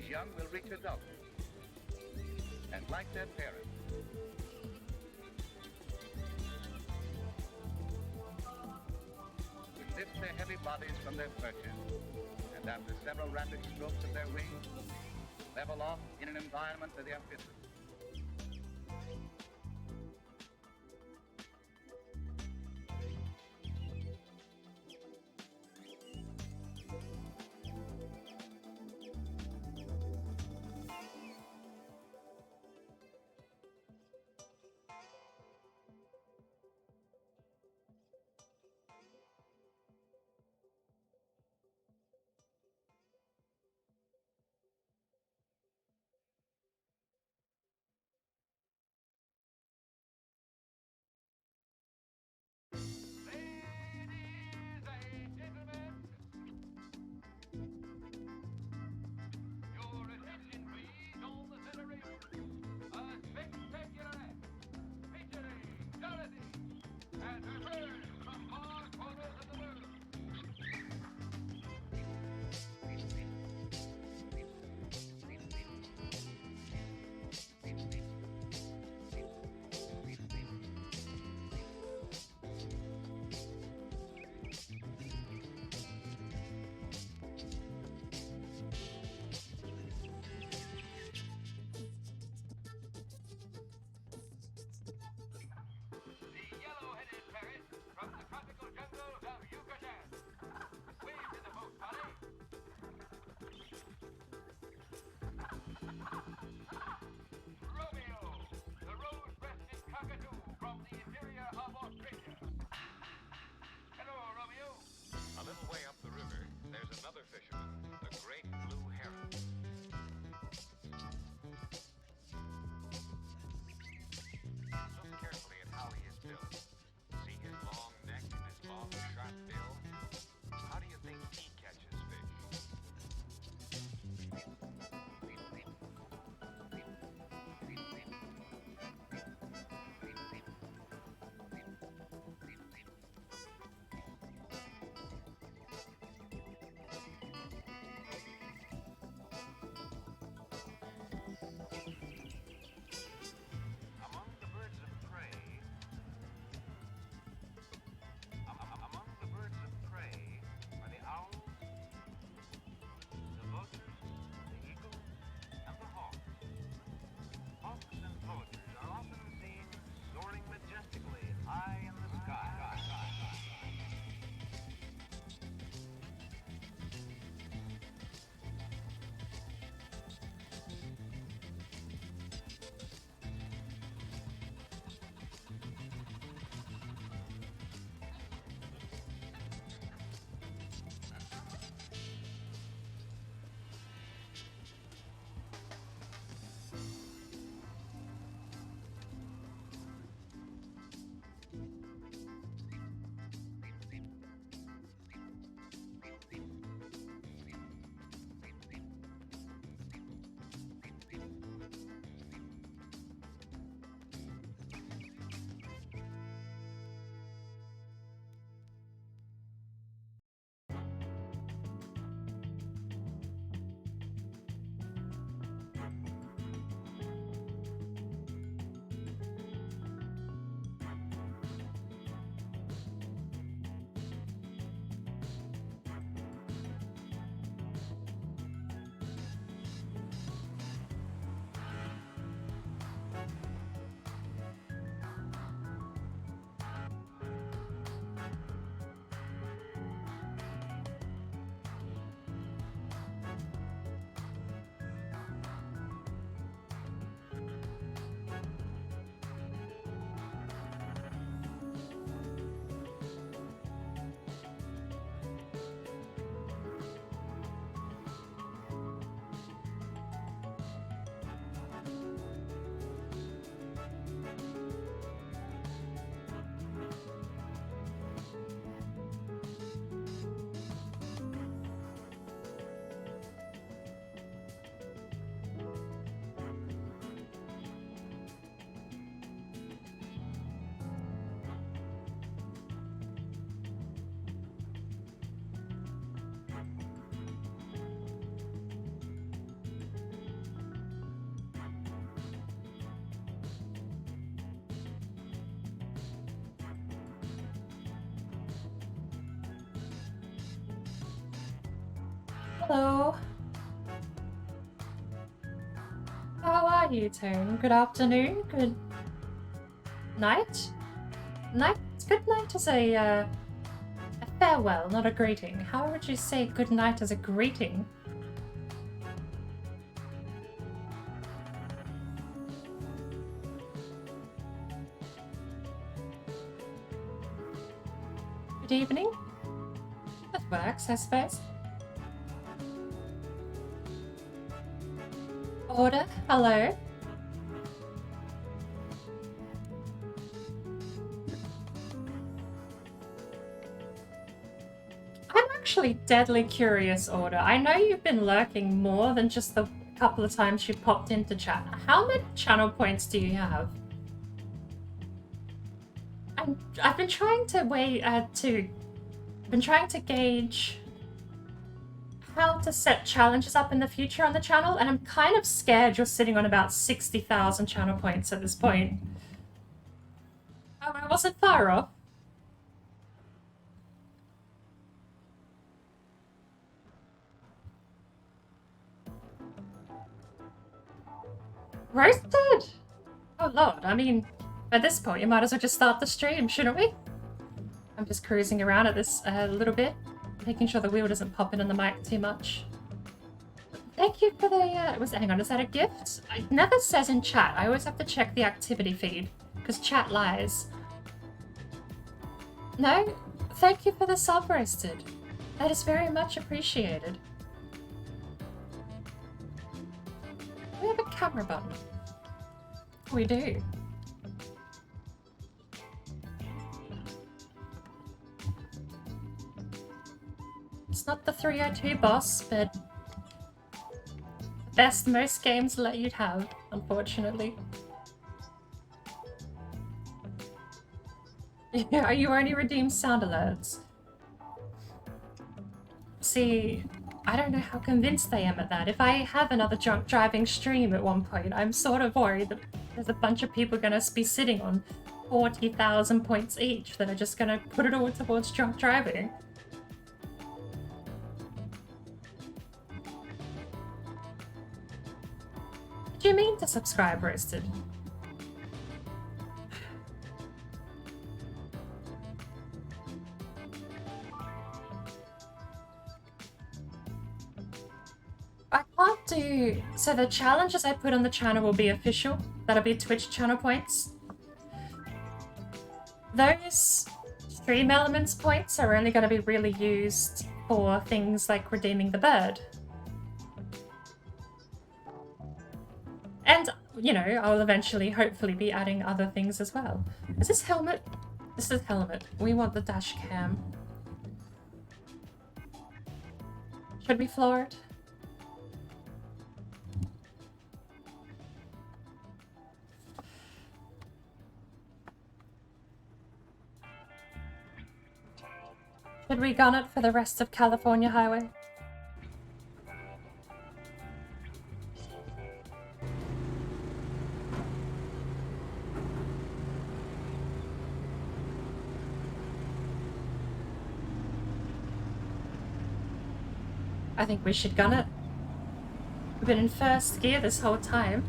These young will reach adulthood, and like their parents, will lift their heavy bodies from their perches, and after several rapid strokes of their wings, level off in an environment of the amphibians. Hello. How are you, Tone? Good afternoon? Good night? Night? Good night is a farewell, not a greeting. How would you say good night as a greeting? Good evening? That works, I suppose. Order? Hello? I'm actually deadly curious, Order. I know you've been lurking more than just the couple of times you popped into chat. How many channel points do you have? I've been trying to gauge how to set challenges up in the future on the channel, and I'm kind of scared you're sitting on about 60,000 channel points at this point. Oh, I wasn't far off. Roasted? Oh lord, I mean, at this point you might as well just start the stream, shouldn't we? I'm just cruising around at this a little bit, making sure the wheel doesn't pop in on the mic too much. Thank you for the, hang on, is that a gift? It never says in chat. I always have to check the activity feed, because chat lies. No? Thank you for the sub, Roasted. That is very much appreciated. We have a camera button. We do. It's not the 302 boss, but best most games let you have, unfortunately. Yeah, you only redeem sound alerts. See, I don't know how convinced I am at that. If I have another drunk driving stream at one point, I'm sort of worried that there's a bunch of people going to be sitting on 40,000 points each that are just going to put it all towards drunk driving. What do you mean to subscribe, Roasted? I can't do... So the challenges I put on the channel will be official. That'll be Twitch channel points. Those Stream Elements points are only going to be really used for things like redeeming the bird. And, you know, I'll eventually hopefully be adding other things as well. Is this helmet? This is helmet. We want the dash cam. Should we floor it? Should we gun it for the rest of California Highway? I think we should gun it. We've been in first gear this whole time.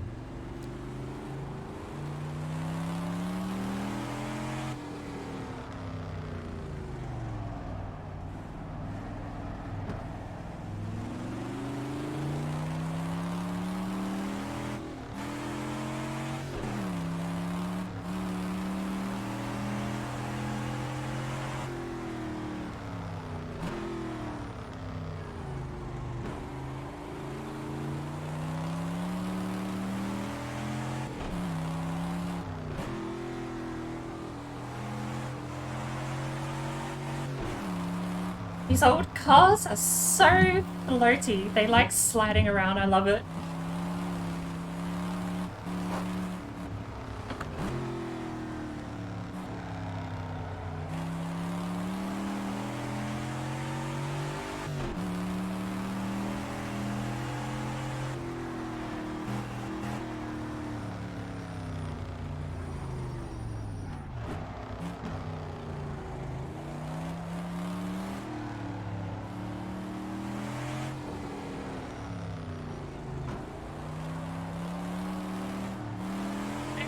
These old cars are so floaty. They like sliding around. I love it.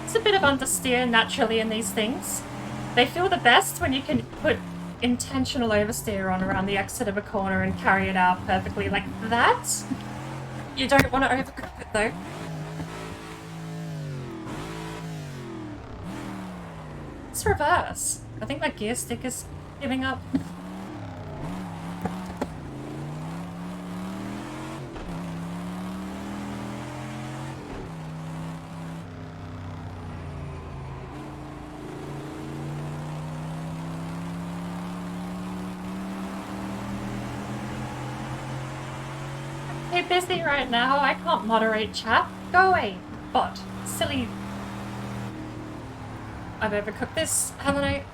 It's a bit of understeer naturally in these things. They feel the best when you can put intentional oversteer on around the exit of a corner and carry it out perfectly like that. You don't want to overcook it though. Let's reverse. I think my gear stick is giving up. Too busy right now, I can't moderate chat. Go away, bot. Silly. I've overcooked this, haven't I?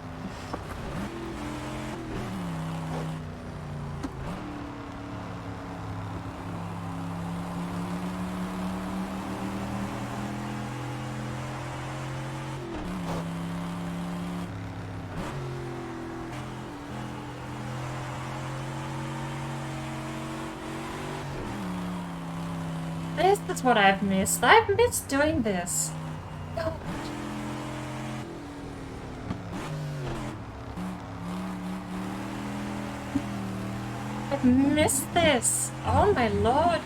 This is what I've missed. I've missed doing this. God. I've missed this. Oh my lord.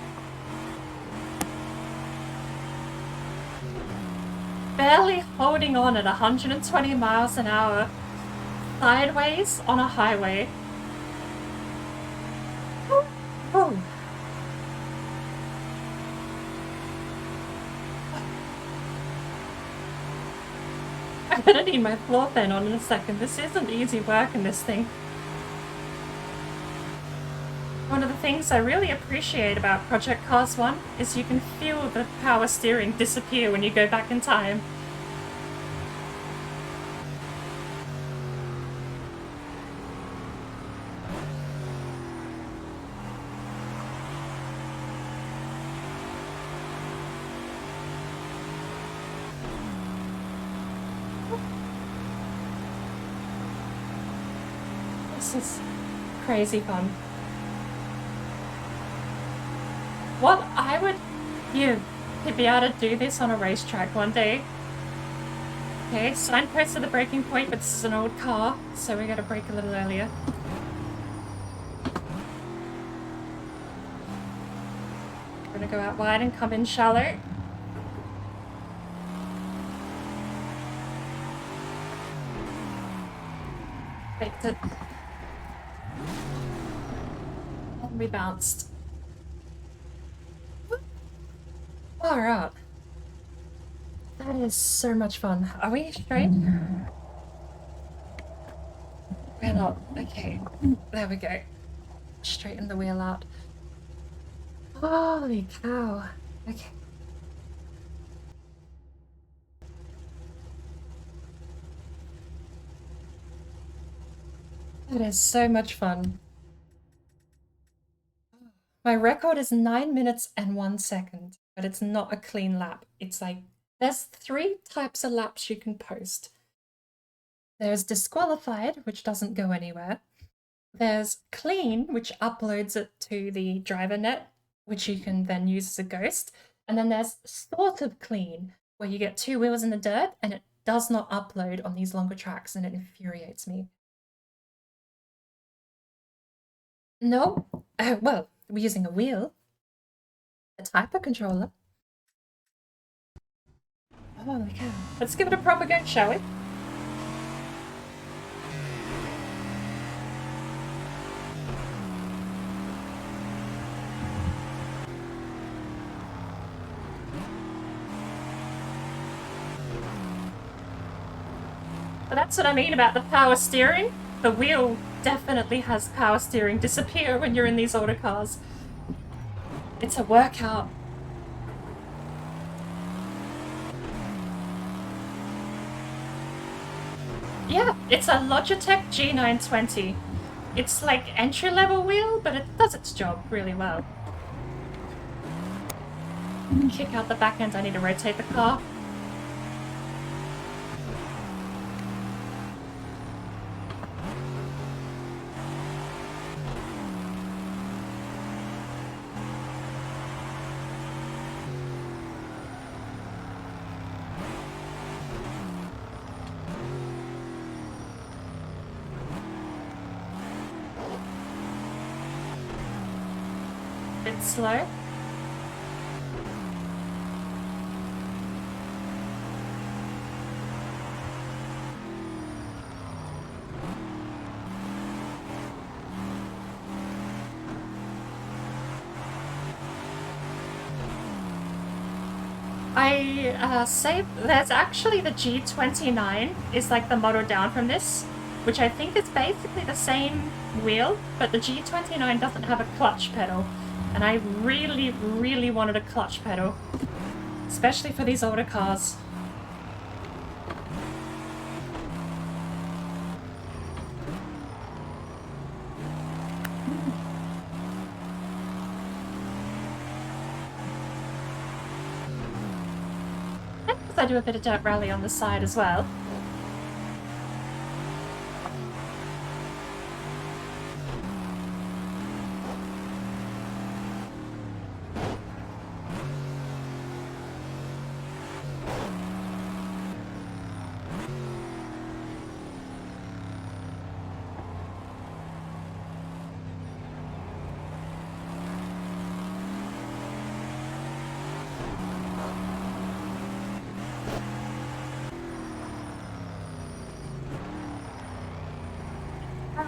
Barely holding on at 120 miles an hour. Sideways on a highway. Oh. I'm gonna need my floor fan on in a second. This isn't easy work in this thing. One of the things I really appreciate about Project Cars 1 is you can feel the power steering disappear when you go back in time. This is crazy fun. What I would give to be able to do this on a racetrack one day. Okay, signpost at the braking point, but this is an old car, so we gotta brake a little earlier. We're gonna go out wide and come in shallow. Baked it. And we bounced. Alright. That is so much fun. Are we straight? We're not. Okay. There we go. Straighten the wheel out. Holy cow. Okay. That is so much fun. My record is 9 minutes and 1 second, but it's not a clean lap. It's like, there's 3 types of laps you can post. There's disqualified, which doesn't go anywhere. There's clean, which uploads it to the driver net, which you can then use as a ghost. And then there's sort of clean, where you get 2 wheels in the dirt and it does not upload on these longer tracks, and it infuriates me. No, well, we're using a wheel, a type of controller. Holy cow. Let's give it a proper go, shall we? But that's what I mean about the power steering. The wheel definitely has power steering disappear when you're in these autocars. It's a workout. Yeah, it's a Logitech G920. It's like entry-level wheel, but it does its job really well. Kick out the back end, I need to rotate the car. slow. I say there's actually the G29 is like the model down from this, which I think is basically the same wheel, but the G29 doesn't have a clutch pedal. And I really, really wanted a clutch pedal, especially for these older cars. I do a bit of dirt rally on the side as well.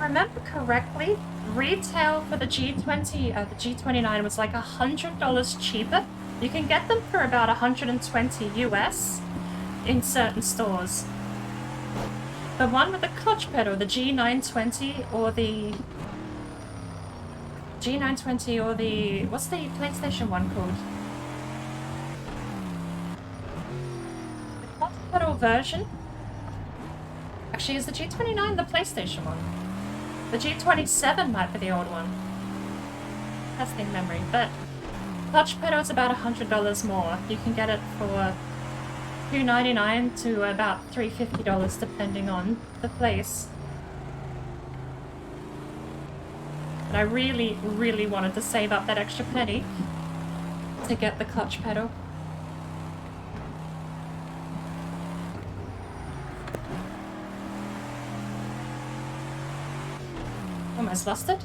Remember correctly, retail for the G20, the G29 was like $100 cheaper. You can get them for about 120 US in certain stores. The one with the clutch pedal, the G920 or the what's the PlayStation one called? The clutch pedal version. Actually, is the G29 the PlayStation one? The G27 might be the old one. Testing memory, but clutch pedal is about $100 more. You can get it for $2.99 to about $3.50 depending on the place. But I really, really wanted to save up that extra penny to get the clutch pedal. Almost lost it.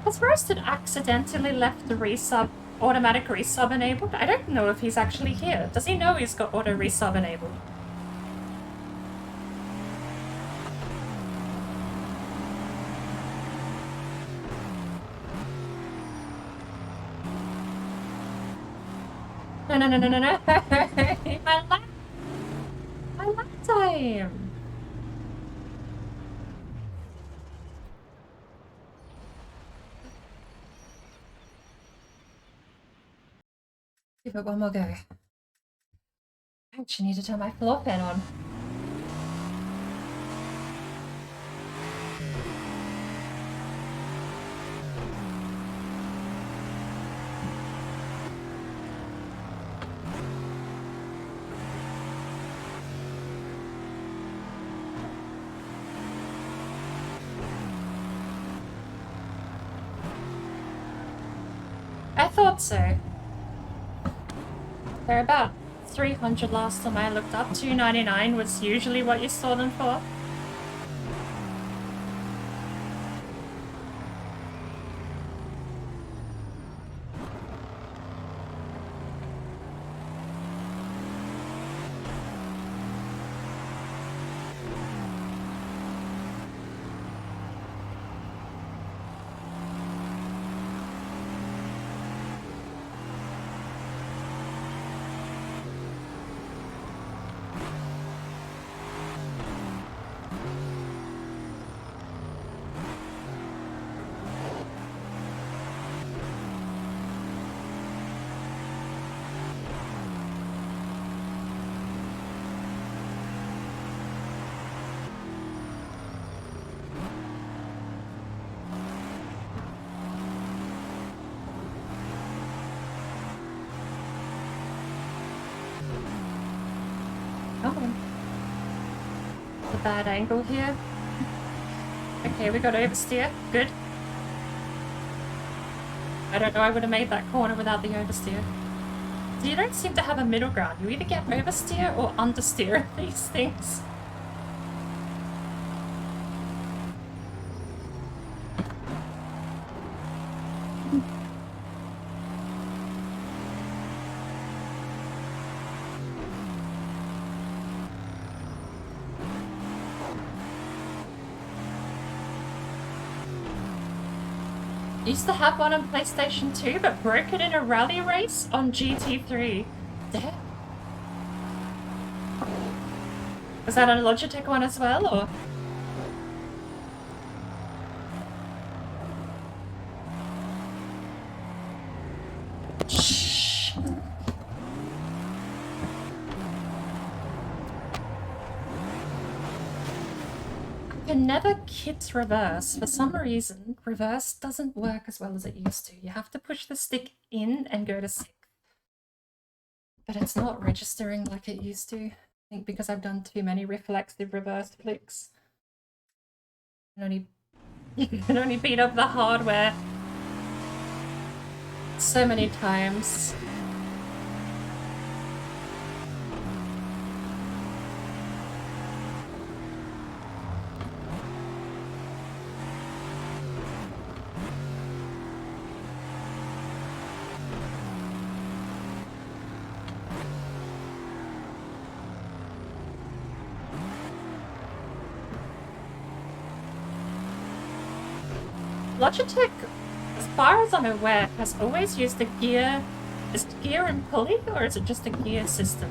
Has Roasted accidentally left the automatic resub enabled? I don't know if he's actually here. Does he know he's got auto resub enabled? No. My lap time. Give it one more go. I actually need to turn my floor fan on. I thought so. They're about $300 last time I looked up. $2.99 was usually what you saw them for. Come on. bad angle here. Okay, we got oversteer. Good. I don't know, I would have made that corner without the oversteer. So you don't seem to have a middle ground. You either get oversteer or understeer these things. Used to have one on PlayStation 2, but broke it in a rally race on GT3. Damn. Was that a Logitech one as well, or? Shh. I can never kit reverse. For some reason, reverse doesn't work as well as it used to. You have to push the stick in and go to 6th. But it's not registering like it used to. I think because I've done too many reflexive reverse flicks. You can only beat up the hardware so many times. Logitech, as far as I'm aware, has always used a gear. Is it gear and pulley, or is it just a gear system?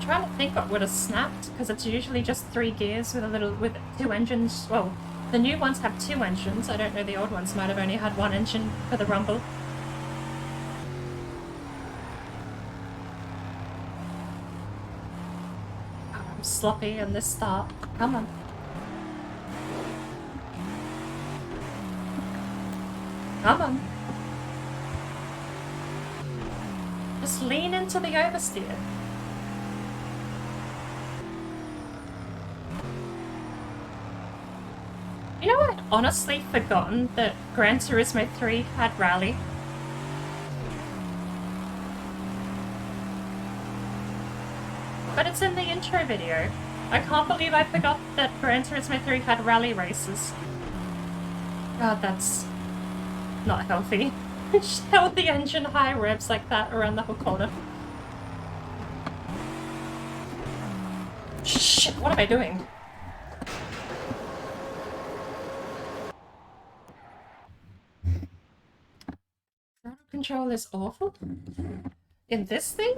Trying to think what would have snapped, because it's usually just 3 gears with 2 engines. Well, the new ones have 2 engines. I don't know, the old ones might have only had 1 engine for the rumble. Sloppy in this start. Come on. Come on. Just lean into the oversteer. You know, I'd honestly forgotten that Gran Turismo 3 had rally. But it's in the intro video. I can't believe I forgot that Gran Turismo 3 had rally races. God, that's not healthy. Just held the engine high revs like that around the whole corner. Shit, what am I doing? Throttle control is awful? In this thing?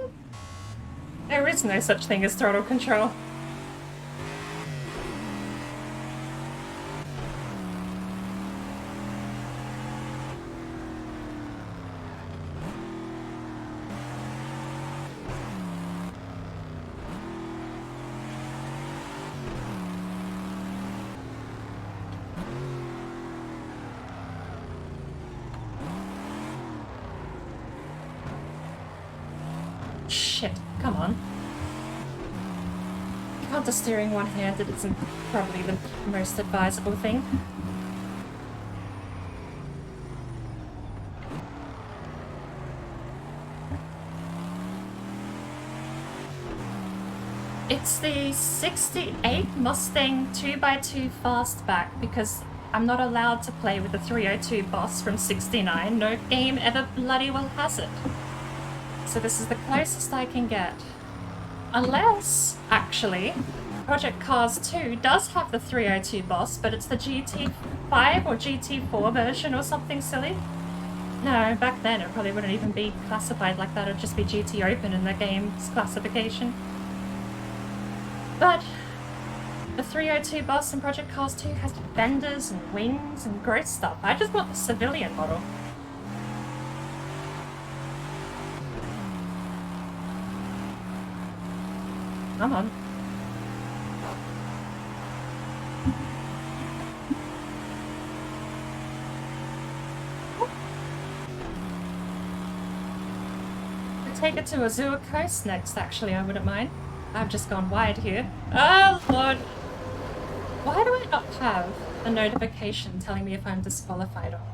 There is no such thing as throttle control. Shit, come on. Counter steering one-handed isn't probably the most advisable thing. It's the 68 Mustang 2x2 fastback because I'm not allowed to play with the 302 boss from 69. No game ever bloody well has it. So this is the closest I can get. Unless, actually, Project Cars 2 does have the 302 boss, but it's the GT5 or GT4 version or something silly. No, back then it probably wouldn't even be classified like that. It'd just be GT Open in the game's classification. But the 302 boss in Project Cars 2 has fenders and wings and gross stuff. I just want the civilian model. Come on. take it to Azure Coast next, actually, I wouldn't mind. I've just gone wide here. Oh, Lord. Why do I not have a notification telling me if I'm disqualified or not?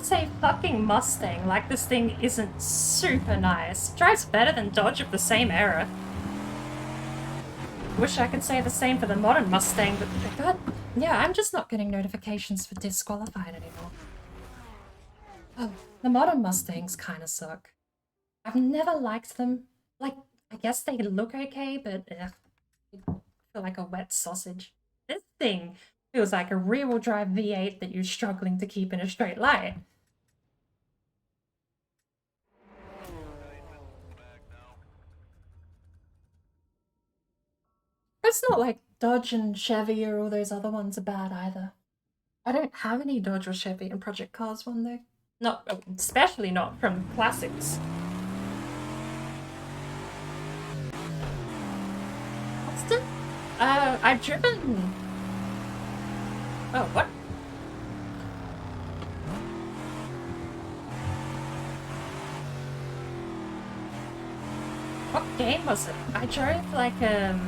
Say fucking Mustang like this thing isn't super nice. Drives better than Dodge of the same era. Wish I could say the same for the modern Mustang, but god, yeah, I'm just not getting notifications for disqualified anymore. Oh, the modern Mustangs kind of suck. I've never liked them. Like, I guess they look okay, but ugh, they feel like a wet sausage. This thing feels like a rear-wheel drive V8 that you're struggling to keep in a straight line. It's not like Dodge and Chevy or all those other ones are bad either. I don't have any Dodge or Chevy in Project Cars 1 though. Not, especially not from classics. Austin? I've driven... Oh, what? What game was it? I drove like, a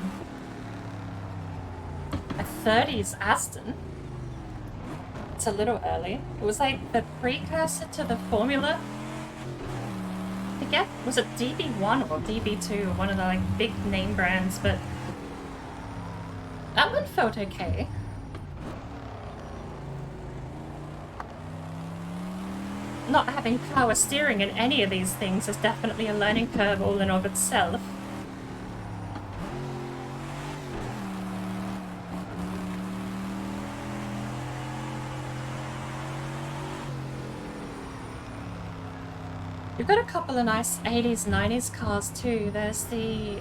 30s Aston. It's a little early. It was like the precursor to the Formula. I forget, was it DB1 or DB2 or one of the like big name brands, but that one felt okay. Not having power steering in any of these things is definitely a learning curve all in of itself. You've got a couple of nice 80s, 90s cars too. There's the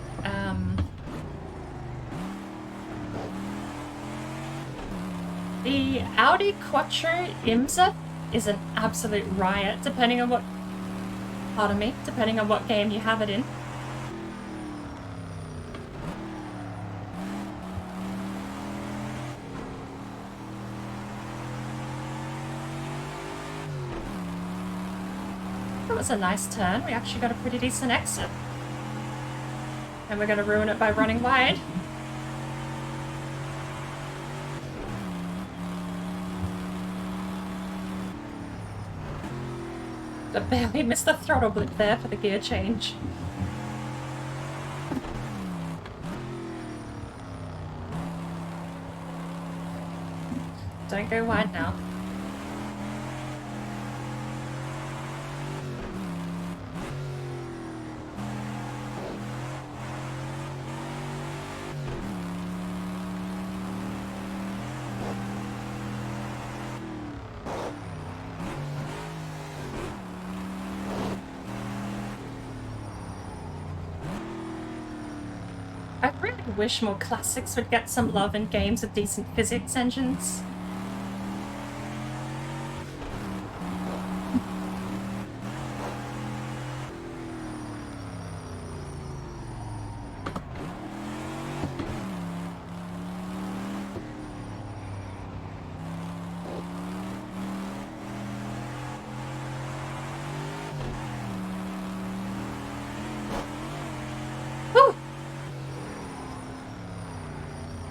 Audi Quattro Imsa is an absolute riot, depending on what, pardon me, depending on what game you have it in. That was a nice turn. We actually got a pretty decent exit. And we're going to ruin it by running wide. I barely missed the throttle blip there for the gear change. Don't go wide now. I really wish more classics would get some love in games with decent physics engines.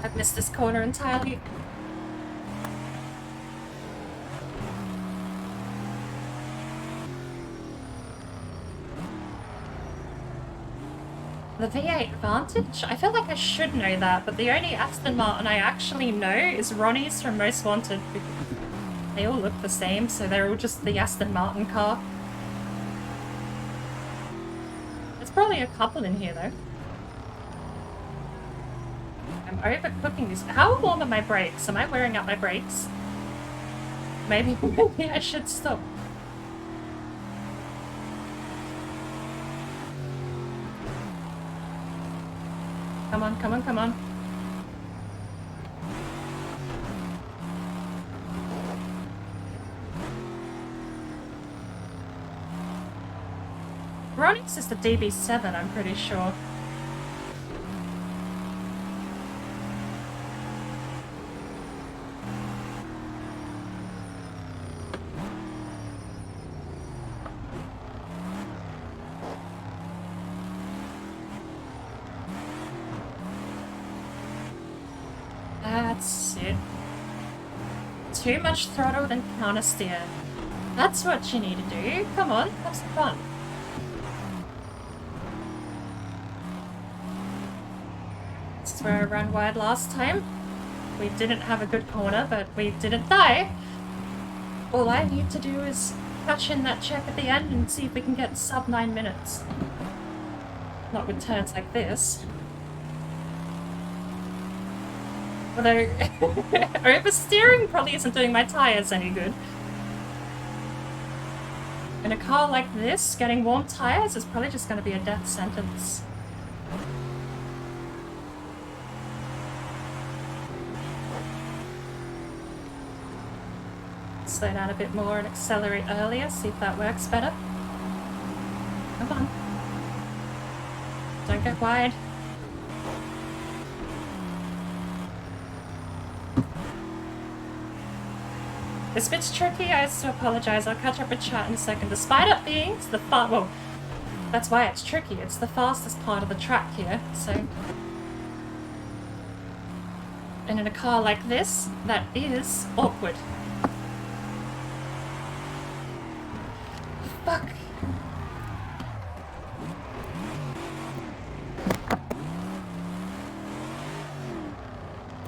I've missed this corner entirely. The V8 Vantage? I feel like I should know that, but the only Aston Martin I actually know is Ronnie's from Most Wanted. They all look the same, so they're all just the Aston Martin car. There's probably a couple in here though. I'm overcooking these. How warm are my brakes? Am I wearing out my brakes? Maybe I should stop. Come on, come on, come on. Ronix is the DB7, I'm pretty sure. That's it. Too much throttle and counter steer. That's what you need to do. Come on, have some fun. This is where I ran wide last time. We didn't have a good corner, but we didn't die. All I need to do is cash in that check at the end and see if we can get sub 9 minutes. Not with turns like this. Although, oversteering probably isn't doing my tyres any good. In a car like this, getting warm tyres is probably just going to be a death sentence. Slow down a bit more and accelerate earlier, see if that works better. Come on. Don't get wide. This bit's tricky, I have to apologise. I'll catch up with chat in a second. Despite it being the well, that's why it's tricky. It's the fastest part of the track here, so. And in a car like this, that is awkward. Fuck.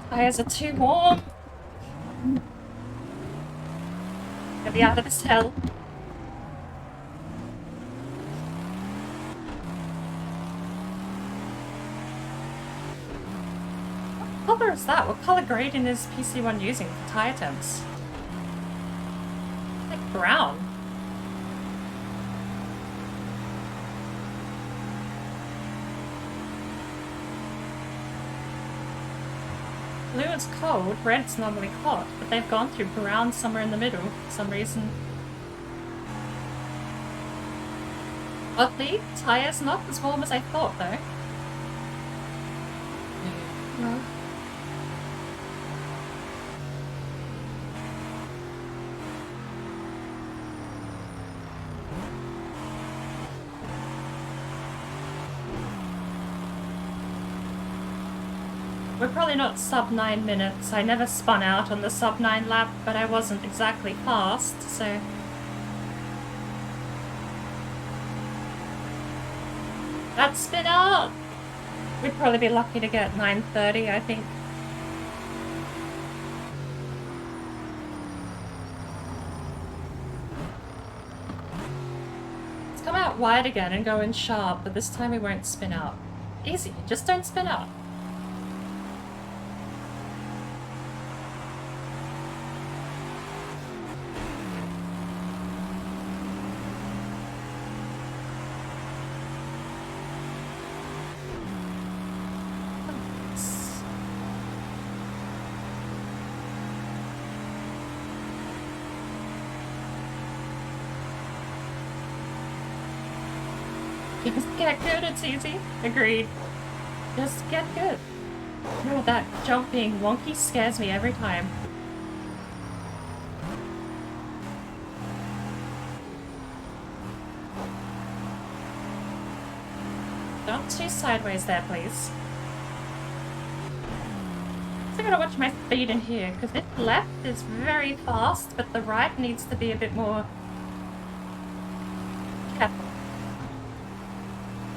Tires are too warm. Get me out of this hell. What colour is that? What colour gradient is PC1 using for tyre temps? Like brown. Blue is cold, red's normally hot, but they've gone through brown somewhere in the middle for some reason. Oddly, tyres not as warm as I thought though. No. We're probably not sub 9 minutes. I never spun out on the sub 9 lap, but I wasn't exactly fast, so. That spin out! We'd probably be lucky to get 9:30, I think. Let's come out wide again and go in sharp, but this time we won't spin out. Easy, just don't spin out. Just get good, it's easy. Agreed. Just get good. No, that jump being wonky scares me every time. Don't too sideways there, please. So I gotta watch my speed in here, because this left is very fast, but the right needs to be a bit more careful.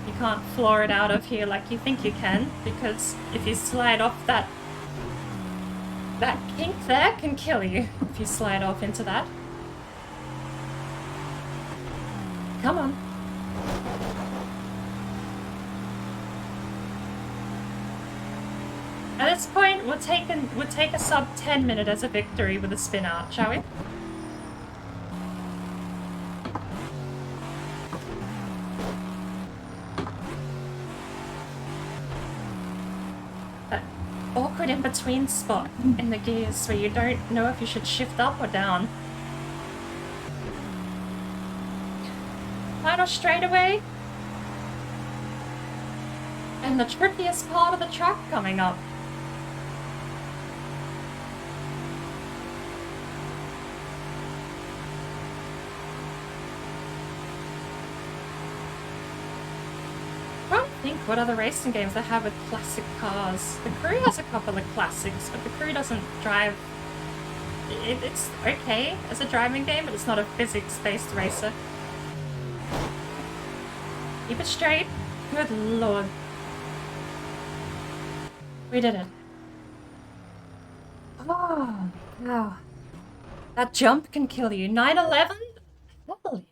You can't floor it out of here like you think you can, because if you slide off that kink there can kill you if you slide off into that. Come on. At this point, we'll take a sub 10 minute as a victory with a spin out, shall we? awkward in-between spot in the gears where you don't know if you should shift up or down. Final straightaway. And the trickiest part of the track coming up. I don't think what other racing games they have with classic cars. The Crew has a couple of classics, but the Crew doesn't drive. It's okay as a driving game, but it's not a physics-based racer. Keep it straight. Good lord. We did it. Oh, wow. That jump can kill you. 9/11? Hell,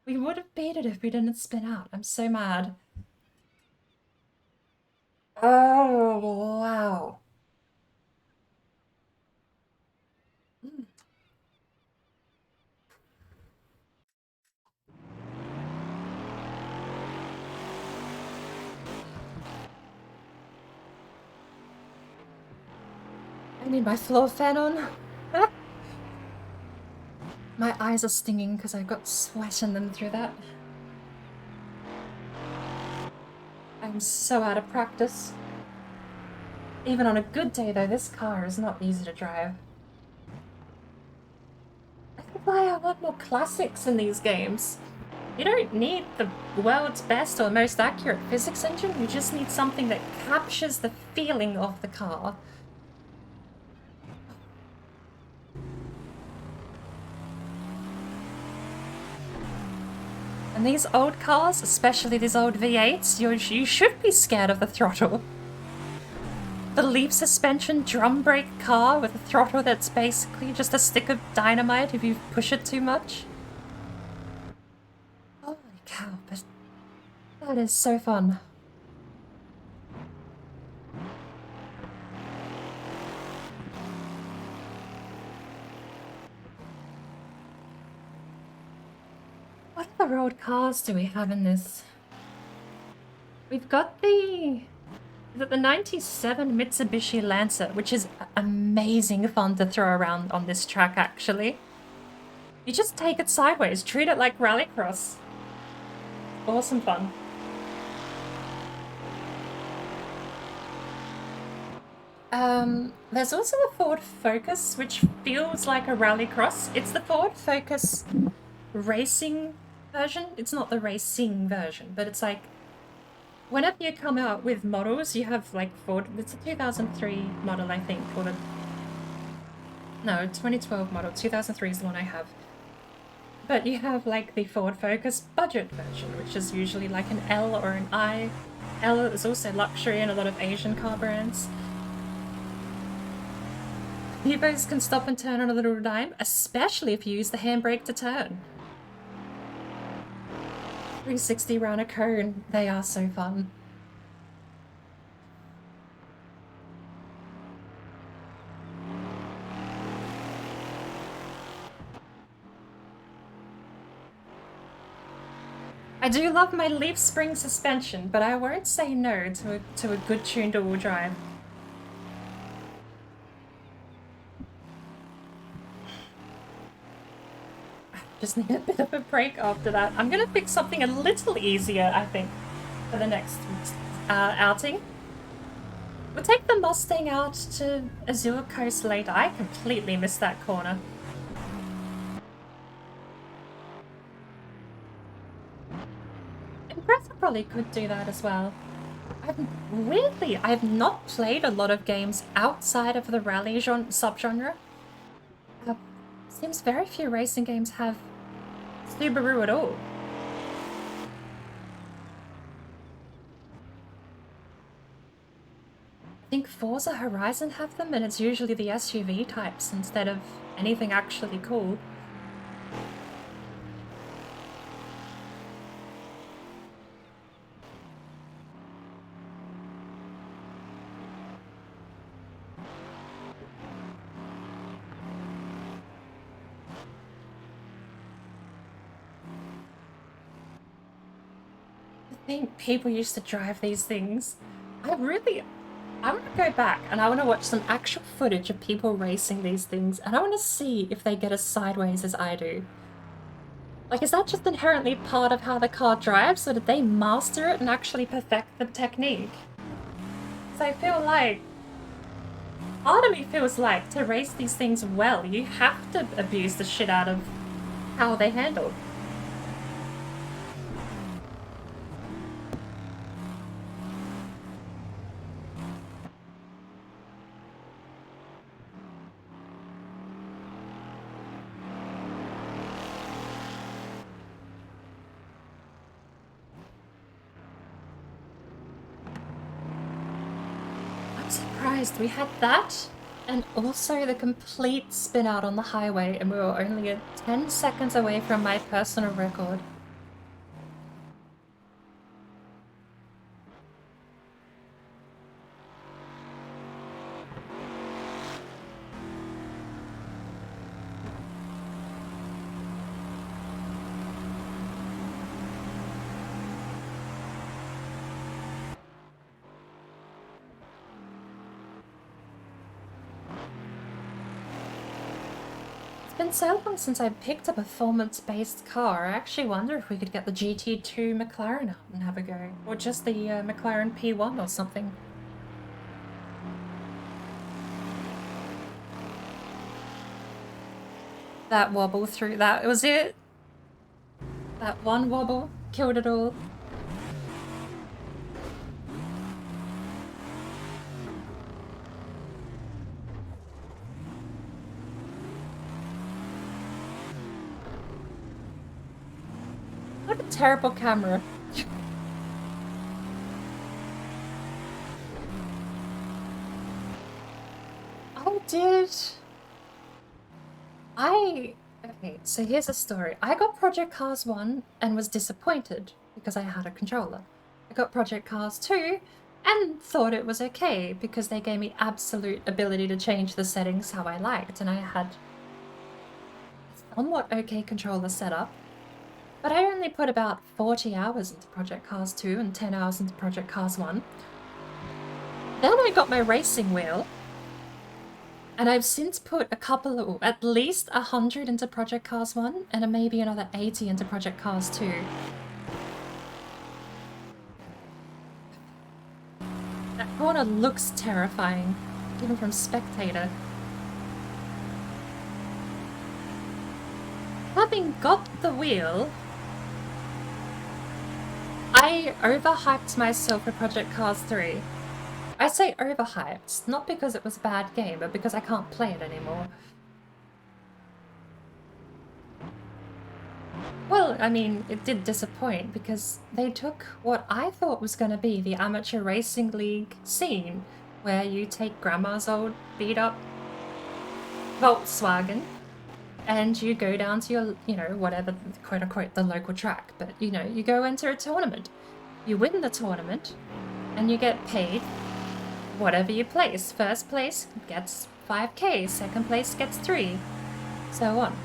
we would have beat it if we didn't spin out. I'm so mad. Oh, wow. I need my floor fan on. My eyes are stinging because I've got sweat in them through that. I'm so out of practice. Even on a good day though, this car is not easy to drive. That's why I want more classics in these games. You don't need the world's best or most accurate physics engine, you just need something that captures the feeling of the car. And these old cars, especially these old V8s, you should be scared of the throttle. The leaf suspension drum brake car with a throttle that's basically just a stick of dynamite if you push it too much. Holy cow, but that is so fun. What other old cars do we have in this? We've got the 97 Mitsubishi Lancer, which is amazing fun to throw around on this track, actually. You just take it sideways, treat it like rallycross. Awesome fun. There's also the Ford Focus, which feels like a rallycross. It's the Ford Focus racing version. It's not the racing version, but it's like whenever you come out with models, you have like Ford. It's a 2003 model, I think, or no, 2012 model. 2003 is the one I have. But you have like the Ford Focus budget version, which is usually like an L or an I. L is also luxury in a lot of Asian car brands. Vivos can stop and turn on a little dime, especially if you use the handbrake to turn. 360 round a cone, they are so fun. I do love my leaf spring suspension, but I won't say no to a good tuned all-wheel drive. Just need a bit of a break after that. I'm gonna pick something a little easier, I think, for the next outing. We'll take the Mustang out to Azure Coast later. I completely missed that corner. Impreza probably could do that as well. Weirdly, I've not played a lot of games outside of the rally subgenre. Seems very few racing games have Subaru at all. I think Forza Horizon have them, and it's usually the SUV types instead of anything actually cool. I think people used to drive these things. I want to go back and I want to watch some actual footage of people racing these things, and I want to see if they get as sideways as I do. Like, is that just inherently part of how the car drives, or did they master it and actually perfect the technique? So I feel like, part of me feels like to race these things well, you have to abuse the shit out of how they handle. I'm surprised we had that, and also the complete spin out on the highway, and we were only 10 seconds away from my personal record. It's been so long since I picked a performance-based car. I actually wonder if we could get the GT2 McLaren out and have a go. Or just the McLaren P1 or something. That wobble through, that was it. That one wobble killed it all. What a terrible camera. Oh, dude. Okay, so here's a story. I got Project Cars 1 and was disappointed because I had a controller. I got Project Cars 2 and thought it was okay because they gave me absolute ability to change the settings how I liked, and I had a somewhat okay controller setup. But I only put about 40 hours into Project Cars 2 and 10 hours into Project Cars 1. Then I got my racing wheel, and I've since put at least 100 into Project Cars 1, and maybe another 80 into Project Cars 2. That corner looks terrifying, even from spectator. Having got the wheel, I overhyped myself for Project Cars 3. I say overhyped, not because it was a bad game, but because I can't play it anymore. Well, I mean, it did disappoint because they took what I thought was going to be the amateur racing league scene, where you take grandma's old beat-up Volkswagen and you go down to your, whatever, quote-unquote, the local track, but, you go enter a tournament. You win the tournament, and you get paid whatever you place. First place gets 5k, second place gets 3, so on.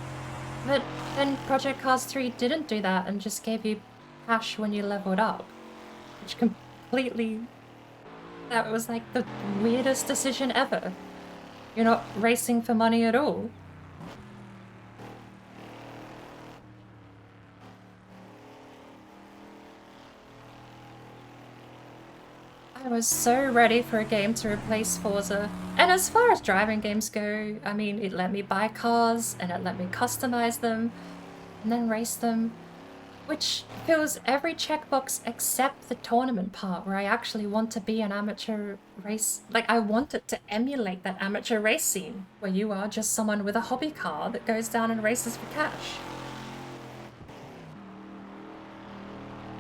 But then Project Cars 3 didn't do that and just gave you cash when you leveled up, which that was like the weirdest decision ever. You're not racing for money at all. I was so ready for a game to replace Forza. And as far as driving games go, I mean, it let me buy cars, and it let me customize them, and then race them, which fills every checkbox except the tournament part, where I actually want to be an amateur race. Like, I want it to emulate that amateur race scene, where you are just someone with a hobby car that goes down and races for cash.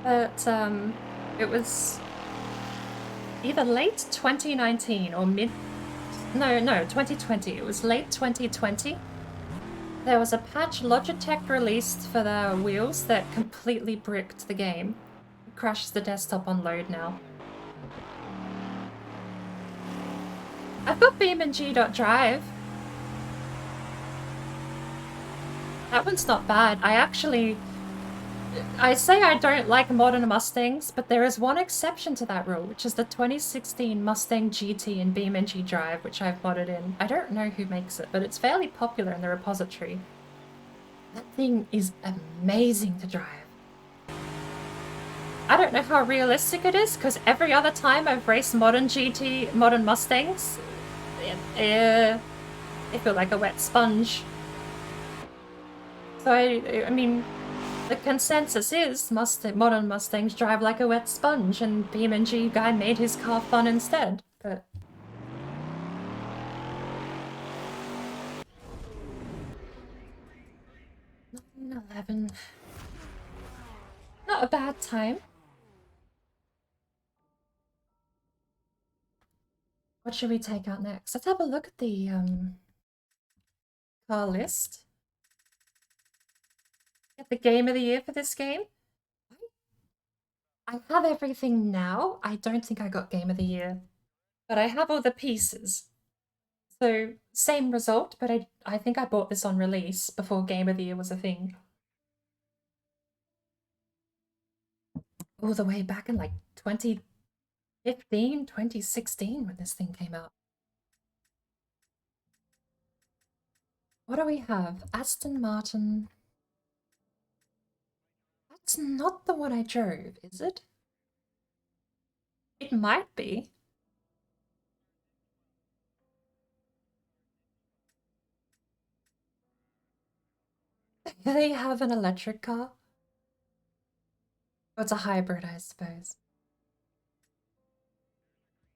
But, it was either late 2019 or no, 2020. It was late 2020. There was a patch Logitech released for their wheels that completely bricked the game. It crashes the desktop on load now. I've got BeamNG.drive. That one's not bad. I actually I say I don't like modern Mustangs, but there is one exception to that rule, which is the 2016 Mustang GT and BeamNG Drive, which I've modded in. I don't know who makes it, but it's fairly popular in the repository. That thing is amazing to drive. I don't know how realistic it is, because every other time I've raced modern Mustangs, they feel like a wet sponge. So I mean, the consensus is modern Mustangs drive like a wet sponge, and BeamNG guy made his car fun instead. But 911, not a bad time. What should we take out next? Let's have a look at the car list. Get the game of the year for this game. I have everything now. I don't think I got game of the year, but I have all the pieces. So same result, but I think I bought this on release before game of the year was a thing. All the way back in like 2015, 2016 when this thing came out. What do we have? Aston Martin. That's not the one I drove, is it? It might be. Do they have an electric car? Oh, it's a hybrid, I suppose.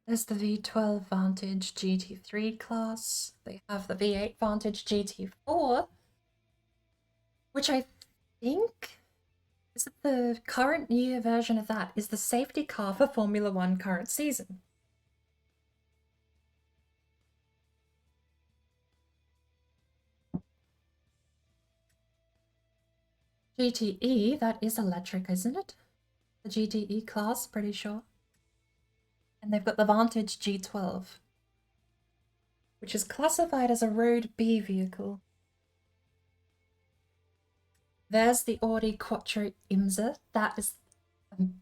There's the V12 Vantage GT3 class. They have the V8 Vantage GT4, which I think is the current year version of that is the safety car for Formula One current season. GTE, that is electric, isn't it? The GTE class, pretty sure. And they've got the Vantage G12, which is classified as a Road B vehicle. There's the Audi Quattro Imsa. That is an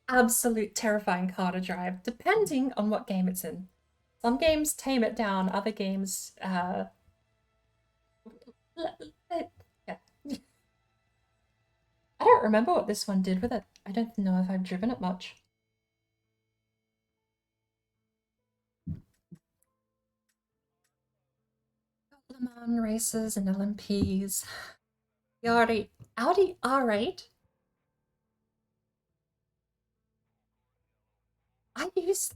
absolute terrifying car to drive, depending on what game it's in. Some games tame it down, other games, yeah. I don't remember what this one did with it. I don't know if I've driven it much. Le Mans races and LMPs. The Audi R8.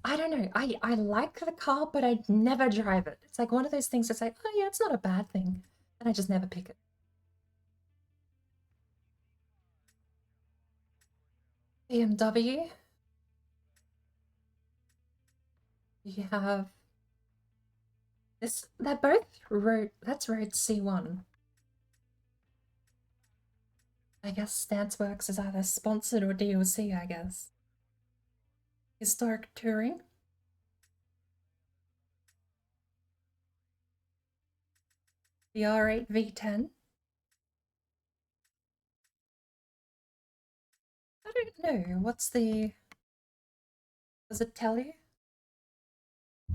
I don't know, I like the car, but I'd never drive it. It's like one of those things that's like, oh yeah, it's not a bad thing. And I just never pick it. BMW. You have this, they're both road, that's road C1. I guess Stanceworks is either sponsored or DLC, I guess. Historic Touring. The R8 V10. I don't know, what's the... Does it tell you?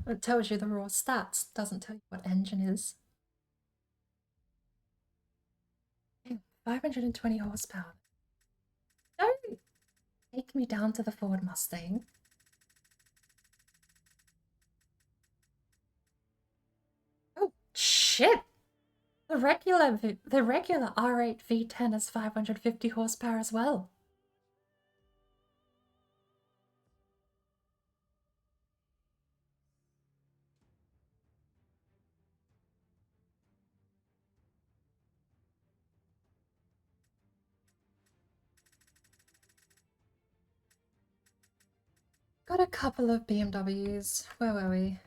It tells you the raw stats, doesn't tell you what engine is. 520 horsepower. Don't take me down to the Ford Mustang. Oh, shit! The regular R8 V10 has 550 horsepower as well. Got a couple of BMWs. Where were we?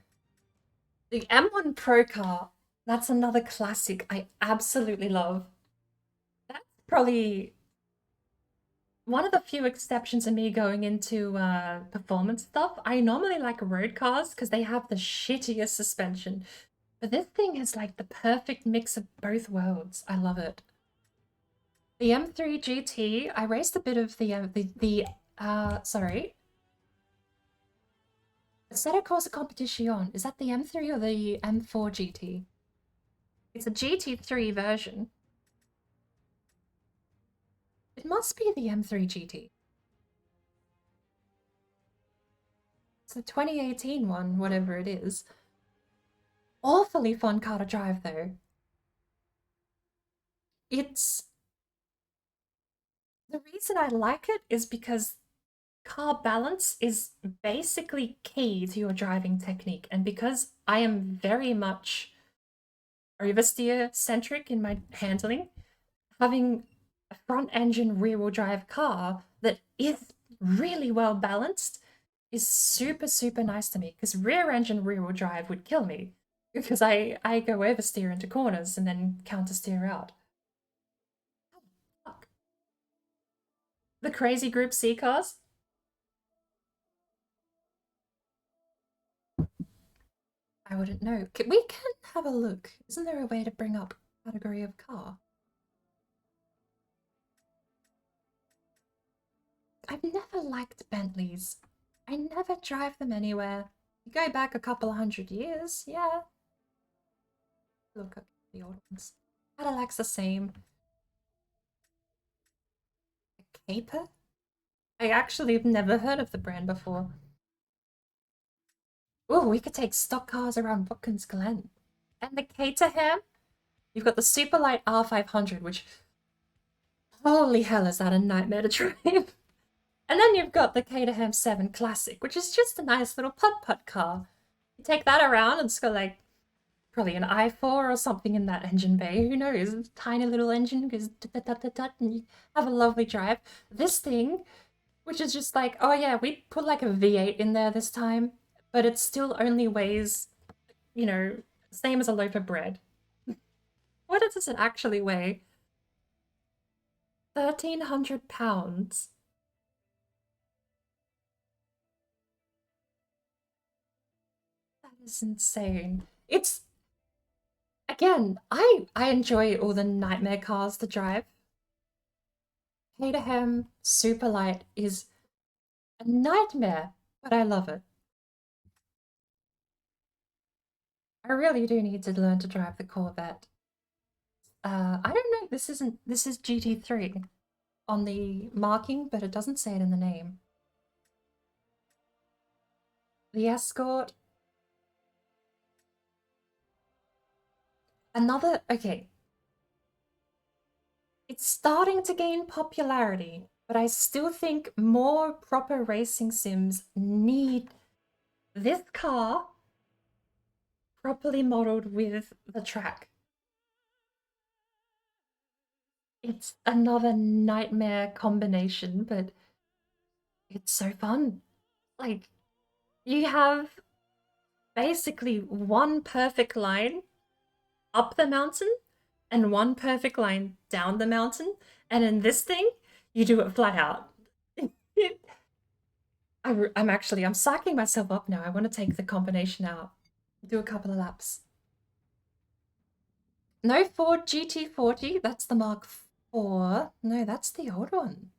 The M1 Pro car. That's another classic I absolutely love. That's probably one of the few exceptions of me going into performance stuff. I normally like road cars because they have the shittiest suspension. But this thing has like the perfect mix of both worlds. I love it. The M3 GT, I raced a bit of sorry. Assetto Corsa Competition, is that the M3 or the M4 GT? It's a GT3 version. It must be the M3 GT. It's the 2018 one, whatever it is. Awfully fun car to drive though. It's... The reason I like it is because car balance is basically key to your driving technique, and because I am very much oversteer centric in my handling, having a front engine rear wheel drive car that is really well balanced is super, super nice to me, because rear engine rear wheel drive would kill me because I go oversteer into corners and then counter steer out. Fuck. The crazy Group C cars? I wouldn't know. We can have a look. Isn't there a way to bring up category of car? I've never liked Bentleys. I never drive them anywhere. You go back a couple of 100 years, yeah. Look at the old ones. Cadillac's the same. A Caper? I actually have never heard of the brand before. Oh, we could take stock cars around Watkins Glen. And the Caterham? You've got the Superlight R500, which... Holy hell, is that a nightmare to drive? And then you've got the Caterham 7 Classic, which is just a nice little putt-putt car. You take that around and it's got like probably an i4 or something in that engine bay. Who knows? It's a tiny little engine goes tut-tut-tut-tut and you have a lovely drive. This thing, which is just like, oh yeah, we put like a V8 in there this time, but it still only weighs, you know, same as a loaf of bread. What does it actually weigh? 1,300 pounds. That is insane. It's, again, I enjoy all the nightmare cars to drive. Caterham Superlight is a nightmare, but I love it. I really do need to learn to drive the Corvette. I don't know, this is GT3 on the marking, but it doesn't say it in the name. The Escort. Okay. It's starting to gain popularity, but I still think more proper racing sims need this car properly modeled with the track. It's another nightmare combination, but it's so fun. Like, you have basically one perfect line up the mountain and one perfect line down the mountain, and in this thing, you do it flat out. I'm psyching myself up now. I want to take the combination out. Do a couple of laps. No Ford GT40, that's the Mark IV. No, that's the old one.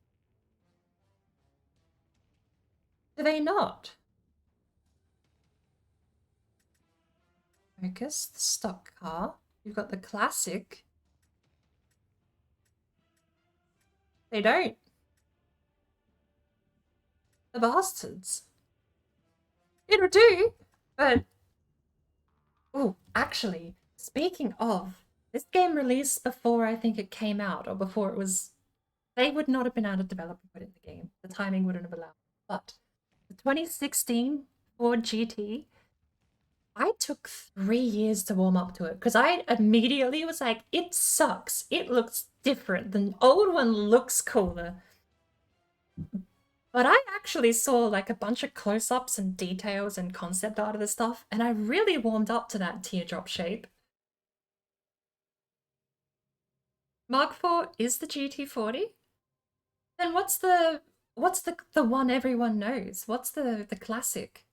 Do they not? Focus, the stock car. You've got the classic. They don't. The bastards. It'll do, but... Oh, actually, speaking of, this game released before I think it came out, or before it was... They would not have been able to develop and put it in the game. The timing wouldn't have allowed. But the 2016 Ford GT, I took 3 years to warm up to it because I immediately was like, it sucks. It looks different. The old one looks cooler. But I actually saw like a bunch of close-ups and details and concept art of the stuff, and I really warmed up to that teardrop shape. Mark IV is the GT40? Then what's the one everyone knows? What's the classic?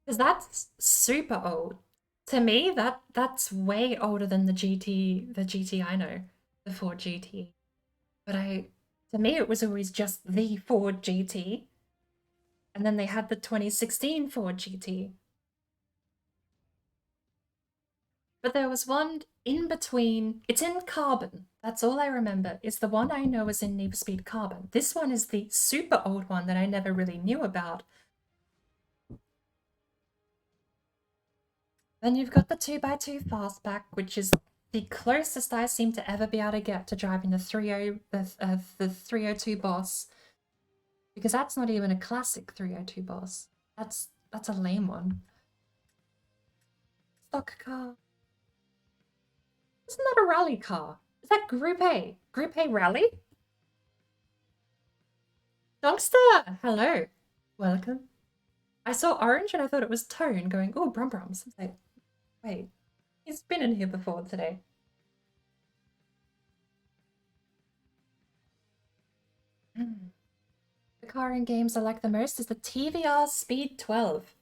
Because that's super old. To me, that's way older than the GT I know, the Ford GT. But to me, it was always just the Ford GT, and then they had the 2016 Ford GT. But there was one in between. It's in carbon. That's all I remember. Is the one I know is in Need for Speed Carbon. This one is the super old one that I never really knew about. Then you've got the 2x2 fastback, which is the closest I seem to ever be able to get to driving the 302 Boss, because that's not even a classic 302 Boss. That's a lame one. Stock car. Isn't that a rally car? Is that Group A? Group A rally? Donkster, hello, welcome. I saw orange and I thought it was Tone going, oh, Brum Brums. I was like, wait, he's been in here before today. The car in games I like the most is the TVR Speed 12.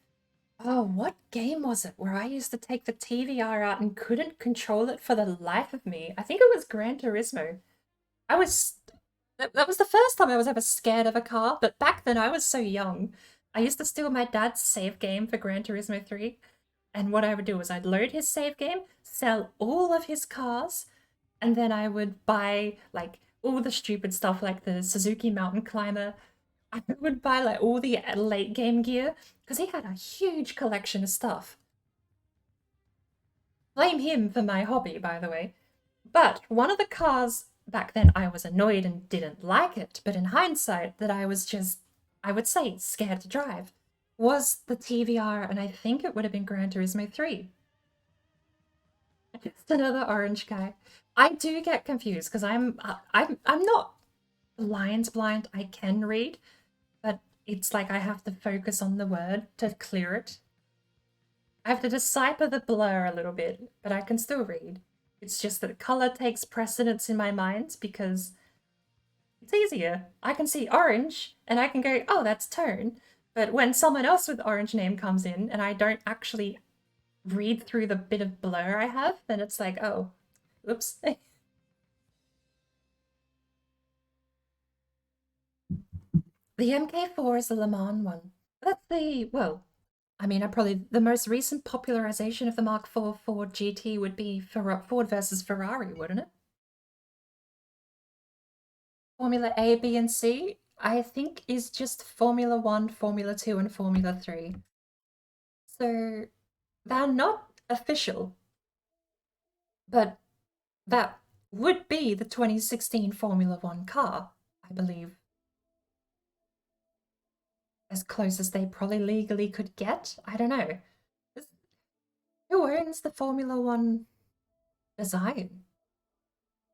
Oh, what game was it where I used to take the TVR out and couldn't control it for the life of me? I think it was Gran Turismo. That was the first time I was ever scared of a car, but back then I was so young. I used to steal my dad's save game for Gran Turismo 3, and what I would do was I'd load his save game, sell all of his cars, and then I would buy like all the stupid stuff like the Suzuki Mountain Climber. I would buy like all the late game gear because he had a huge collection of stuff. Blame him for my hobby, by the way. But one of the cars back then I was annoyed and didn't like it, but in hindsight, that I was just, I would say, scared to drive, was the TVR, and I think it would have been Gran Turismo 3. Just another orange guy. I do get confused because I'm not lines blind. I can read, but it's like I have to focus on the word to clear it. I have to decipher the blur a little bit, but I can still read. It's just that color takes precedence in my mind because it's easier. I can see orange and I can go, oh, that's Tone. But when someone else with orange name comes in and I don't actually read through the bit of blur I have, then it's like, oh, oops. The MK4 is the Le Mans one. That's the, well, I mean, the most recent popularization of the Mark IV Ford GT would be Ford versus Ferrari, wouldn't it? Formula A, B, and C, I think, is just Formula 1, Formula 2, and Formula 3. So they're not official, but that would be the 2016 Formula 1 car, I believe. As close as they probably legally could get. I don't know. Who owns the Formula 1 design?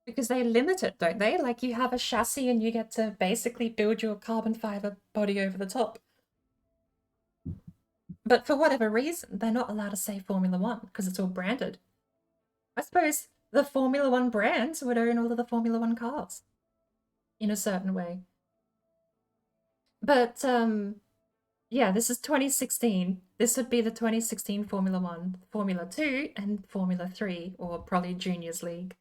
Because they limit it, don't they? Like you have a chassis and you get to basically build your carbon fiber body over the top. But for whatever reason, they're not allowed to say Formula 1 because it's all branded. I suppose the Formula 1 brands would own all of the Formula 1 cars in a certain way. But yeah, this is 2016. This would be the 2016 Formula 1, Formula 2, and Formula 3, or probably Juniors League.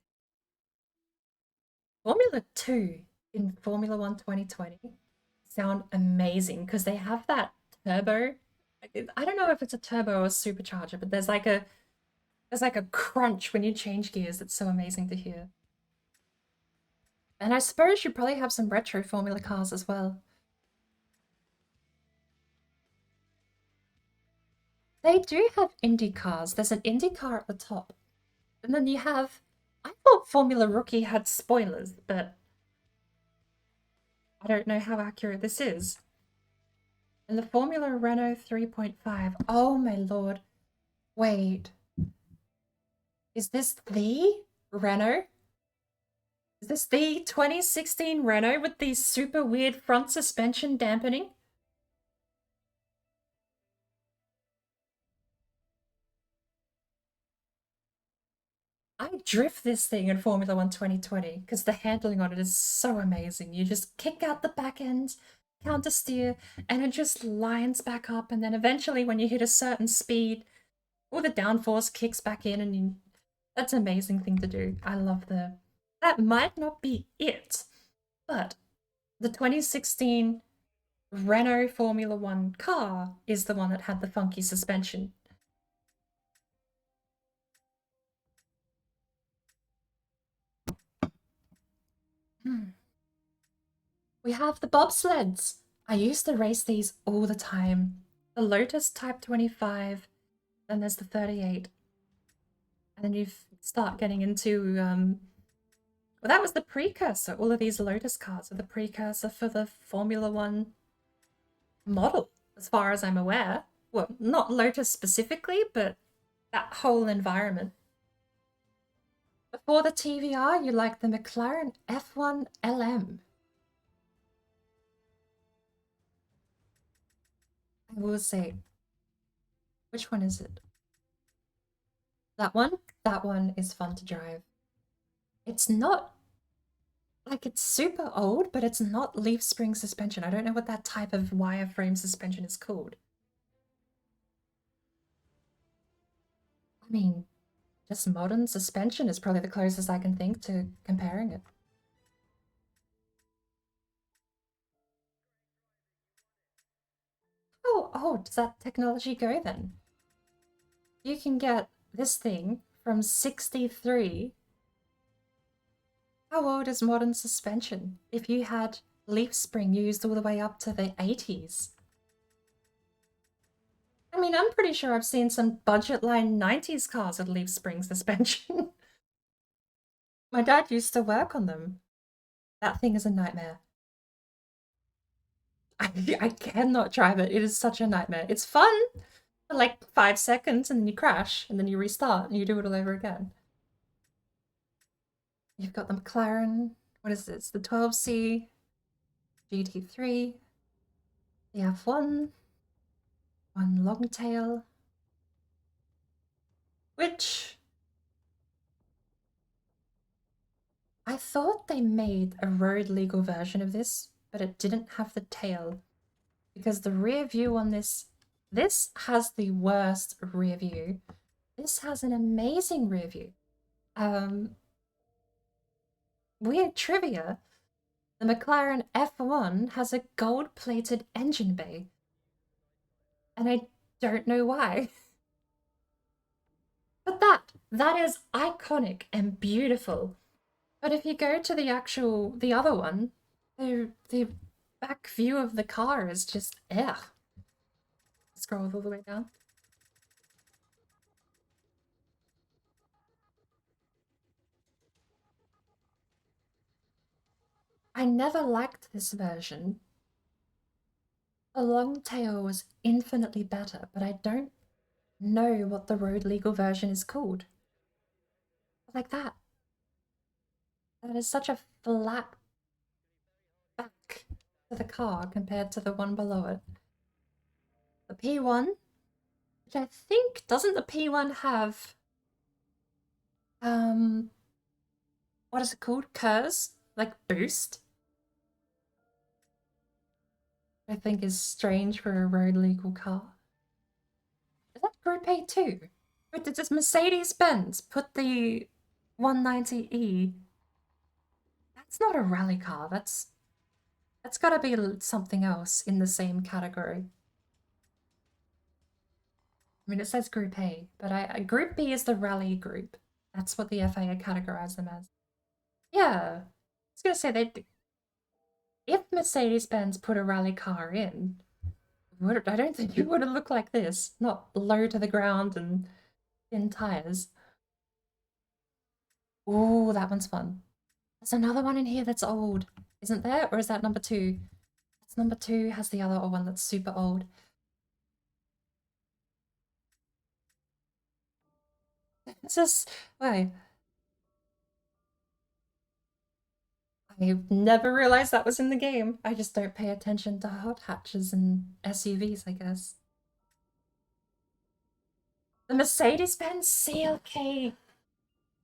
Formula 2 in Formula 1 2020 sound amazing because they have that turbo. I don't know if it's a turbo or a supercharger, but there's like a crunch when you change gears. It's so amazing to hear. And I suppose you probably have some retro Formula cars as well. They do have Indy cars. There's an Indy car at the top. And then you have, I thought Formula Rookie had spoilers, but I don't know how accurate this is. And the Formula Renault 3.5. Oh my lord. Wait. Is this the Renault? Is this the 2016 Renault with the super weird front suspension dampening? I drift this thing in Formula 1 2020 because the handling on it is so amazing. You just kick out the back end counter steer, and it just lines back up, and then eventually when you hit a certain speed, all the downforce kicks back in, and that's an amazing thing to do. I love that might not be it, but the 2016 Renault Formula One car is the one that had the funky suspension. We have the bobsleds. I used to race these all the time. The Lotus Type 25, then there's the 38. And then you start getting into, well, that was the precursor. All of these Lotus cars are the precursor for the Formula One model, as far as I'm aware. Well, not Lotus specifically, but that whole environment. Before the TVR, you like the McLaren F1 LM. I will say, which one is it? That one? That one is fun to drive. It's not, like, it's super old, but it's not leaf spring suspension. I don't know what that type of wireframe suspension is called. I mean, just modern suspension is probably the closest I can think to comparing it. How old does that technology go then? You can get this thing from 63. How old is modern suspension if you had leaf spring used all the way up to the 80s? I mean, I'm pretty sure I've seen some budget line 90s cars with leaf spring suspension. My dad used to work on them. That thing is a nightmare. I cannot drive it. It is such a nightmare. It's fun for like 5 seconds and then you crash and then you restart and you do it all over again. You've got the McLaren. What is this? The 12C GT3. The F1. One Longtail. Which I thought they made a road legal version of this, but it didn't have the tail because the rear view on this has the worst rear view. This has an amazing rear view. Weird trivia, the McLaren F1 has a gold-plated engine bay, and I don't know why. But that is iconic and beautiful. But if you go to the other one, the back view of the car is just, ugh. Scroll all the way down. I never liked this version. The long tail was infinitely better, but I don't know what the road legal version is called. Like that. That is such a flat back to the car compared to the one below it. The P1, which I think, doesn't the P1 have, what is it called? KERS? Like boost? I think is strange for a road legal car. Is that Group A too? Wait, did this Mercedes-Benz put the 190E? That's not a rally car. That's gotta be something else in the same category. I mean, it says Group A, but Group B is the rally group. That's what the FIA categorize them as. Yeah, I was gonna say if Mercedes-Benz put a rally car in, I don't think it would have looked like this. Not low to the ground and thin tires. Oh, that one's fun. There's another one in here that's old, isn't there? Or is that number 2? That's number 2, has the other one that's super old. It's just, wait. I've never realized that was in the game. I just don't pay attention to hot hatches and SUVs, I guess. The Mercedes-Benz CLK.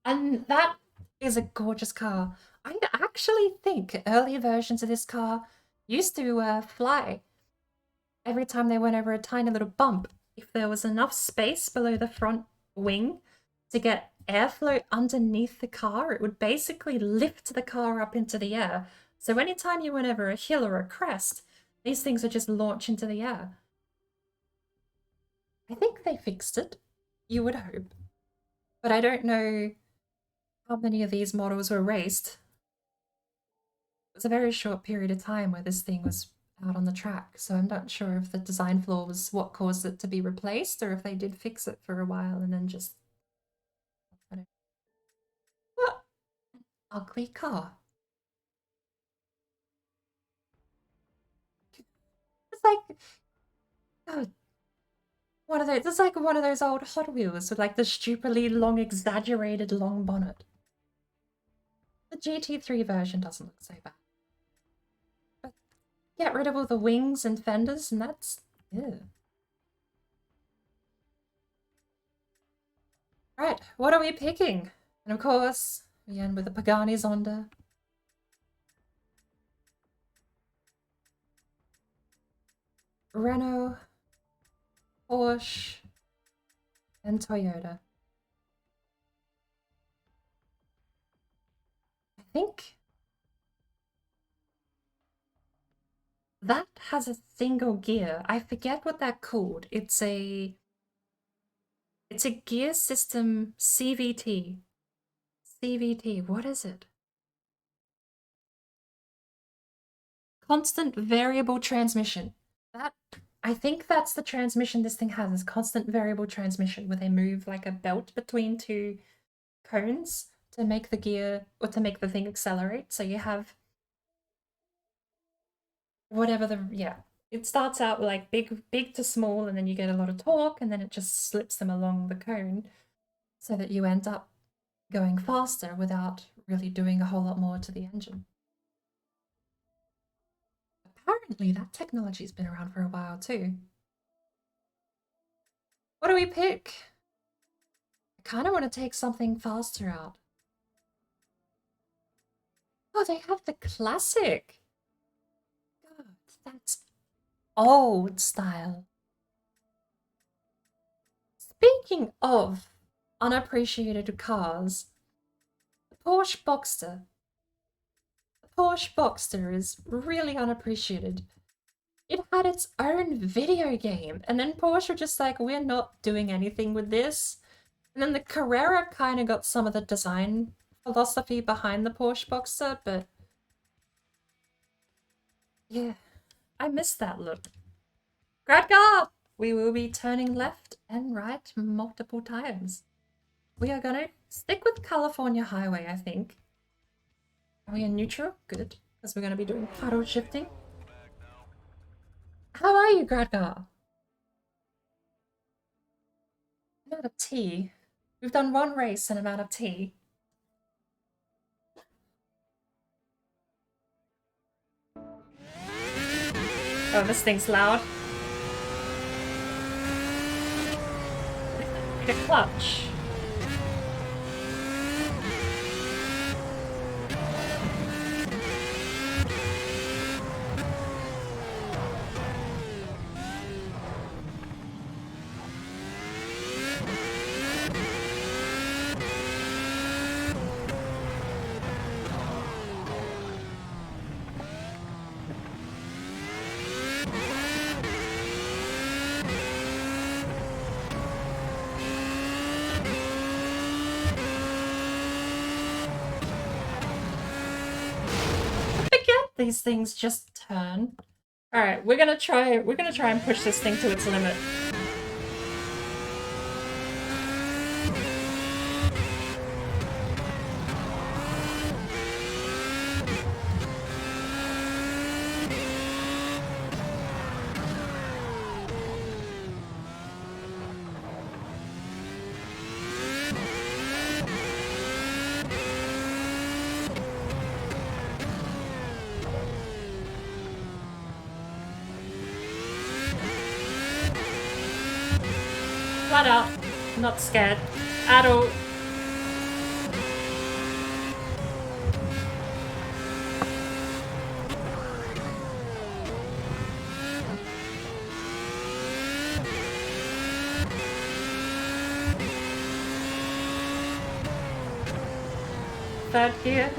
And that is a gorgeous car. I actually think earlier versions of this car used to fly every time they went over a tiny little bump. If there was enough space below the front wing to get airflow underneath the car, it would basically lift the car up into the air. So anytime you went over a hill or a crest, these things would just launch into the air. I think they fixed it. You would hope. But I don't know how many of these models were raced. It was a very short period of time where this thing was out on the track, so I'm not sure if the design flaw was what caused it to be replaced or if they did fix it for a while and then just... What an ugly car. It's like... Oh, one of those, it's like one of those old Hot Wheels with like the stupidly long, exaggerated long bonnet. The GT3 version doesn't look so bad. But get rid of all the wings and fenders and that's... Ew. Right, what are we picking? And of course, we end with the Pagani Zonda. Renault, Porsche, and Toyota. I think that has a single gear. I forget what that's called. It's a gear system CVT. CVT, what is it? Constant variable transmission. I think that's the transmission this thing has, is constant variable transmission, where they move like a belt between two cones to make the gear, or to make the thing accelerate. So you have whatever the, yeah. It starts out like big to small, and then you get a lot of torque, and then it just slips them along the cone so that you end up going faster without really doing a whole lot more to the engine. Apparently that technology's been around for a while too. What do we pick? I kind of want to take something faster out. Oh, they have the classic. God, that's old style. Speaking of unappreciated cars, the Porsche Boxster. The Porsche Boxster is really unappreciated. It had its own video game, and then Porsche were just like, we're not doing anything with this. And then the Carrera kind of got some of the design philosophy behind the Porsche Boxster, but yeah, I miss that look. Gradgar! We will be turning left and right multiple times. We are gonna stick with California Highway, I think. Are we in neutral? Good, because we're gonna be doing paddle shifting. How are you, Gradgar? I'm out of tea. We've done one race and I'm out of tea. Oh, this thing's loud. The clutch. These things just turn. All right, we're gonna try and push this thing to its limit. Flat out, not scared at all. third gear.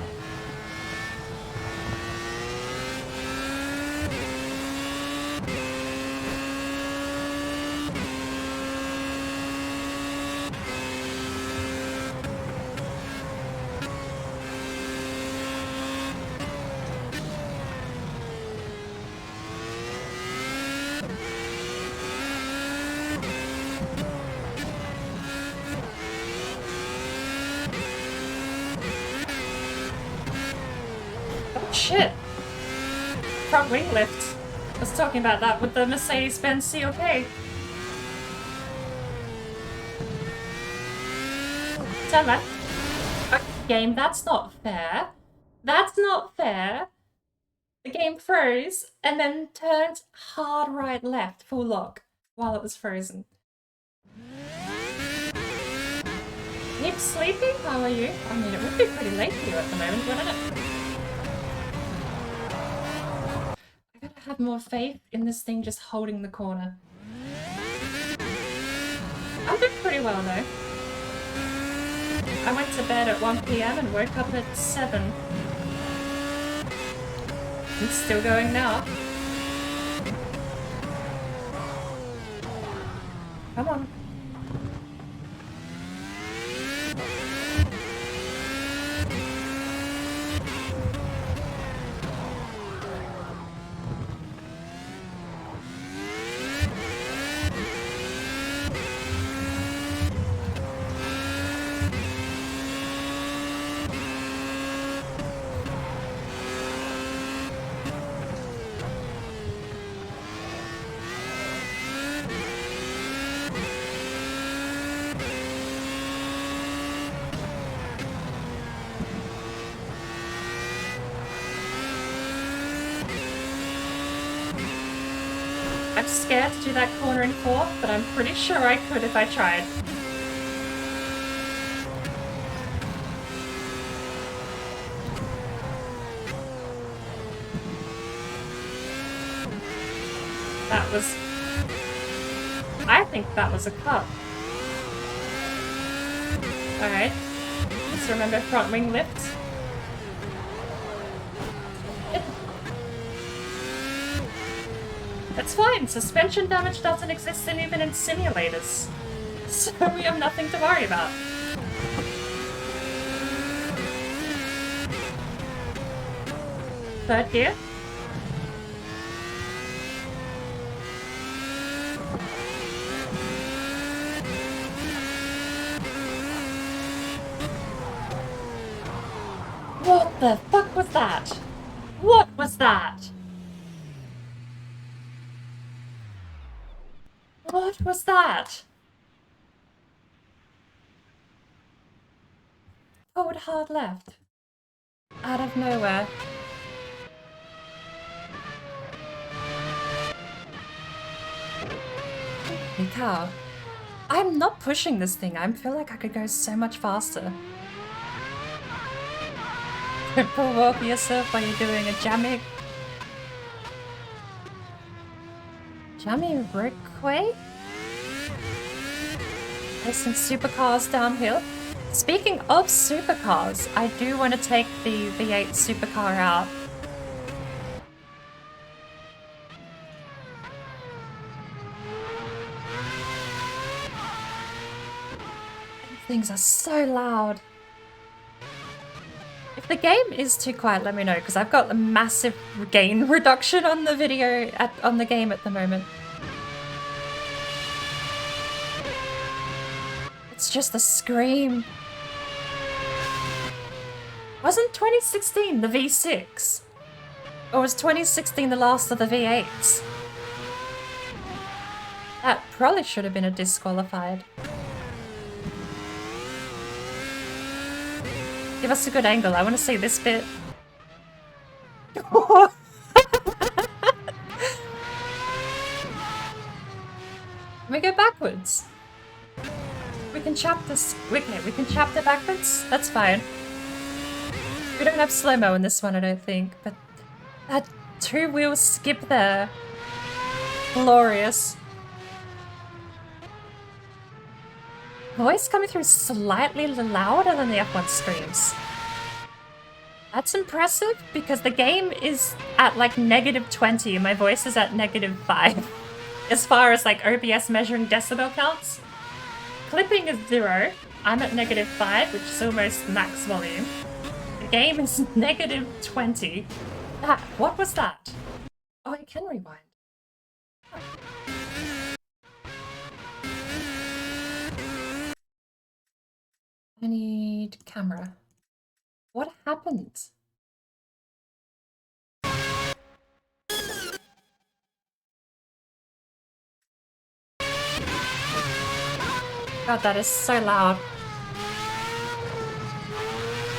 Shit! Front wing lift. I was talking about that with the Mercedes-Benz CLK. Turn left. Game, that's not fair. That's not fair. The game froze and then turned hard right left full lock while it was frozen. Keep sleeping? How are you? I mean, it would be pretty late for you at the moment, wouldn't it? I gotta have more faith in this thing just holding the corner. I'm doing pretty well though. I went to bed at 1 PM and woke up at 7. I'm still going now. Come on. I'm scared to do that corner in fourth, but I'm pretty sure I could if I tried. That was... I think that was a cut. Alright. Just remember front wing lift. That's fine, suspension damage doesn't exist even in simulators. So we have nothing to worry about. Third gear. What the fuck was that? What was that? What was that? Forward hard left. Out of nowhere. Holy cow. I'm not pushing this thing. I feel like I could go so much faster. Don't pull over yourself while you're doing a jammy brickway? Racing supercars downhill. Speaking of supercars, I do want to take the V8 supercar out. Things are so loud. If the game is too quiet, let me know, because I've got a massive gain reduction on the video on the game at the moment. It's just a scream. Wasn't 2016 the V6? Or was 2016 the last of the V8s? That probably should have been a disqualified. Give us a good angle. I want to see this bit. Can we go backwards? We can chap this. Okay, we can chap it backwards. That's fine. We don't have slow-mo in this one, I don't think. But that two-wheel skip there. Glorious. Voice coming through slightly louder than the F1 screams. That's impressive because the game is at like -20 and my voice is at -5. As far as like OBS measuring decibel counts. Clipping is 0. I'm at -5, which is almost max volume. The game is -20. What was that? Oh, I can rewind. I need camera. What happened? God, that is so loud.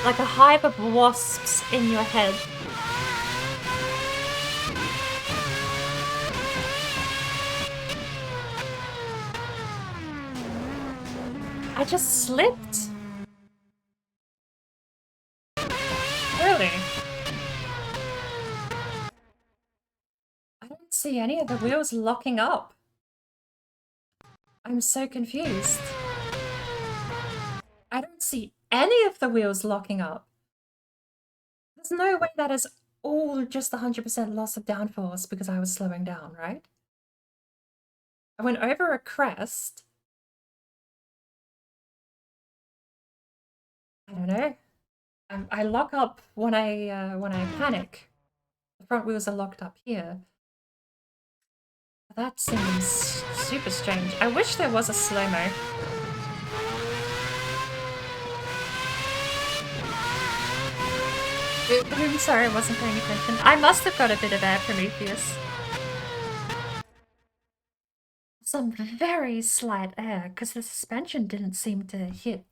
Like a hive of wasps in your head. I just slipped. Really? I don't see any of the wheels locking up. I'm so confused. I don't see any of the wheels locking up. There's no way that is all just 100% loss of downforce because I was slowing down, right? I went over a crest. I don't know. I lock up when I panic. The front wheels are locked up here. That seems super strange. I wish there was a slow-mo. I'm sorry, I wasn't paying attention. I must have got a bit of air Prometheus. Some very slight air, because the suspension didn't seem to hit.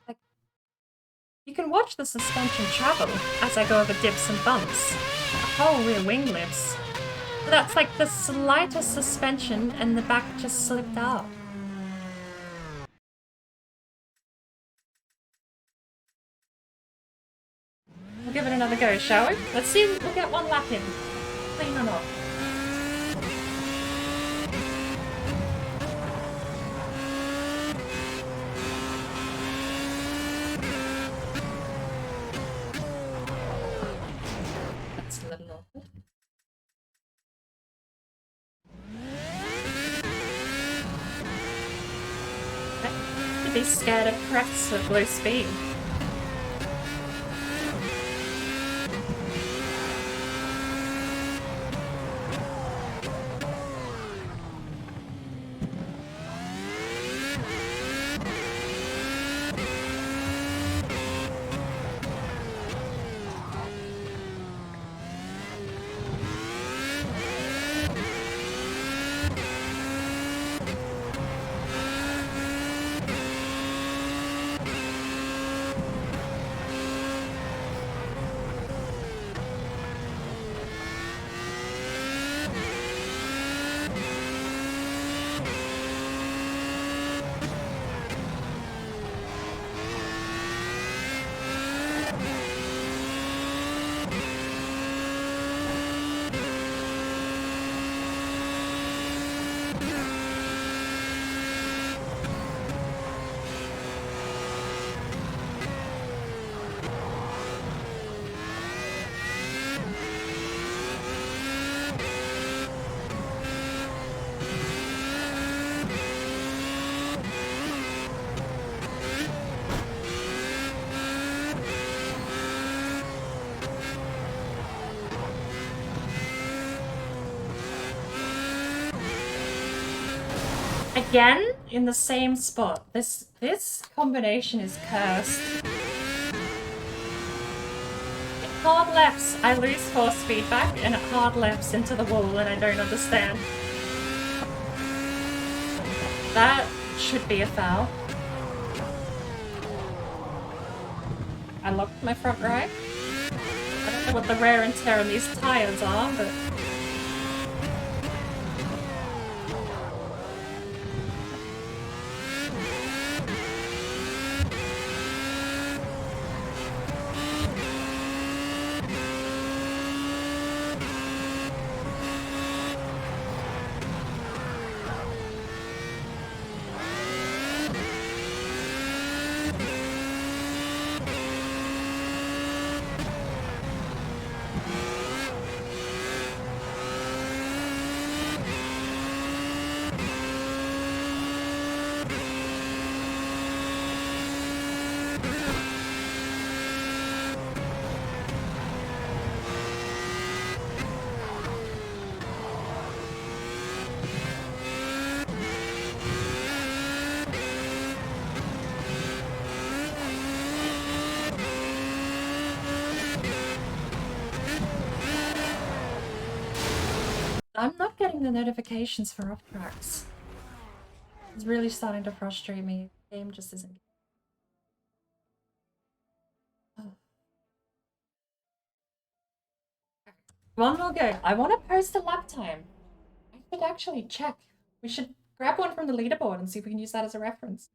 Like, you can watch the suspension travel as I go over dips and bumps. The whole rear wing lifts. But that's like the slightest suspension and the back just slipped out. We'll give it another go, shall we? Let's see if we'll get one lap in. Clean or not. That's a little awkward. You'd be scared of crests at low speed. Again, in the same spot. This combination is cursed. At hard lefts, I lose force feedback, and at hard lefts into the wall, and I don't understand. That should be a foul. I locked my front right. I don't know what the wear and tear on these tires are, but... I'm not getting the notifications for off tracks. It's really starting to frustrate me. The game just isn't. Oh. One more go. I want to post a lap time. I should actually check. We should grab one from the leaderboard and see if we can use that as a reference.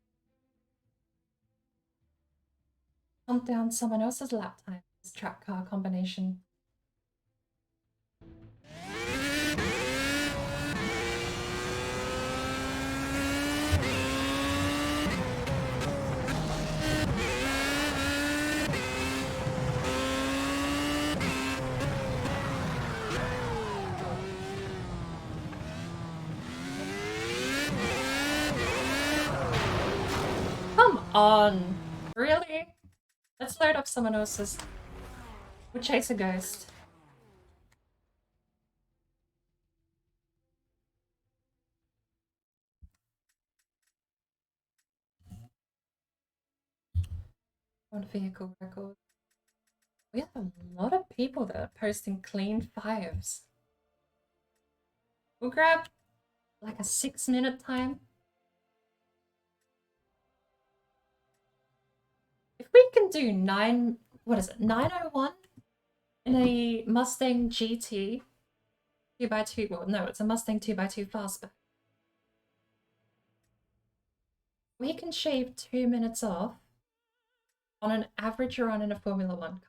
Hunt down someone else's lap time. This track car combination. Come on! Really? Let's load up someone else's. We'll chase a ghost. On vehicle record. We have a lot of people that are posting clean 5s. We'll grab like a 6-minute time. If we can do 901 in a Mustang GT 2x2, well no, it's a Mustang 2x2 fastback. We can shave 2 minutes off on an average run in a Formula 1 car,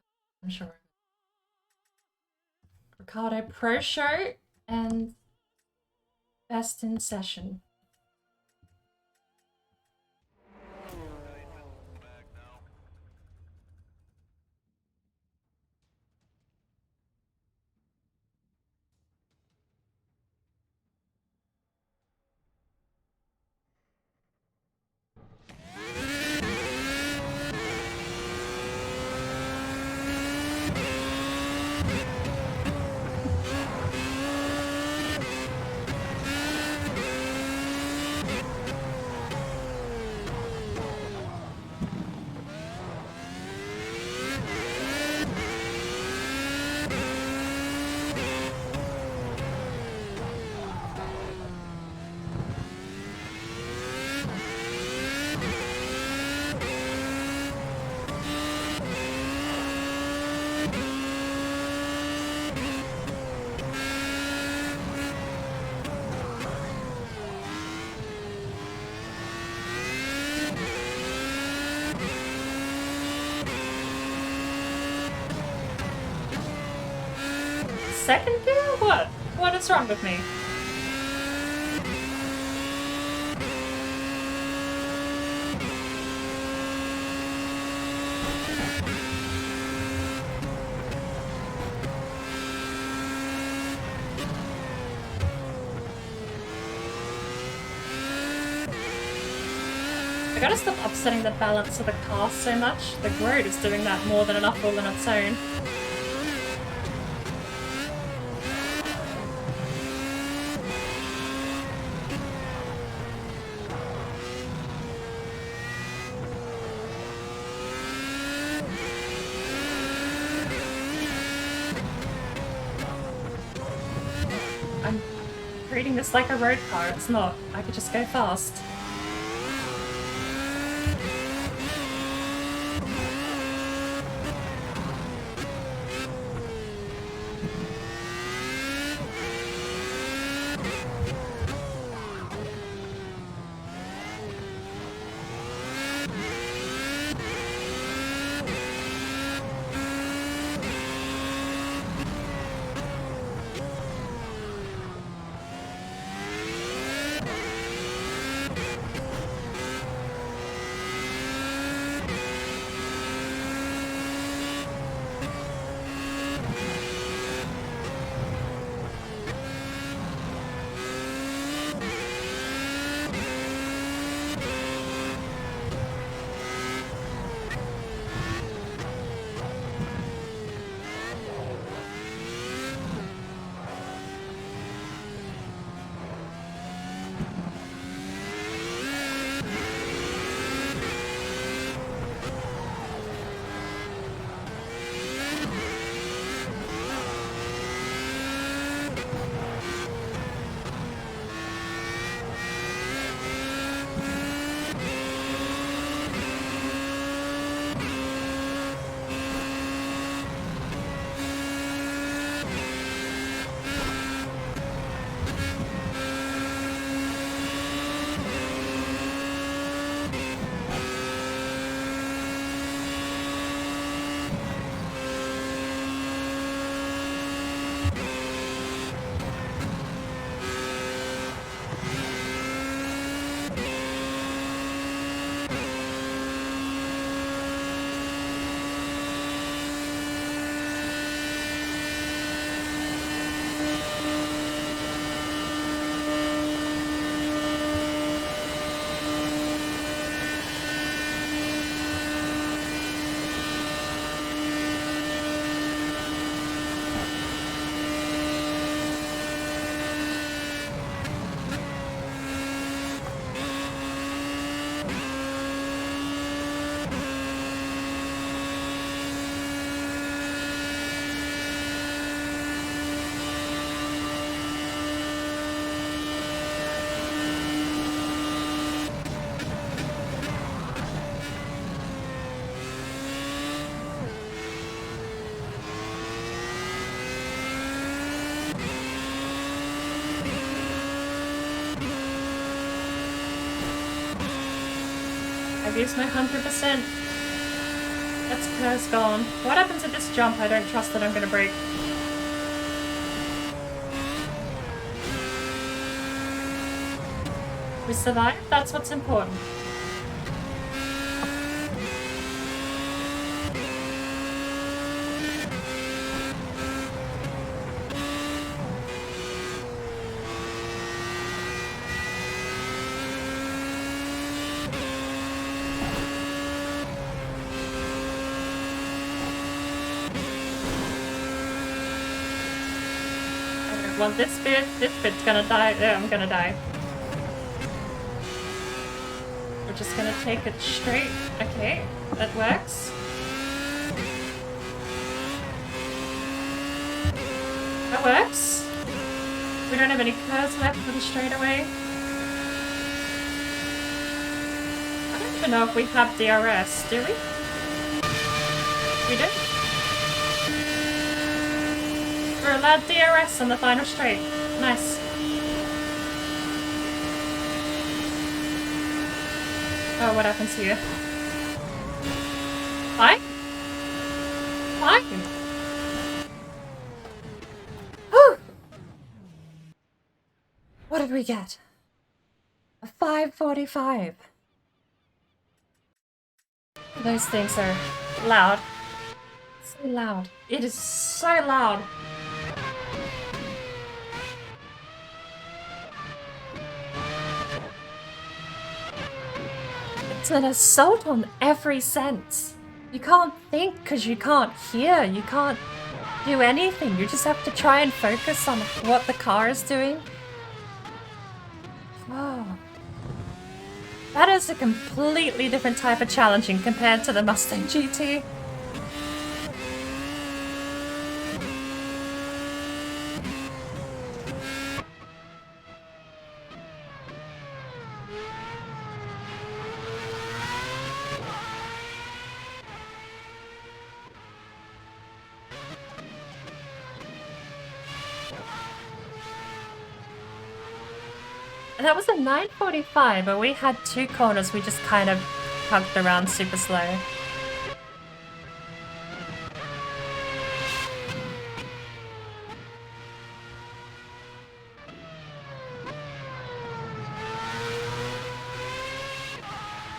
I'm sure. Ricardo Pro Show and Best in Session. Second gear? What? What is wrong with me? I gotta stop upsetting the balance of the car so much. The road is doing that more than enough all on its own. I'm treating this like a road car, it's not. I could just go fast. I've used my 100%. That's curse gone. What happens at this jump? I don't trust that I'm gonna break. We survived? That's what's important. Well, this bit's gonna die. Yeah, I'm gonna die. We're just gonna take it straight. Okay, that works. That works. We don't have any curves left for the straightaway. I don't even know if we have DRS, do we? We do? We're allowed DRS on the final straight. Nice. Oh, what happens here? Fine? Fine. Whew. What did we get? A 545. Those things are loud. So loud. It is so loud. It's an assault on every sense. You can't think because you can't hear. You can't do anything. You just have to try and focus on what the car is doing. Oh. That is a completely different type of challenging compared to the Mustang GT. And that was a 945, but we had two corners we just kind of hugged around super slow.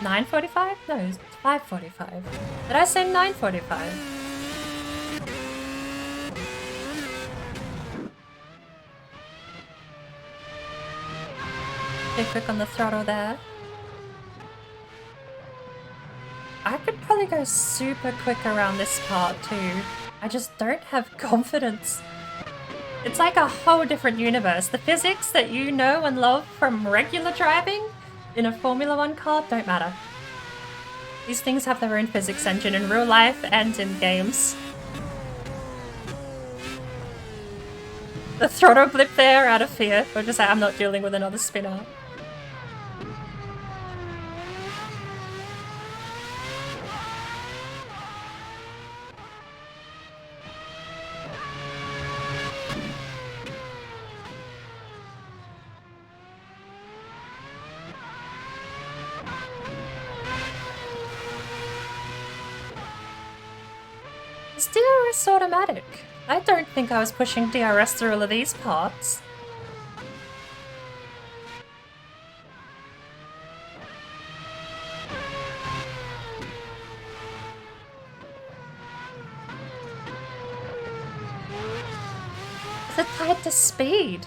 $9.45? No, it was $5.45. Did I say $9.45? Stay quick on the throttle there. I could probably go super quick around this part too. I just don't have confidence. It's like a whole different universe. The physics that you know and love from regular driving in a Formula 1 car don't matter. These things have their own physics engine in real life and in games. The throttle blip there out of fear. We're just like, I'm not dealing with another spin-out. Is DRS automatic? I don't think I was pushing DRS through all of these parts. Is it tied to speed?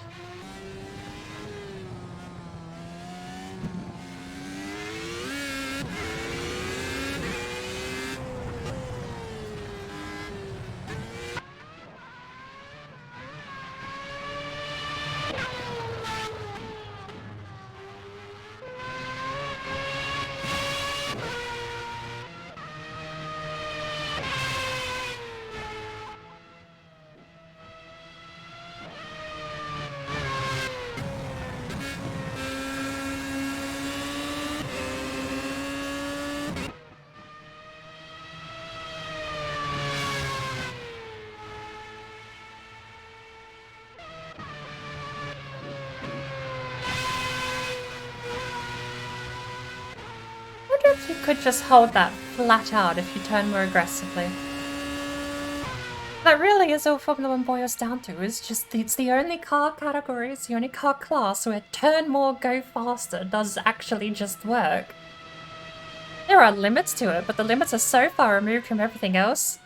if you could just hold that flat out if you turn more aggressively. That really is all Formula 1 boils down to, is just it's the only car category, it's the only car class where turn more, go faster does actually just work. There are limits to it, but the limits are so far removed from everything else.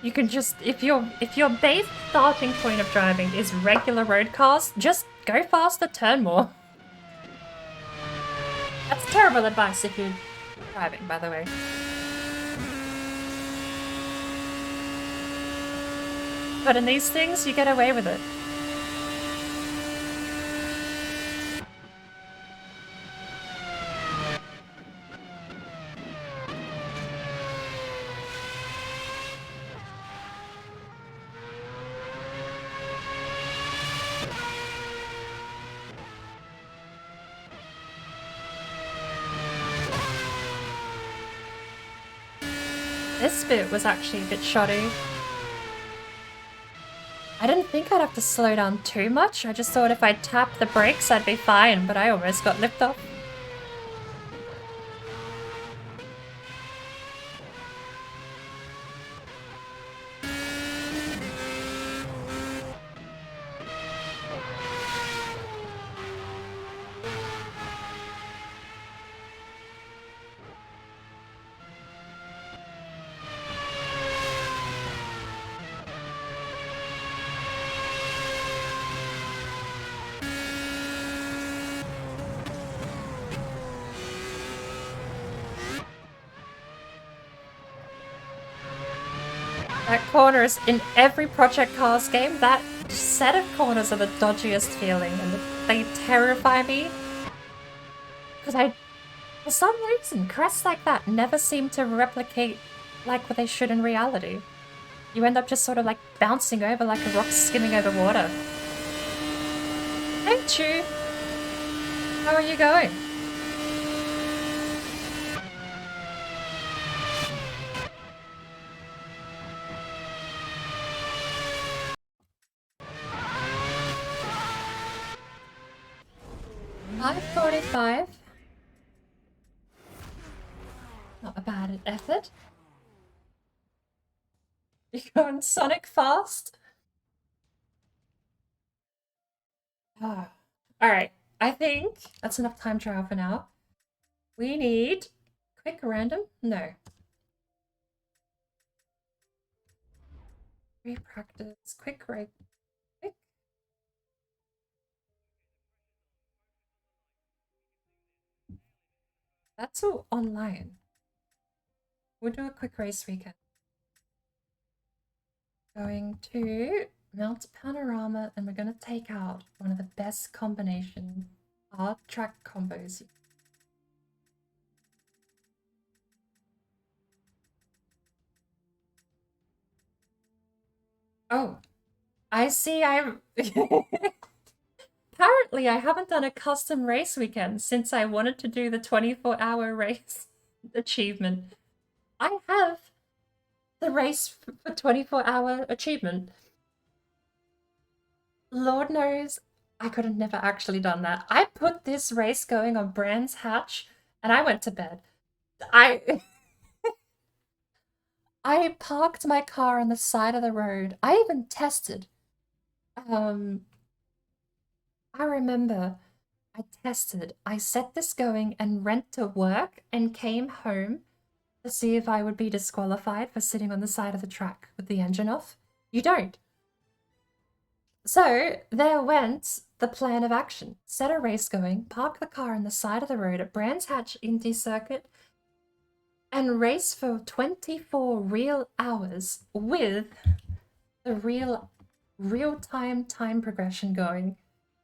You can just, if your base starting point of driving is regular road cars, just go faster, turn more. That's terrible advice if you're driving, by the way. But in these things, you get away with it. This bit was actually a bit shoddy. I didn't think I'd have to slow down too much. I just thought if I tapped the brakes, I'd be fine, but I almost got lipped off. That corner is in every Project Cars game. That set of corners are the dodgiest feeling, and they terrify me. Because for some reason, crests like that never seem to replicate like what they should in reality. You end up just sort of like bouncing over like a rock skimming over water. Hey, Chew! How are you going? $5.45. Not a bad effort. You going Sonic fast? Ah. Alright, I think that's enough time trial for now. We need quick random? No. Repractice, quick rate. Quick. That's all online. We'll do a quick race weekend. Going to Mount Panorama, and we're going to take out one of the best combination hard track combos. Oh, I see. Apparently I haven't done a custom race weekend since I wanted to do the 24-hour race achievement. I have the race for 24-hour achievement. Lord knows I could have never actually done that. I put this race going on Brands Hatch and I went to bed. I parked my car on the side of the road. I even tested. I remember I tested. I set this going and went to work and came home to see if I would be disqualified for sitting on the side of the track with the engine off. You don't. So there went the plan of action. Set a race going, park the car on the side of the road at Brands Hatch Indy Circuit, and race for 24 real hours with the real-time time progression going.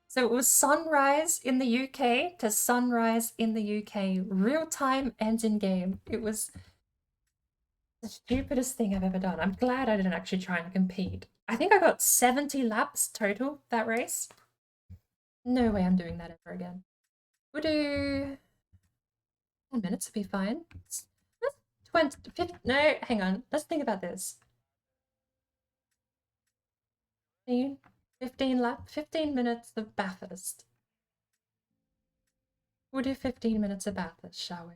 So it was sunrise in the UK to sunrise in the UK, real-time and in-game. It was the stupidest thing I've ever done. I'm glad I didn't actually try and compete. I think I got 70 laps total that race. No way I'm doing that ever again. We'll do 10 minutes to be fine. 20, 50, no, hang on. Let's think about this. 15 minutes of Bathurst. We'll do 15 minutes of Bathurst, shall we?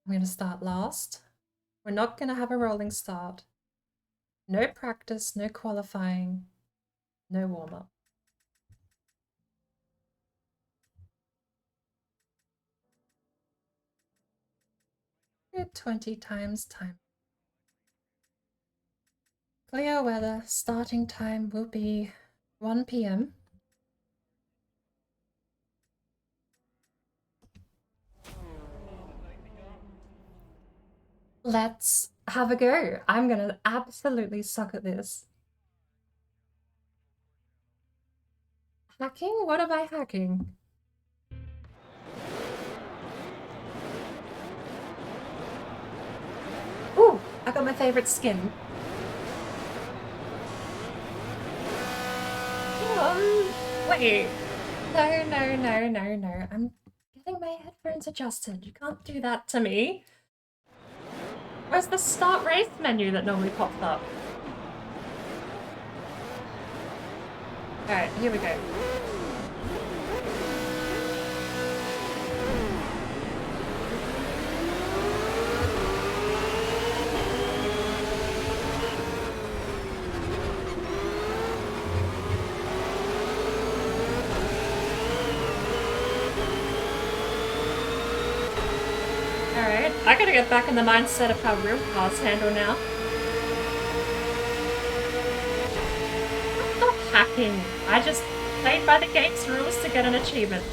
I'm going to start last. We're not going to have a rolling start. No practice, no qualifying, no warm-up. Good 20 times time. Clear weather, starting time will be 1 p.m. Let's have a go. I'm gonna absolutely suck at this. Hacking? What am I hacking? Ooh, I got my favorite skin. Wait. No. I'm getting my headphones adjusted. You can't do that to me. Where's the start race menu that normally pops up? Alright, here we go. Alright, I gotta get back in the mindset of how real cars handle now. I'm not hacking. I just played by the game's rules to get an achievement.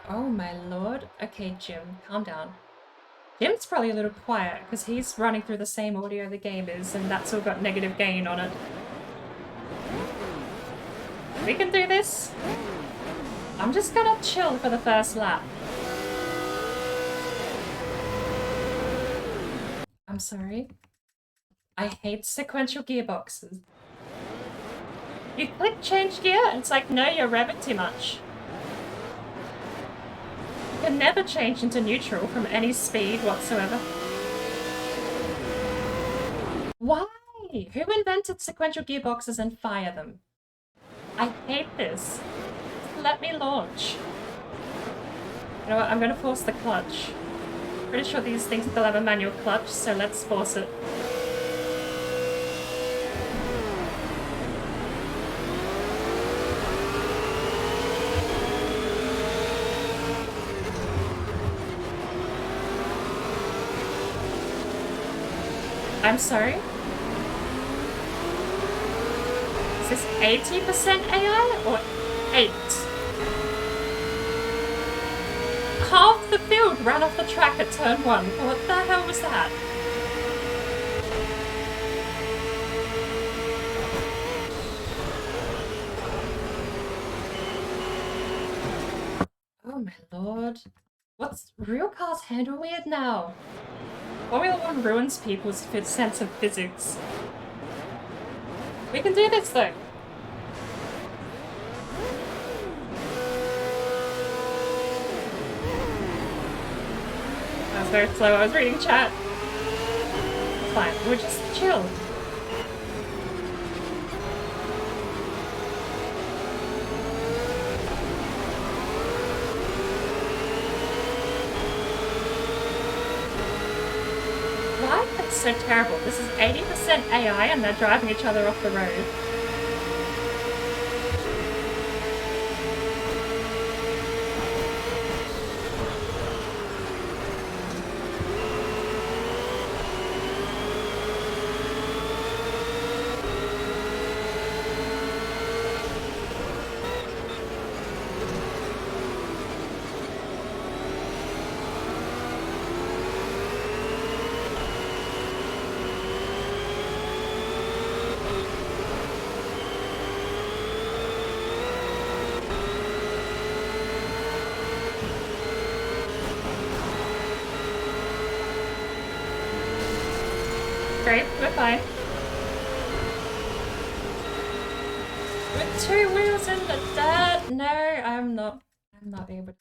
Oh my lord. Okay, Jim, calm down. Jim's probably a little quiet because he's running through the same audio the game is, and that's all got negative gain on it. We can do this. I'm just gonna chill for the first lap. I'm sorry. I hate sequential gearboxes. You click change gear and it's like, no, you're revving too much. You can never change into neutral from any speed whatsoever. Why? Who invented sequential gearboxes and fire them? I hate this. Just let me launch. You know what? I'm gonna force the clutch. Pretty sure these things still have a manual clutch, so let's force it. I'm sorry? Is this 80% AI or 8? Half the field ran off the track at turn 1. What the hell was that? Oh my lord. What's real cars handle weird now? Formula 1 ruins people's sense of physics. We can do this though. That was very slow. I was reading chat. It's fine. We'll just chill. Why? That's so terrible. This is 80% AI and they're driving each other off the road. Great, we're fine. With 2 wheels in the dirt? No, I'm not able to.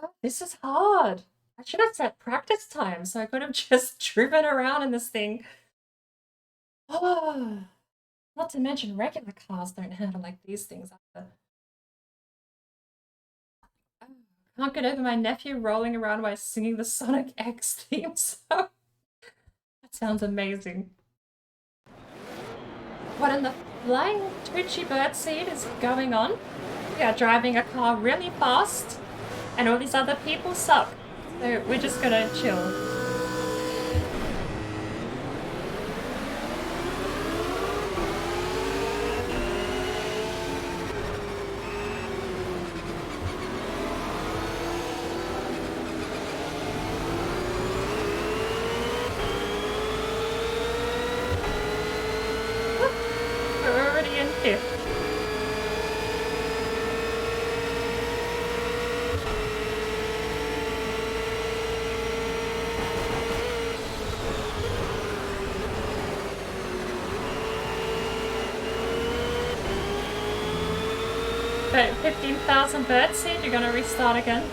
God, this is hard. I should have set practice time so I could have just driven around in this thing. Oh, not to mention regular cars don't handle like these things either. Oh, Can't get over my nephew rolling around while singing the Sonic X theme song. That sounds amazing. What in the flying twitchy birdseed is going on? We are driving a car really fast, and all these other people suck. So we're just gonna chill. We're already in fifth. But 15,000 birdseed, you're gonna restart again?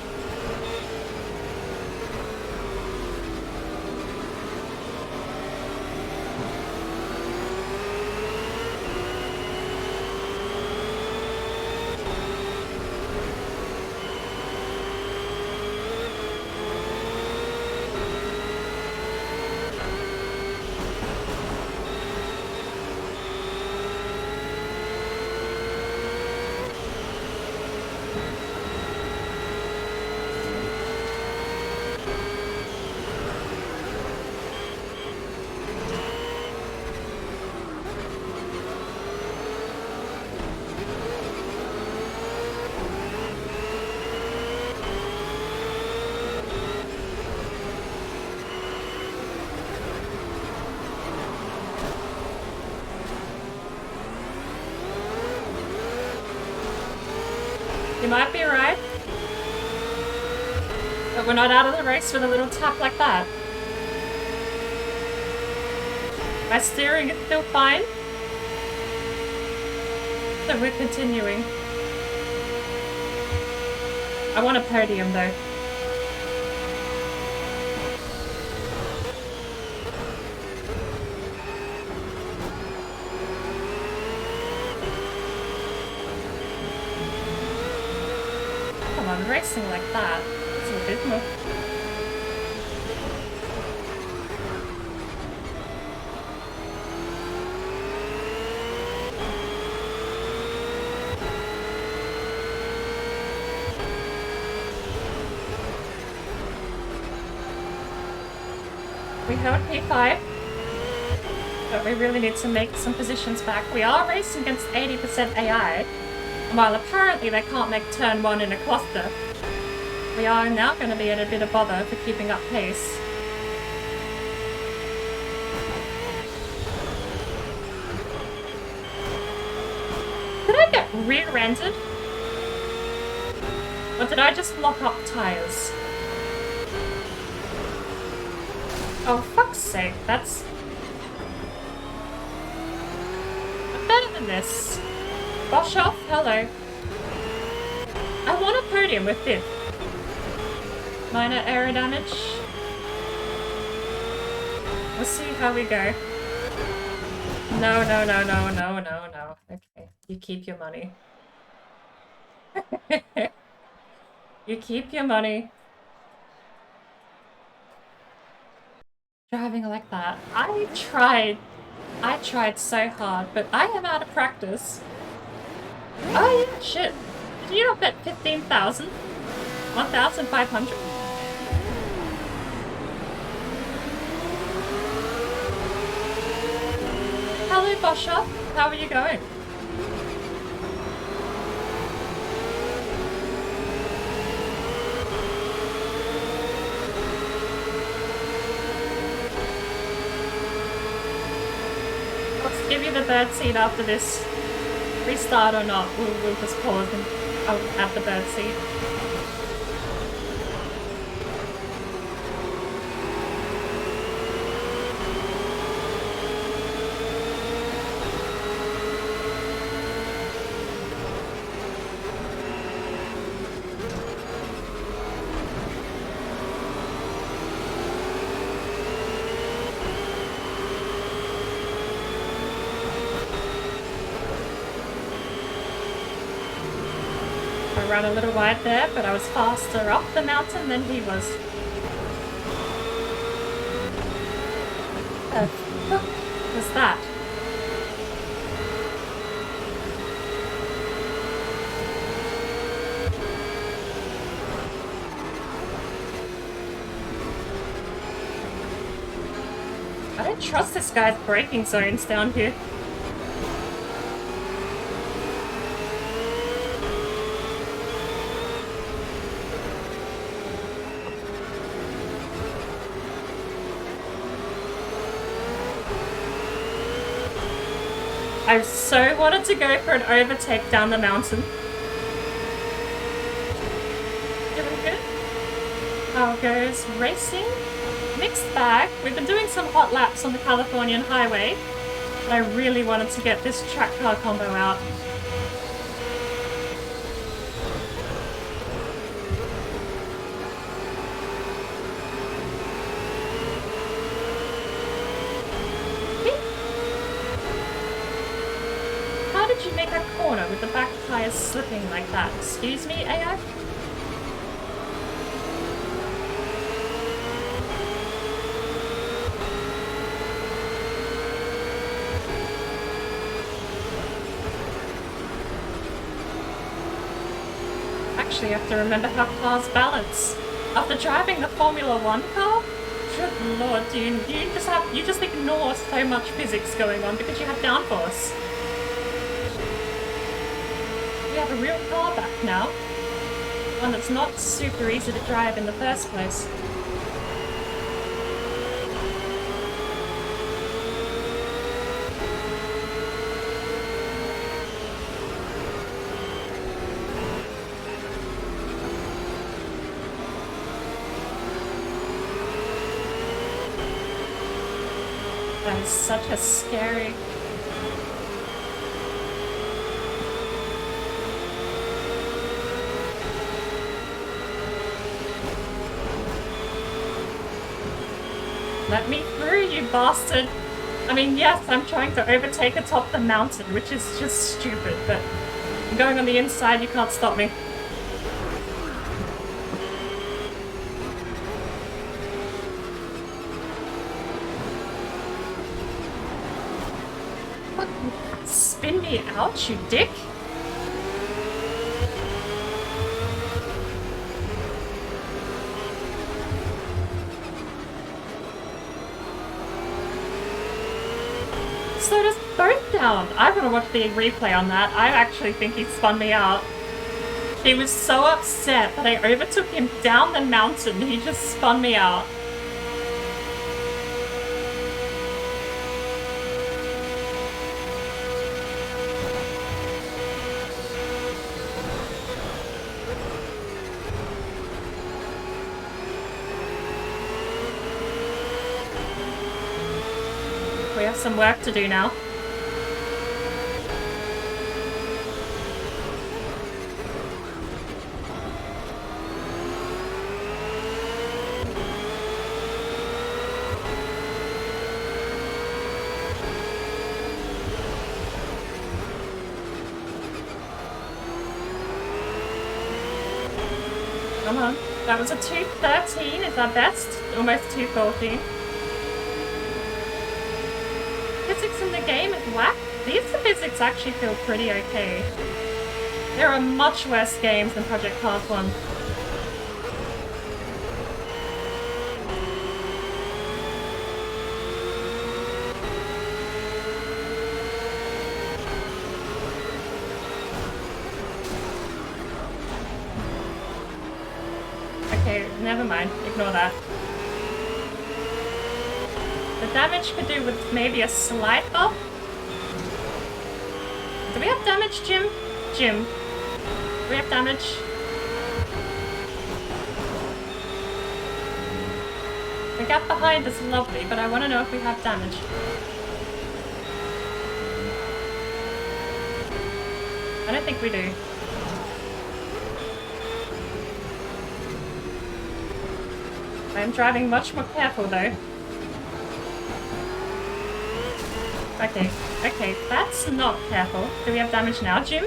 You might be right. But we're not out of the race with a little tap like that. My steering is still fine. So we're continuing. I want a podium though. Come on, racing like that. It's a bit more. We held P5, but we really need to make some positions back. We are racing against 80% AI, and while apparently they can't make turn 1 in a cluster, we are now going to be in a bit of bother for keeping up pace. Did I get rear-ended? Or did I just lock up tires? Oh, fuck's sake, that's... I'm better than this. Bosh off, hello. I want a podium with fifth. Minor aero damage. We'll see how we go. No, no, no, no, no, no, no. Okay, you keep your money. You keep your money. Driving like that. I tried so hard, but I am out of practice. Oh yeah, shit. Did you not bet 15,000? 1,500? Hello, Bosha. How are you going? Let's give you the bird seat after this. Restart or not, we'll just pause and I'll add the bird seat. run a little wide there, but I was faster up the mountain than he was. What was that? I don't trust this guy's braking zones down here. I so wanted to go for an overtake down the mountain. Doing good? How goes racing? Mixed bag. We've been doing some hot laps on the Californian highway, but I really wanted to get this track car combo out. How did you make a corner with the back tires slipping like that? Excuse me, AI? Actually, you have to remember how cars balance. After driving the Formula 1 car, good lord, dude, you just ignore so much physics going on because you have downforce. We have a real car back now. One that's not super easy to drive in the first place. That is such a scary... Let me through, you bastard! I mean, yes, I'm trying to overtake atop the mountain, which is just stupid, but I'm going on the inside, you can't stop me. Spin me out, you dick! Slowed us both down. I want to watch the replay on that. I actually think he spun me out. He was so upset that I overtook him down the mountain. He just spun me out. We have some work to do now. Come on. That was a 2:13 is our best. Almost 2:14. Physics in the game is whack. These physics actually feel pretty okay. There are much worse games than Project Cars 1. Okay, never mind. Ignore that. The damage could do with maybe a slight buff. Do we have damage, Jim? Jim. Do we have damage? The gap behind is lovely, but I want to know if we have damage. I don't think we do. I am driving much more careful though. Okay, okay, that's not careful. Do we have damage now, Jim?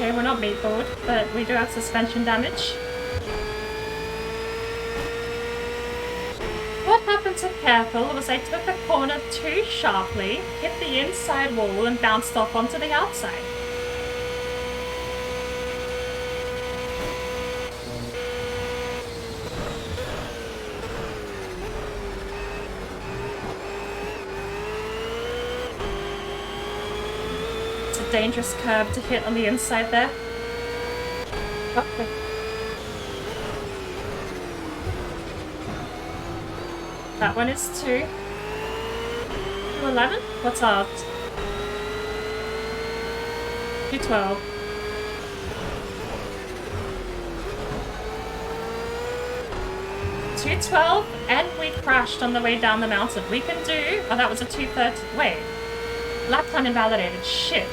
okay, we're not meatballed, but we do have suspension damage. What happened to Careful was I took a corner too sharply, hit the inside wall, and bounced off onto the outside. It's a dangerous curve to hit on the inside there. Okay. That one is 2. 211? What's ours? 212. 212, and we crashed on the way down the mountain. We can do... Oh, that was a 230. Wait. Lap time invalidated. Shit.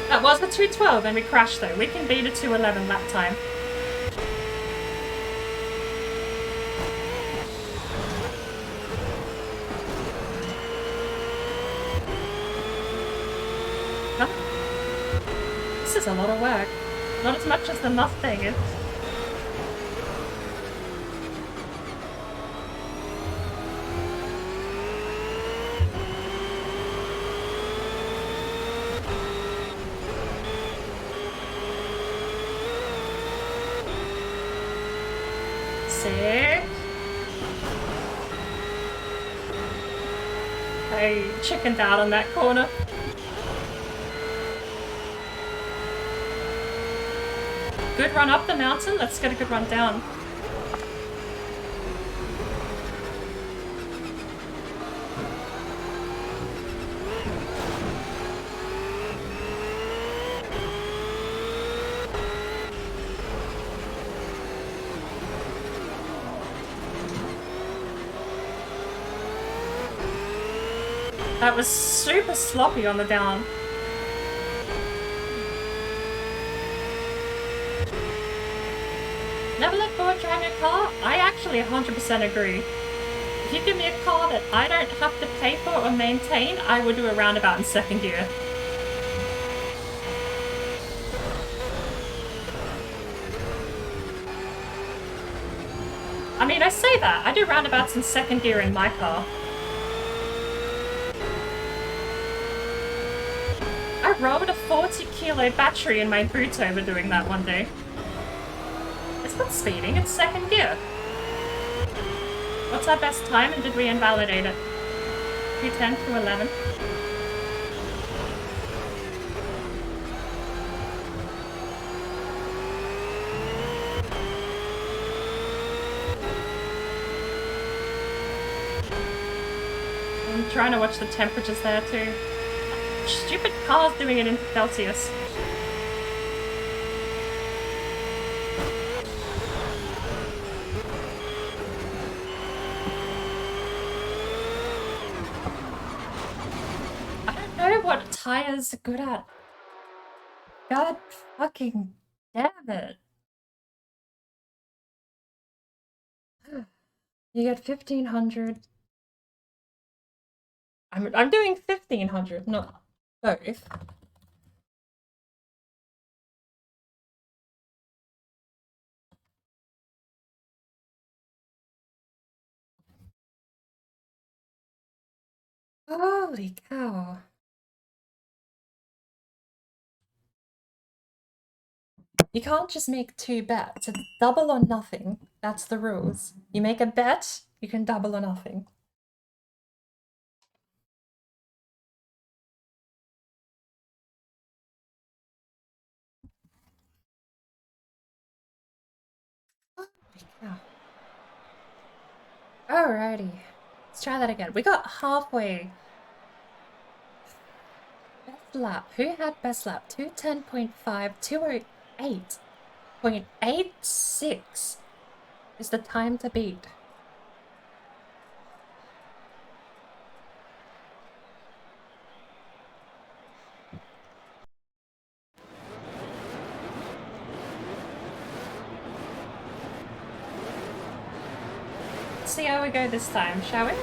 That was a 212, and we crashed though. We can beat a 211 lap time. Huh? This is a lot of work. Not as much as the Mustang is. Sick. I chickened out on that corner. Good run up the mountain. Let's get a good run down. That was super sloppy on the down. Never let go of driving a car? I actually 100% agree. If you give me a car that I don't have to pay for or maintain, I would do a roundabout in second gear. I mean, I say that. I do roundabouts in second gear in my car. I rolled a 40-kilo battery in my boot over doing that one day. It's not speeding, it's second gear. What's our best time and did we invalidate it? 210 to 11. I'm trying to watch the temperatures there too. Stupid car's doing it in Celsius. I don't know what tires are good at. God fucking damn it. You get 1500. I'm doing 1500, not both. Holy cow. You can't just make 2 bets. It's double or nothing. That's the rules. You make a bet, you can double or nothing. Yeah. Alrighty. Let's try that again. We got halfway. Best lap. Who had best lap? 210.5, 208.86 is the time to beat. See how we go this time, shall we?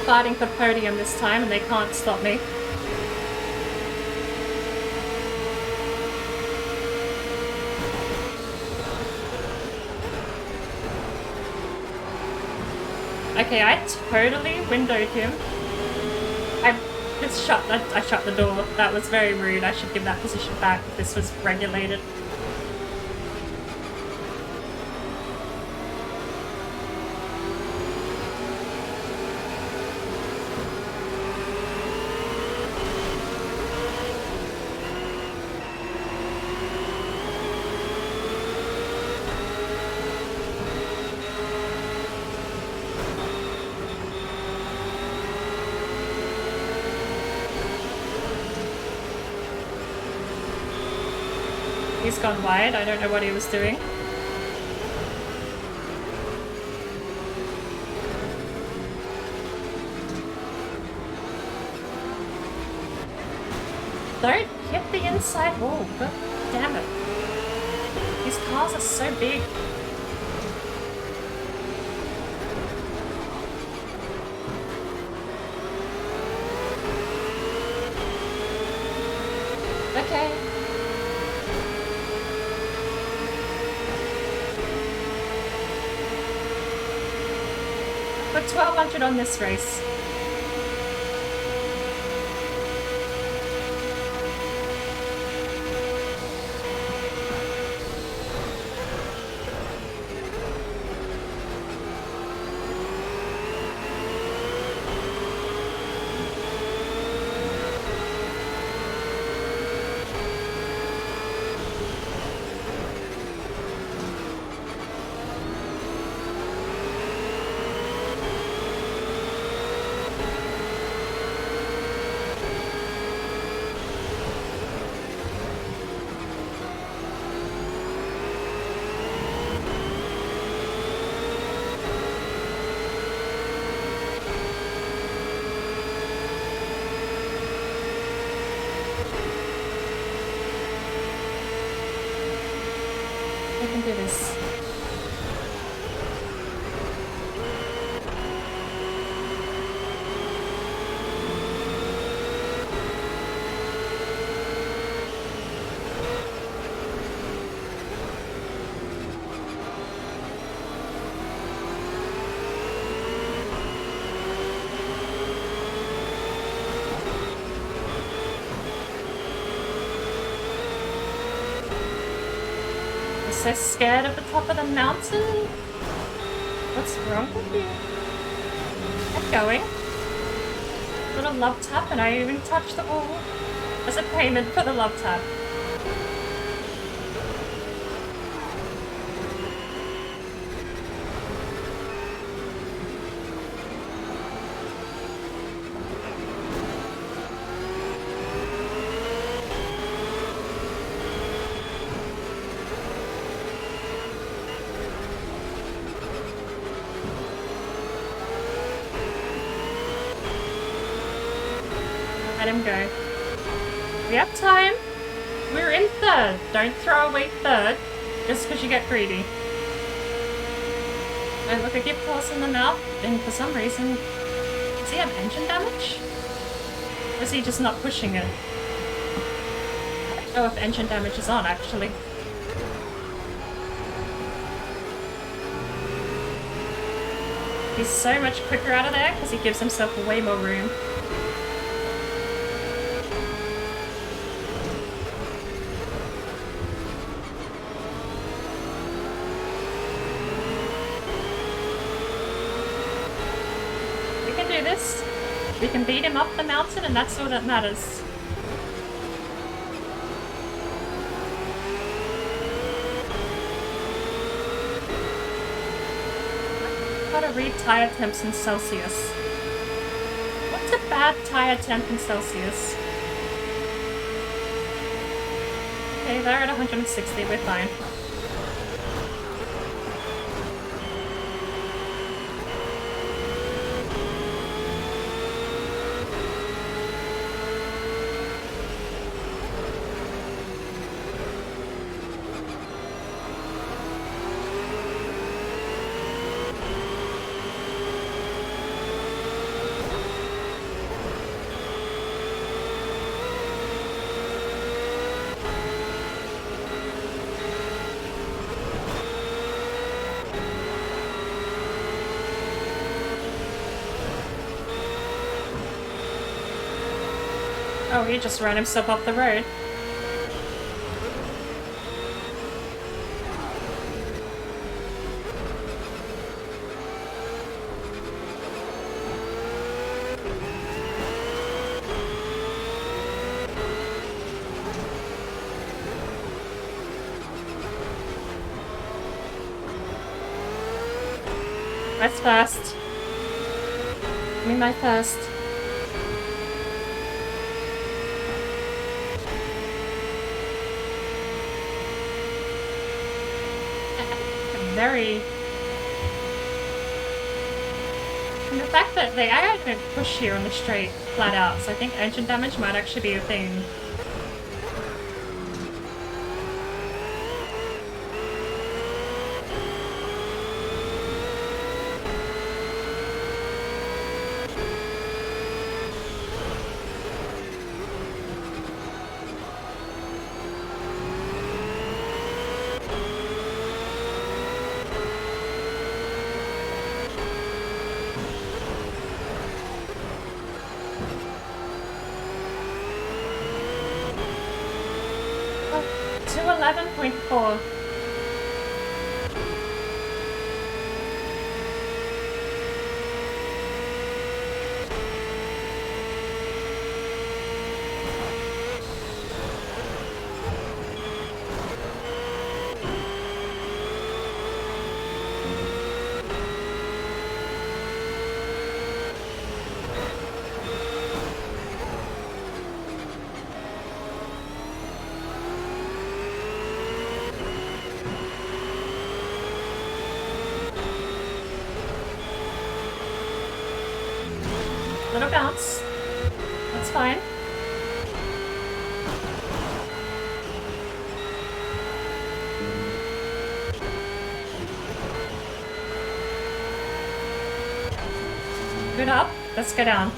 fighting for podium this time and they can't stop me. Okay, I totally windowed him. I shut the door. That was very rude. I should give that position back if this was regulated. He's gone wide. I don't know what he was doing. Don't hit the inside wall. God damn it. These cars are so big. Okay. Put 1200 on this race. I can do this. So scared of the top of the mountain? What's wrong with you? Keep going. Little love tap and I even touched the wall as a payment for the love tap. Let him go. We have time. We're in third. Don't throw away third just because you get greedy. I look a gift horse in the mouth, and for some reason, does he have engine damage? Or is he just not pushing it? I don't know if engine damage is on, actually. He's so much quicker out of there because he gives himself way more room. We can beat him up the mountain and that's all that matters. Gotta read tire temps in Celsius. What's a bad tire temp in Celsius? Okay, they're at 160, we're fine. he just ran himself off the road. That's fast. Give me my first. Very. And the fact that the AI didn't push here on the straight flat out, so I think engine damage might actually be a thing. To 11.4. Little bounce. That's fine. Good up. Let's go down.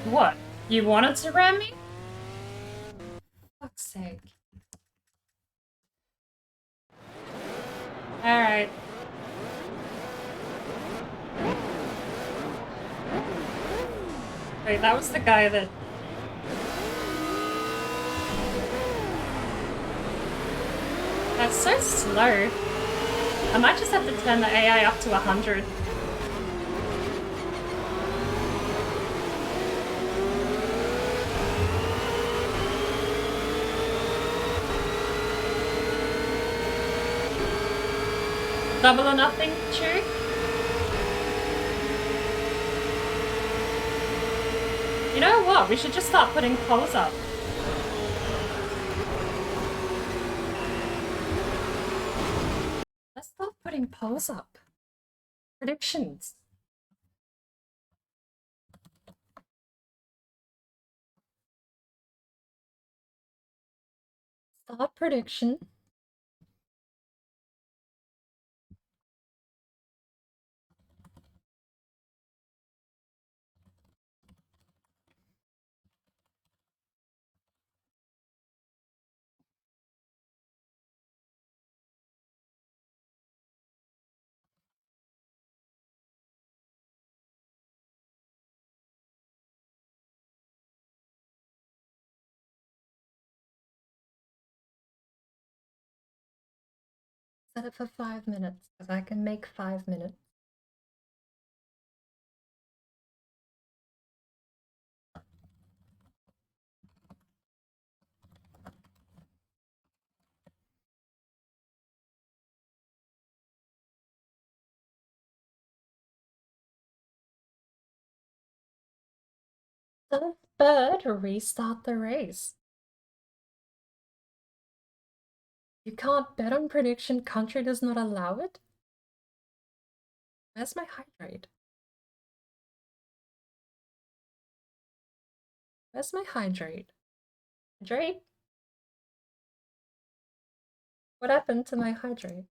What? You wanted to ram me? Fuck's sake. Alright. Wait, that was the guy that... That's so slow. I might just have to turn the AI up to 100. Double or nothing, true? You know what? We should just start putting polls up. Let's start putting polls up. Predictions. Start prediction. Set it for 5 minutes, because I can make 5 minutes. The bird restart the race. You can't bet on prediction, country does not allow it? Where's my hydrate? Where's my hydrate? Hydrate? What happened to my hydrate?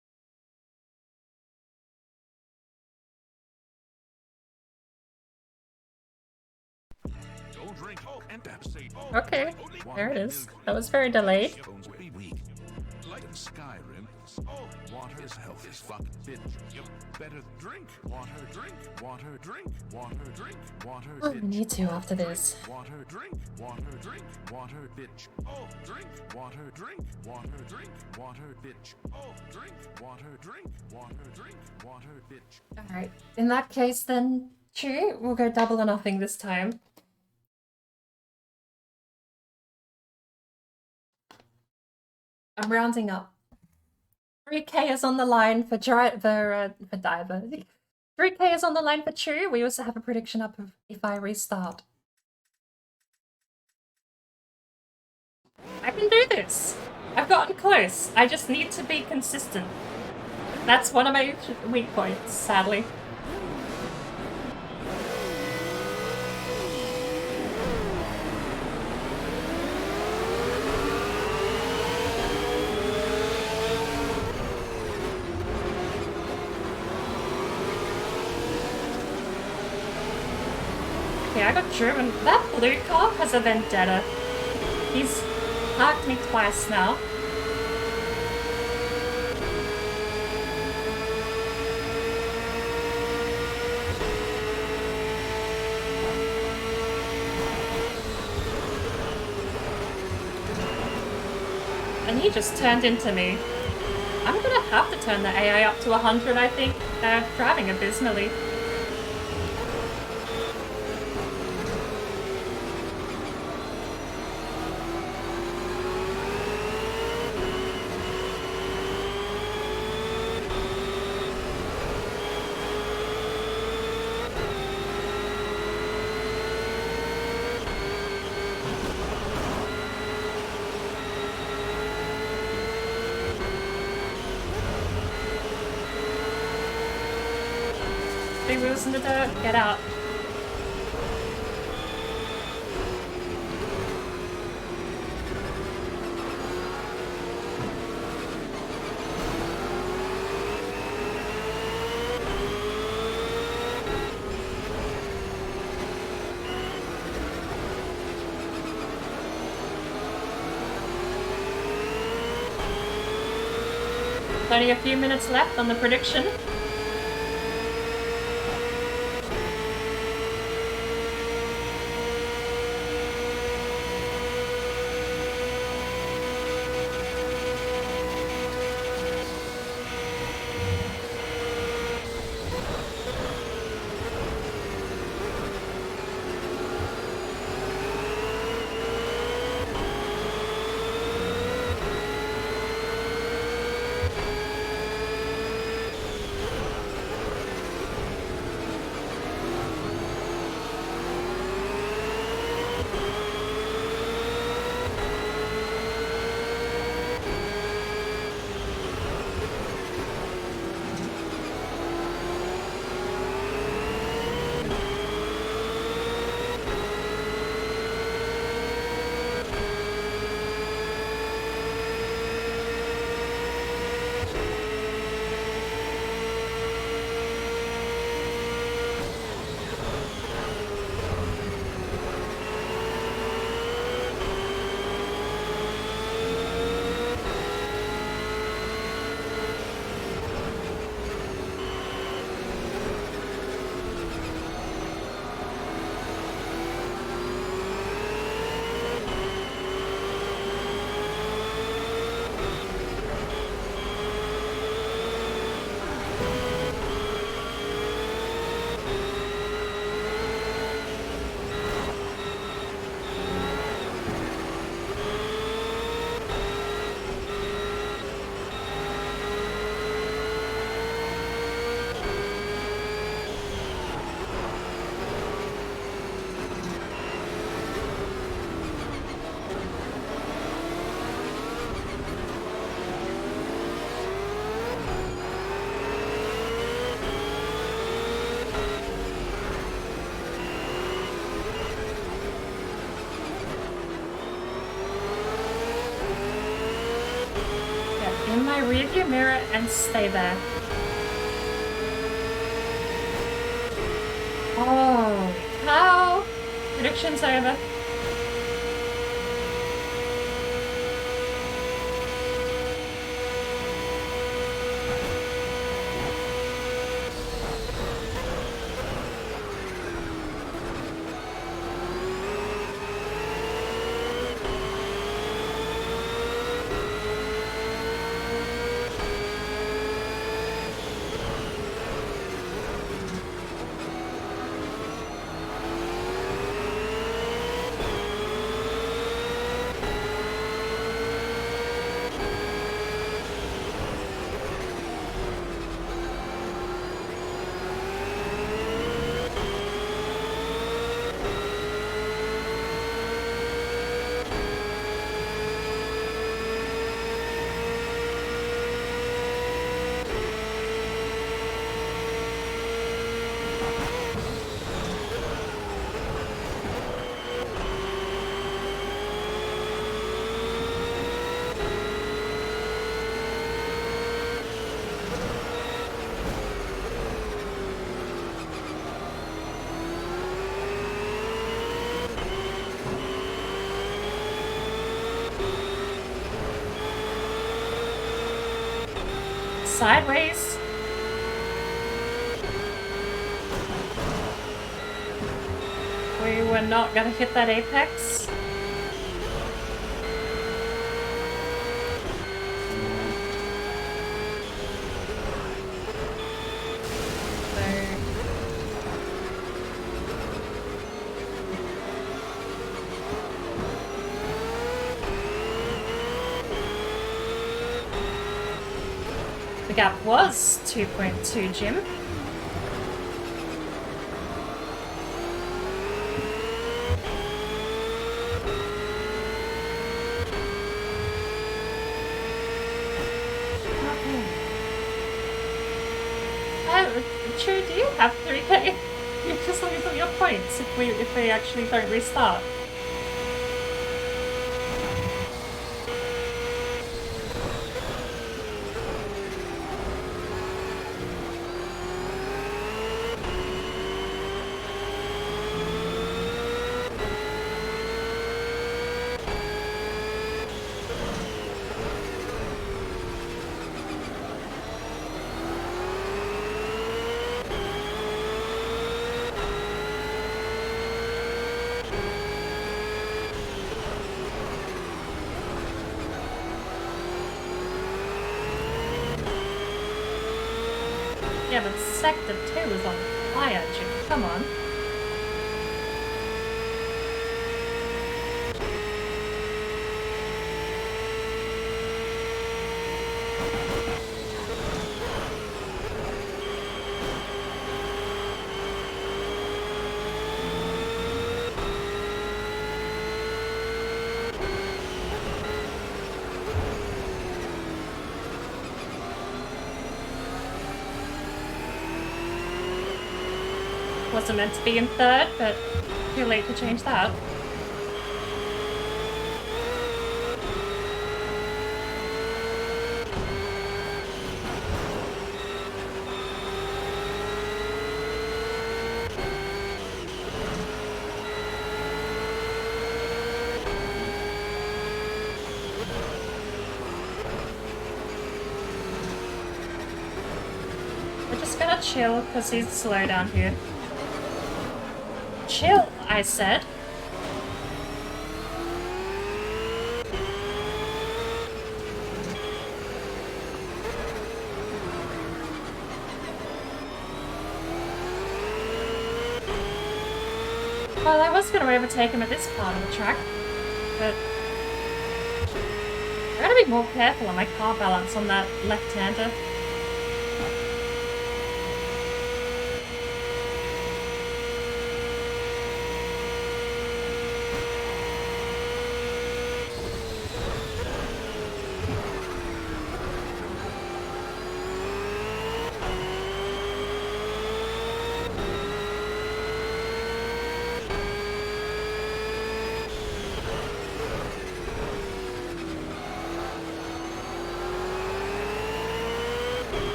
Okay, there it is. That was very delayed. Like in Skyrim, water is health as fuck, bitch. Better drink water, drink water, drink water, drink water. Oh, we need to after this. Water, drink water, drink water, bitch. Oh, drink water, drink water, drink water, bitch. Oh, drink water, drink water, drink water, bitch. Alright, in that case then, Chew, we'll go double or nothing this time. I'm rounding up. 3k is on the line for Diver. 3k is on the line for Chew. We also have a prediction up of if I restart. I can do this. I've gotten close. I just need to be consistent. That's one of my weak points, sadly. Okay, I got driven. That blue car has a vendetta. He's parked me twice now. And he just turned into me. I'm gonna have to turn the AI up to 100, I think. They're driving abysmally. Big wheels in the dirt, get out. Only a few minutes left on the prediction. In my rearview mirror and stay there. Oh, cow! Action's over. Sideways. We were not gonna hit that apex. The gap was 2.2, Jim. True, do you have 3k? You're just looking at your points if we actually don't restart. Yeah, but Sector 2 is on fire, Jim. Come on. Wasn't meant to be in third, but too late to change that. We're just gonna chill because he's slow down here. Chill, I said. Well, I was going to overtake him at this part of the track, but I gotta be more careful on my car balance on that left-hander.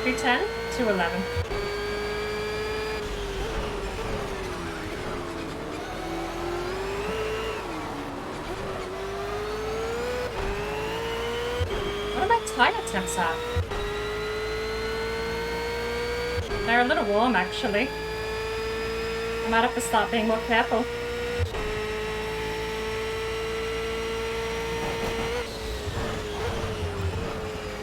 Three 10 to 11. temps at? They're a little warm, actually. I might have to start being more careful.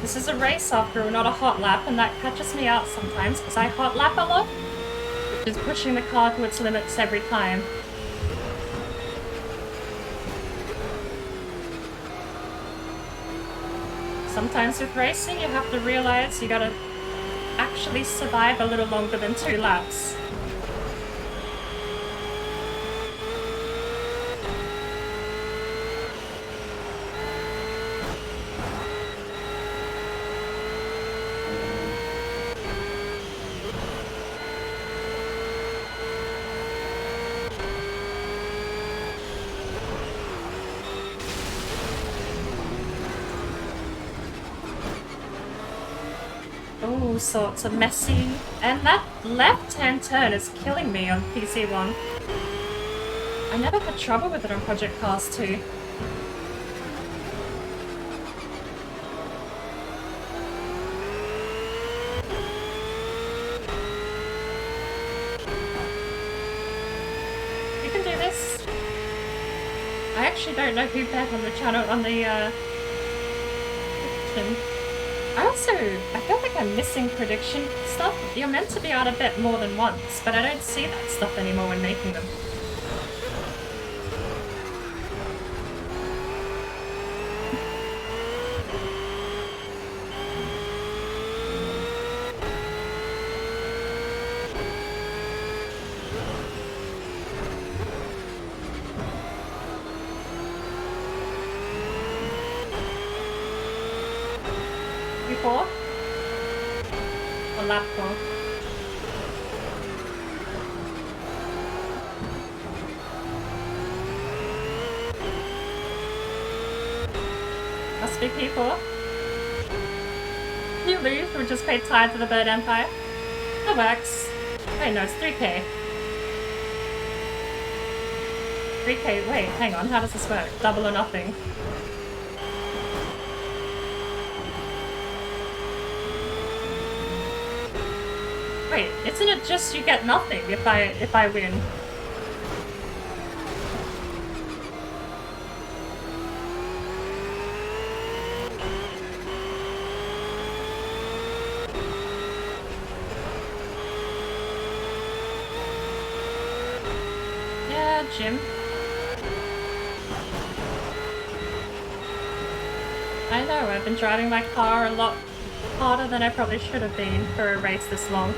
This is a race after all, not a hot lap, and that catches me out sometimes because I hot lap a lot, which is pushing the car to its limits every time. Sometimes with racing, you have to realize you gotta actually survive a little longer than 2 laps. All sorts of messy, and that left-hand turn is killing me on PC1. I never had trouble with it on Project Cars 2. You can do this. I actually don't know who bet on the channel on the I feel like I'm missing prediction stuff. You're meant to be able to bet more than once, but I don't see that stuff anymore when making them. Q4? Or lap 4? Must be P4. You lose, or just pay tithe to the Bird Empire. That works. Wait, no, it's 3k. 3k, wait, hang on, how does this work? Double or nothing? Wait, isn't it just you get nothing if I win? Yeah, Jim. I know, I've been driving my car a lot harder than I probably should have been for a race this long.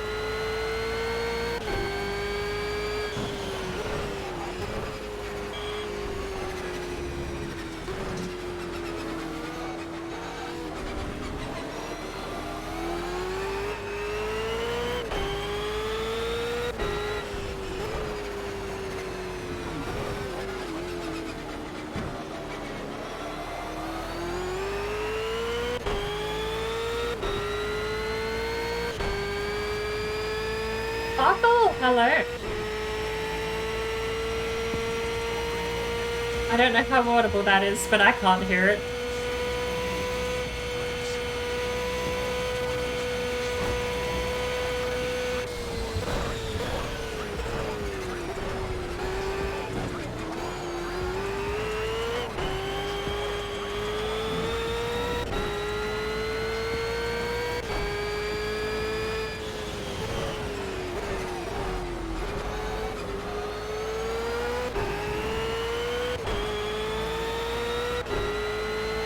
Hello. I don't know how audible that is, but I can't hear it.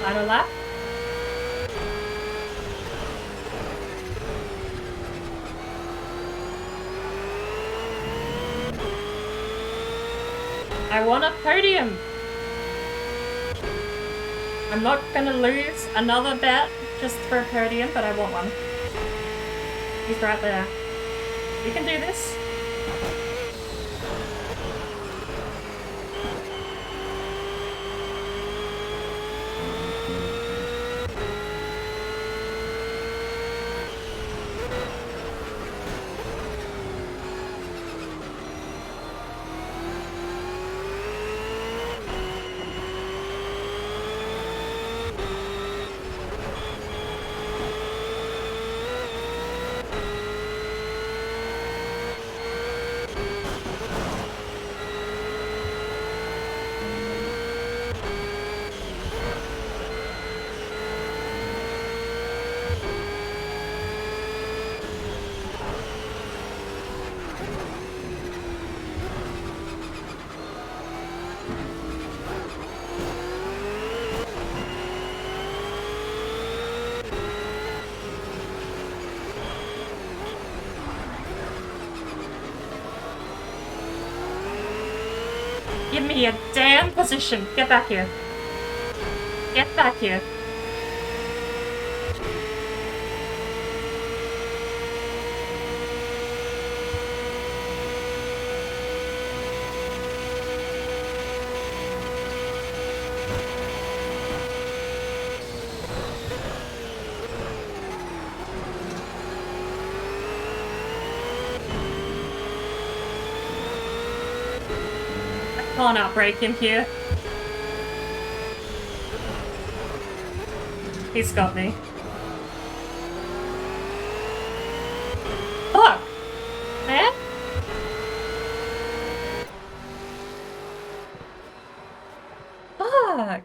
Final lap. I want a podium. I'm not gonna lose another bet just for a podium, but I want one. He's right there. You can do this. Give me a damn position. Get back here. Get back here. Can't outbreak him here. He's got me. Fuck! Man? Fuck!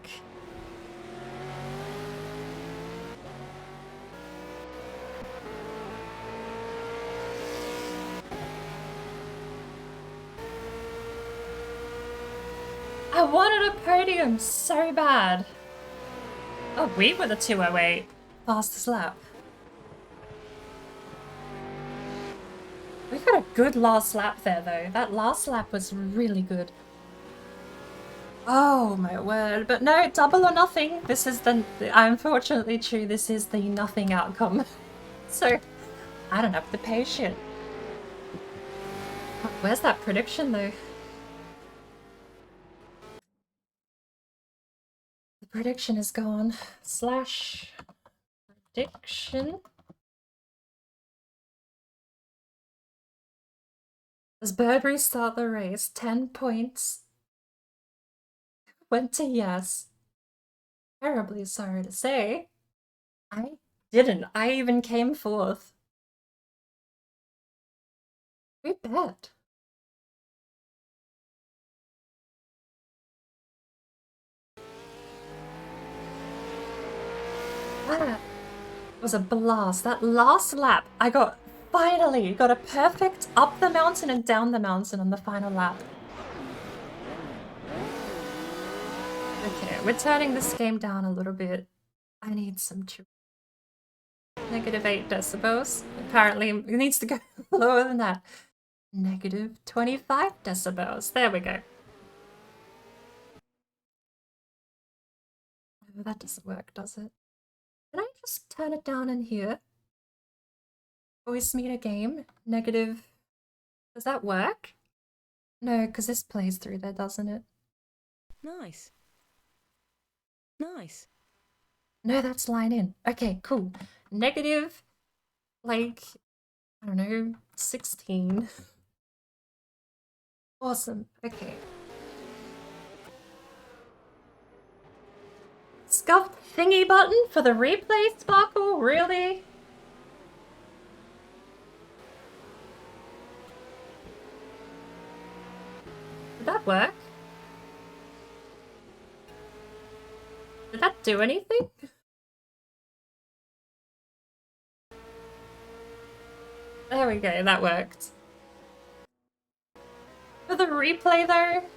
I wanted a podium so bad. Oh, we were the 208. Fastest lap. We got a good last lap there though. That last lap was really good. Oh my word. But no, double or nothing. This is unfortunately true, this is the nothing outcome. So, I don't have the patience. Where's that prediction though? Prediction is gone. Slash prediction. Does Bird restart the race? 10 points. Went to yes. Terribly sorry to say. I didn't. I even came fourth. We bet. That was a blast. That last lap, I finally got a perfect up the mountain and down the mountain on the final lap. Okay, we're turning this game down a little bit. I need some -8 decibels. Apparently it needs to go lower than that. -25 decibels. There we go. Oh, that doesn't work, does it? Can I just turn it down in here? Voice meter game. Negative. Does that work? No, because this plays through there, doesn't it? Nice. Nice. No, that's line in. Okay, cool. Negative, like, I don't know, 16. Awesome. Okay. Scuff thingy button for the replay, Sparkle? Really? Did that work? Did that do anything? There we go, that worked. For the replay though?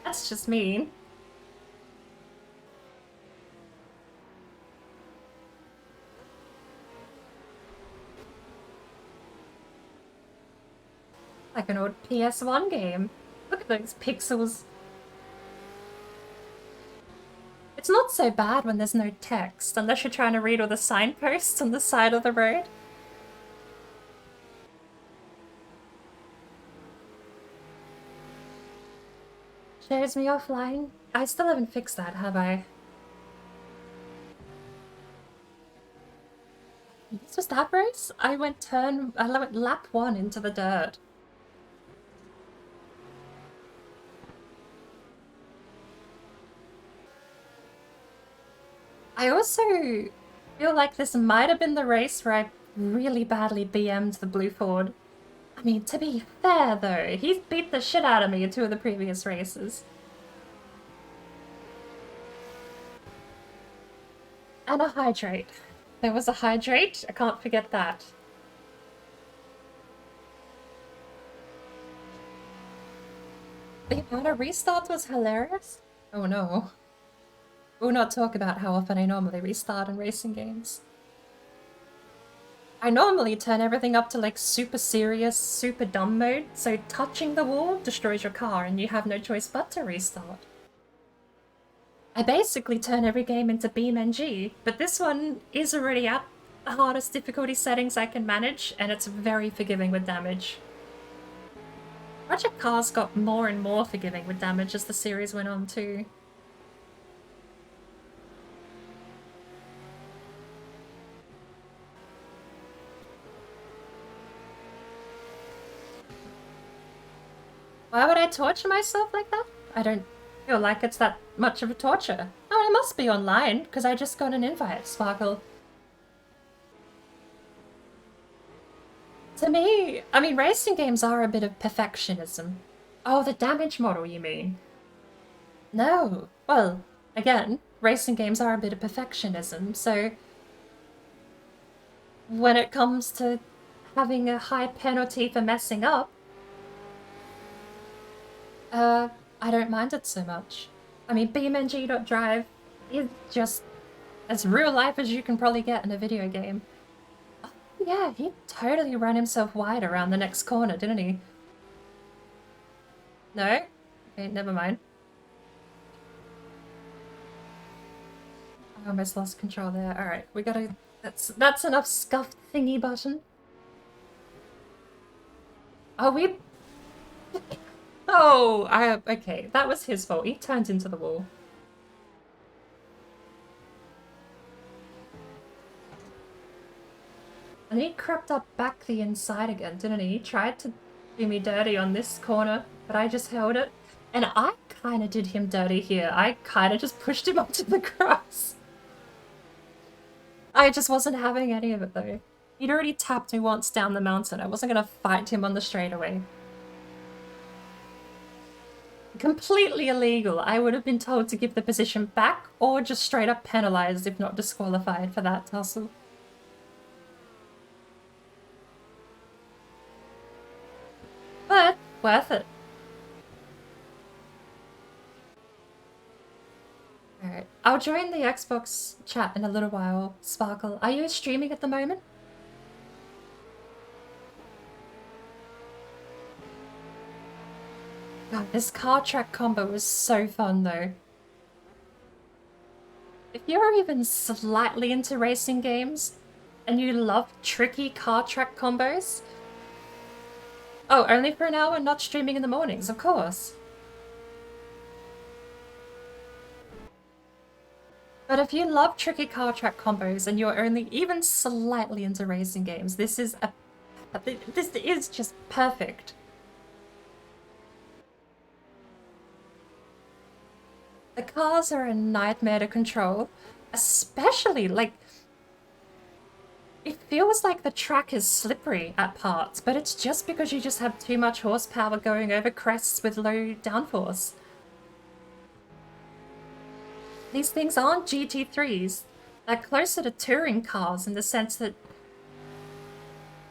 That's just mean. Like an old PS1 game. Look at those pixels. It's not so bad when there's no text, unless you're trying to read all the signposts on the side of the road. Shows me offline. I still haven't fixed that, have I? This was that race? I went lap 1 into the dirt. I also feel like this might have been the race where I really badly BM'd the blue Ford. I mean, to be fair though, he's beat the shit out of me in 2 of the previous races. And a hydrate. There was a hydrate, I can't forget that. The amount of restart was hilarious. Oh no. We'll not talk about how often I normally restart in racing games. I normally turn everything up to like super serious, super dumb mode, so touching the wall destroys your car and you have no choice but to restart. I basically turn every game into BeamNG, but this one is already at the hardest difficulty settings I can manage, and it's very forgiving with damage. Project Cars got more and more forgiving with damage as the series went on too. Why would I torture myself like that? I don't feel like it's that much of a torture. Oh, I must be online, because I just got an invite, Sparkle. To me, I mean, racing games are a bit of perfectionism. Oh, the damage model, you mean? No. Well, again, racing games are a bit of perfectionism, so when it comes to having a high penalty for messing up, I don't mind it so much. I mean, BeamNG.drive is just as real life as you can probably get in a video game. Oh, yeah, he totally ran himself wide around the next corner, didn't he? No? Okay, never mind. I almost lost control there. Alright, we gotta... That's enough scuffed thingy button. Oh, we... Oh, okay, that was his fault. He turned into the wall. And he crept up back the inside again, didn't he? He tried to do me dirty on this corner, but I just held it. And I kind of did him dirty here. I kind of just pushed him onto the grass. I just wasn't having any of it though. He'd already tapped me once down the mountain. I wasn't gonna fight him on the straightaway. Completely illegal. I would have been told to give the position back or just straight up penalized if not disqualified for that tussle. But worth it. Alright, I'll join the Xbox chat in a little while. Sparkle, are you streaming at the moment? God, this car track combo was so fun though. If you're even slightly into racing games and you love tricky car track combos... Oh, only for an hour, not streaming in the mornings, of course. But if you love tricky car track combos and you're only even slightly into racing games, this is just perfect. The cars are a nightmare to control, especially, like, it feels like the track is slippery at parts, but it's just because you just have too much horsepower going over crests with low downforce. These things aren't GT3s. They're closer to touring cars in the sense that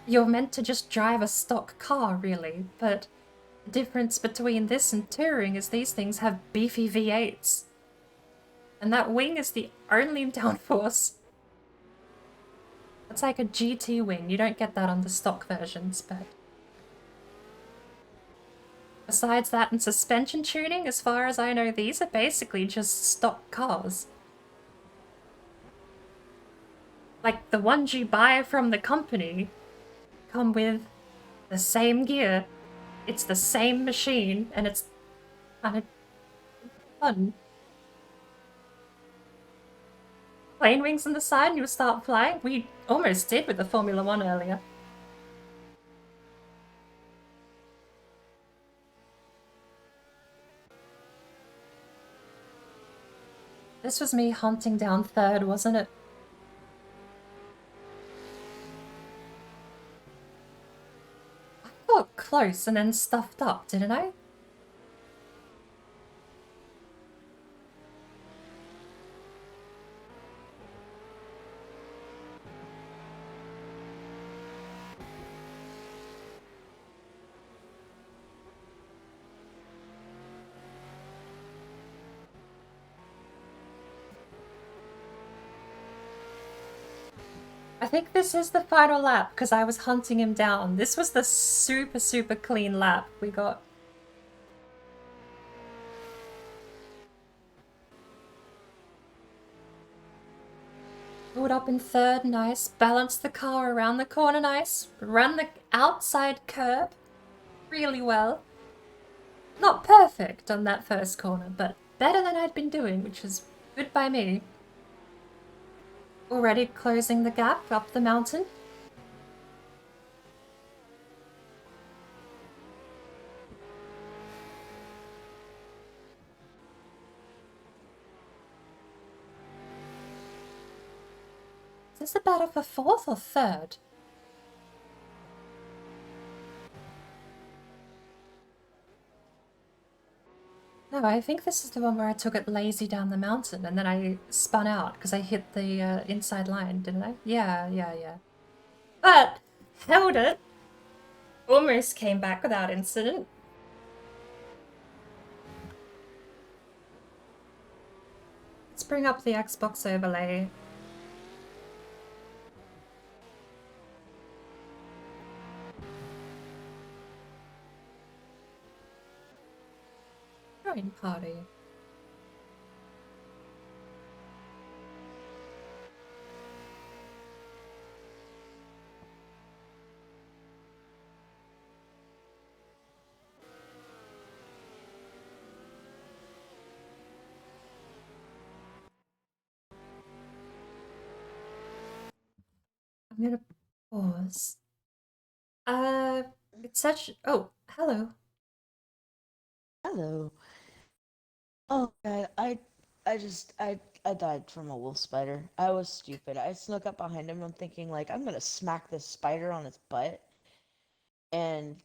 you're meant to just drive a stock car, really, but the difference between this and touring is these things have beefy V8s. And that wing is the only downforce. It's like a GT wing. You don't get that on the stock versions, but... Besides that and suspension tuning, as far as I know, these are basically just stock cars. Like, the ones you buy from the company come with the same gear. It's the same machine, and it's kind of fun. Plane wings on the side and you'll start flying? We almost did with the Formula 1 earlier. This was me hunting down third, wasn't it? I got close and then stuffed up, didn't I? I I think this is the final lap because I was hunting him down. This was the super, super clean lap we got. Pulled up in third, nice. Balanced the car around the corner, nice. Ran the outside curb really well. Not perfect on that first corner, but better than I'd been doing, which is good by me. Already closing the gap up the mountain. Is this the battle for fourth or third? No, I think this is the one where I took it lazy down the mountain and then I spun out because I hit the inside line, didn't I? Yeah. But held it. Almost came back without incident. Let's bring up the Xbox overlay. Join party. I'm gonna pause. It's such. Oh, hello. Hello. Oh god, I died from a wolf spider. I was stupid. I snuck up behind him. I'm thinking like I'm gonna smack this spider on its butt, and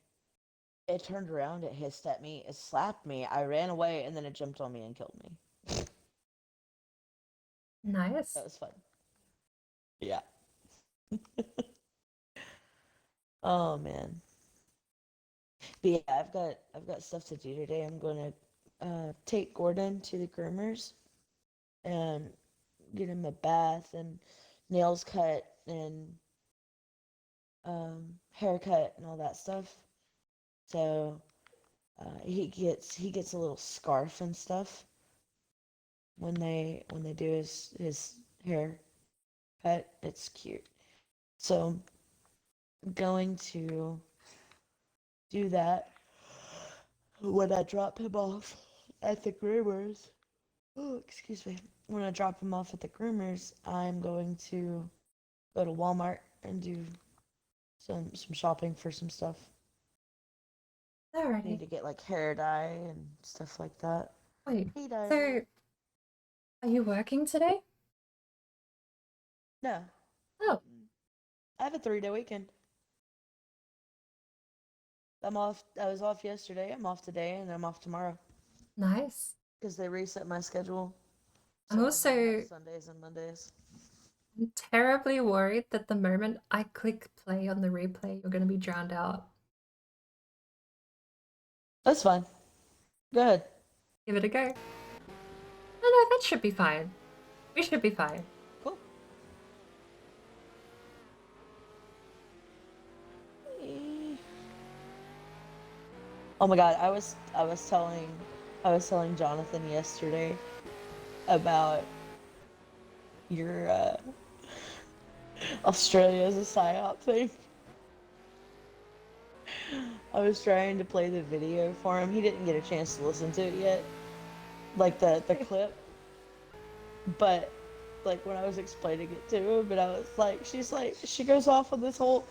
it turned around. It hissed at me. It slapped me. I ran away, and then it jumped on me and killed me. Nice. That was fun. Yeah. Oh man. But yeah, I've got stuff to do today. I'm gonna take Gordon to the groomers and get him a bath and nails cut and haircut and all that stuff. So he gets a little scarf and stuff when they do his hair cut. It's cute. So I'm going to do that when I drop him off at the groomers. Oh, excuse me. When I drop him off at the groomers, I'm going to go to Walmart and do some shopping for some stuff. Alrighty. Need to get like hair dye and stuff like that. Wait, Hey, dye. so are you working today? No, Oh, I have a 3-day weekend. I'm off. I was off yesterday. I'm off today, and I'm off tomorrow nice. because they reset my schedule. I'm So I'm also gonna have Sundays and Mondays. I'm terribly worried that the moment I click play on the replay, you're going to be drowned out. That's fine. Go ahead. Give it a go. No, that should be fine. We should be fine. Cool. Oh my god, I was telling Jonathan yesterday about your Australia as a psyop thing. I was trying to play the video for him. He didn't get a chance to listen to it yet. Like the clip. But like when I was explaining it to him and I was like, she goes off on this whole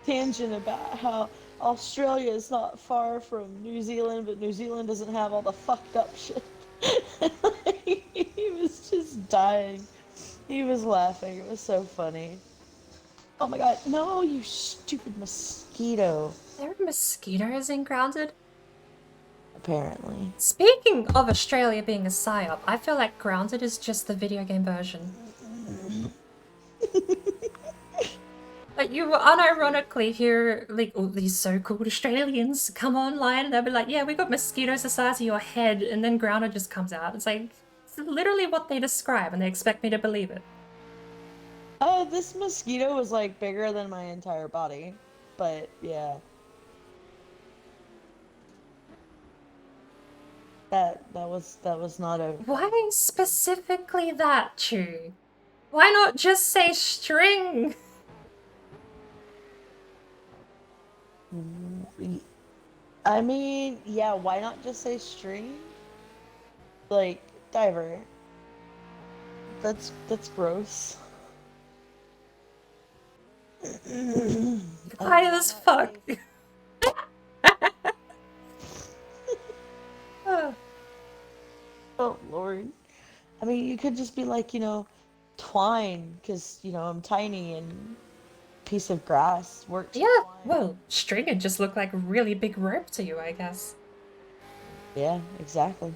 tangent about how Australia is not far from New Zealand, but New Zealand doesn't have all the fucked up shit. He was just dying. He was laughing. It was so funny. Oh my god, no, you stupid mosquito. There are mosquitoes in Grounded. Apparently. Speaking of Australia being a psyop, I feel like Grounded is just the video game version. Like, you will unironically hear, like, all these so-called Australians come online and they'll be like, yeah, we got mosquitoes the size of your head, and then Grounded just comes out. It's like, it's literally what they describe and they expect me to believe it. Oh, this mosquito was like bigger than my entire body. But yeah. That was not a Why specifically that, Chew? Why not just say string? I mean, yeah, why not just say string? Like, diver. That's gross. Why as fuck? Oh. Oh Lord. I mean, you could just be like, twine, because, I'm tiny and piece of grass works Yeah, with twine. well, string would just look like a really big rope to you, I guess. Yeah, exactly.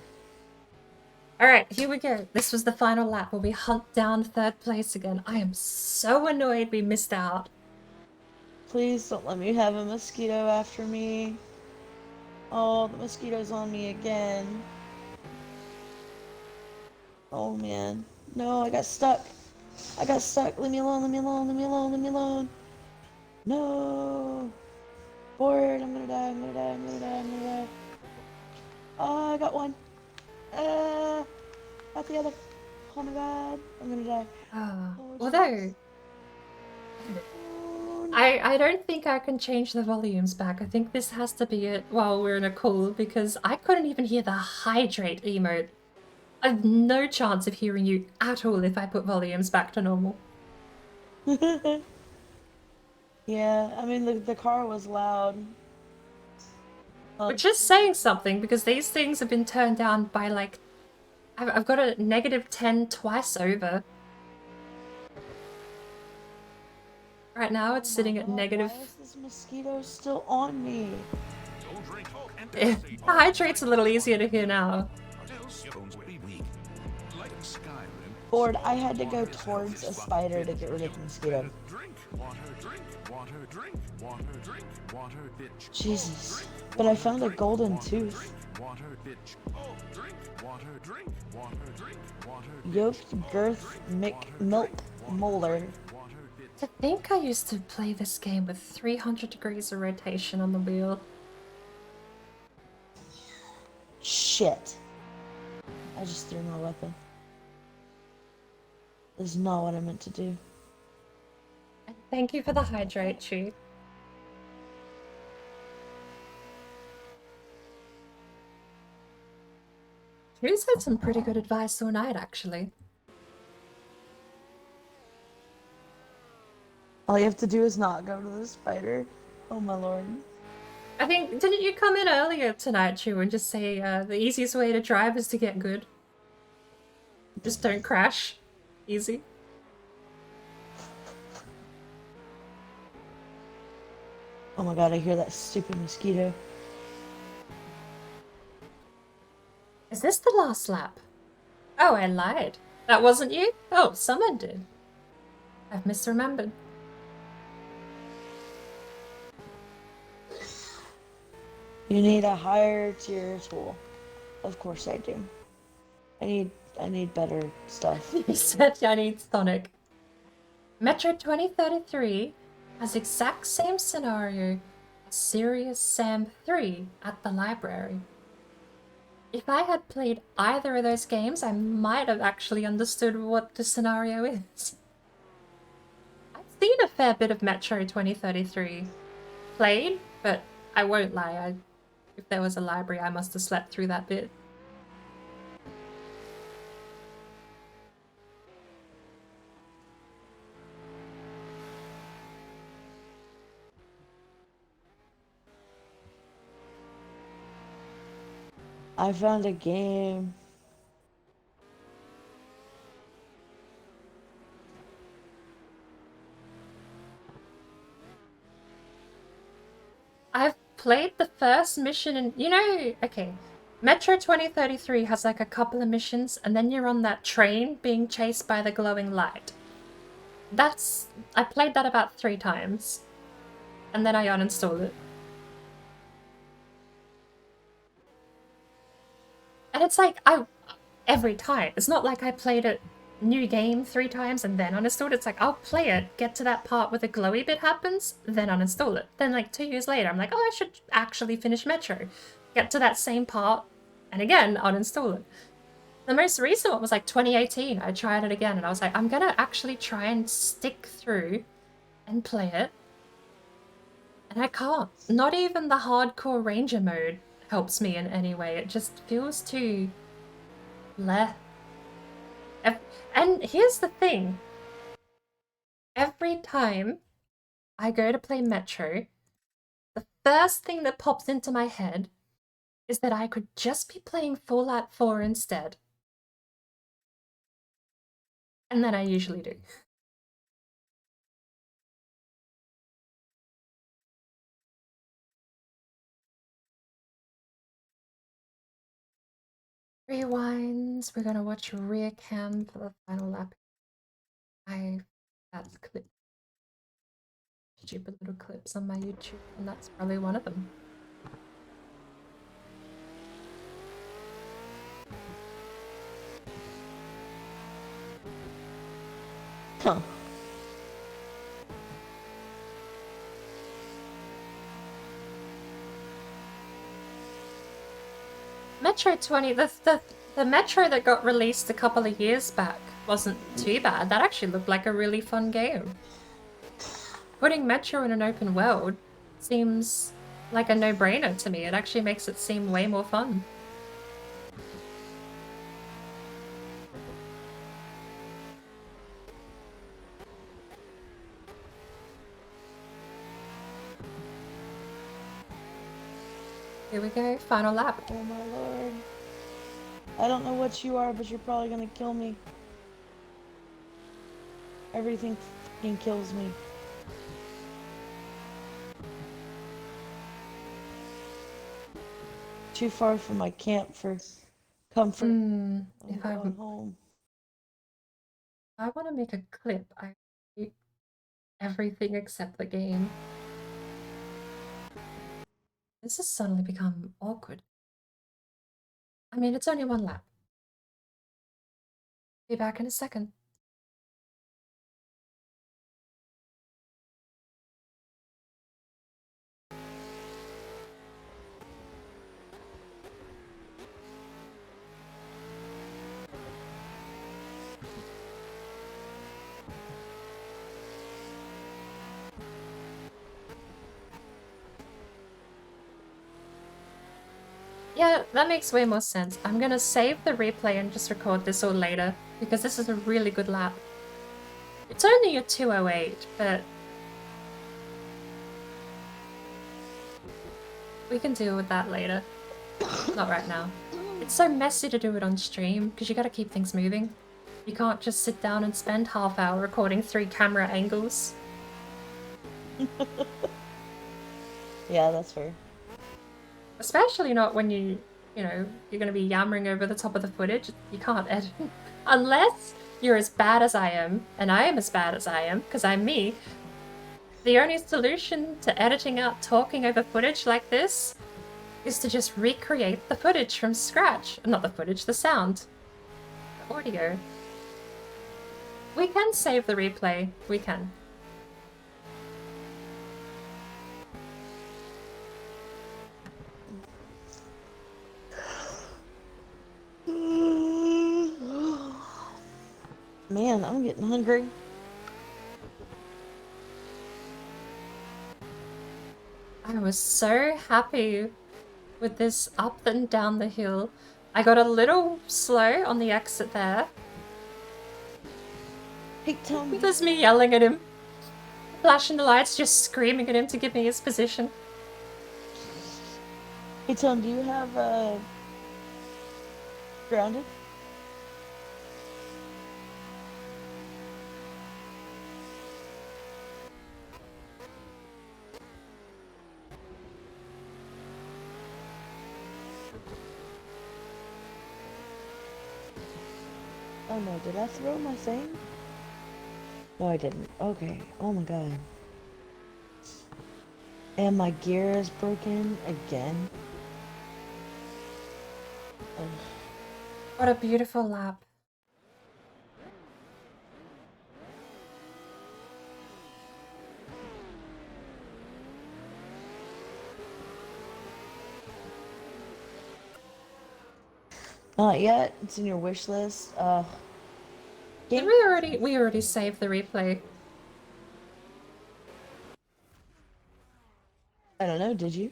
Alright, here we go. This was the final lap where we hunt down third place again. I am so annoyed we missed out. Please don't let me have a mosquito after me. Oh, the mosquito's on me again. Oh man. No, I got stuck. I got stuck. Leave me alone, leave me alone, leave me alone, leave me alone. No. Bored. I'm gonna die, I'm gonna die, I'm gonna die, I'm gonna die. Oh, I got one. Got the other. Oh my god. I'm gonna die. Oh, Although, oh, no. I don't think I can change the volumes back. I think this has to be it while we're in a call, because I couldn't even hear the hydrate emote. I have no chance of hearing you at all if I put volumes back to normal. Yeah, I mean, the car was loud. Which is saying something, because these things have been turned down by like... I've got a -10 twice over. Right now it's sitting at negative... Why is this mosquito still on me? Don't drink and The hydrate's a little easier to hear now. Bored, I had to go towards a spider to get rid of the mosquito. Drink water, drink water, drink water, drink water, bitch. Jesus. But I found a golden tooth. Water, bitch. Oh, drink water, drink water, drink water. Yoked girth milk molar. I think I used to play this game with 300 degrees of rotation on the wheel. Shit. I just threw my weapon. This is not what I meant to do. Thank you for the hydrate, Chu. Chu's had some pretty good advice all night, actually. All you have to do is not go to the spider. Oh my lord. I think, didn't you come in earlier tonight, Chu, and just say the easiest way to drive is to get good? Just don't crash. Easy. Oh my god, I hear that stupid mosquito. Is this the last lap? Oh, I lied. That wasn't you? Oh, someone did. I've misremembered. You need a higher tier tool. Of course I do. I need better stuff. He said I need Sonic. Metro 2033 has exact same scenario as Serious Sam 3 at the library. If I had played either of those games, I might have actually understood what the scenario is. I've seen a fair bit of Metro 2033 played, but I won't lie, if there was a library, I must have slept through that bit. I found a game. I've played the first mission and, okay, Metro 2033 has like a couple of missions and then you're on that train being chased by the glowing light. I played that about 3 times and then I uninstalled it. And it's like, every time. It's not like I played it new game 3 times and then uninstall it. It's like, I'll play it, get to that part where the glowy bit happens, then uninstall it. Then like 2 years later, I'm like, oh, I should actually finish Metro. Get to that same part, and again, uninstall it. The most recent one was like 2018. I tried it again, and I was like, I'm gonna actually try and stick through and play it. And I can't. Not even the hardcore ranger mode helps me in any way. It just feels too bleh. And here's the thing. Every time I go to play Metro, the first thing that pops into my head is that I could just be playing Fallout 4 instead. And then I usually do. Rewinds. We're gonna watch rear cam for the final lap. That's clip. Stupid little clips on my YouTube, and that's probably one of them. Huh. Metro 20, the Metro that got released a couple of years back wasn't too bad. That actually looked like a really fun game. Putting Metro in an open world seems like a no-brainer to me. It actually makes it seem way more fun. Here we go, final lap. Oh my lord. I don't know what you are, but you're probably gonna kill me. Everything fucking kills me. Too far from my camp for comfort. I'm If going home. I want to make a clip, I hate everything except the game. This has suddenly become awkward. I mean, it's only one lap. Be back in a second. Yeah, that makes way more sense. I'm gonna save the replay and just record this all later, because this is a really good lap. It's only a 2:08, but we can deal with that later. Not right now. It's so messy to do it on stream, because you gotta keep things moving. You can't just sit down and spend half hour recording 3 camera angles. Yeah, that's fair. Especially not when you know, you're going to be yammering over the top of the footage. You can't edit. Unless you're as bad as I am, and I am as bad as I am, because I'm me. The only solution to editing out talking over footage like this is to just recreate the footage from scratch. Not the footage, the sound. The audio. We can save the replay. We can. Man, I'm getting hungry. I was so happy with this up and down the hill. I got a little slow on the exit there. Hey, Tom. There's me yelling at him. Flashing the lights, just screaming at him to give me his position. Hey, Tom, do you have, grounded? Oh no, did I throw my thing? No, I didn't. Okay. Oh my god. And my gear is broken again. Ugh. What a beautiful lap. Not yet. It's in your wish list. Did Game we Pass already has we already some saved the replay? I don't know, did you?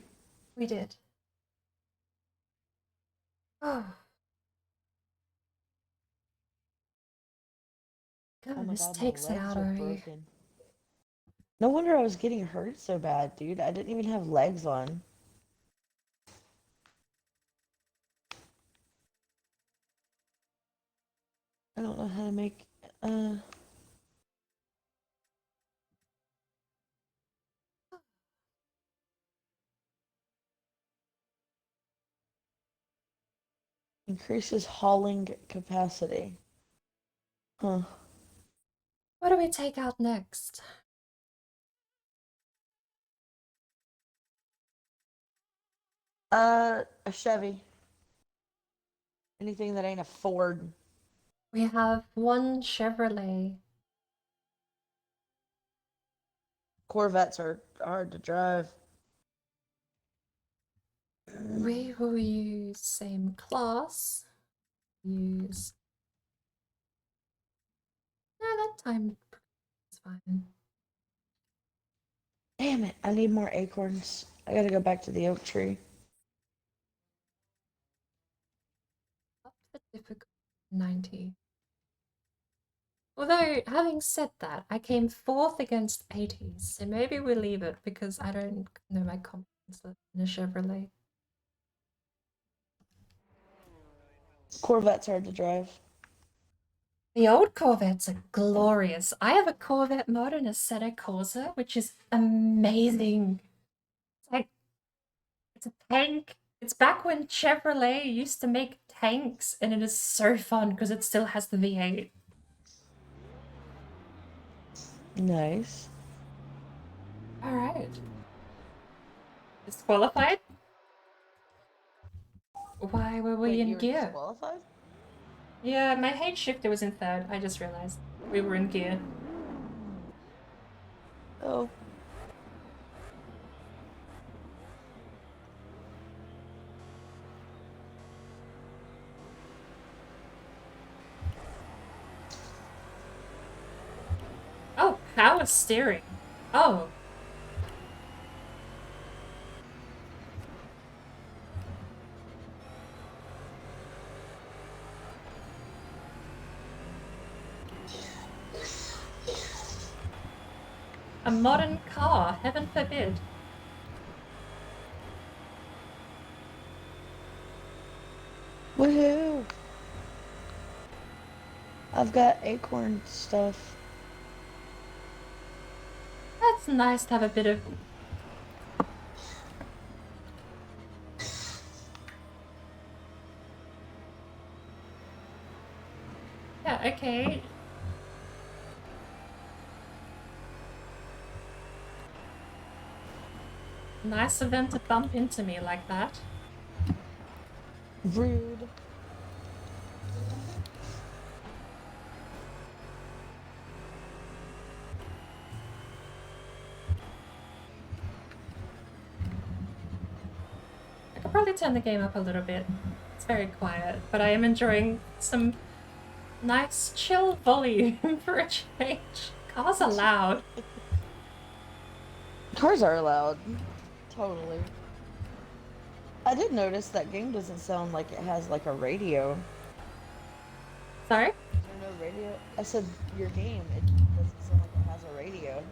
We did. Oh. Oh God, my this god, my takes it legs out are of you. broken. No wonder I was getting hurt so bad, dude. I didn't even have legs on. I don't know how to make increases hauling capacity. Huh. What do we take out next? A Chevy. Anything that ain't a Ford. We have one Chevrolet. Corvettes are hard to drive. We will use same class. Use. No, that time is fine. Damn it, I need more acorns. I gotta go back to the oak tree. Up the difficulty 90. Although, having said that, I came 4th against 80s, so maybe we'll leave it because I don't know my confidence in a Chevrolet. Corvette's hard to drive. The old Corvettes are glorious. I have a Corvette mod in a Assetto Corsa, which is amazing. It's like, it's a tank. It's back when Chevrolet used to make tanks, and it is so fun because it still has the V8. Nice. Alright. Disqualified? Why were we Wait, in you were gear? disqualified? Yeah, my hate shifter was in 3rd. I just realized we were in gear. Oh. Oh, power steering. Oh. A modern car, heaven forbid. Woohoo! I've got acorn stuff. That's nice to have a bit of... Yeah, okay. Nice of them to bump into me like that. Rude. I could probably turn the game up a little bit. It's very quiet, but I am enjoying some nice chill volume for a change. Cars are loud. Cars are loud. Totally. I did notice that game doesn't sound like it has like a radio. Sorry? Is there no radio? I said your game, it doesn't sound like it has a radio.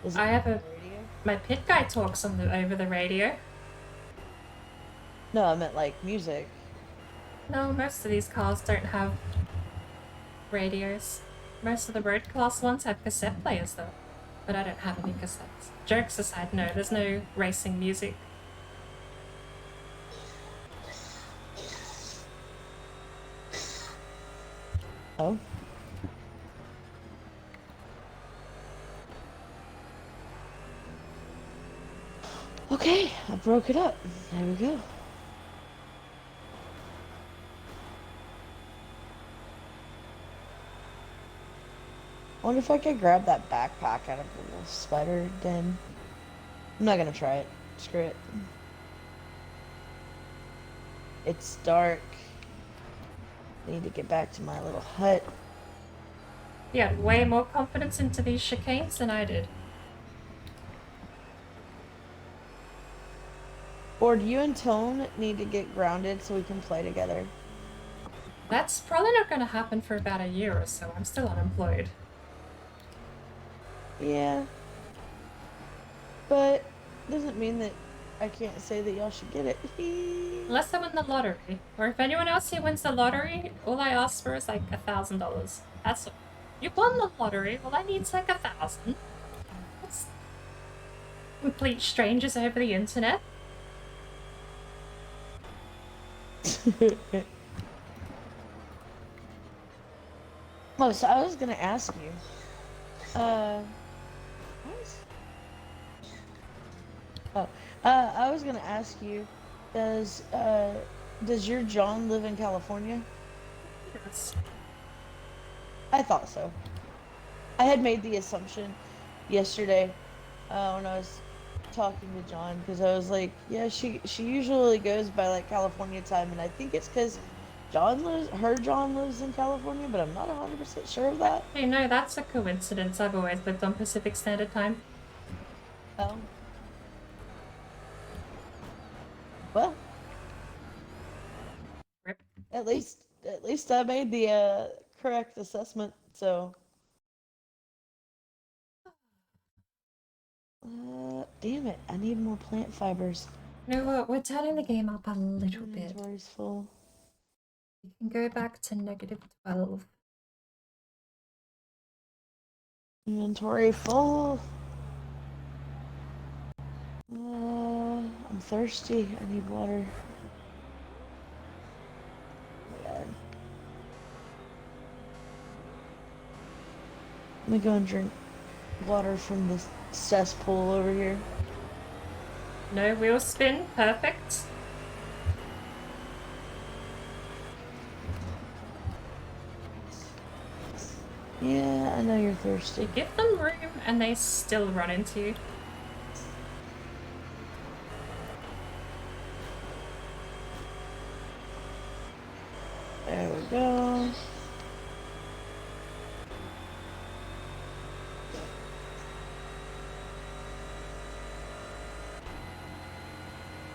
Does it I have a... radio? My pit guy talks on over the radio. No, I meant like music. No, most of these cars don't have radios. Most of the road class ones have cassette players though. But I don't have any cassettes. Jokes aside, no, there's no racing music. Oh. Okay, I broke it up. There we go. I wonder if I could grab that backpack out of the little spider den. I'm not gonna try it. Screw it. It's dark. need to get back to my little hut. You had way more confidence into these chicanes than I did. Or do you and Tone need to get grounded so we can play together? That's probably not going to happen for about a year or so. I'm still unemployed. Yeah. But doesn't mean that I can't say that y'all should get it. Unless I win the lottery. Or if anyone else here wins the lottery, all I ask for is like $1,000. That's all. You won the lottery, all I need is like 1,000. It's complete strangers over the internet. Oh, so I was gonna ask you. I was gonna ask you, does your John live in California? Yes. I thought so. I had made the assumption yesterday when I was talking to John because I was like, yeah, she usually goes by like California time, and I think it's because John lives in California, but I'm not 100% sure of that. Hey, no, that's a coincidence. I've always lived on Pacific Standard Time. Oh. Well, Rip. at least I made the correct assessment. So, damn it, I need more plant fibers. You know what? We're turning the game up a little bit. Inventory's full. You can go back to -12. Inventory full. I'm thirsty. I need water. Oh my God. Let me go and drink water from the cesspool over here. No wheel spin. Perfect. Yeah, I know you're thirsty. You give them room and they still run into you. There we go.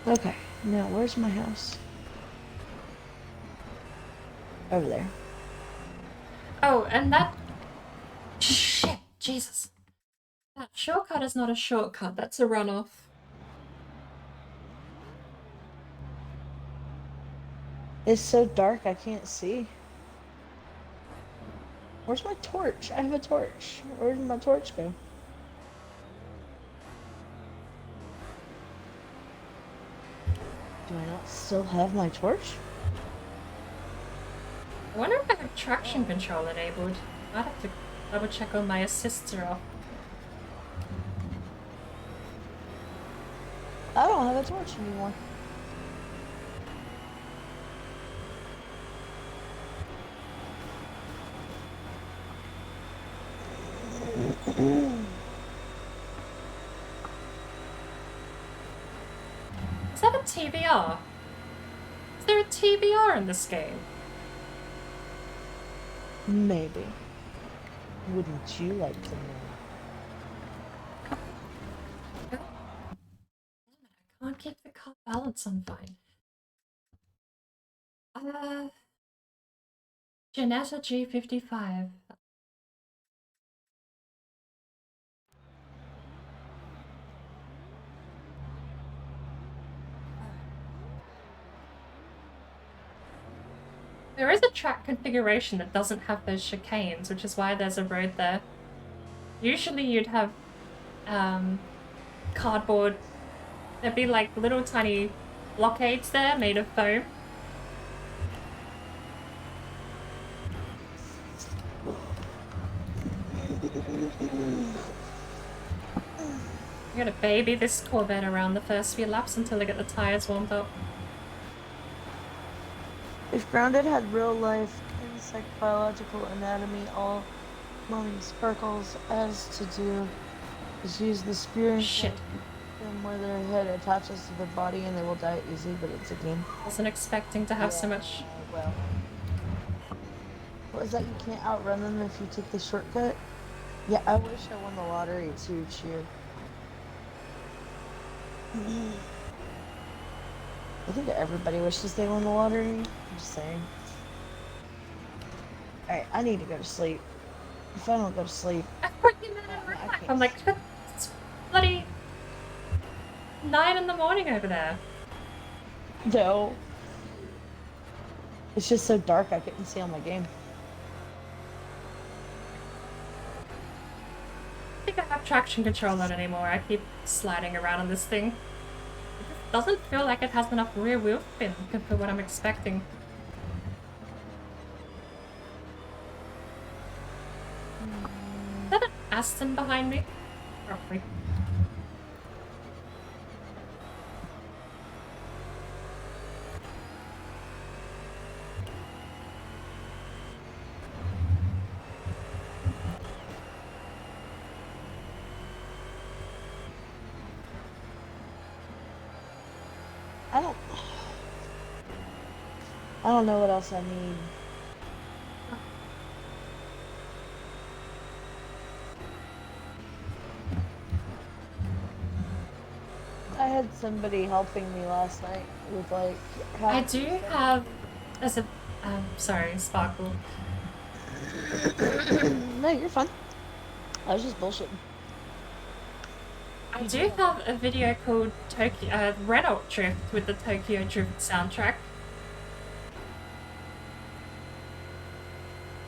Okay, now where's my house? Over there. Oh, and that... Shit, Jesus. That shortcut is not a shortcut, that's a runoff. It's so dark I can't see. Where's my torch? I have a torch. Where did my torch go? Do I not still have my torch? I wonder if I have traction control enabled. I'd have to double check on my assists are off. I don't have a torch anymore. Is that a TBR? Is there a TBR in this game? Maybe. Wouldn't you like to know? I can't keep the car balance on fine. Janetta G55. There is a track configuration that doesn't have those chicanes, which is why there's a road there. Usually you'd have cardboard. There'd be like little tiny blockades there made of foam. I'm gonna baby this Corvette around the first few laps until I get the tires warmed up. If Grounded had real life insect biological anatomy, all Mommy Sparkles has to do is use the spear and Shit. them where their head attaches to their body and they will die easy, but it's a game. Wasn't expecting to have so much. Well. Was that you can't outrun them if you take the shortcut? Yeah, I wish I won the lottery too, Cheer. I think everybody wishes they won the lottery. I'm just saying. Alright, I need to go to sleep. If I don't go to sleep, I thought you meant in I real life. can't I'm like, it's bloody 9 in the morning over there. No. It's just so dark I couldn't see on my game. I think I have traction control on anymore. I keep sliding around on this thing. It just doesn't feel like it has enough rear wheel spin for what I'm expecting. Is that an Aston behind me? Probably. I don't know what else I need. I had somebody helping me last night with like I do have as a sorry, Sparkle. No, you're fine. I was just bullshitting. I do have a video called Tokyo Renault Drift with the Tokyo Drift soundtrack.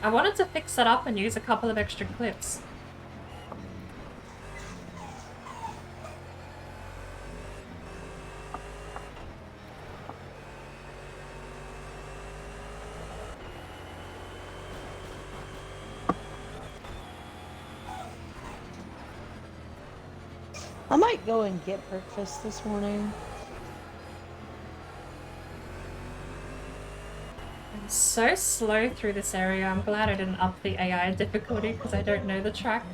I wanted to fix that up and use a couple of extra clips. I might go and get breakfast this morning. I'm so slow through this area. I'm glad I didn't up the AI difficulty because I don't know the track.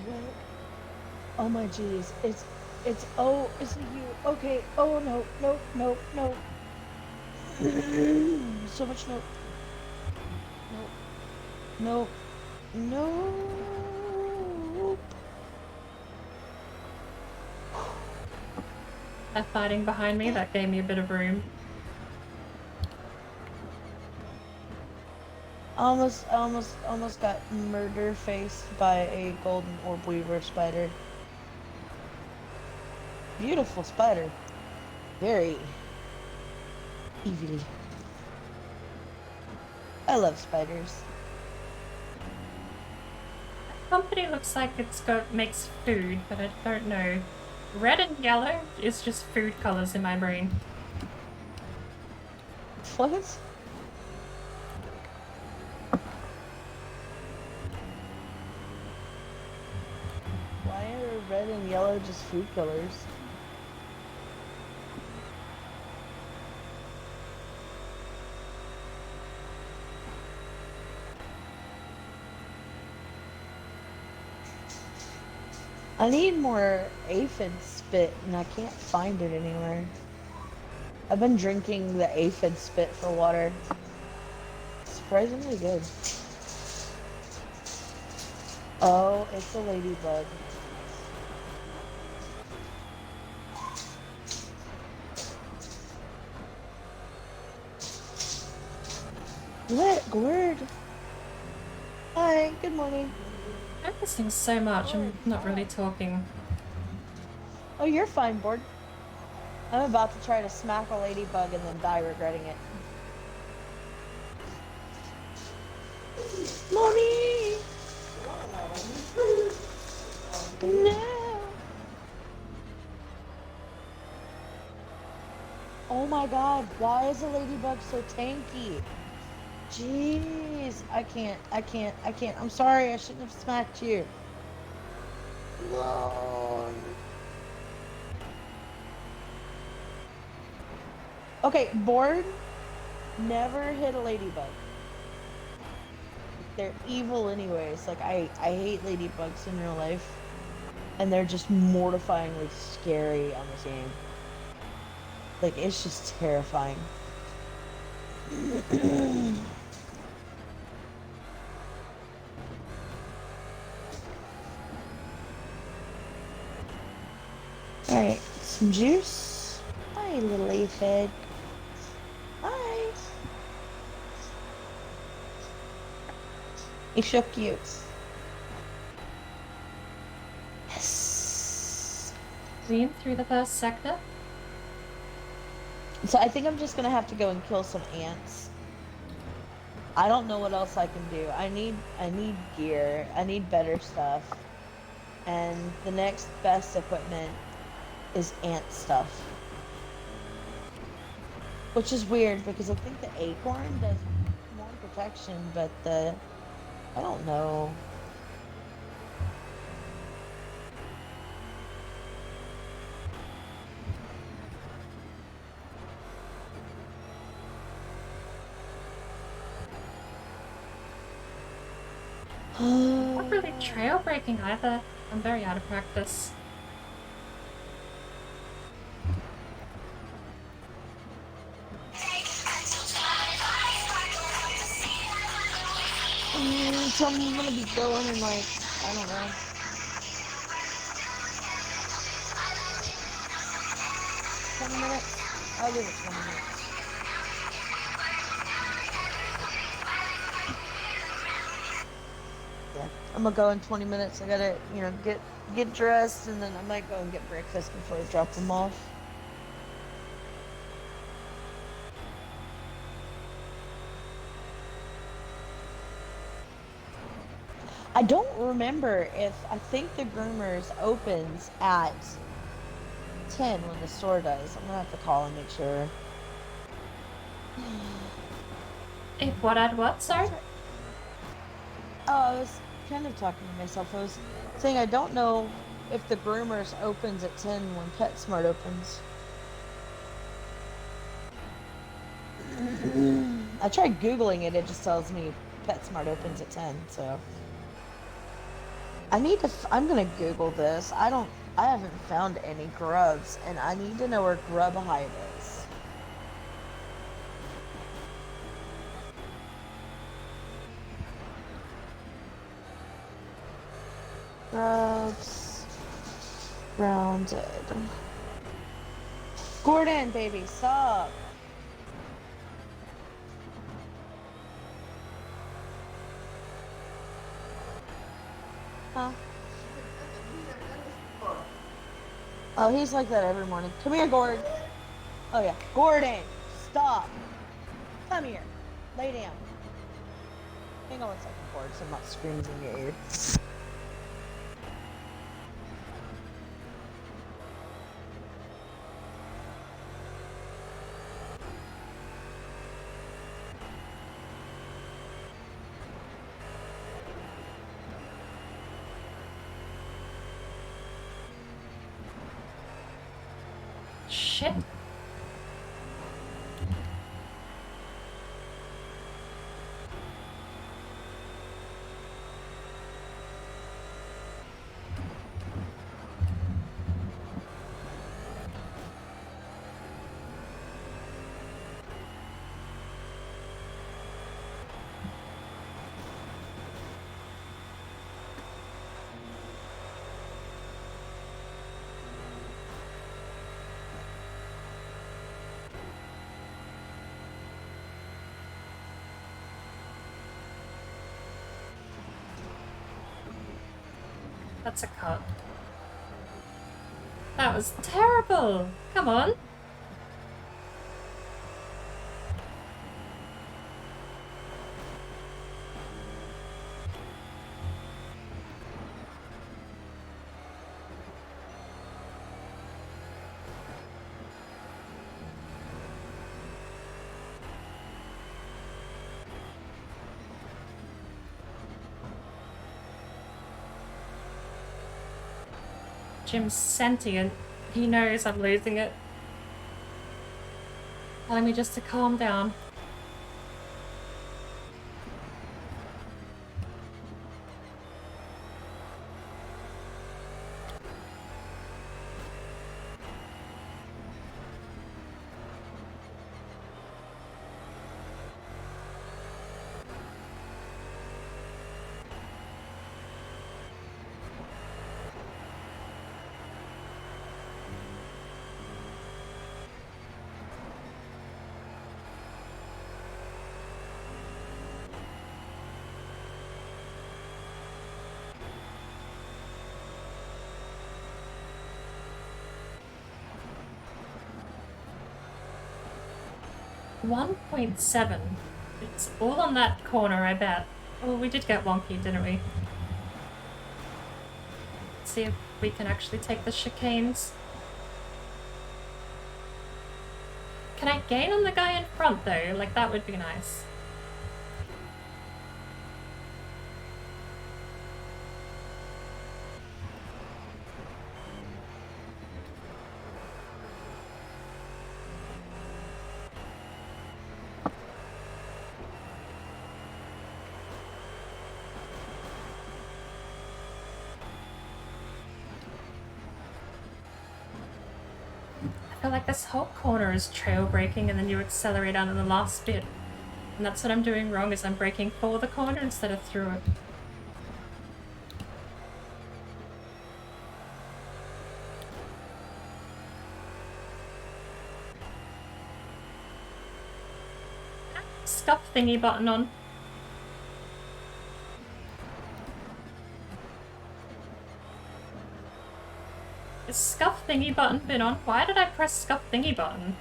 Oh my jeez. Oh, is it you? Okay. Oh no, no, no, no. So much no. No. No. No. That fighting behind me, that gave me a bit of room. Almost got murder faced by a golden orb weaver spider. Beautiful spider. Very evilly. I love spiders. That company looks like makes food, but I don't know. Red and yellow is just food colors in my brain. What? Why are red and yellow just food colors? I need more aphid spit and I can't find it anywhere. I've been drinking the aphid spit for water. It's surprisingly good. Oh, it's a ladybug. What? Word? Hi, good morning. I'm listening so much, I'm not really talking. Oh, you're fine, Board. I'm about to try to smack a ladybug and then die regretting it. Mommy! No! Oh my god, why is a ladybug so tanky? Jeez, I can't. I'm sorry, I shouldn't have smacked you. No. Okay, Board, never hit a ladybug. They're evil anyways. Like, I hate ladybugs in real life. And they're just mortifyingly scary on this game. Like, it's just terrifying. Alright, some juice. Hi, little aphid. Hi. He's so cute. Yes. Green through the first sector. So I think I'm just gonna have to go and kill some ants. I don't know what else I can do. I need gear. I need better stuff. And the next best equipment is ant stuff. Which is weird because I think the acorn does more protection, but I don't know. Not really trail breaking either. I'm very out of practice. So I'm gonna be going in like, I don't know. 20 minutes? I'll give it 20 minutes. Yeah, I'm gonna go in 20 minutes. I gotta, get dressed, and then I might go and get breakfast before I drop them off. I don't remember if I think the groomers opens at 10 when the store does. I'm gonna have to call and make sure. If what I'd what, sorry? Oh, I was kind of talking to myself. I was saying I don't know if the groomers opens at 10 when PetSmart opens. I tried Googling it. It just tells me PetSmart opens at 10, so. I'm gonna Google this. I haven't found any grubs, and I need to know where grub hide is. Grubs. Rounded. Gordon, baby, stop. Huh? Oh, he's like that every morning. Come here, Gordon. Oh, yeah. Gordon, stop. Come here. Lay down. Hang on 1 second, Gordon, so I'm not screaming in your ear. Shit. That's a cut. That was terrible! Come on! Jim's sentient. He knows I'm losing it. Telling me just to calm down. 1.7. It's all on that corner, I bet. Oh, we did get wonky, didn't we? Let's see if we can actually take the chicanes. Can I gain on the guy in front, though? Like, that would be nice. I feel like this whole corner is trail braking and then you accelerate out in the last bit. And that's what I'm doing wrong, is I'm braking for the corner instead of through it. Scuff thingy button on. Is scuff thingy button been on? Why did I press scuff thingy button?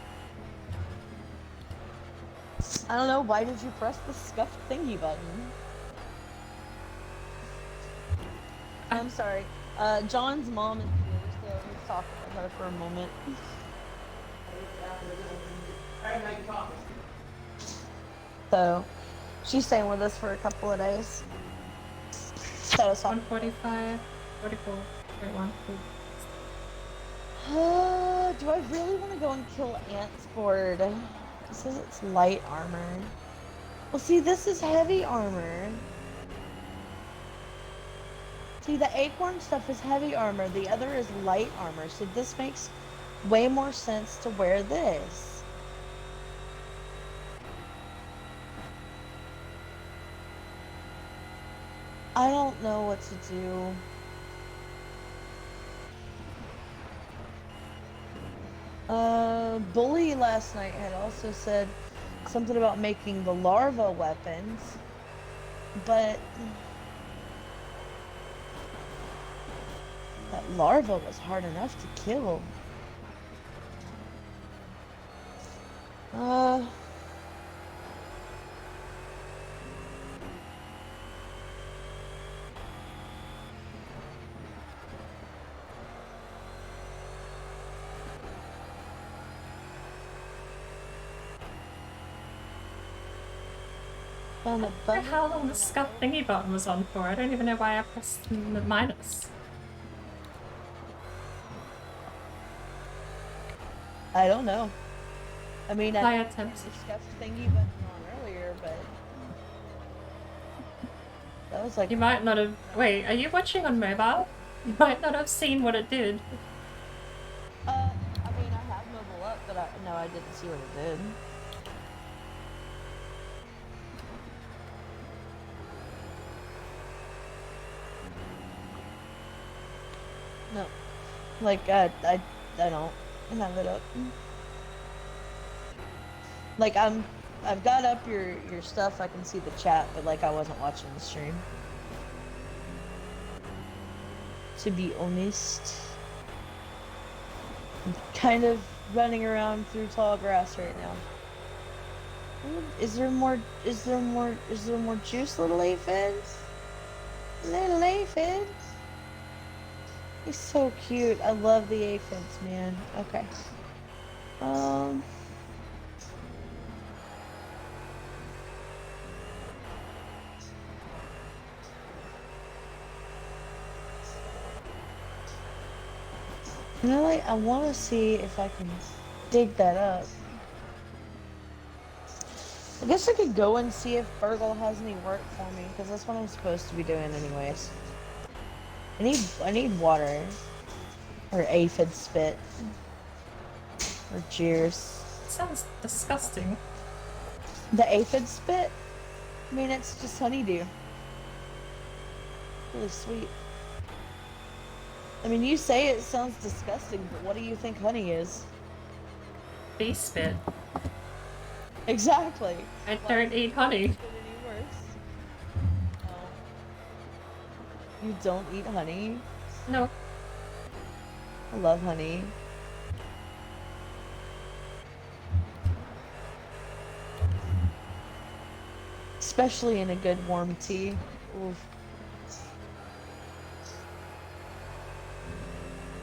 I don't know, why did you press the scuff thingy button? I'm sorry. John's mom is here, so let's talk with her for a moment. So, she's staying with us for a couple of days. So it's 145, 44, 31. Do I really want to go and kill Ant's board? It says it's light armor. Well, see, this is heavy armor. See, the acorn stuff is heavy armor. The other is light armor. So this makes way more sense to wear this. I don't know what to do. Bully last night had also said something about making the larva weapons, but that larva was hard enough to kill. I don't know how long the scuff thingy button was on for. I don't even know why I pressed the minus. I don't know. I mean, I attempts. the scuff thingy button on earlier, but that was like. You might not have. Wait, are you watching on mobile? You might not have seen what it did. I mean, I have mobile up, but I didn't see what it did. No, like I don't have it up. Like I've got up your stuff. I can see the chat, but like I wasn't watching the stream. To be honest, I'm kind of running around through tall grass right now. Is there more juice, little aphids? Little aphids. He's so cute. I love the aphids, man. Okay. You know, like, I want to see if I can dig that up. I guess I could go and see if Fergal has any work for me, because that's what I'm supposed to be doing anyways. I need water. Or aphid spit. Or jeers. Sounds disgusting. The aphid spit? I mean, it's just honeydew. Really sweet. I mean, you say it sounds disgusting, but what do you think honey is? Bee spit. Exactly. I don't eat honey. You don't eat honey? No. I love honey. especially in a good warm tea. Oof.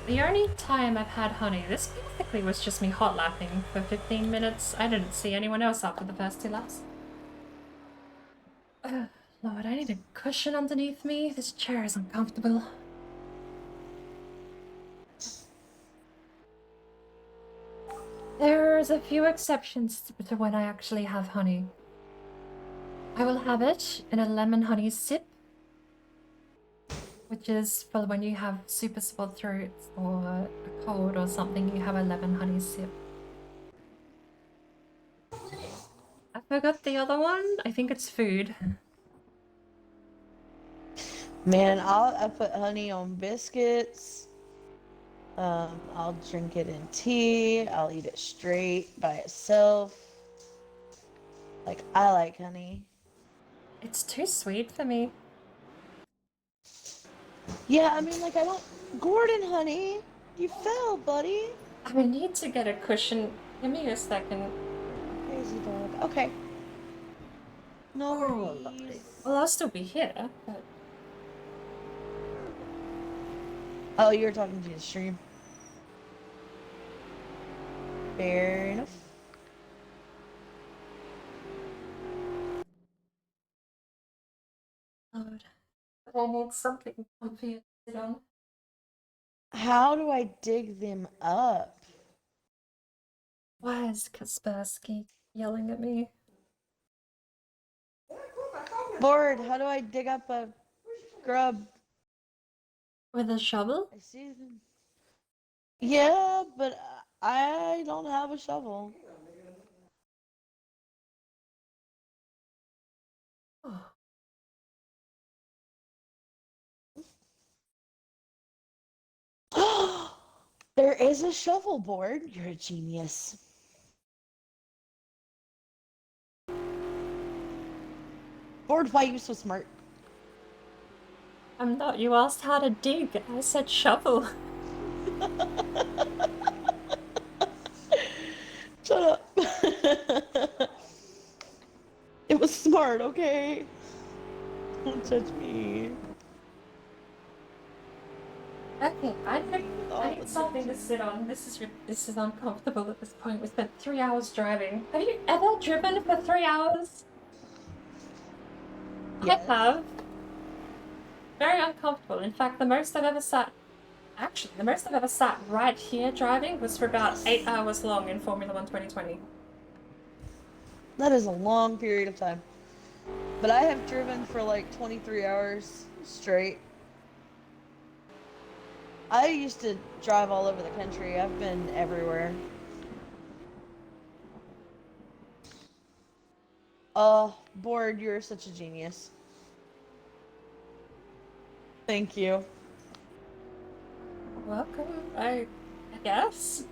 The only time I've had honey, this basically was just me hot lapping for 15 minutes. I didn't see anyone else after the first 2 laps. Lord, I need a cushion underneath me. This chair is uncomfortable. There's a few exceptions to when I actually have honey. I will have it in a lemon honey sip, which is for when you have super sore throat or a cold or something, you have a lemon honey sip. I forgot the other one. I think it's food. Man, I put honey on biscuits. I'll drink it in tea. I'll eat it straight by itself. Like, I like honey. It's too sweet for me. Yeah, I mean, like, I don't. Gordon, honey, you fell, buddy. I need to get a cushion. Give me a second. Crazy dog. Okay. No worries. Well, I'll still be here, but... Oh, you were talking to the stream. Fair enough. Lord, but I need something comfy to sit on. How do I dig them up? Why is Kaspersky yelling at me? Lord, how do I dig up a grub? With a shovel? I see them. Yeah, but I don't have a shovel. Oh. There is a shovel board. You're a genius. Board, why are you so smart? I'm not. You asked how to dig. I said shovel. Shut up. It was smart, okay? Don't judge me. Okay, I need something to sit on. This is uncomfortable at this point. We spent 3 hours driving. Have you ever driven for 3 hours? Yes. I have. Very uncomfortable. In fact, the most I've ever sat right here driving was for about 8 hours long in Formula 1 2020. That is a long period of time. But I have driven for like 23 hours straight. I used to drive all over the country. I've been everywhere. Board, you're such a genius. Thank you. Welcome, I guess.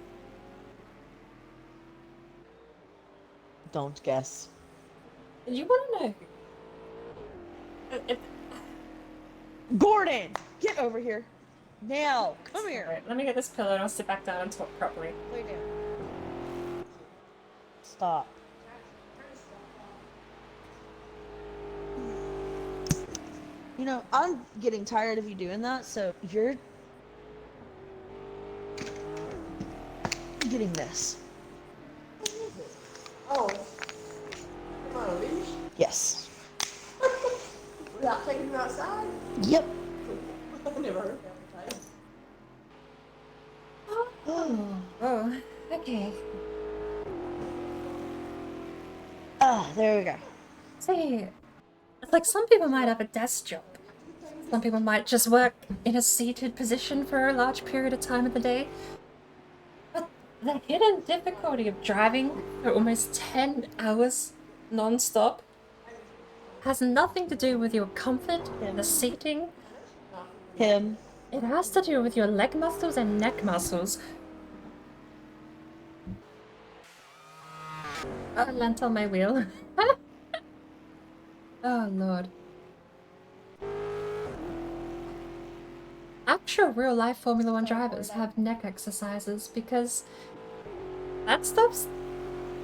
Don't guess. You want to know? Gordon, get over here. Now, come here. Alright, let me get this pillow and I'll sit back down and talk properly. Lay down. Stop. You know, I'm getting tired of you doing that, so you're getting this. Oh. Come on a leash? Yes. Without taking him outside? Yep. I never heard that. Oh, okay. There we go. See, like some people might have a desk job. Some people might just work in a seated position for a large period of time of the day. But the hidden difficulty of driving for almost 10 hours non-stop has nothing to do with your comfort or the seating. Him. It has to do with your leg muscles and neck muscles. I landed on my wheel. Oh lord. Actual real-life Formula 1 drivers have neck exercises because that stuff's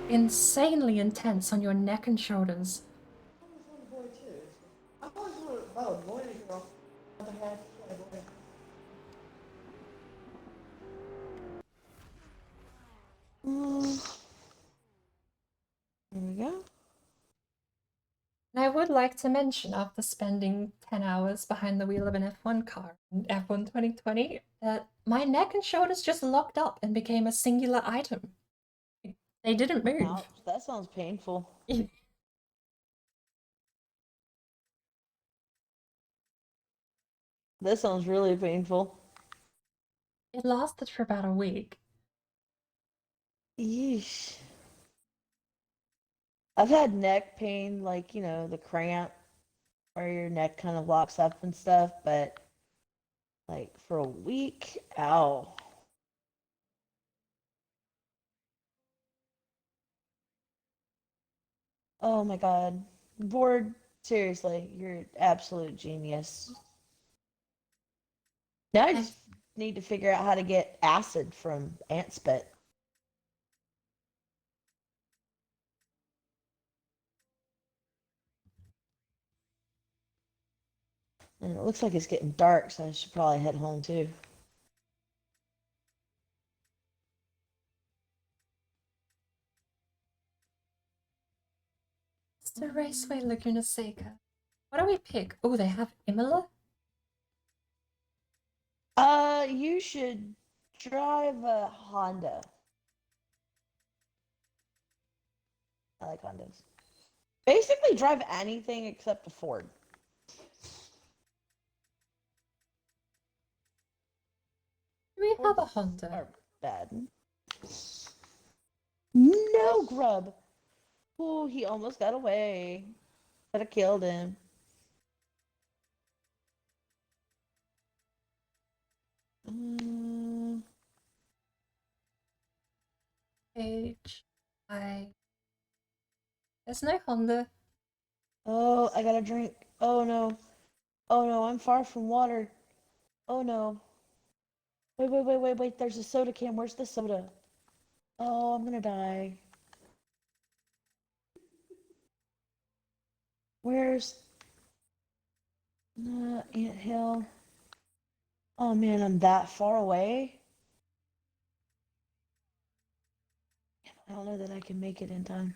insanely intense on your neck and shoulders. would like to mention, after spending 10 hours behind the wheel of an F1 car in F1 2020, that my neck and shoulders just locked up and became a singular item. They didn't move. Ouch, that sounds painful. That sounds really painful. It lasted for about a week. Yeesh. I've had neck pain, like, you know, the cramp where your neck kind of locks up and stuff, but like for a week, ow. Oh my God. Bored, seriously, you're an absolute genius. Now I just need to figure out how to get acid from ant spit. And it looks like it's getting dark, so I should probably head home too. It's the Raceway Laguna Seca. What do we pick? Oh, they have Imola? You should drive a Honda. I like Hondas. Basically, drive anything except a Ford. Do we have a Fords Honda? are bad. No, Grub. Oh, he almost got away. Could have killed him. Mm, H-I... There's no Honda. oh, I got a drink. Oh no. Oh no, I'm far from water. Oh no. Wait, wait, wait, wait, wait. There's a soda can. Where's the soda? Oh, I'm gonna die. Where's Ant Hill? Oh man, I'm that far away. I don't know that I can make it in time.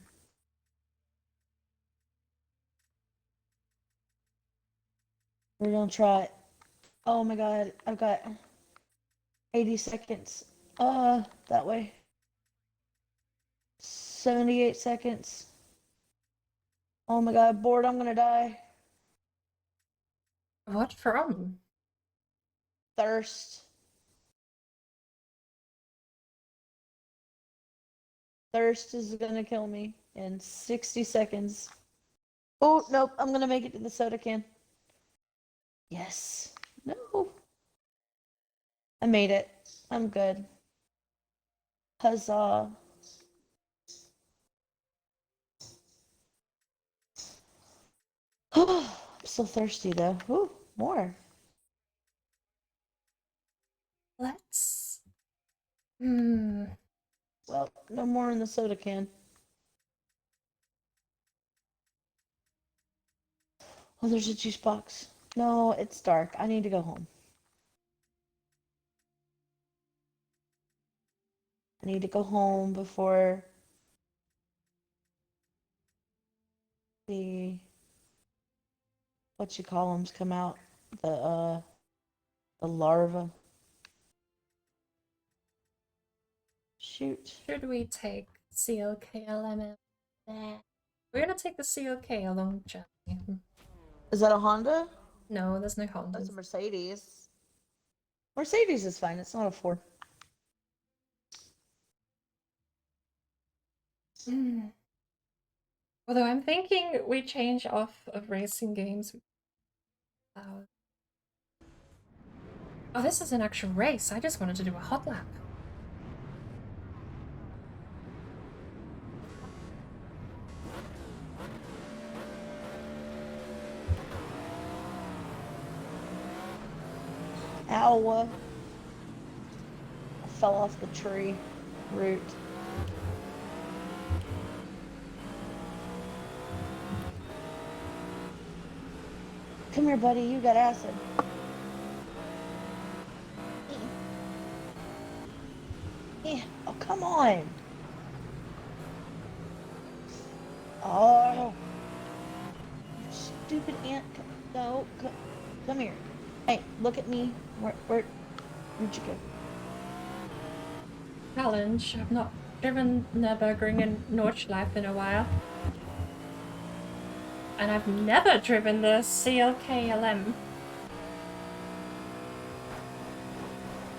We're gonna try it. Oh my God, I've got 80 seconds. That way. 78 seconds. Oh my God, bored, I'm gonna die. What from? Thirst. Thirst is gonna kill me in 60 seconds. Oh, nope, I'm gonna make it to the soda can. Yes. No. I made it. I'm good. Huzzah. I'm so thirsty though. Ooh, more. Let's... Well, no more in the soda can. Oh, there's a juice box. No, it's dark. I need to go home. I need to go home before the what you call them come out. The larva. Shoot. Should we take CLKLMM? We're gonna take the CLK along journey. Is that a Honda? No, there's no Honda. That's a Mercedes. Mercedes is fine. It's not a Ford. Although I'm thinking we change off of racing games. Oh, this is an actual race. I just wanted to do a hot lap. Ow. I fell off the tree root. Come here, buddy. You got acid. Yeah. Oh, come on. Oh. stupid ant. No, come here. Hey, look at me. Where'd you go? Challenge. I've not driven Nürburgring in Nordschleife in a while. And I've never driven the CLKLM.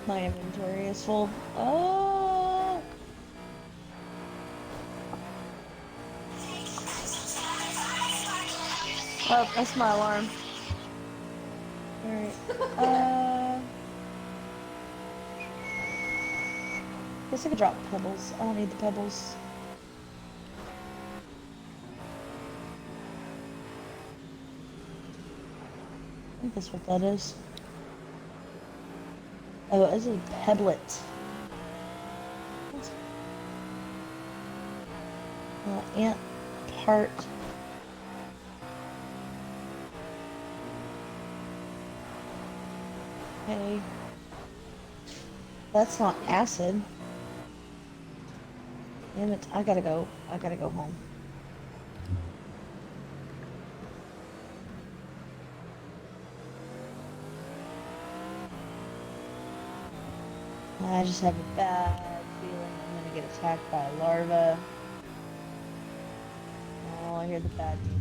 My inventory is full. Oh! Oh, that's my alarm. Alright. Guess I could drop pebbles. I don't need the pebbles. I think that's what that is. Oh, it's a pebblet. Ant part. Okay. That's not acid. Damn it, I gotta go. I gotta go home. I just have a bad feeling I'm gonna get attacked by a larva. Oh, I hear the bad music.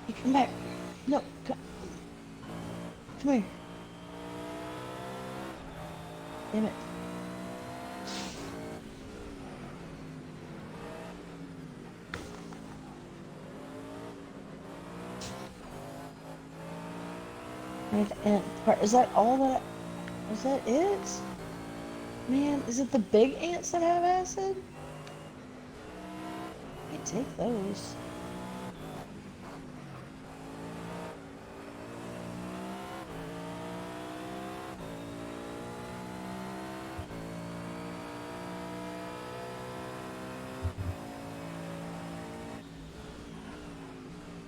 Hey, come back. No, come here. Damn it. Is that all that? Is that it? Man, is it the big ants that have acid? I could take those.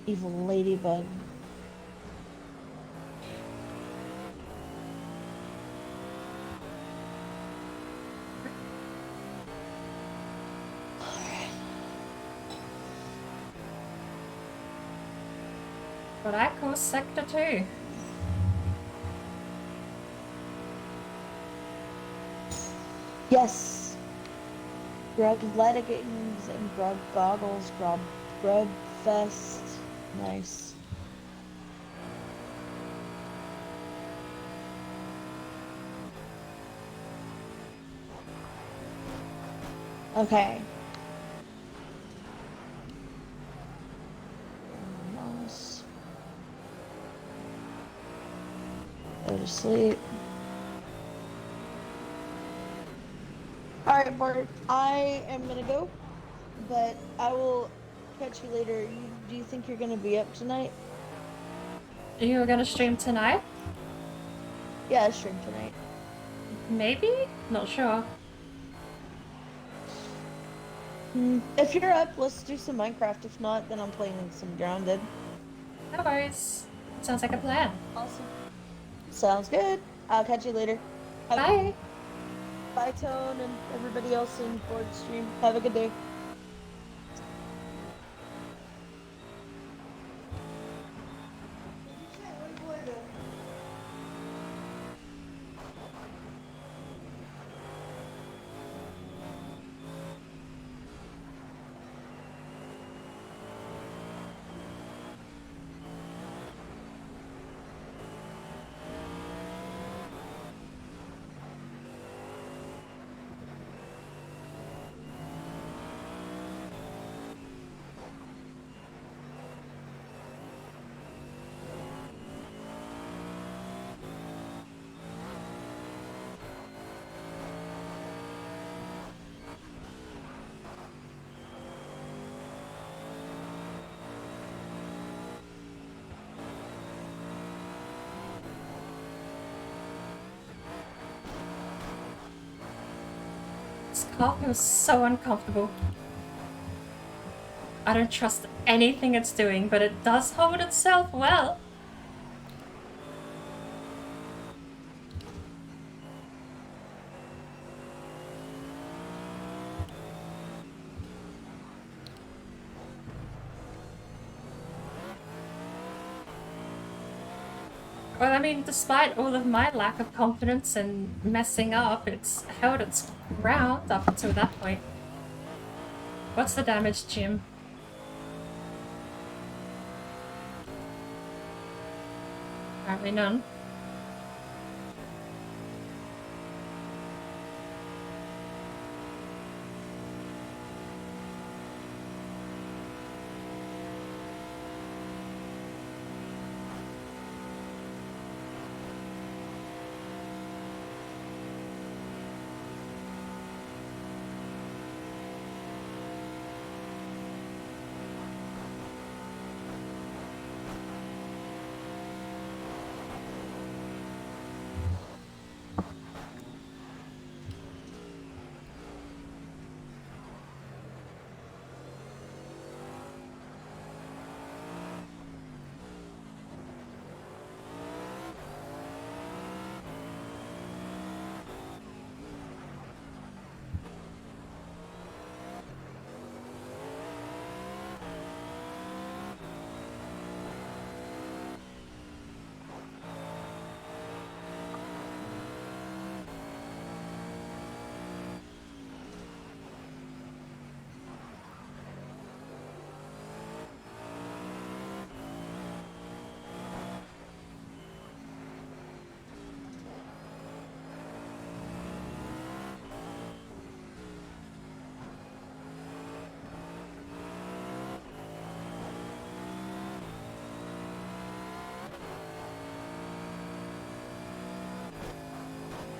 Evil ladybug. But I call Sector 2. Yes. Grub leggings and grub goggles. Grub vest. Nice. Okay. Mouse. Go to sleep. Alright, Bart. I am gonna go, but I will catch you later. Do you think you're gonna be up tonight? You were gonna stream tonight? Yeah, I stream tonight. Maybe? Not sure. If you're up, let's do some Minecraft. If not, then I'm playing some Grounded. No worries. Sounds like a plan. Awesome. Sounds good. I'll catch you later. Bye. Bye, Tone, and everybody else in board stream. Have a good day. car feels so uncomfortable. I don't trust anything it's doing, but it does hold itself well. Well, I mean, despite all of my lack of confidence and messing up, it's held its ground up until that point. What's the damage, Jim? Apparently none.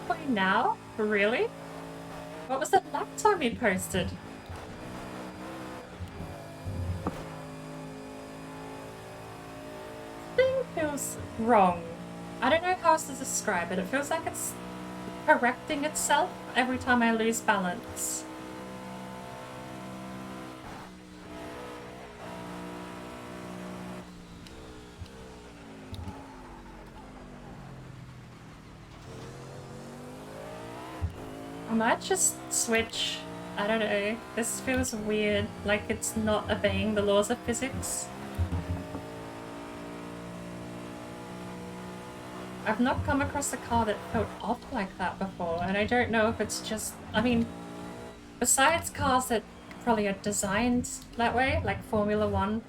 Wait, now? Really? What was the last time he posted? Thing feels wrong. I don't know how else to describe it. It feels like it's correcting itself every time I lose balance. I might just switch. I don't know. This feels weird, like it's not obeying the laws of physics. I've not come across a car that felt off like that before, and I don't know if it's just... I mean, besides cars that probably are designed that way, like Formula One.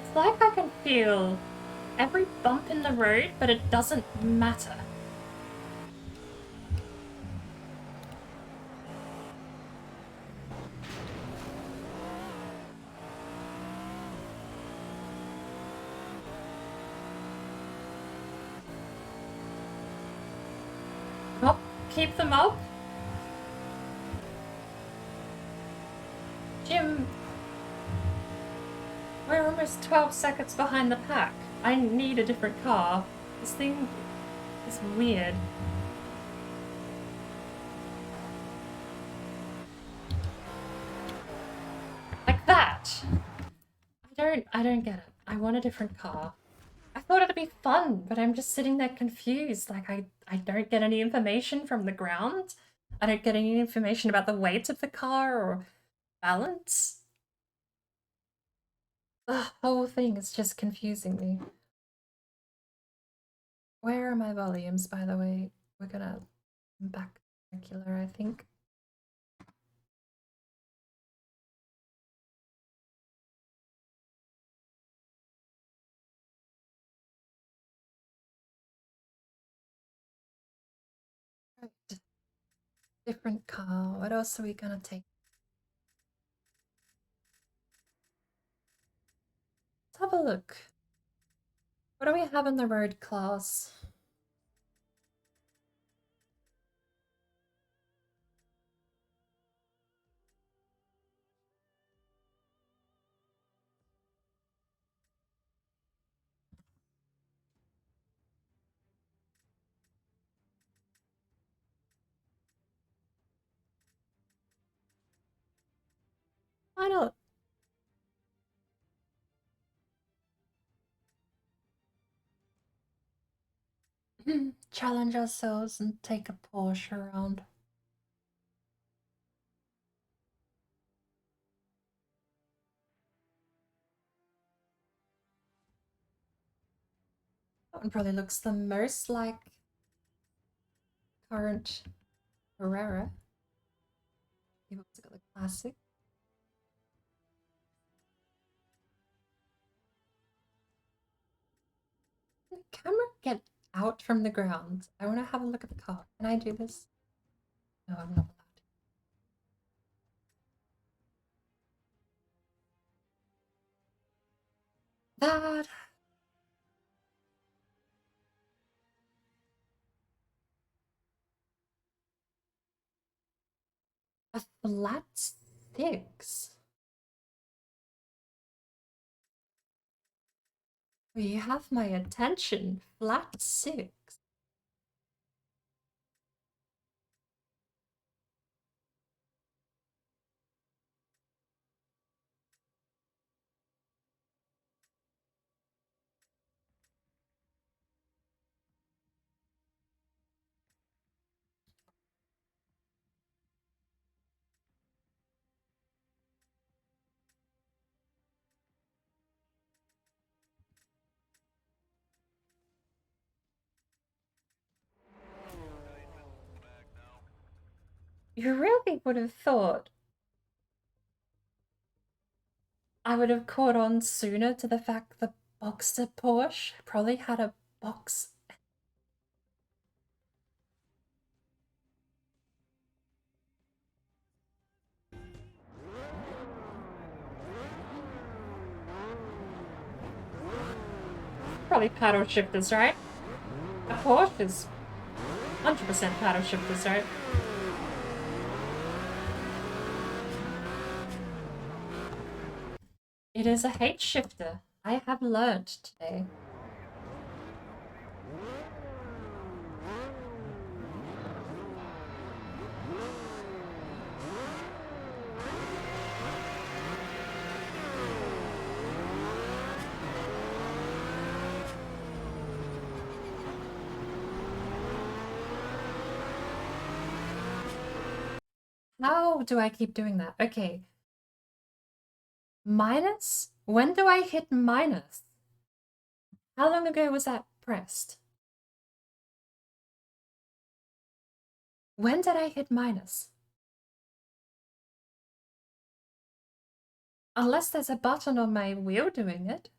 It's like I can feel every bump in the road, but it doesn't matter. Oh, keep them up. Jim, we're almost 12 seconds behind the pack. I need a different car. This thing is weird. Like that? I don't get it. I want a different car. I thought it'd be fun, but I'm just sitting there confused. Like, I don't get any information from the ground. I don't get any information about the weight of the car or balance. The whole thing is just confusing me. Where are my volumes, by the way? We're gonna back regular, I think. Right. Different car. What else are we gonna take? Let's have a look. What do we have in the road class? Why not? Challenge ourselves and take a Porsche around. That one probably looks the most like current Herrera. You've also got the classic. Can the camera get out from the ground? I want to have a look at the car. Can I do this? No, I'm not allowed. That. A flat 6. Well, you have my attention. Flat 6. You really would have thought I would have caught on sooner to the fact the Boxster Porsche probably had a box. Probably paddle shifters, right? A Porsche is 100% paddle shifters, right? It is a H shifter. I have learned today. How do I keep doing that? Okay. Minus? When do I hit minus? How long ago was that pressed? When did I hit minus? Unless there's a button on my wheel doing it.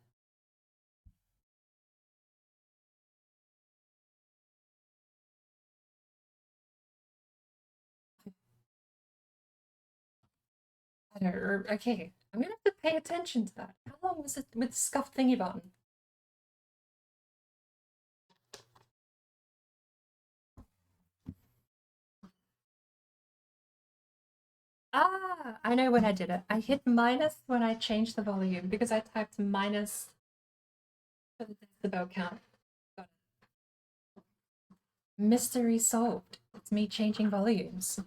I don't know. Okay, I'm gonna have to pay attention to that. How long was it with the scuffed thingy button? Ah, I know when I did it. I hit minus when I changed the volume because I typed minus for the decibel count. Got it. Mystery solved. It's me changing volumes.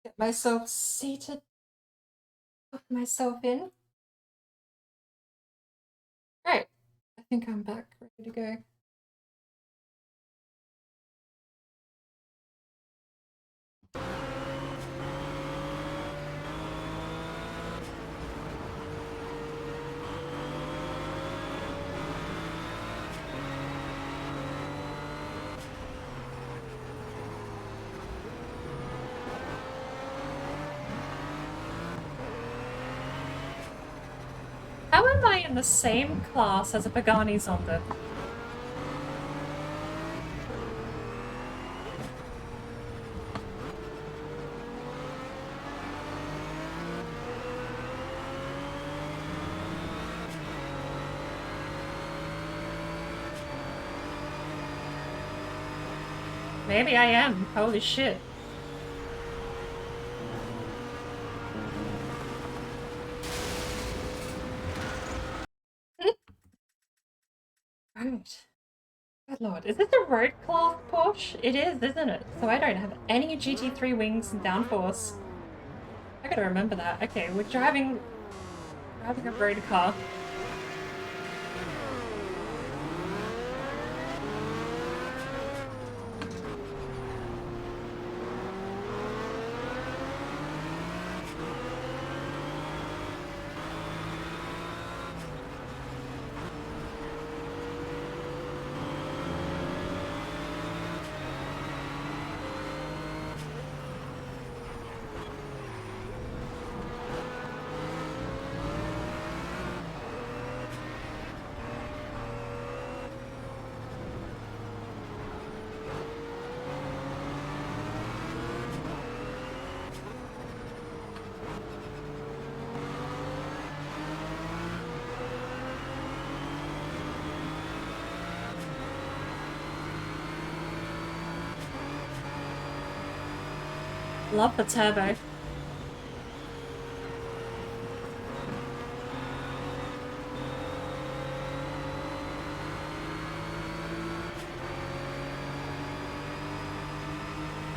Get myself seated. Put myself in. Right. I think I'm back, ready to go. How am I in the same class as a Pagani Zonda? Maybe I am. Holy shit. Right. Good lord. Is this a road class Porsche? It is, isn't it? So I don't have any GT3 wings and downforce. I gotta remember that. Okay, we're driving a road car. Love the turbo.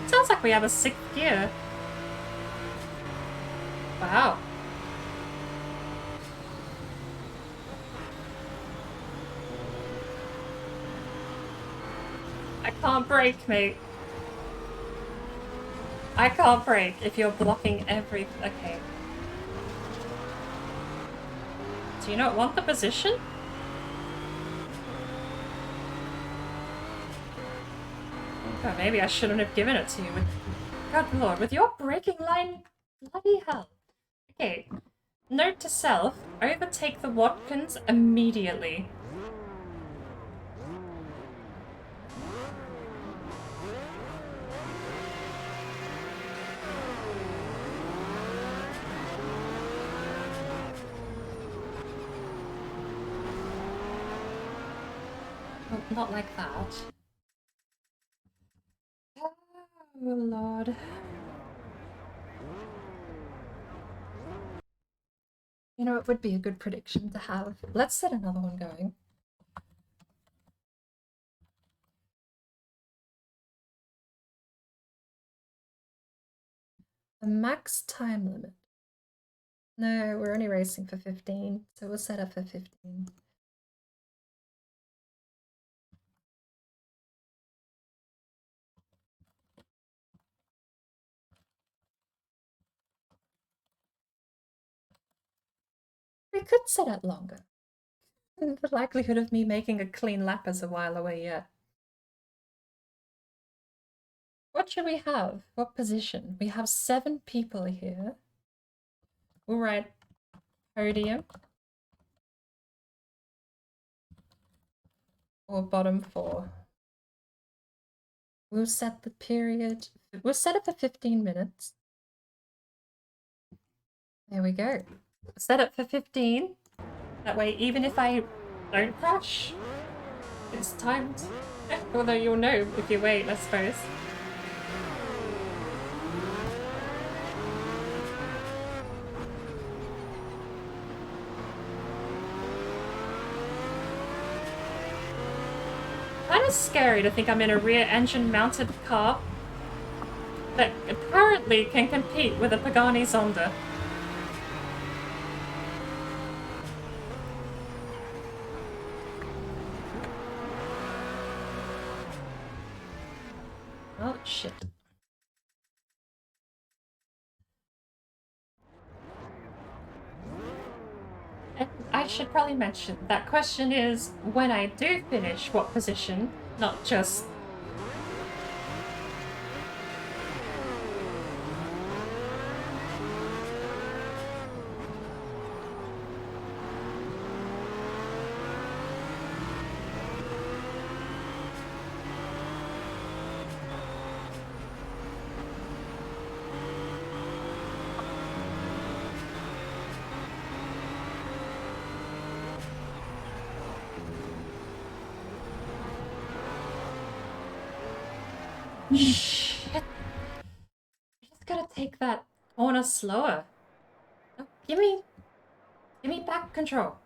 Sounds like we have a 6th gear. Wow. I can't brake, mate. I can't brake if you're blocking every... Okay. Do you not want the position? Oh, maybe I shouldn't have given it to you. God lord, with your braking line... Bloody hell. Okay. Note to self, overtake the Watkins immediately. Oh, not like that. Oh, lord. You know, it would be a good prediction to have. Let's set another one going. The max time limit. No, we're only racing for 15, so we'll set up for 15. We could set it longer. The likelihood of me making a clean lap is a while away yet. What should we have? What position? We have 7 people here. We'll write podium. Or bottom 4. We'll set the period. We'll set it for 15 minutes. There we go. Set it for 15. That way, even if I don't crash, it's timed. Although you'll know if you wait, I suppose. Kind of scary to think I'm in a rear engine mounted car. that apparently can compete with a Pagani Zonda. Oh, shit. And I should probably mention that question is when I do finish, what position, not just. Shit. I just gotta take that corner slower. Oh, give me back control.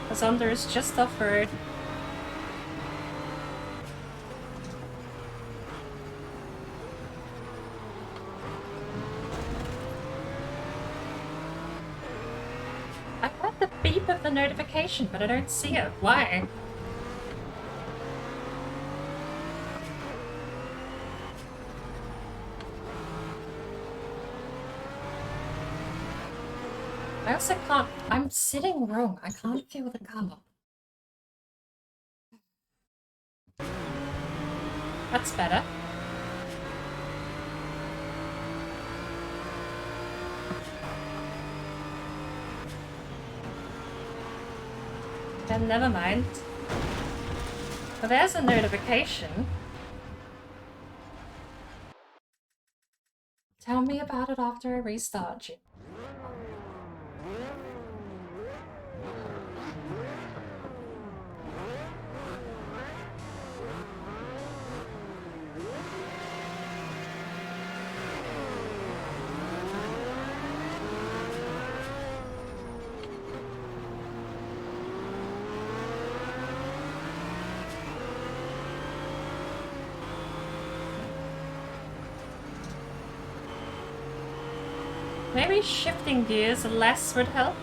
The Zonda is just off-road. I heard the beep of the notification, but I don't see it. Why? I also can't. I'm sitting wrong. I can't feel the car. That's better. Then never mind. Well, there's a notification. Tell me about it after I restart you. Maybe shifting gears less would help.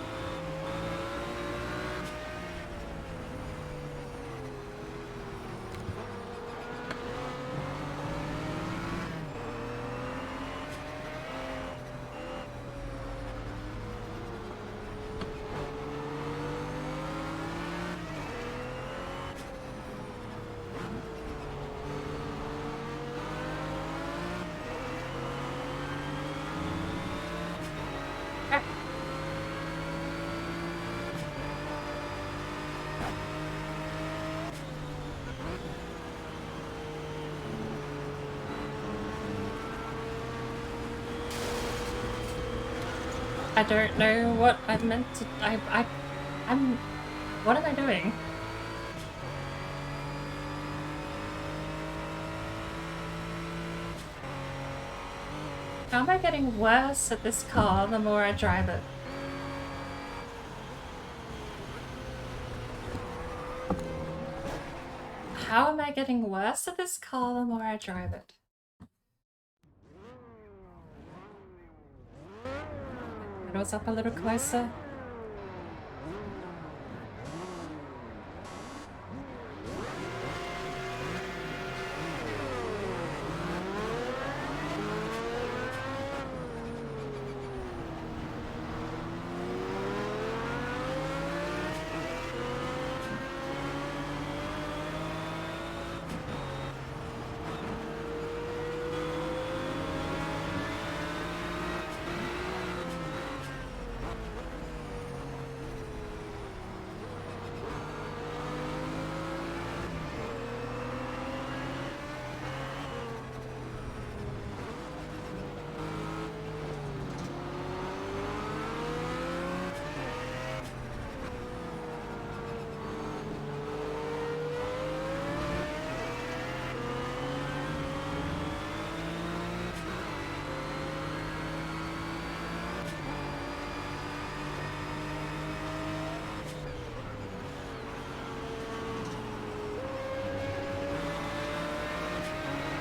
I don't know what I meant to. I'm. What am I doing? How am I getting worse at this car the more I drive it? How am I getting worse at this car the more I drive it? Windows up a little closer.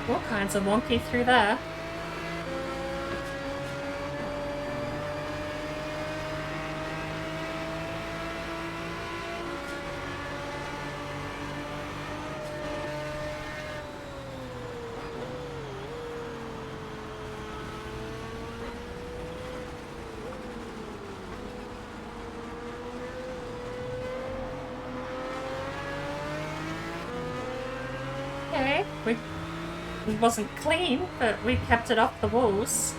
All kinds of wonky through there. Okay, it wasn't clean, but we kept it off the walls.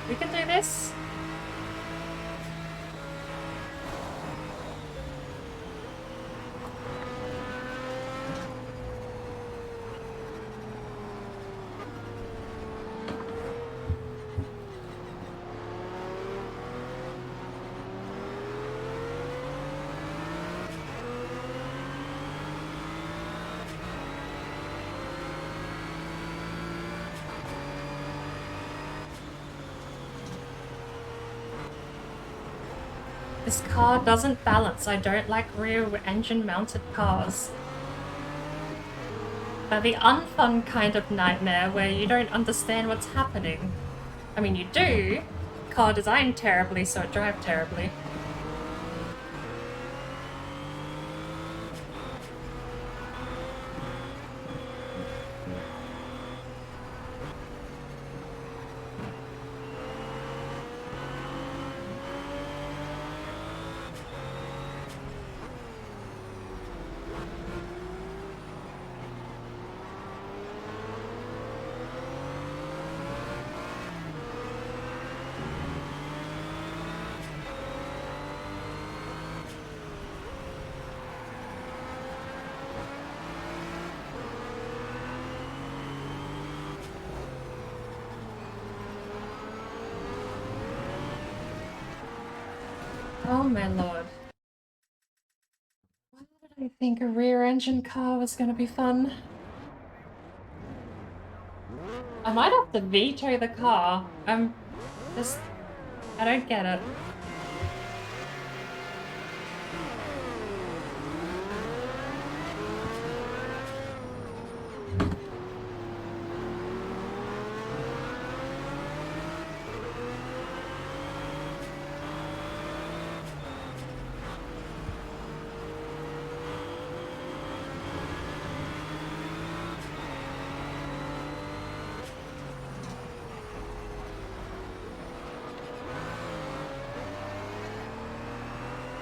We can do this. This car doesn't balance. I don't like rear engine mounted cars. They're the unfun kind of nightmare where you don't understand what's happening. I mean, you do. Car designed terribly, so it drives terribly. Oh my lord. Why did I think a rear engine car was gonna be fun? I might have to veto the car. I don't get it.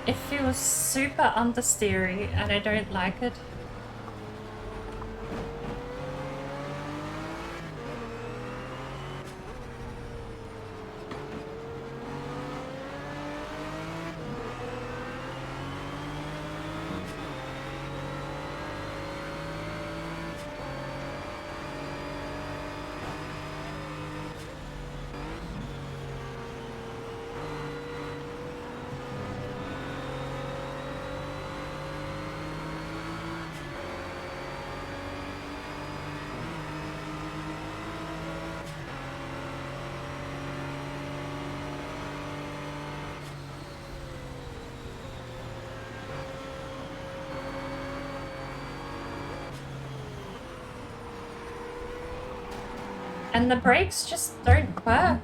It feels super understeery and I don't like it. And the brakes just don't work.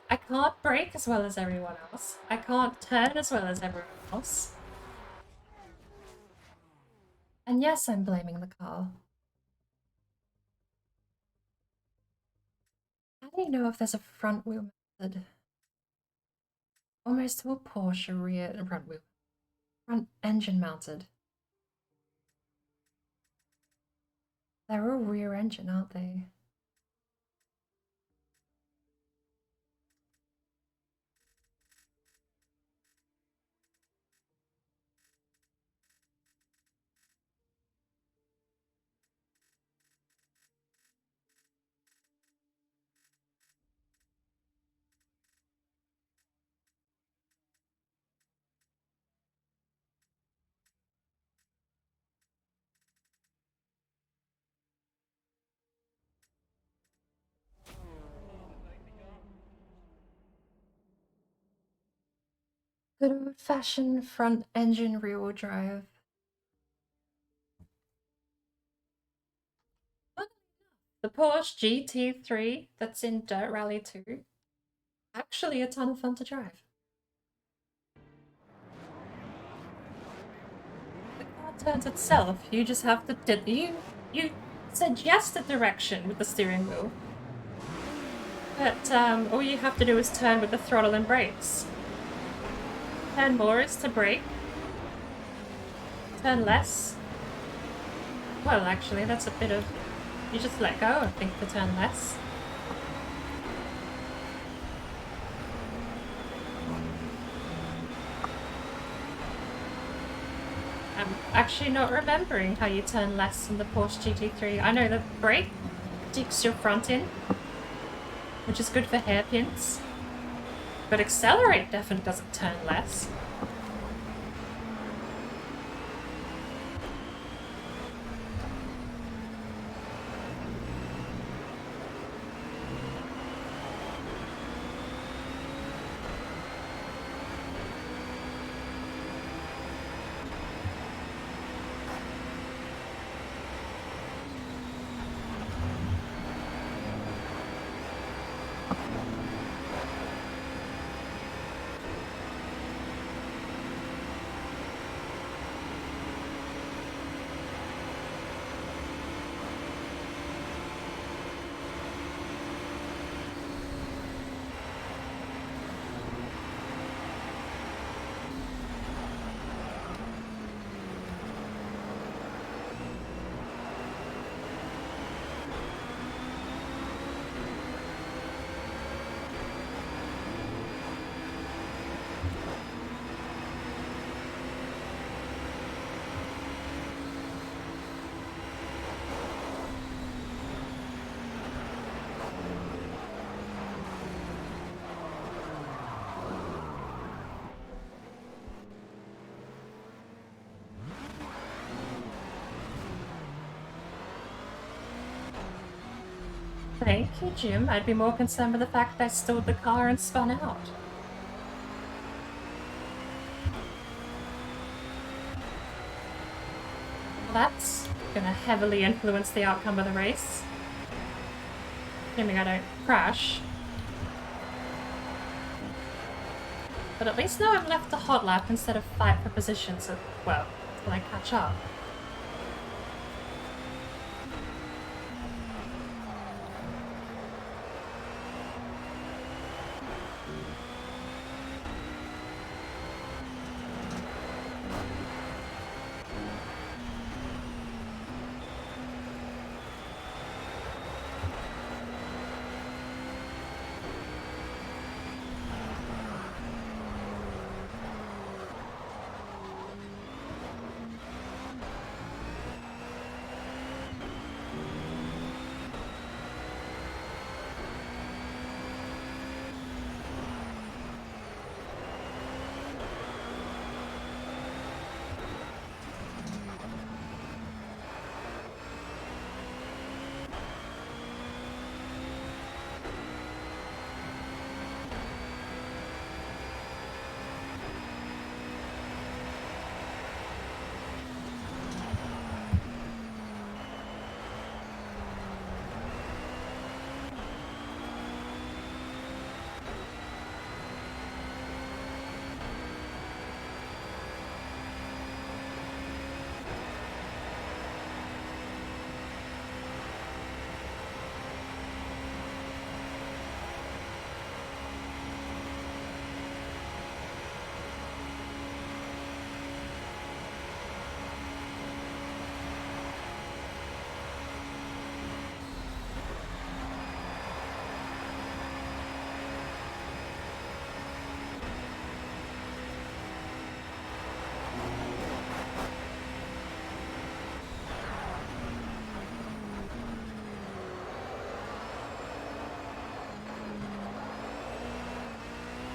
I can't brake as well as everyone else. I can't turn as well as everyone else. And yes, I'm blaming the car. How do you know if there's a front wheel mounted? Almost all Porsche rear and front engine mounted. They're all rear engine, aren't they? Good old-fashioned front engine rear-wheel drive. The Porsche GT3 that's in Dirt Rally 2, actually a ton of fun to drive. The car turns itself, you just have to, you suggest a direction with the steering wheel. But all you have to do is turn with the throttle and brakes. Turn more is to brake. Turn less. Well, actually, that's a bit of... You just let go, I think, to turn less. I'm actually not remembering how you turn less in the Porsche GT3. I know the brake digs your front in, which is good for hairpins. But accelerate definitely doesn't turn less. Thank you, Jim. I'd be more concerned with the fact that I stalled the car and spun out. Well, that's gonna heavily influence the outcome of the race. Assuming I don't crash. But at least now I'm left to hot lap instead of fight for position, so, well, till I catch up.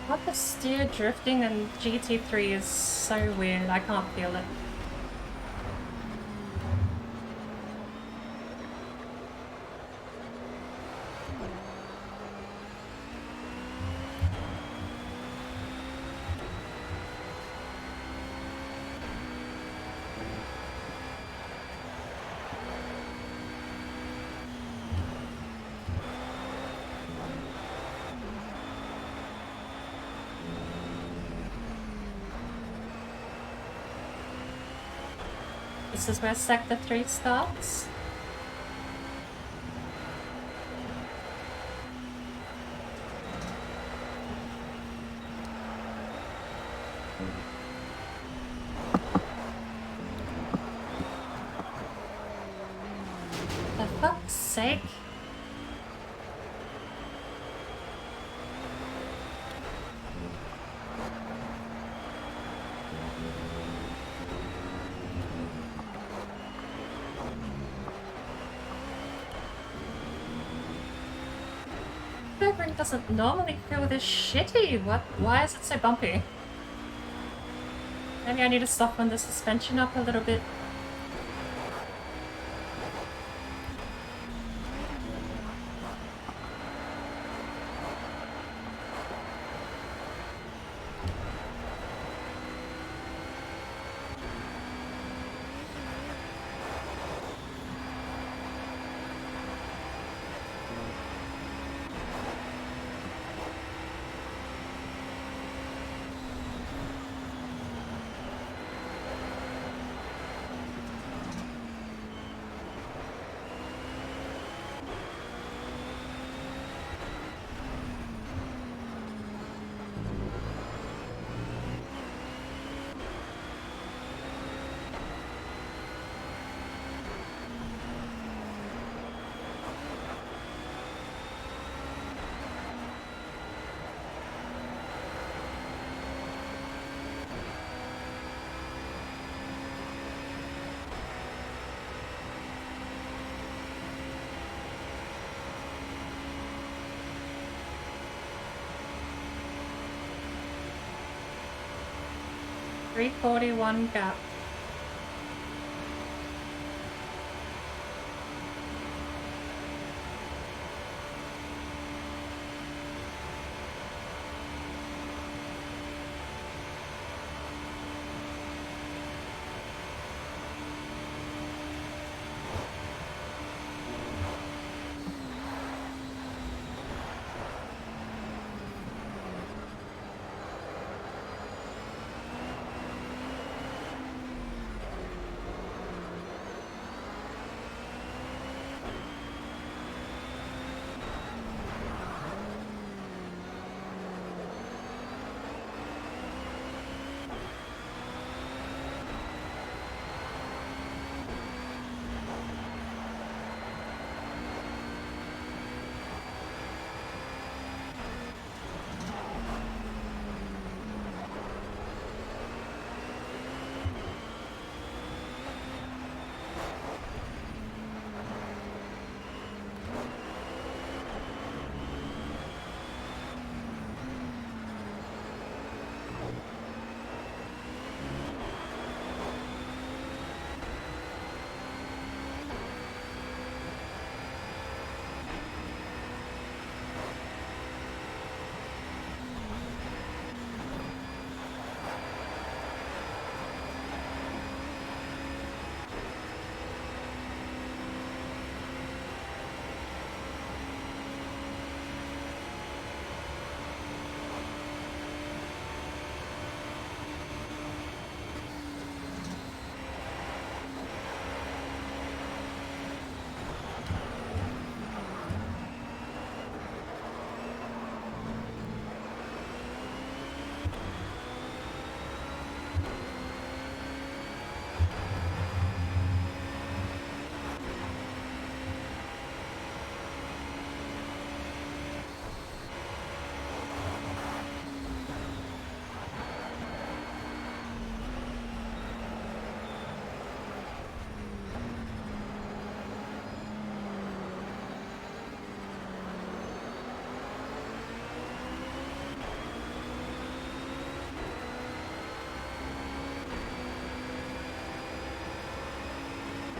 What the steer drifting in GT3 is so weird, I can't feel it. This is where Sector 3 starts. For fuck's sake. Ring doesn't normally feel this shitty. What? Why is it so bumpy? Maybe I need to soften the suspension up a little bit. $341 gap.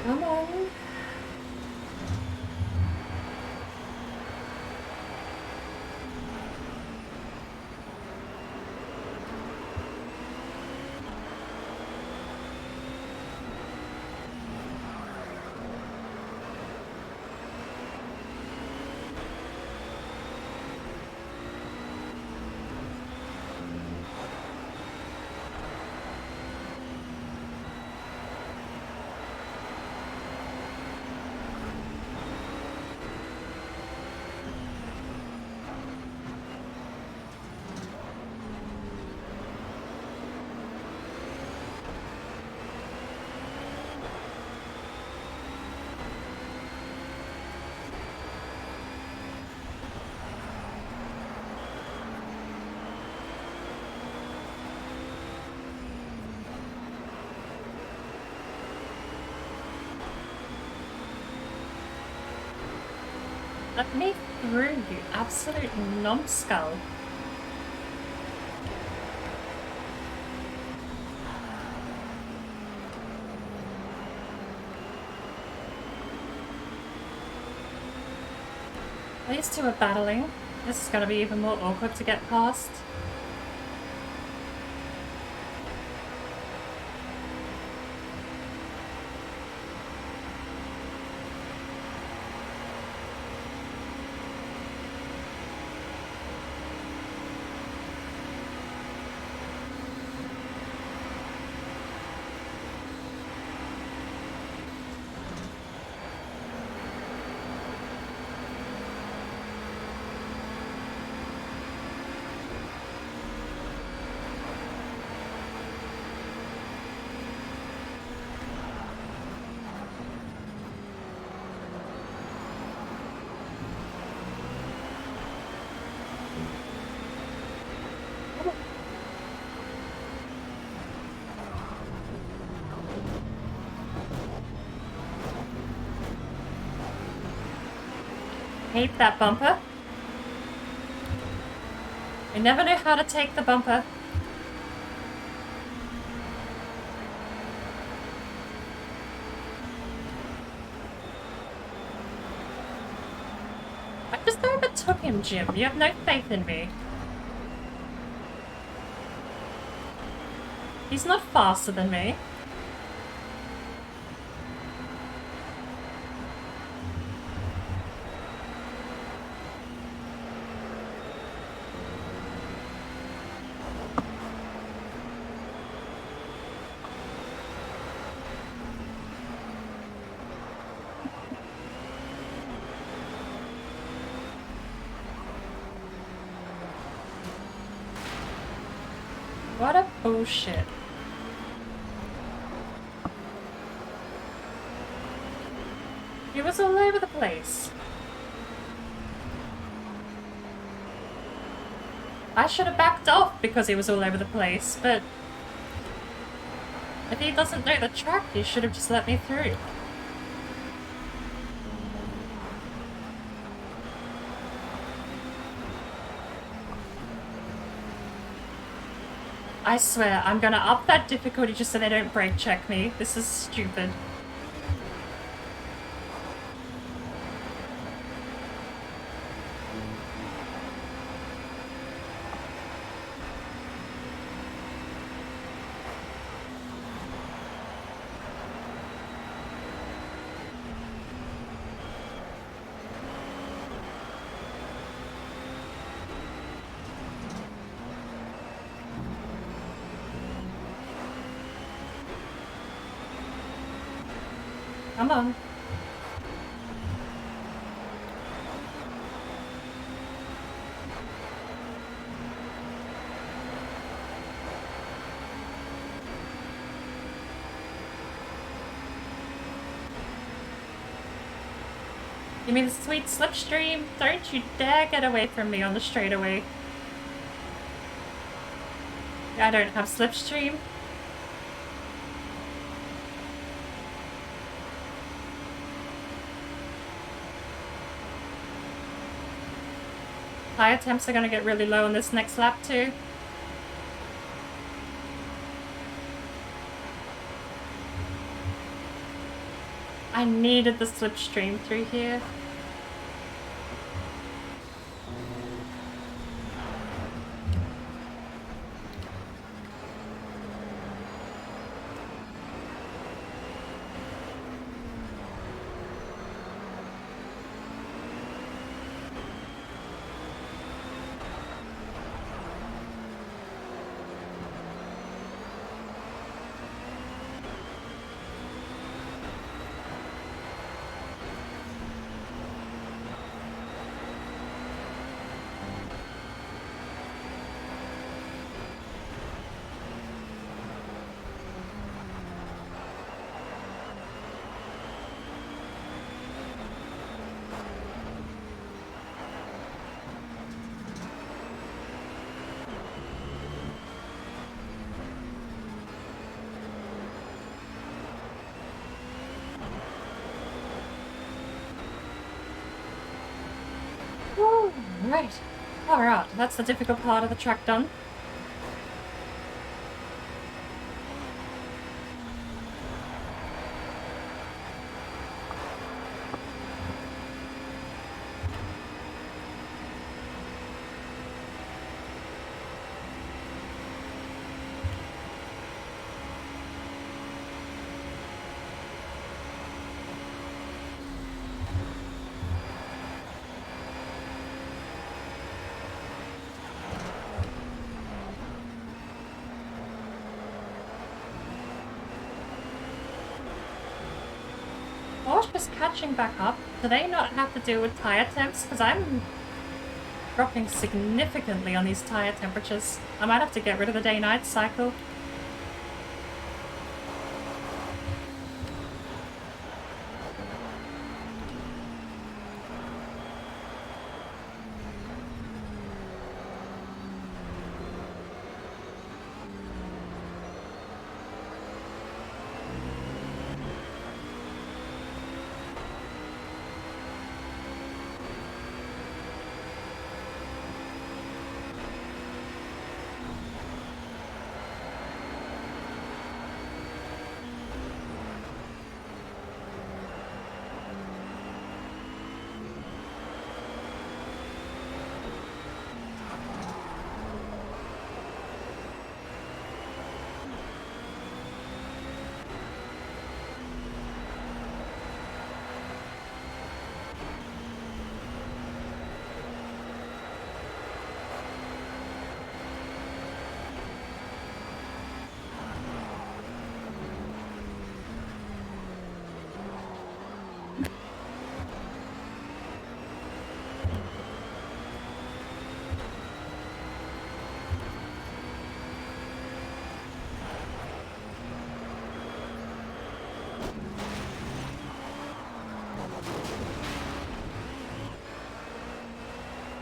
Come on. Let me through, you absolute numbskull. These two are battling. This is going to be even more awkward to get past. Hate that bumper. I never know how to take the bumper. I just overtook him, Jim. You have no faith in me. He's not faster than me. What a bullshit. He was all over the place. I should have backed off because he was all over the place, but if he doesn't know the track, he should have just let me through. I swear, I'm gonna up that difficulty just so they don't brake check me. This is stupid. Come on. Give me the sweet slipstream. Don't you dare get away from me on the straightaway. I don't have slipstream. Tire temps are going to get really low on this next lap too. I needed the slipstream through here. Right. Alright, that's the difficult part of the track done. Porsche just catching back up. Do they not have to do with tire temps? Because I'm dropping significantly on these tire temperatures. I might have to get rid of the day-night cycle.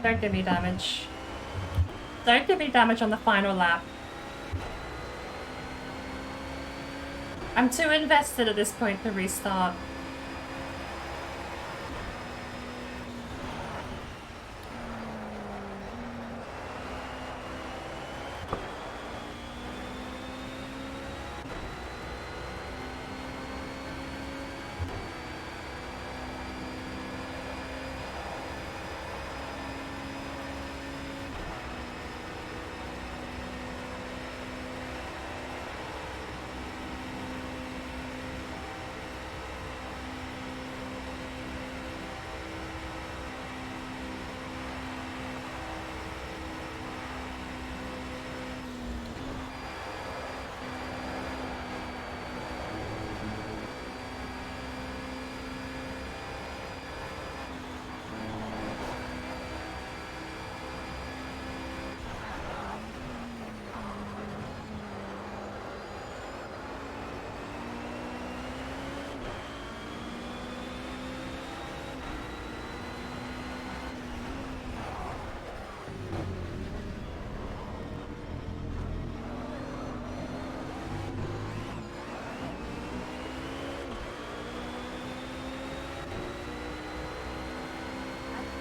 Don't give me damage. Don't give me damage on the final lap. I'm too invested at this point to restart.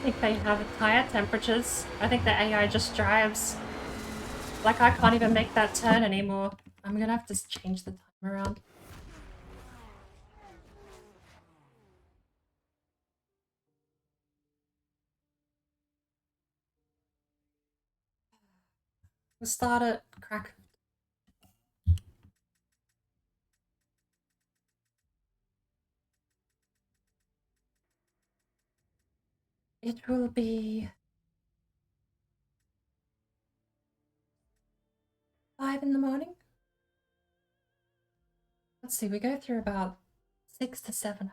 I think they have higher temperatures. I think the AI just drives. Like, I can't even make that turn anymore. I'm gonna have to change the time around. We'll start at crack. It will be 5 in the morning. Let's see, we go through about 6 to 7 hours.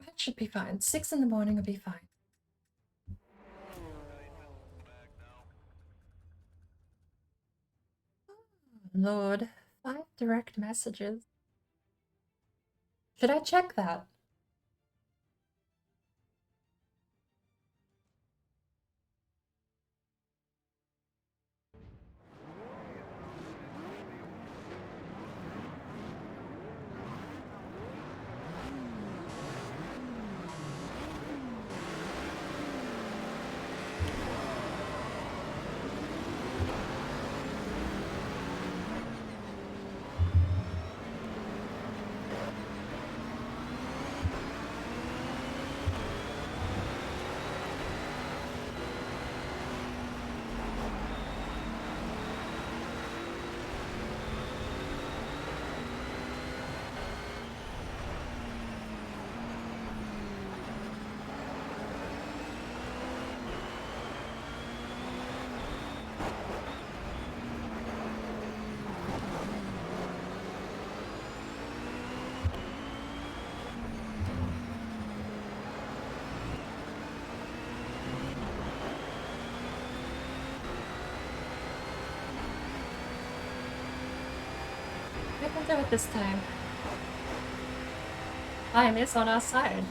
That should be fine. 6 in the morning will be fine. Lord, 5 direct messages. Should I check that? do it this time. Time is on our side.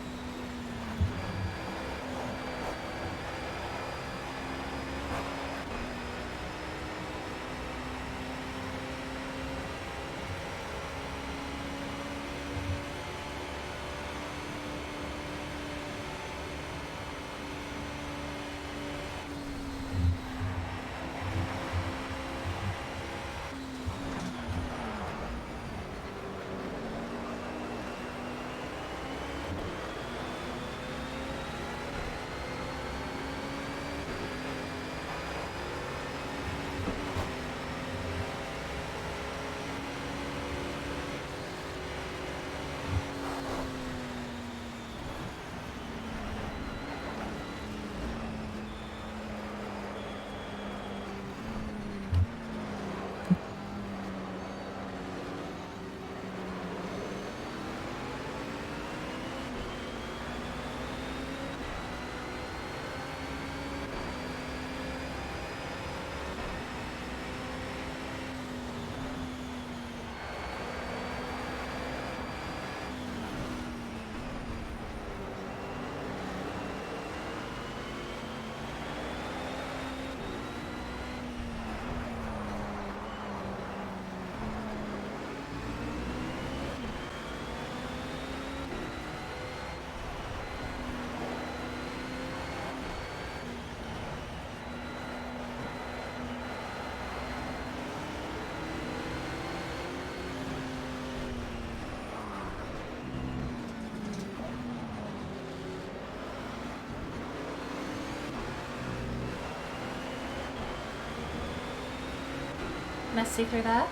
Can I see through that?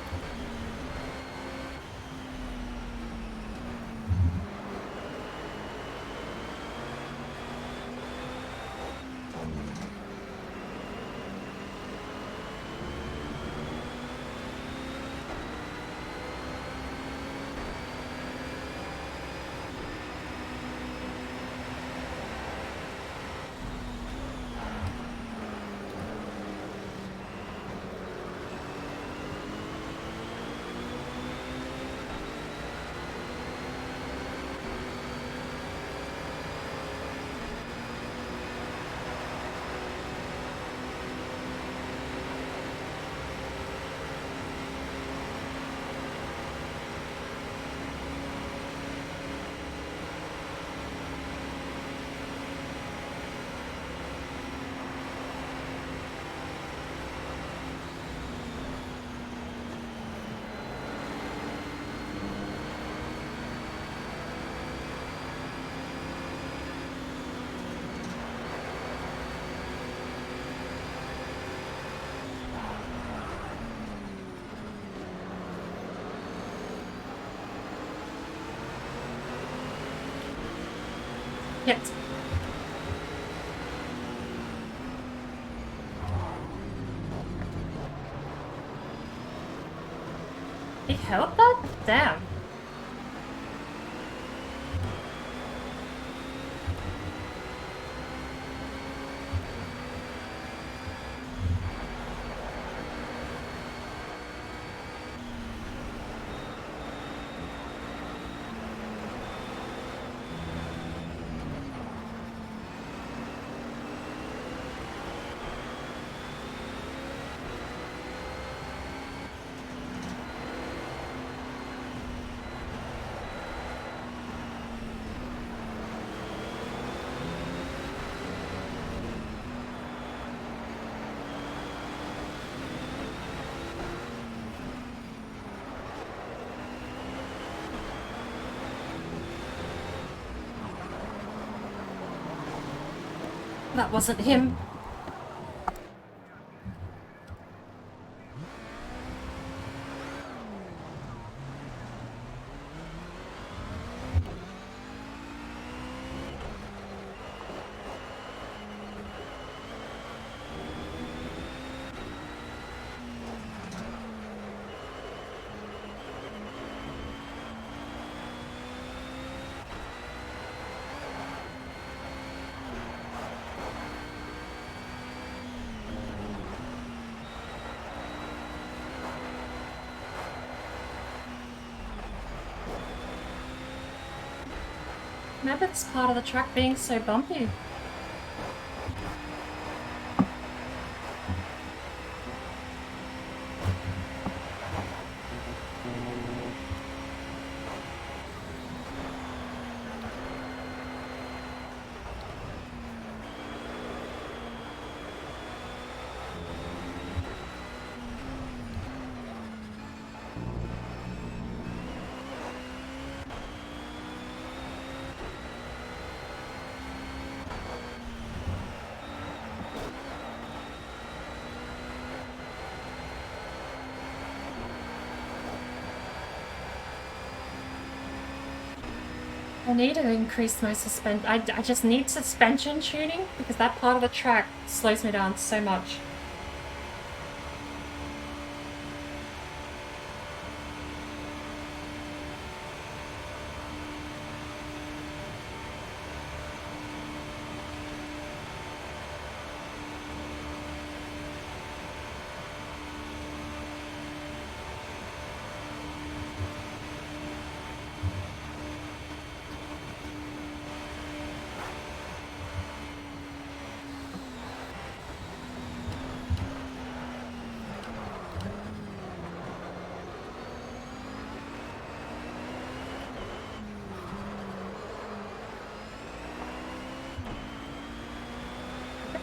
Yes. He held that? Damn. That wasn't him. Remember this part of the track being so bumpy? I need to increase my I just need suspension tuning because that part of the track slows me down so much.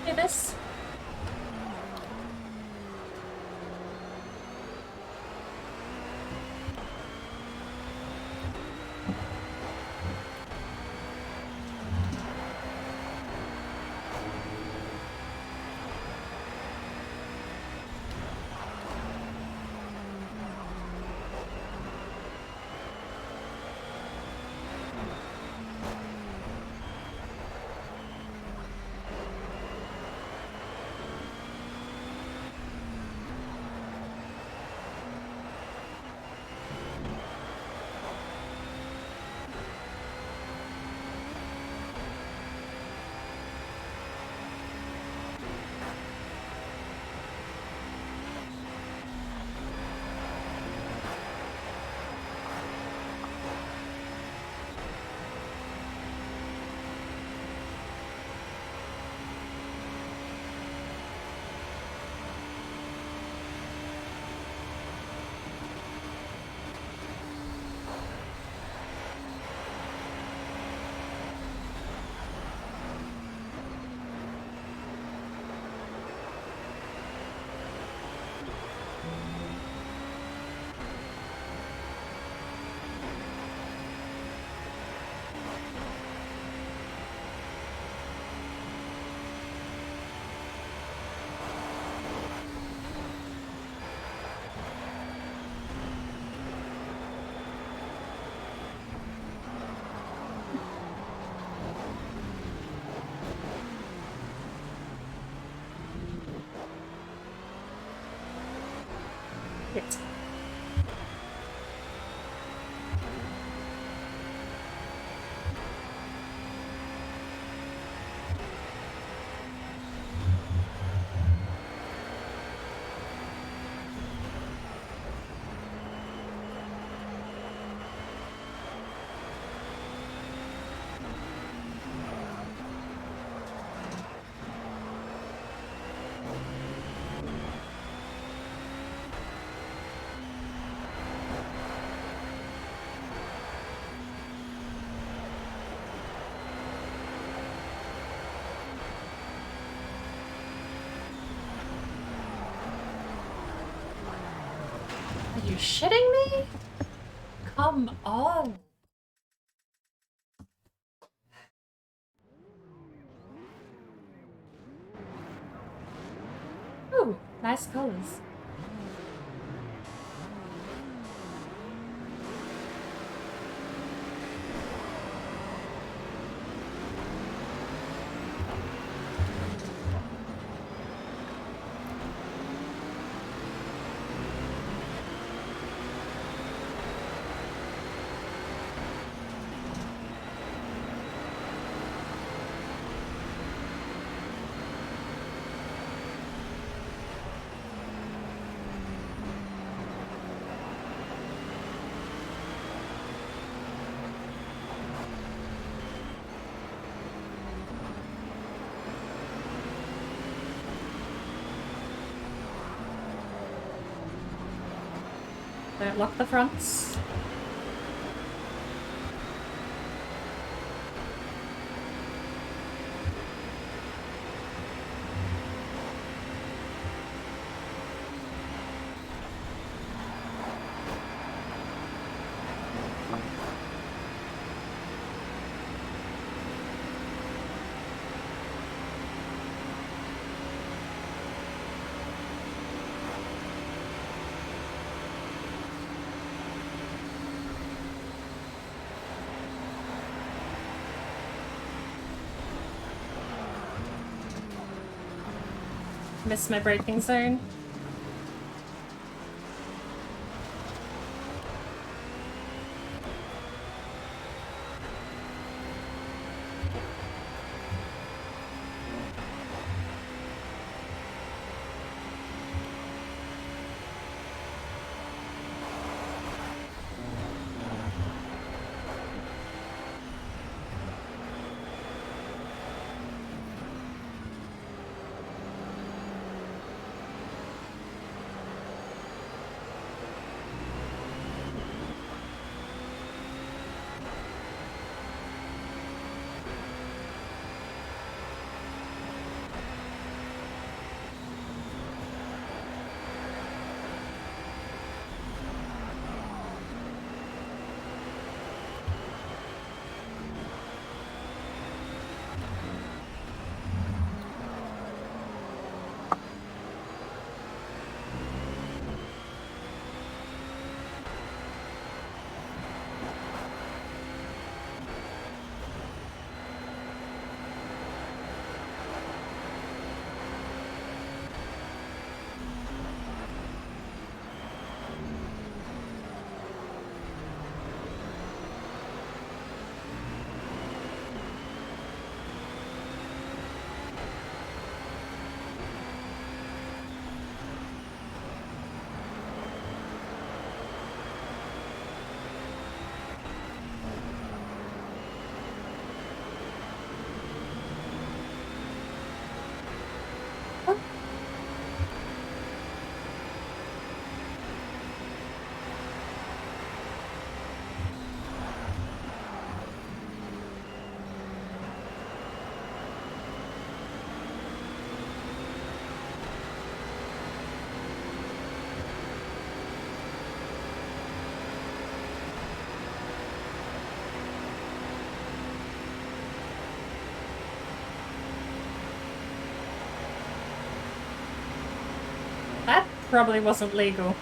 Do this. Hit. Are you shitting me? Come on. Ooh, nice colors. Don't lock the fronts. Missed my braking zone. That probably wasn't legal.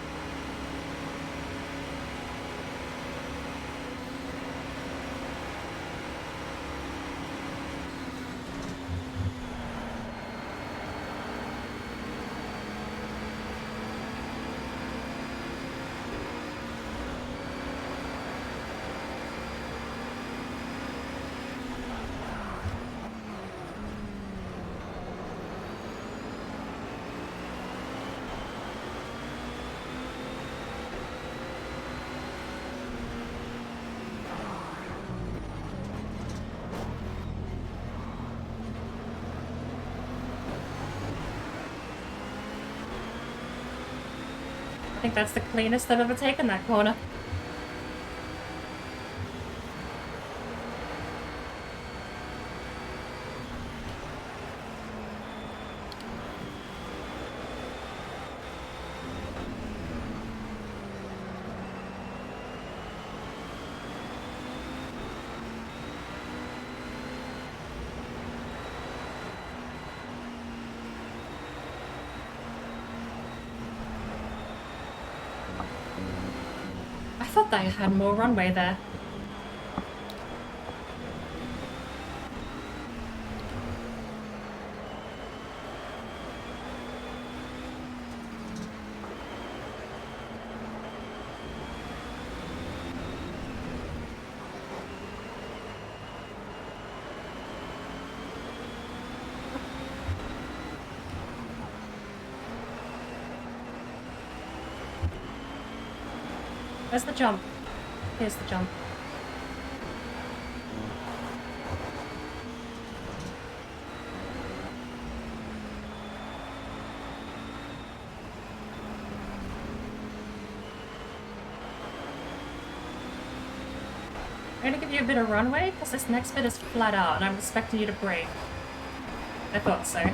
I think that's the cleanest I've ever taken that corner. I thought they had more runway there. Where's the jump? Here's the jump. I'm gonna give you a bit of runway, because this next bit is flat out, and I'm expecting you to brake. I thought so.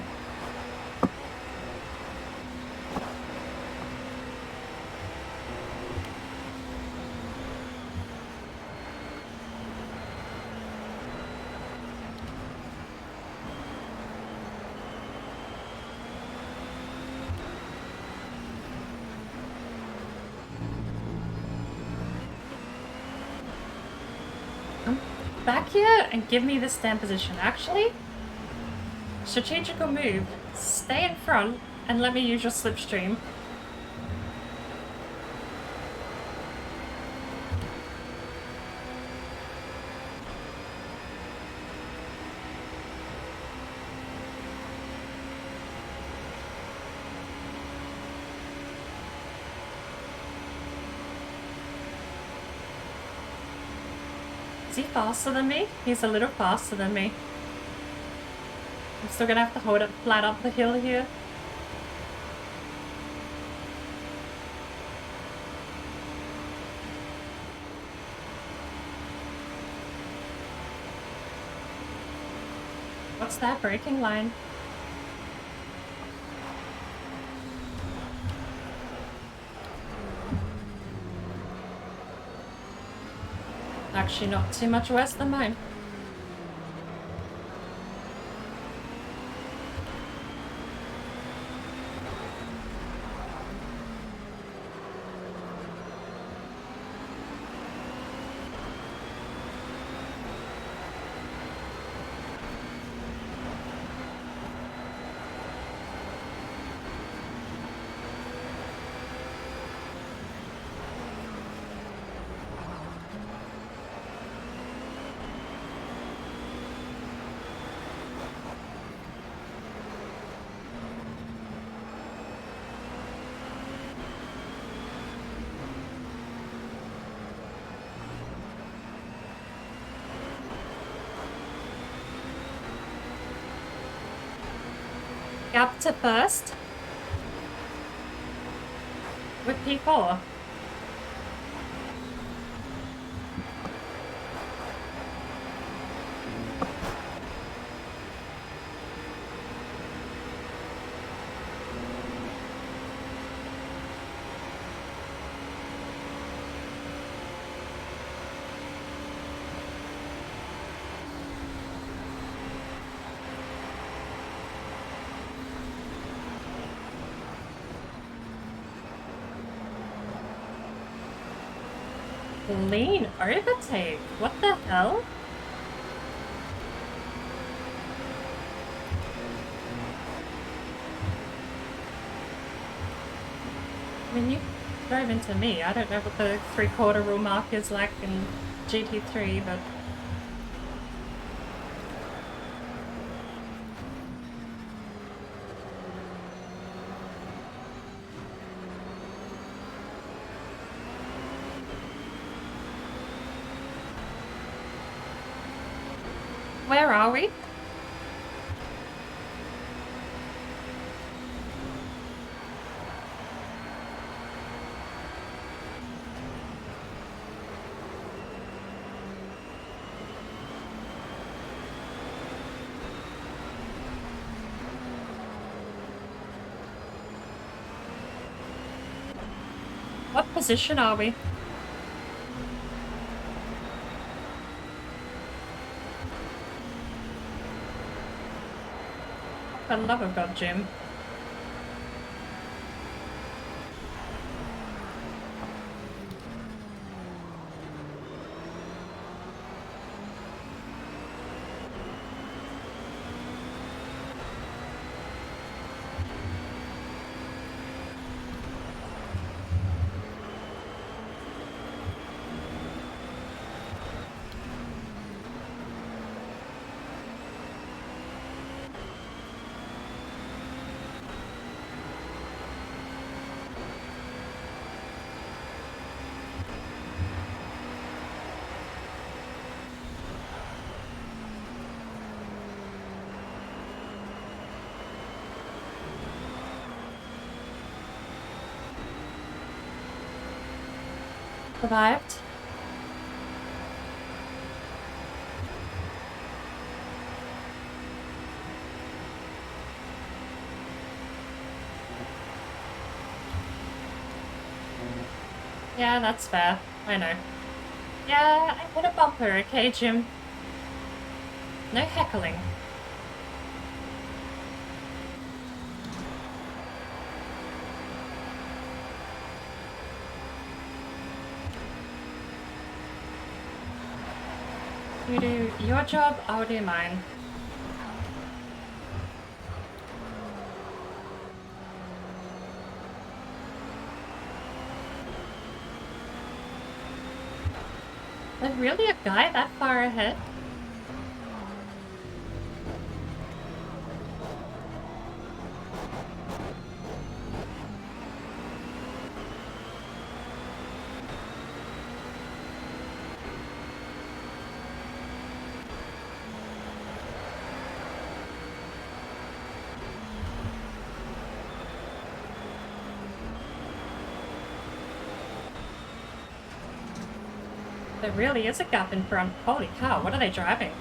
Back here and give me this stand position. Actually, strategical move. Stay in front and let me use your slipstream. Is he faster than me? He's a little faster than me. I'm still gonna have to hold it flat up the hill here. What's that braking line? Actually not too much worse than mine. Gap to first. With P4. Clean overtake. What the hell? I mean, you drove into me. I don't know what the 3/4 rule mark is like in GT3, but... Where are we? What position are we? For the love of God, Jim. Survived. Yeah, that's fair. I know. Yeah, I hit a bumper, okay, Jim? No heckling. You do your job, I'll do mine. There's really a guy that far ahead? There really is a gap in front. Holy cow, what are they driving?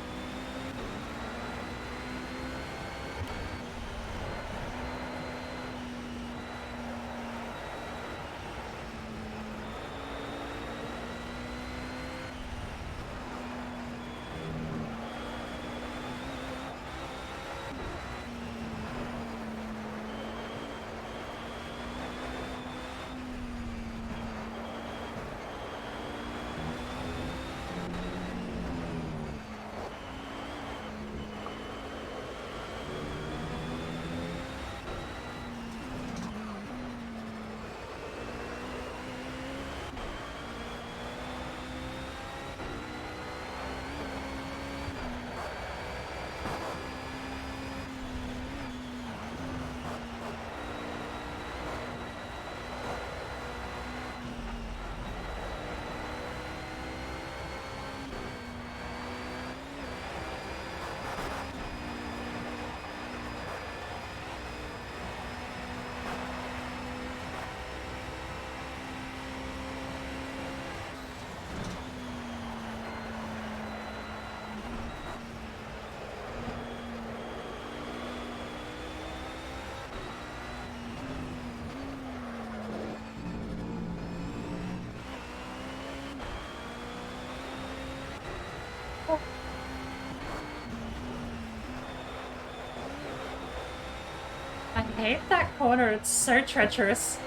I hate that corner, it's so treacherous.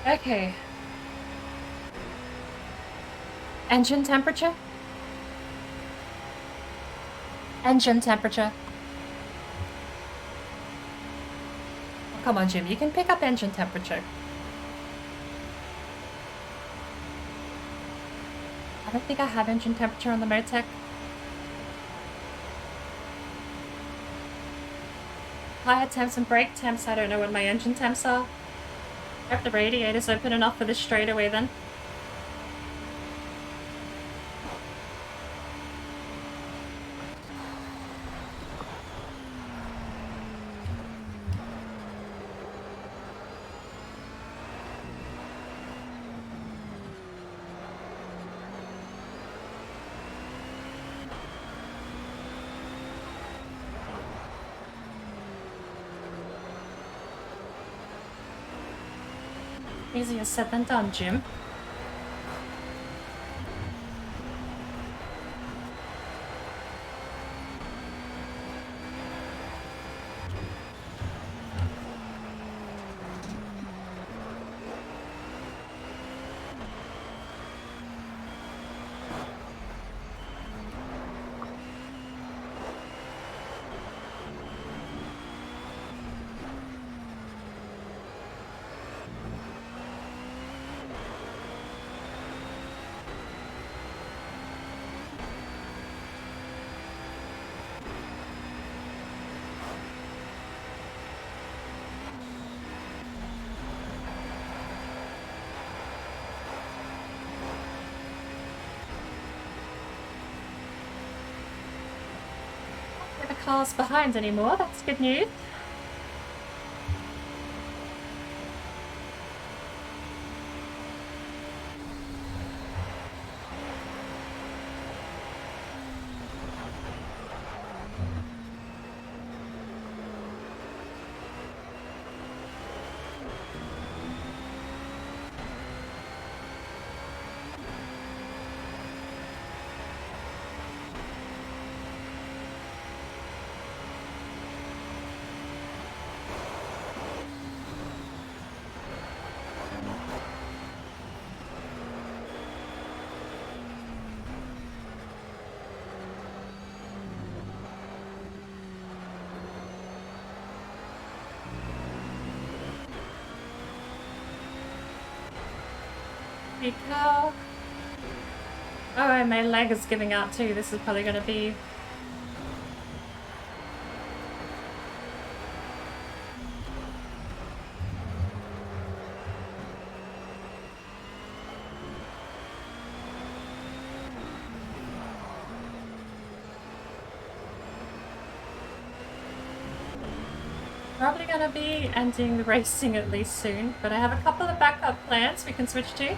Okay. Engine temperature? Engine temperature. Oh, come on, Jim, you can pick up engine temperature. I don't think I have engine temperature on the Motec. Tire temps and brake temps, I don't know what my engine temps are. I hope the radiator's open enough for this straightaway then. Easier said than done, Jim. The car's behind anymore, that's good news. Holy cow. Oh, and my leg is giving out too. This is probably gonna be... Probably gonna be ending the racing at least soon, but I have a couple of backup plans we can switch to.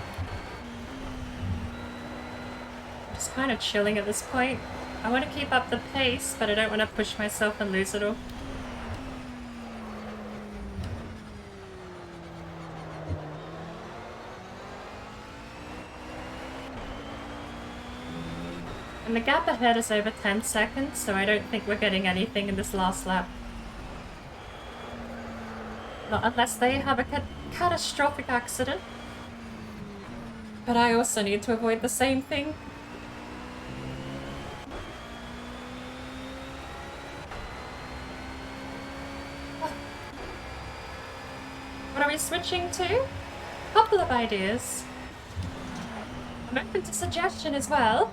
Just kind of chilling at this point. I want to keep up the pace, but I don't want to push myself and lose it all. And the gap ahead is over 10 seconds, so I don't think we're getting anything in this last lap. Not unless they have a catastrophic accident. But I also need to avoid the same thing. What are we switching to? Couple of ideas. I'm open to suggestion as well.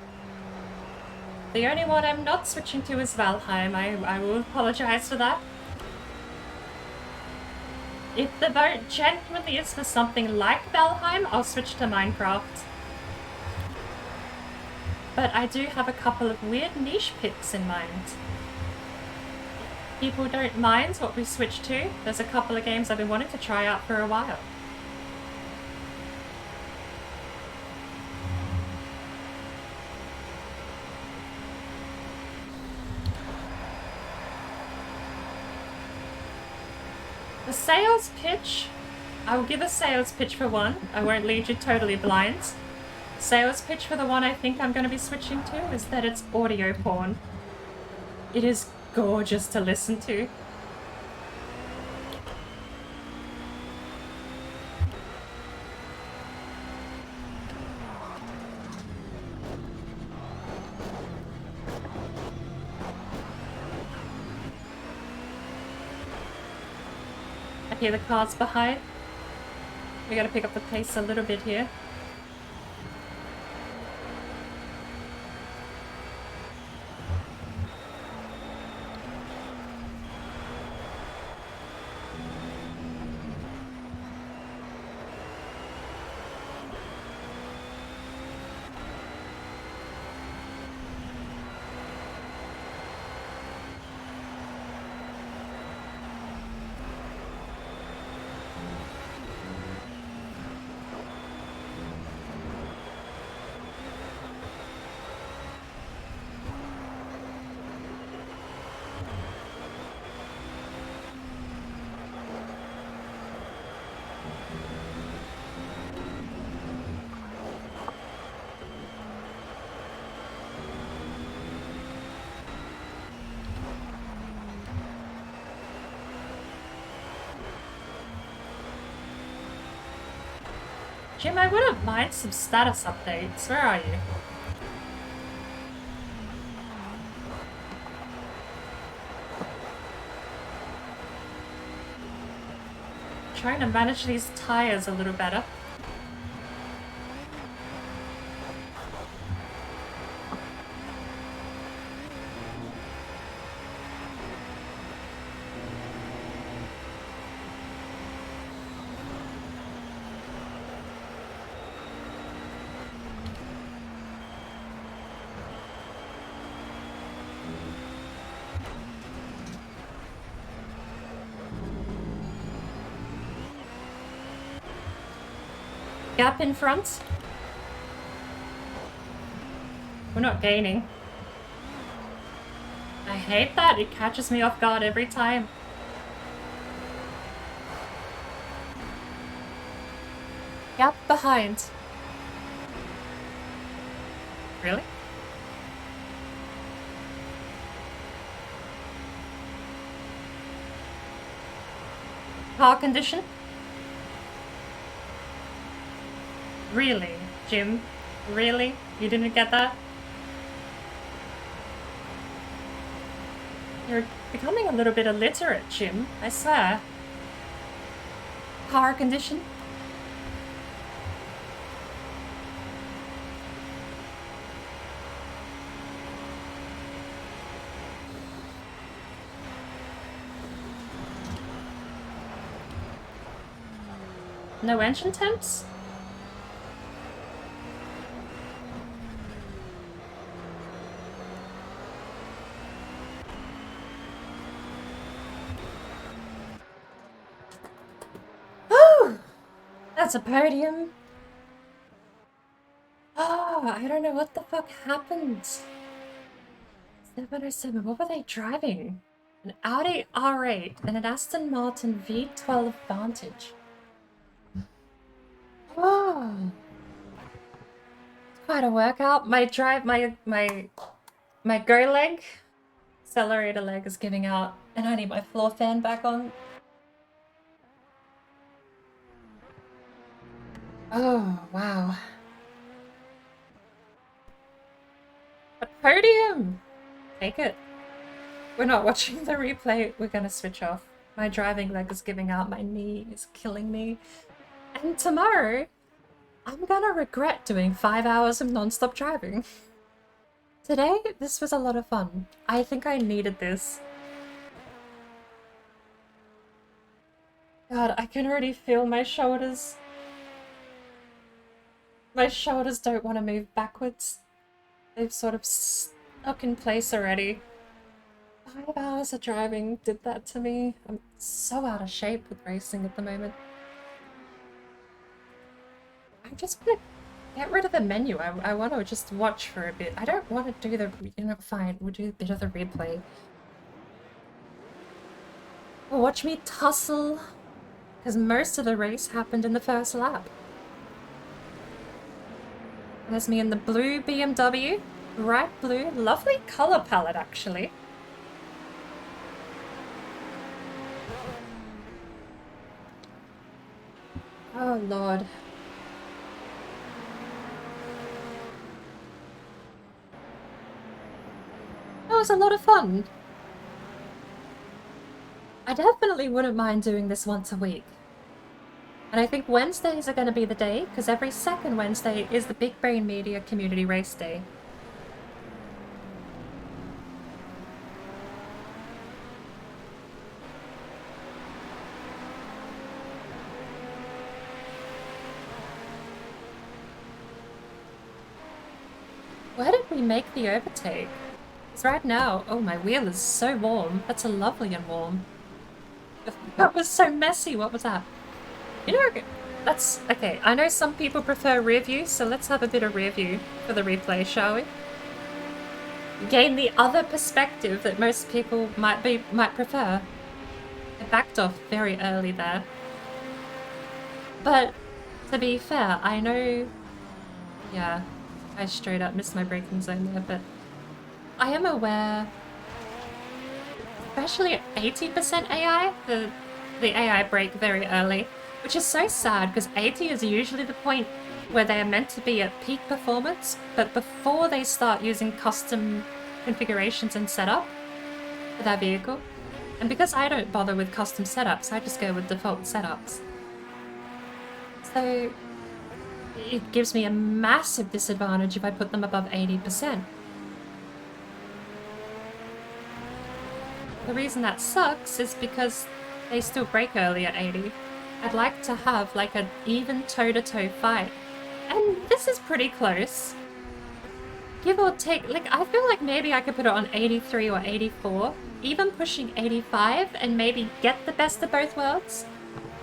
The only one I'm not switching to is Valheim. I will apologize for that. If the vote genuinely is for something like Valheim, I'll switch to Minecraft. But I do have a couple of weird niche picks in mind. People don't mind what we switch to. There's a couple of games I've been wanting to try out for a while. The sales pitch, I will give a sales pitch for one. I won't lead you totally blind. Sales pitch for the one I think I'm going to be switching to is that it's audio porn. It is gorgeous to listen to. I hear the cars behind. We gotta pick up the pace a little bit here. Jim, I wouldn't mind some status updates. Where are you? Trying to manage these tires a little better. Gap in front. We're not gaining. I hate that. It catches me off guard every time. Gap behind. Really? Car condition? Really, Jim? Really? You didn't get that? You're becoming a little bit illiterate, Jim. I swear. Car condition? No engine temps? Oh! That's a podium. Oh, I don't know what the fuck happened. 707, what were they driving? An Audi R8 and an Aston Martin V12 Vantage. Oh, quite a workout. My go leg, accelerator leg is giving out, and I need my floor fan back on. Oh, wow. A podium! Take it. We're not watching the replay. We're gonna switch off. My driving leg is giving out. My knee is killing me. And tomorrow, I'm gonna regret doing 5 hours of non-stop driving. Today, this was a lot of fun. I think I needed this. God, I can already feel my shoulders. My shoulders don't want to move backwards. They've sort of stuck in place already. 5 hours of driving did that to me. I'm so out of shape with racing at the moment. I just want to get rid of the menu. I want to just watch for a bit. I don't want to do the... You know, fine, we'll do a bit of the replay. Well, watch me tussle. Because most of the race happened in the first lap. There's me in the blue BMW. Bright blue. Lovely color palette, actually. Oh, Lord. That was a lot of fun. I definitely wouldn't mind doing this once a week. And I think Wednesdays are going to be the day, because every second Wednesday is the Big Brain Media Community Race Day. Where did we make the overtake? Because right now, oh, my wheel is so warm. That's a lovely and warm. That was so messy. What was that? You know, that's... Okay, I know some people prefer rear view, so let's have a bit of rear view for the replay, shall we? Gain the other perspective that most people might prefer. I backed off very early there. But, to be fair, I know... Yeah, I straight up missed my braking zone there, but... I am aware... Especially at 80% AI, the AI brake very early. Which is so sad, because 80 is usually the point where they are meant to be at peak performance, but before they start using custom configurations and setup for that vehicle. And because I don't bother with custom setups, I just go with default setups. So it gives me a massive disadvantage if I put them above 80%. The reason that sucks is because they still brake early at 80. I'd like to have like an even toe-to-toe fight. And this is pretty close. Give or take, like I feel like maybe I could put it on 83 or 84. Even pushing 85 and maybe get the best of both worlds.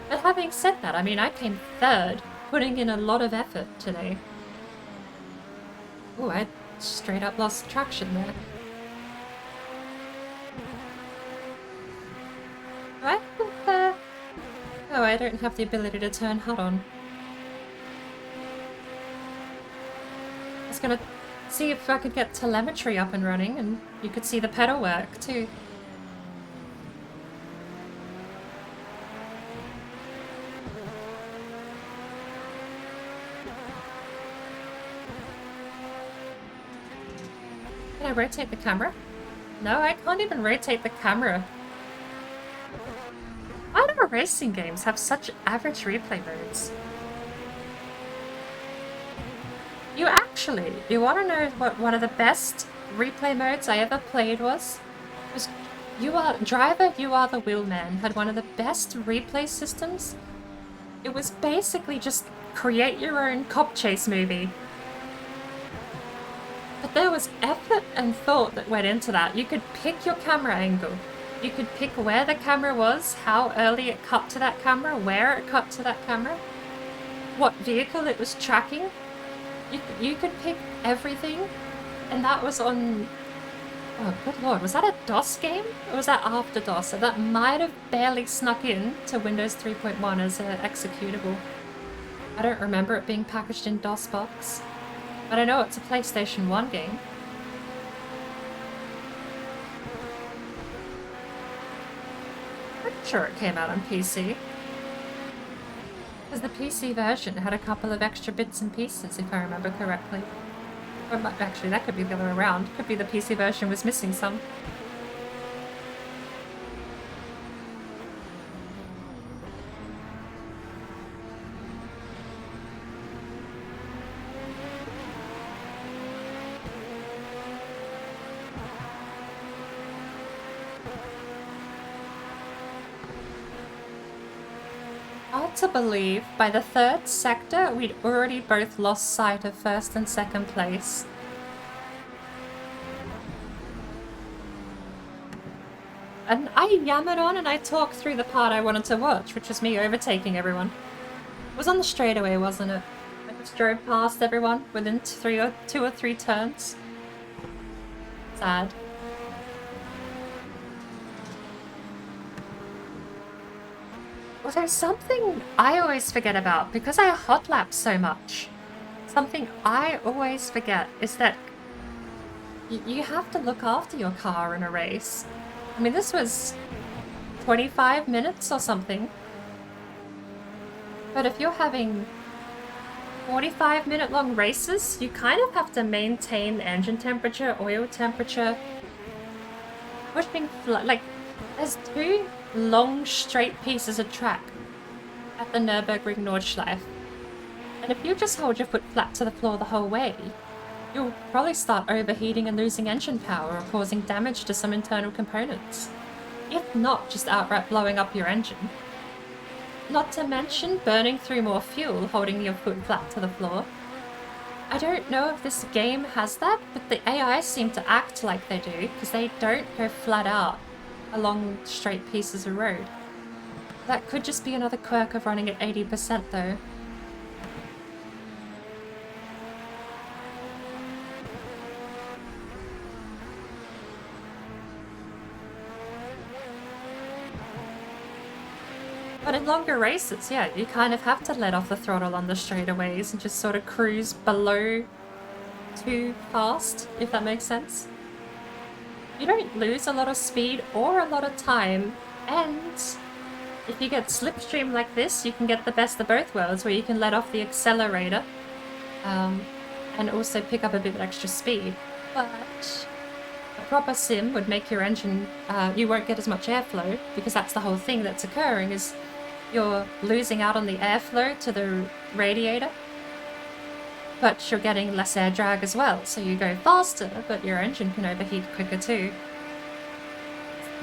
But having said that, I mean, I came third, putting in a lot of effort today. Oh, I straight up lost traction there. I think oh, I don't have the ability to turn HUD on. I was gonna see if I could get telemetry up and running, and you could see the pedal work too. Can I rotate the camera? No, I can't even rotate the camera. Why do racing games have such average replay modes? You want to know what one of the best replay modes I ever played was? You Are the Wheelman had one of the best replay systems. It was basically just create your own cop chase movie. But there was effort and thought that went into that. You could pick your camera angle. You could pick where the camera was, how early it cut to that camera, where it cut to that camera, what vehicle it was tracking. You could pick everything, and that was on... Oh, good lord, was that a DOS game? Or was that after DOS? So that might have barely snuck in to Windows 3.1 as an executable. I don't remember it being packaged in DOS box, but I know it's a PlayStation 1 game. Pretty sure it came out on PC. Because the PC version had a couple of extra bits and pieces, if I remember correctly. Or actually, that could be the other way around. Could be the PC version was missing some. Hard to believe, by the third sector, we'd already both lost sight of first and second place. And I yammered on and I talked through the part I wanted to watch, which was me overtaking everyone. It was on the straightaway, wasn't it? I just drove past everyone within two or three turns. Sad. Well, there's something I always forget about because I hot lap so much. Something I always forget is that you have to look after your car in a race. I mean, this was 25 minutes or something. But if you're having 45-minute long races, you kind of have to maintain engine temperature, oil temperature, pushing like there's two long straight pieces of track at the Nürburgring Nordschleife, and if you just hold your foot flat to the floor the whole way, you'll probably start overheating and losing engine power or causing damage to some internal components, if not just outright blowing up your engine. Not to mention burning through more fuel holding your foot flat to the floor. I don't know if this game has that, but the AI seem to act like they do, because they don't go flat out along straight pieces of road. That could just be another quirk of running at 80% though. But in longer races, yeah, you kind of have to let off the throttle on the straightaways and just sort of cruise below too fast, if that makes sense. You don't lose a lot of speed or a lot of time, and if you get slipstream like this, you can get the best of both worlds, where you can let off the accelerator and also pick up a bit of extra speed. But a proper sim would make your engine, you won't get as much airflow, because that's the whole thing that's occurring, is you're losing out on the airflow to the radiator, but you're getting less air drag as well, so you go faster, but your engine can overheat quicker too.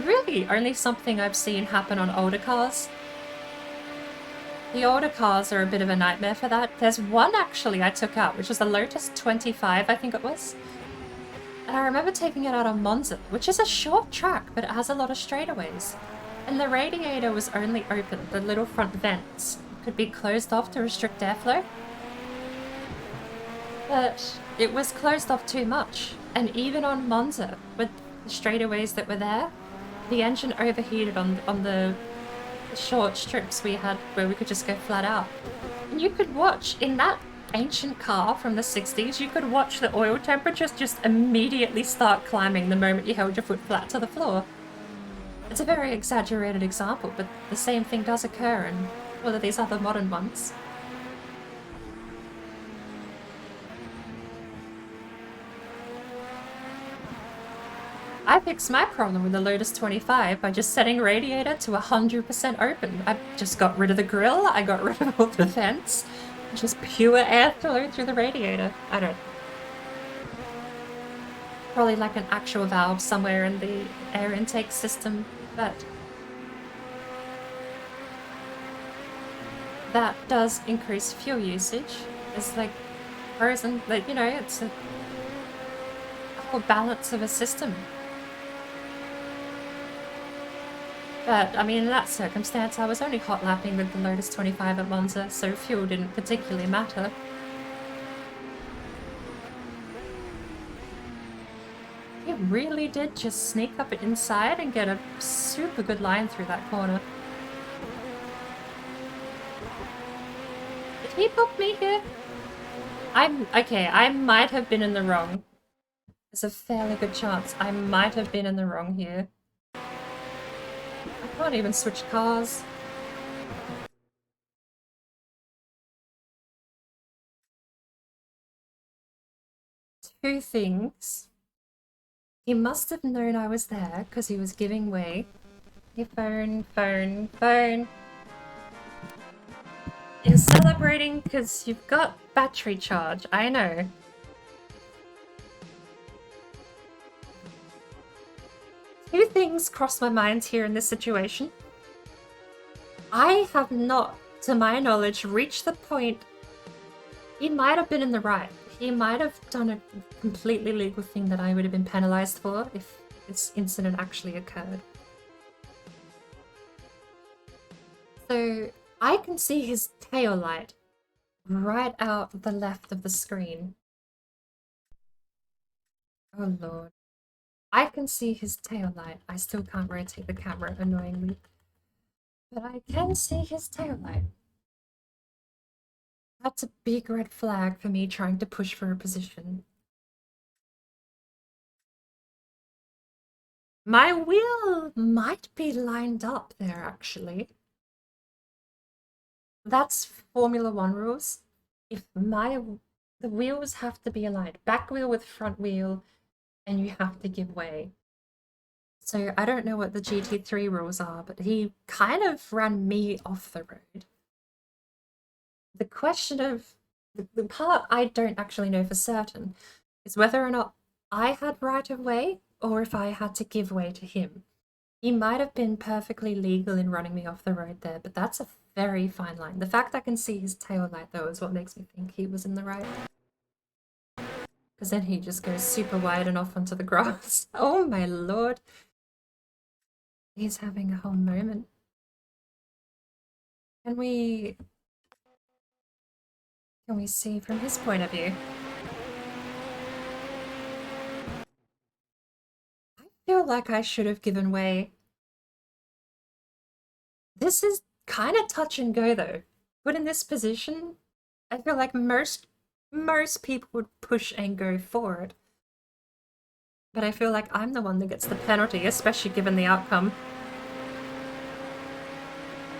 Really only something I've seen happen on older cars. The older cars are a bit of a nightmare for that. There's one actually I took out, which was the Lotus 25, I think it was. And I remember taking it out on Monza, which is a short track, but it has a lot of straightaways. And the radiator was only open, the little front vents could be closed off to restrict airflow. But it was closed off too much, and even on Monza, with the straightaways that were there, the engine overheated on the short strips we had where we could just go flat out. And you could watch, in that ancient car from the 60s, you could watch the oil temperatures just immediately start climbing the moment you held your foot flat to the floor. It's a very exaggerated example, but the same thing does occur in all of these other modern ones. I fixed my problem with the Lotus 25 by just setting radiator to 100% open. I just got rid of the grill, I got rid of all the vents, just pure airflow through the radiator. I don't... Probably like an actual valve somewhere in the air intake system, but... that does increase fuel usage. There's like pros and, like, you know, it's a whole balance of a system. But, I mean, in that circumstance, I was only hot lapping with the Lotus 25 at Monza, so fuel didn't particularly matter. He really did just sneak up inside and get a super good line through that corner. Did he book me here? Okay, I might have been in the wrong. There's a fairly good chance I might have been in the wrong here. I can't even switch cars. Two things. He must have known I was there because he was giving way. Hey, phone, phone, phone. You're celebrating because you've got battery charge, I know. Two things cross my mind here in this situation. I have not, to my knowledge, reached the point. He might have been in the right. He might have done a completely legal thing that I would have been penalized for if this incident actually occurred. So I can see his tail light right out the left of the screen. Oh lord. I can see his tail light. I still can't rotate the camera, annoyingly. But I can see his tail light. That's a big red flag for me trying to push for a position. My wheel might be lined up there, actually. That's Formula 1 rules. If the wheels have to be aligned, back wheel with front wheel, and you have to give way. So I don't know what the GT3 rules are, but he kind of ran me off the road. The question of the part I don't actually know for certain is whether or not I had right of way or if I had to give way to him. He might have been perfectly legal in running me off the road there, but that's a very fine line. The fact I can see his tail light, though, is what makes me think he was in the right. Because then he just goes super wide and off onto the grass. Oh my lord. He's having a whole moment. Can we see from his point of view? I feel like I should have given way. This is kind of touch and go though. Put in this position, I feel like most people would push and go forward. But I feel like I'm the one that gets the penalty, especially given the outcome.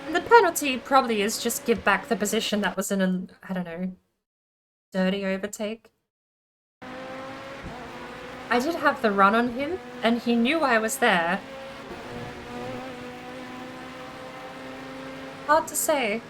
And the penalty probably is just give back the position that was in a, I don't know, dirty overtake. I did have the run on him, and he knew I was there. Hard to say.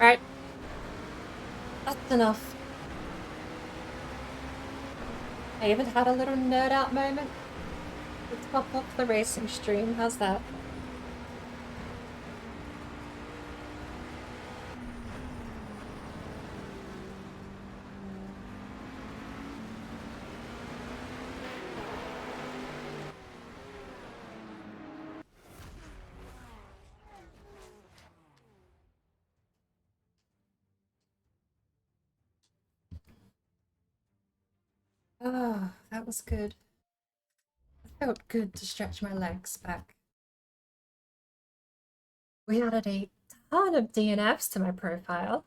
Right. That's enough. I even had a little nerd out moment. Let's pop off the racing stream. How's that? Oh, that was good. It felt good to stretch my legs back. We added a ton of DNFs to my profile.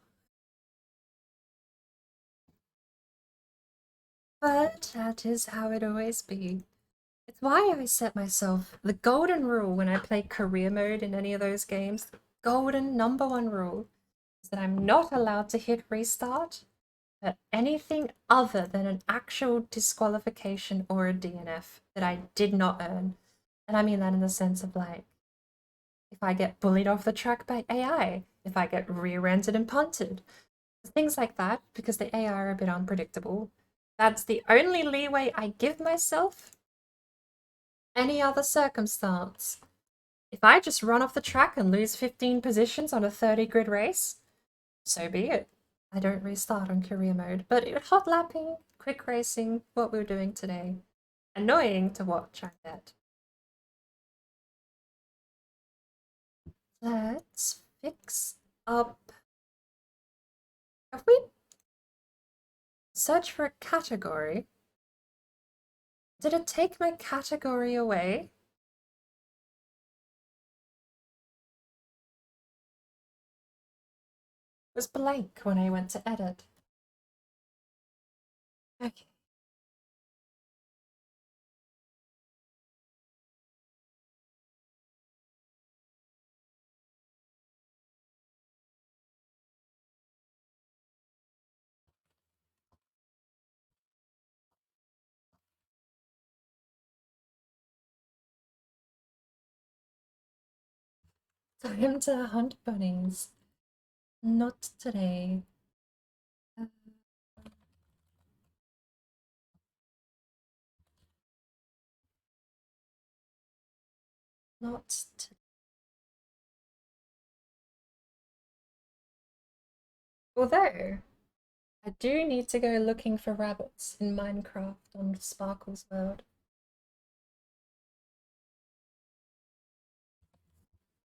But that is how it always be. It's why I set myself the golden rule when I play career mode in any of those games. The golden #1 rule is that I'm not allowed to hit restart at anything other than an actual disqualification or a DNF that I did not earn. And I mean that in the sense of like, if if I get bullied off the track by AI, if I get rear-ended and punted, things like that, because the AI are a bit unpredictable. That's the only leeway I give myself. Any other circumstance, if I just run off the track and lose 15 positions on a 30 grid race, so be it. I don't restart on career mode, but hot lapping, quick racing, what we're doing today. Annoying to watch, I bet. Let's fix up. Have we search for a category? Did it take my category away? It was blank when I went to edit. Okay. Time to hunt bunnies. Not today. Not today. Although, I do need to go looking for rabbits in Minecraft on Sparkle's world.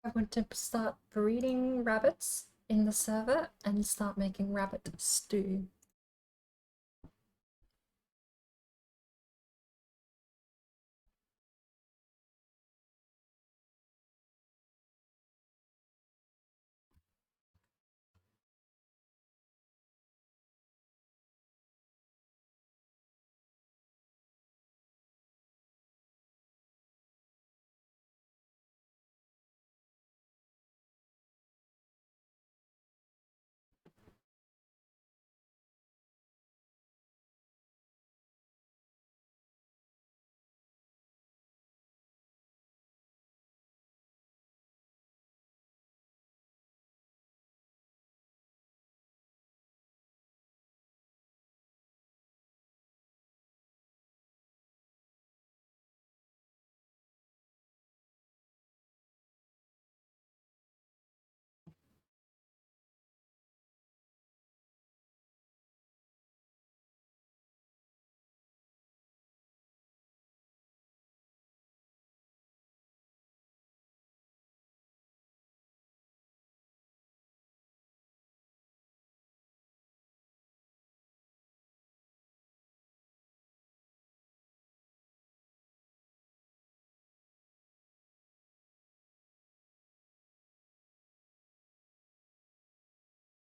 I want to start breeding rabbits in the server and start making rabbit stew.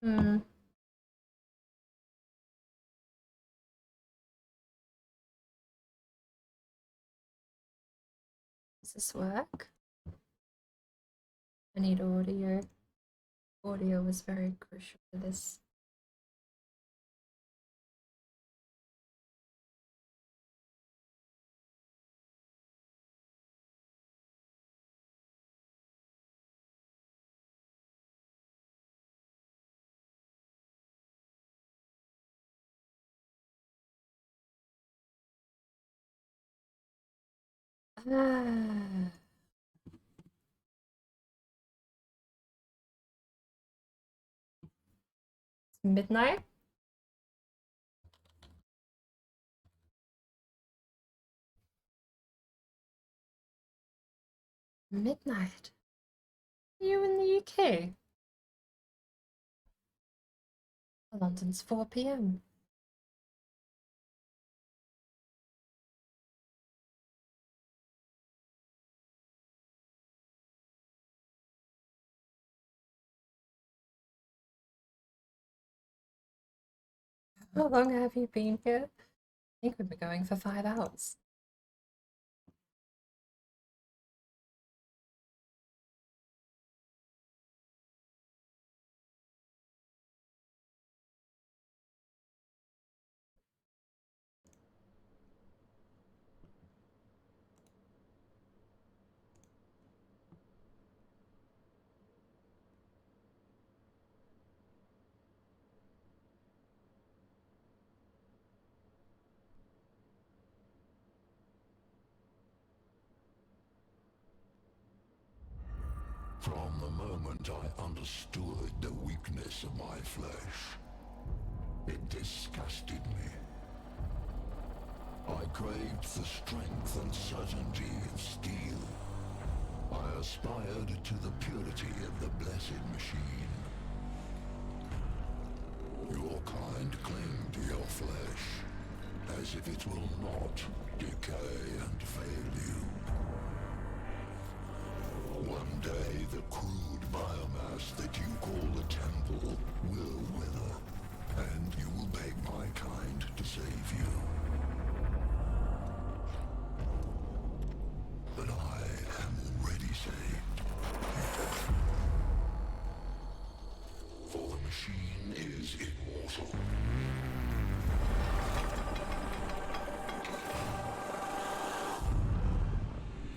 Hmm. Does this work? I need audio. Audio was very crucial for this. Ah. Midnight? Midnight? Are you in the UK? London's 4 p.m. How long have you been here? I think we've been going for 5 hours. From the moment I understood the weakness of my flesh, it disgusted me. I craved the strength and certainty of steel. I aspired to the purity of the blessed machine. Your kind cling to your flesh, as if it will not decay and fail you. One day the crude biomass that you call the temple will wither, and you will beg my kind to save you. But I am already saved. For the machine is immortal.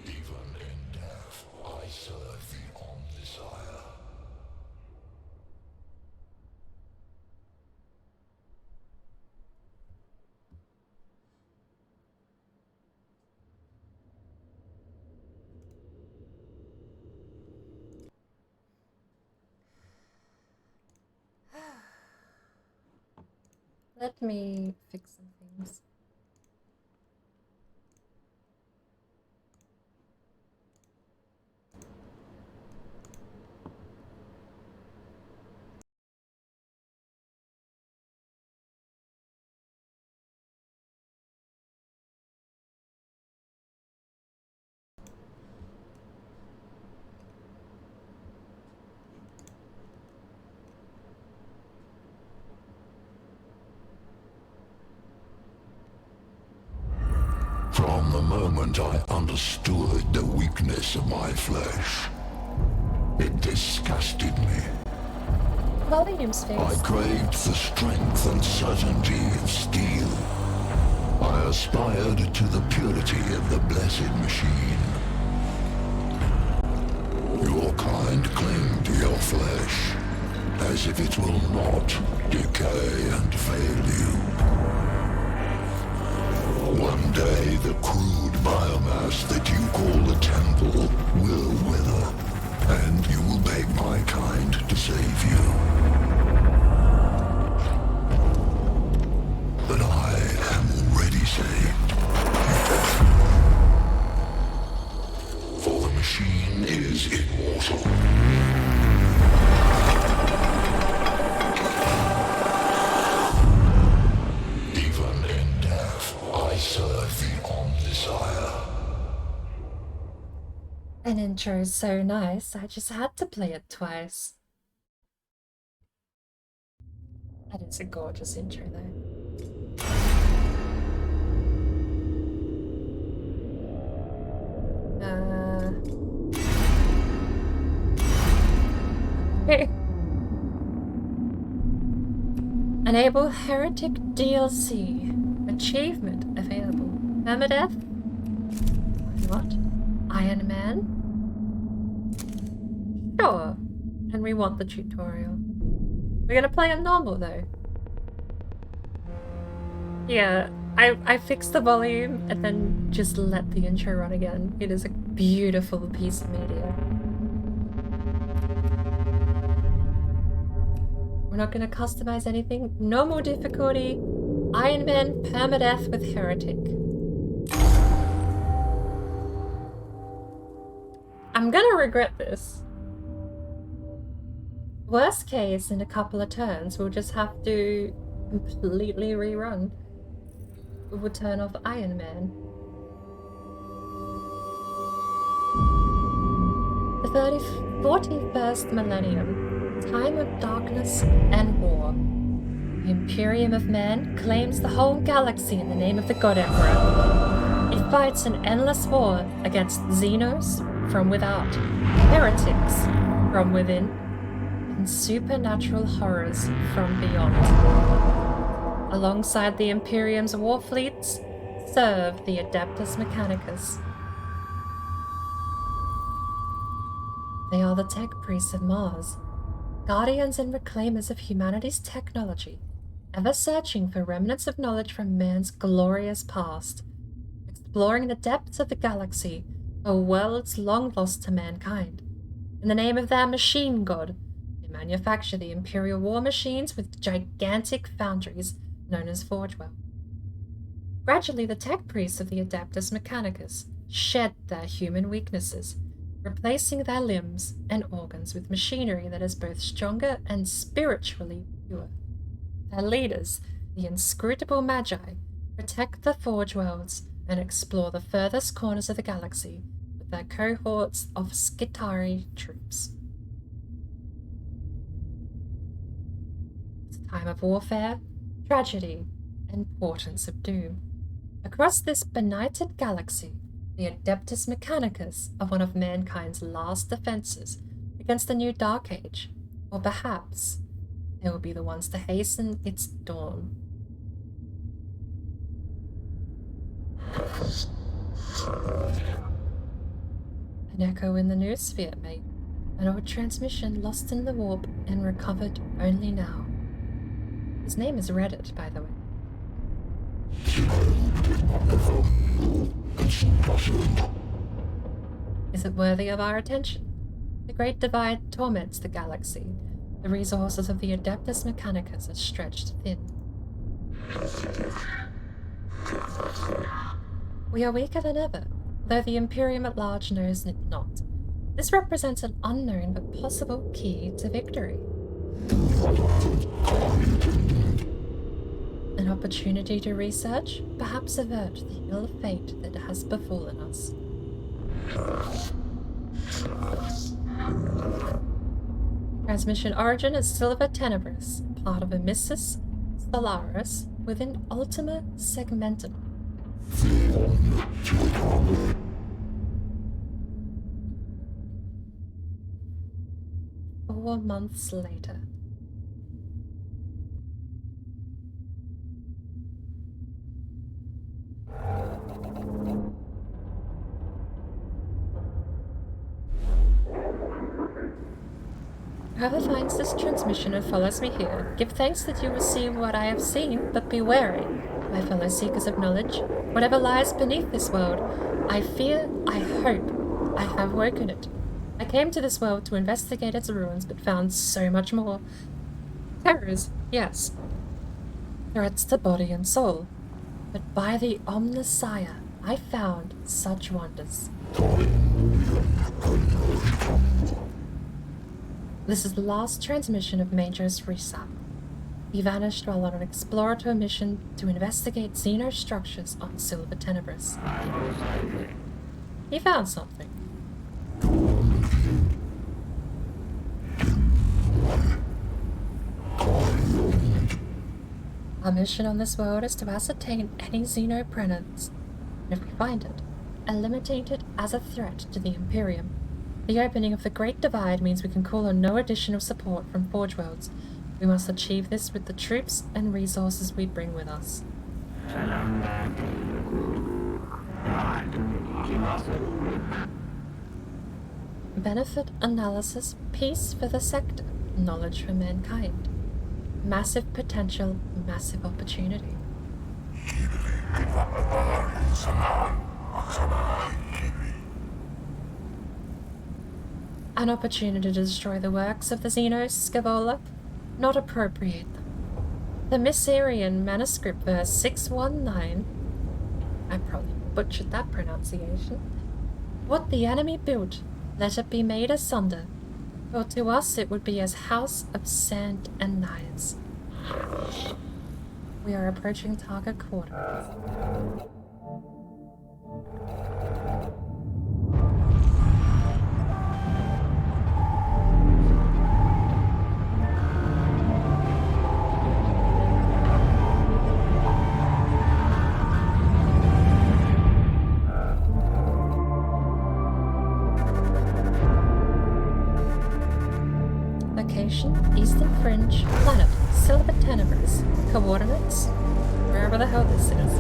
Even in death, I serve the Omnisire. Let me fix some things. From the moment I understood the weakness of my flesh, it disgusted me. Volume's I fixed. craved the strength and certainty of steel. I aspired to the purity of the blessed machine. Your kind cling to your flesh, as if it will not decay and fail you. One day the crude biomass that you call the temple will wither, and you will beg my kind to save you. But I am already saved. For the machine is immortal. Even in death, I serve the Omnisire. An intro is so nice, I just had to play it twice. That is a gorgeous intro though. Enable Heretic DLC. Achievement available. Permadeath? Why not? Iron Man? Sure. And we want the tutorial. We're gonna play on normal though. Yeah, I fixed the volume and then just let the intro run again. It is a beautiful piece of media. We're not gonna customize anything. Normal difficulty. Iron Man permadeath with Heretic. I'm gonna regret this. Worst case, in a couple of turns, we'll just have to completely rerun. We will turn off Iron Man. The 41st millennium, time of darkness and war. The Imperium of Man claims the whole galaxy in the name of the God Emperor. He fights an endless war against Xenos from without, heretics from within, and supernatural horrors from beyond. Alongside the Imperium's war fleets, serve the Adeptus Mechanicus. They are the tech priests of Mars, guardians and reclaimers of humanity's technology, ever searching for remnants of knowledge from man's glorious past, exploring the depths of the galaxy, a worlds long lost to mankind. In the name of their machine god, they manufacture the Imperial war machines with gigantic foundries known as Forgewell. Gradually, the tech priests of the Adeptus Mechanicus shed their human weaknesses, replacing their limbs and organs with machinery that is both stronger and spiritually pure. Their leaders, the inscrutable Magi, protect the Forge Worlds and explore the furthest corners of the galaxy with their cohorts of Skitari troops. It's a time of warfare, tragedy, and portents of doom. Across this benighted galaxy, the Adeptus Mechanicus are one of mankind's last defenses against the new Dark Age, or perhaps they will be the ones to hasten its dawn. An echo in the noosphere, mate. An old transmission lost in the warp and recovered only now. His name is Reddit, by the way. Is it worthy of our attention? The Great Divide torments the galaxy. The resources of the Adeptus Mechanicus are stretched thin. We are weaker than ever, though the Imperium at large knows it not. This represents an unknown but possible key to victory. An opportunity to research, perhaps avert the ill fate that has befallen us. Transmission origin is Silver Tenebris, part of Emissus Stellaris within Ultima Segmentum. 4 months later. Whoever finds this transmission and follows me here, give thanks that you will see what I have seen, but be wary, my fellow seekers of knowledge. Whatever lies beneath this world, I fear, I hope, I have woken it. I came to this world to investigate its ruins, but found so much more. Terrors, yes. Threats to body and soul. But by the Omnissiah, I found such wonders. This is the last transmission of Major's Resap. He vanished while on an exploratory mission to investigate xenostructures on Silver Tenebris. He found something. Our mission on this world is to ascertain any xenopresence, and if we find it, eliminate it as a threat to the Imperium. The opening of the Great Divide means we can call on no additional support from Forge Worlds. We must achieve this with the troops and resources we bring with us. Benefit analysis, peace for the sector, knowledge for mankind. Massive potential, massive opportunity. An opportunity to destroy the works of the Xenos Scavola, not appropriate them. The Myssarian manuscript verse 619, I probably butchered that pronunciation. What the enemy built, let it be made asunder, for to us it would be as house of sand and knives. We are approaching target quarters. Location, Eastern Fringe, planet, Silver Tenebris. Coordinates, wherever the hell this is.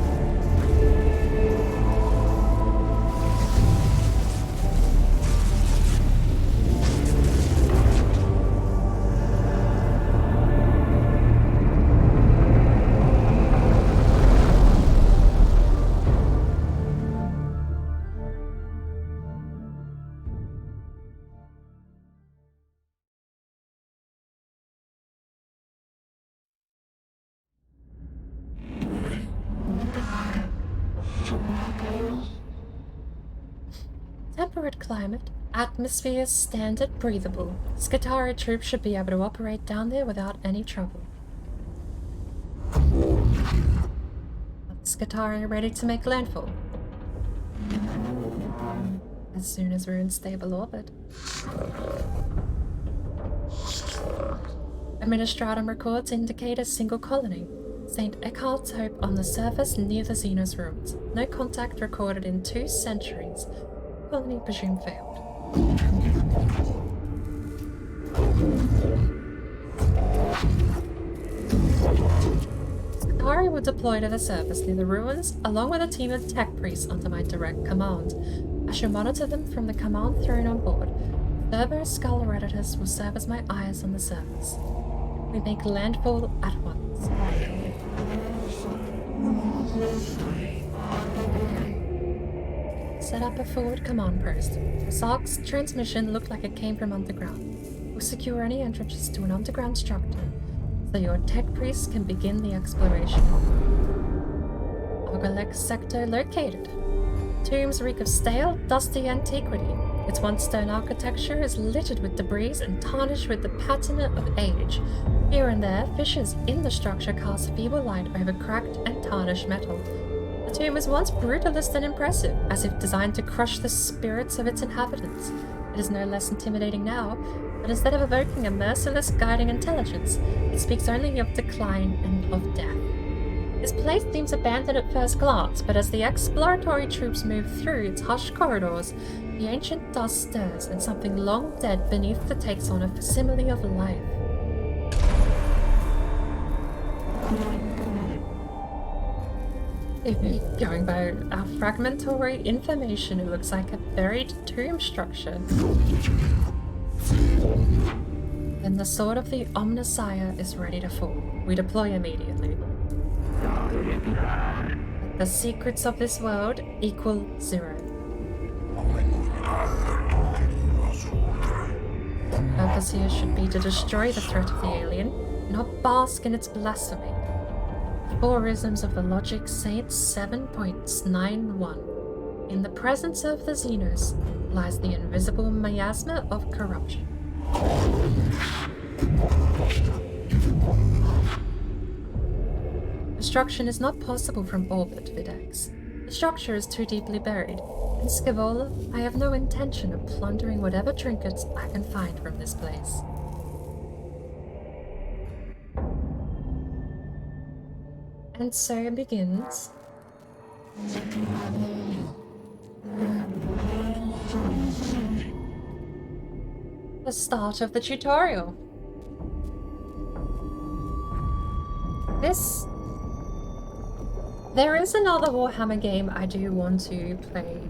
Temperate climate, atmosphere standard breathable. Skitarii troops should be able to operate down there without any trouble. Skitarii ready to make landfall. As soon as we're in stable orbit. Administratum records indicate a single colony. St. Eckhart's Hope on the surface near the Xenos ruins. No contact recorded in 2 centuries. Colony presumed failed. Skitarii were deployed to the surface near the ruins, along with a team of tech priests under my direct command. I shall monitor them from the command throne on board. Thurber Skull Redditus will serve as my eyes on the surface. We make landfall at once. Set up a forward command post. Sark's transmission looked like it came from underground. We'll secure any entrances to an underground structure, so your tech priests can begin the exploration. Argolek sector located. Tombs reek of stale, dusty antiquity. Its once stone architecture is littered with debris and tarnished with the patina of age. Here and there, fissures in the structure cast feeble light over cracked and tarnished metal. The tomb was once brutalist and impressive, as if designed to crush the spirits of its inhabitants. It is no less intimidating now, but instead of evoking a merciless guiding intelligence, it speaks only of decline and of death. This place seems abandoned at first glance, but as the exploratory troops move through its hushed corridors, the ancient dust stirs and something long dead beneath it takes on a facsimile of life. Going by our fragmentary information, it looks like a buried tomb structure. Then the sword of the Omnissiah is ready to fall. We deploy immediately. The secrets of this world equal 0. Purpose here should be to destroy the threat of the alien, not bask in its blasphemy. 4 isms of the logic Saint 7.91. In the presence of the Xenos lies the invisible miasma of corruption. Destruction is not possible from orbit, Videx. The structure is too deeply buried. In Scavola, I have no intention of plundering whatever trinkets I can find from this place. And so begins the start of the tutorial. There is another Warhammer game I do want to play.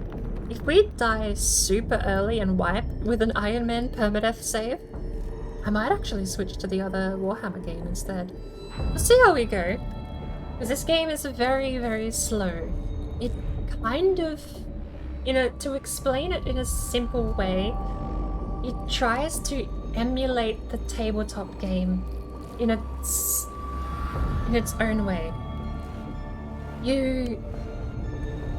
If we die super early and wipe with an Iron Man permadeath save, I might actually switch to the other Warhammer game instead. We'll see how we go. Because this game is very, very slow. It kind of, to explain it in a simple way, it tries to emulate the tabletop game in its own way. You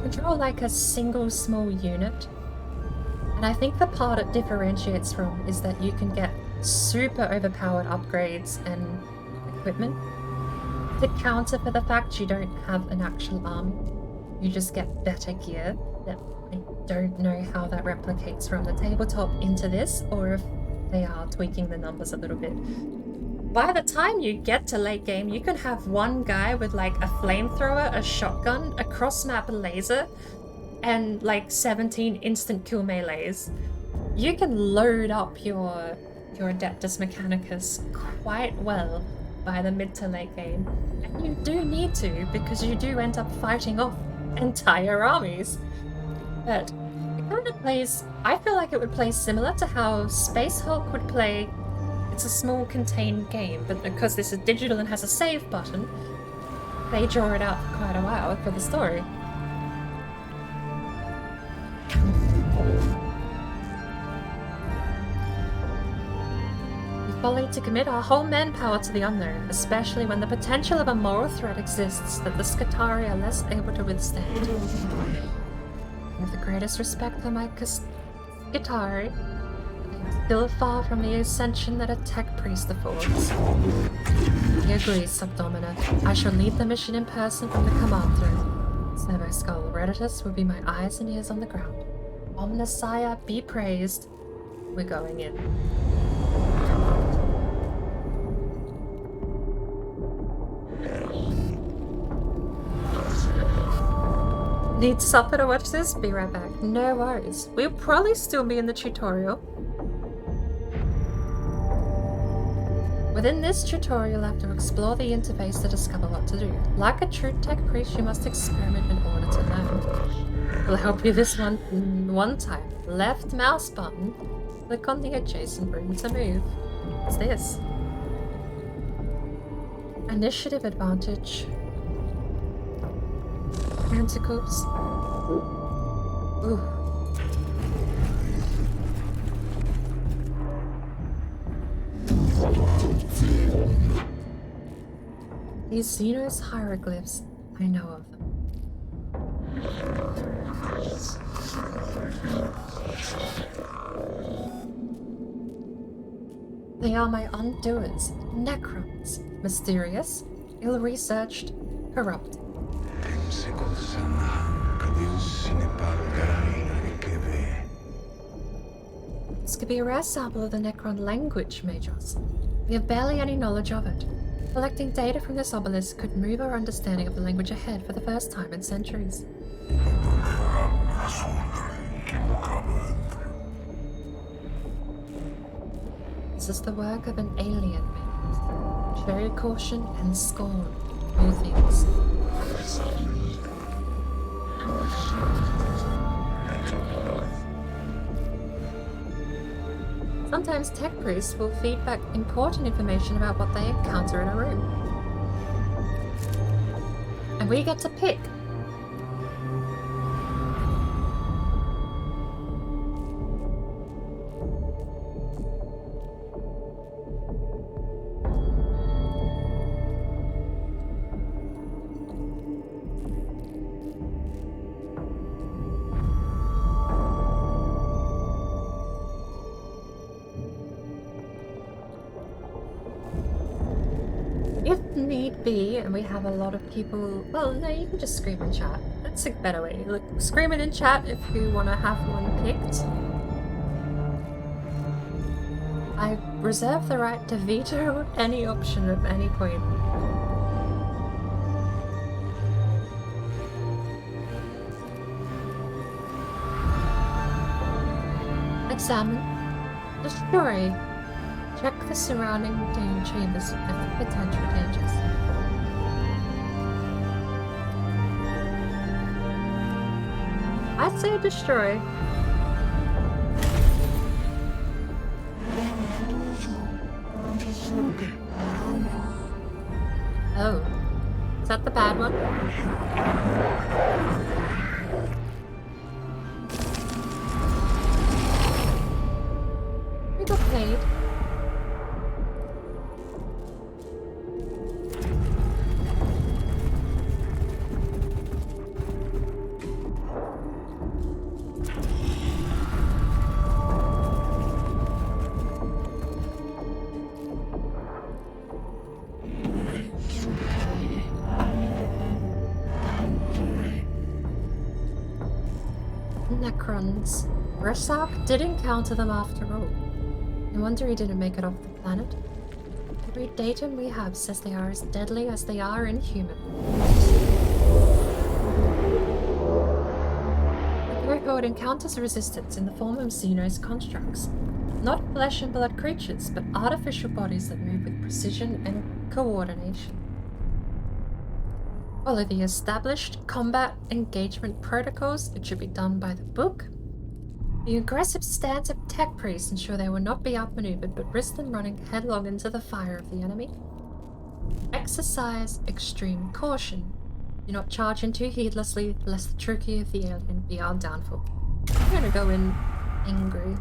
control like a single small unit, and I think the part it differentiates from is that you can get super overpowered upgrades and equipment to counter for the fact you don't have an actual army. You just get better gear. That I don't know how that replicates from the tabletop into this, or if they are tweaking the numbers a little bit. By the time you get to late game, you can have one guy with like a flamethrower, a shotgun, a cross-map laser, and like 17 instant kill melees. You can load up your Adeptus Mechanicus quite well by the mid to late game. And you do need to, because you do end up fighting off entire armies. But it kind of plays, I feel like it would play similar to how Space Hulk would play. It's a small contained game, but because this is digital and has a save button, they draw it out for quite a while for the story. We follow to commit our whole manpower to the unknown, especially when the potential of a moral threat exists that the Skitarii are less able to withstand. I have the greatest respect for my Atari. They are still far from the ascension that a tech priest affords. He agrees, Subdominant. I shall lead the mission in person from the command room. Servo Skull Redditus will be my eyes and ears on the ground. Omnissiah be praised. We're going in. Need supper to watch this? Be right back. No worries. We'll probably still be in the tutorial. Within this tutorial, you'll have to explore the interface to discover what to do. Like a true tech priest, you must experiment in order to learn. We'll help you this one time. Left mouse button, click on the adjacent room to move. What's this? Initiative advantage. Mechanicus. Ooh. These Xenos hieroglyphs, I know of them. They are my undoers, Necrons, mysterious, ill-researched, corrupt. This could be a rare sample of the Necron language, Majors. We have barely any knowledge of it. Collecting data from this obelisk could move our understanding of the language ahead for the first time in centuries. This is the work of an alien, Majors. Show caution and scorn, all things. Sometimes tech priests will feed back important information about what they encounter in a room. And we get to pick. If need be, and we have a lot of people... Well, no, you can just scream in chat. That's a better way. Look, scream it in chat if you want to have one picked. I reserve the right to veto any option at any point. Examine. Destroy. Check the surrounding chambers for potential dangers. I'd say destroy. Oh. Is that the bad one? We got paid. Necrons. Resak did encounter them after all. No wonder he didn't make it off the planet. Every datum we have says they are as deadly as they are inhuman. The cohort encounters resistance in the form of Xenos constructs. Not flesh and blood creatures, but artificial bodies that move with precision and coordination. Follow the established combat engagement protocols. It should be done by the book. The aggressive stance of tech priests ensure they will not be outmaneuvered, but risk them running headlong into the fire of the enemy. Exercise extreme caution. Do not charge in too heedlessly, lest the trickery of the alien be our downfall. I'm gonna go in angry.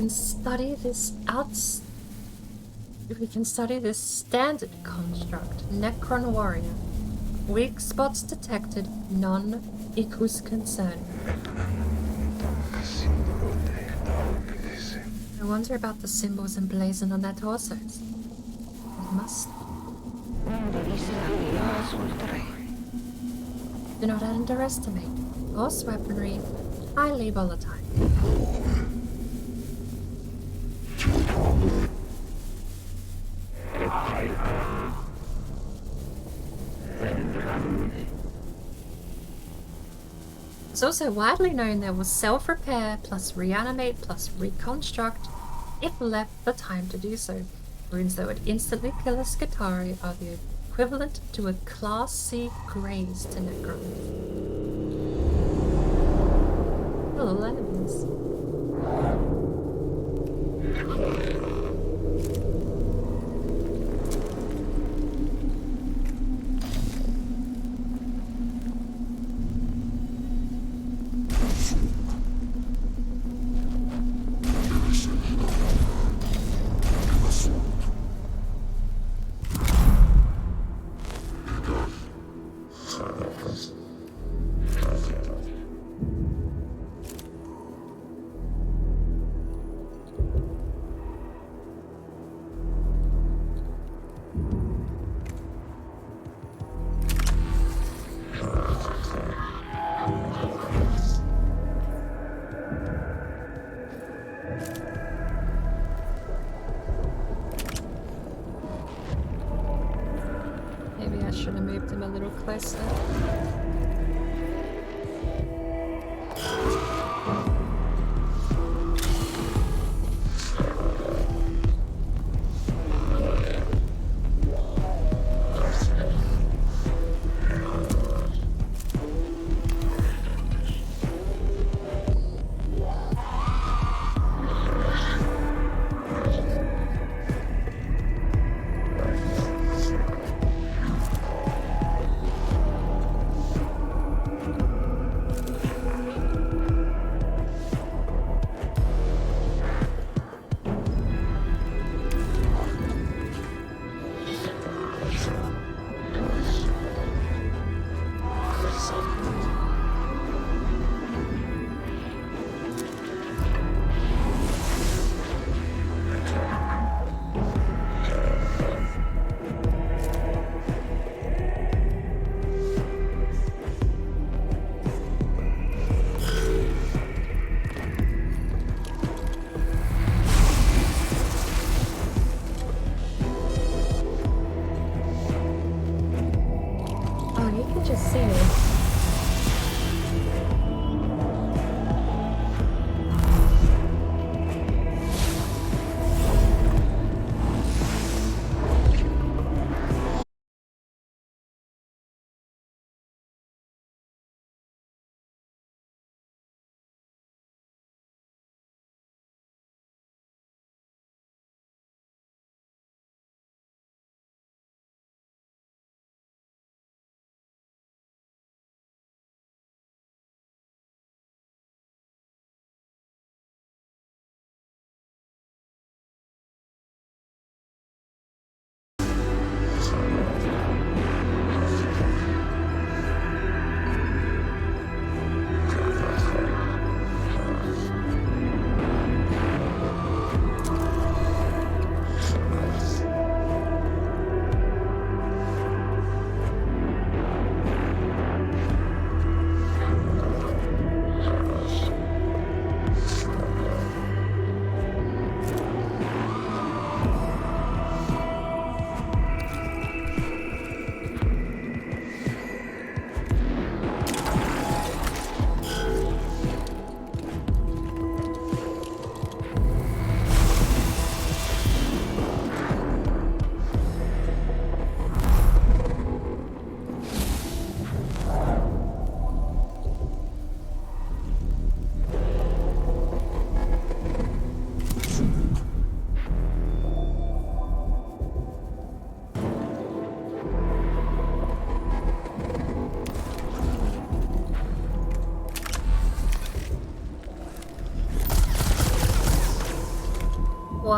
can study this we can study this standard construct, Necron Warrior. Weak spots detected, none equals concern. I wonder about the symbols emblazoned on their torsos. It must. Do not underestimate. Horse weaponry, highly volatile. It's also widely known there was self-repair plus reanimate plus reconstruct if left the time to do so. Runes that would instantly kill a Skitarii are the equivalent to a Class C graze to Necron. Hello, enemies.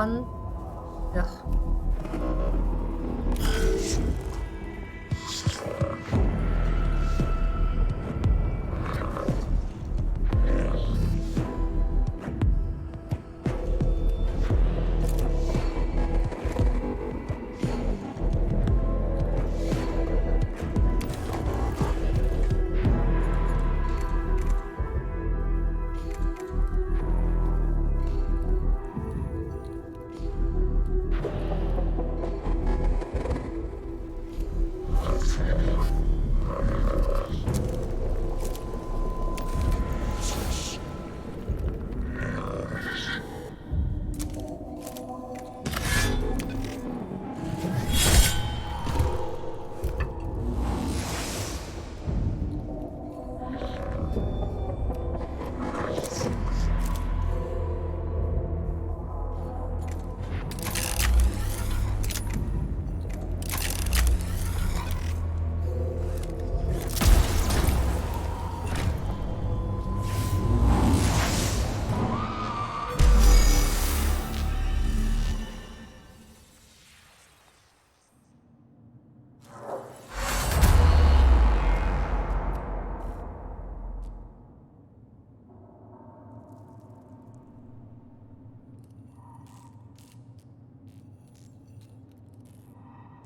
gun. Ugh.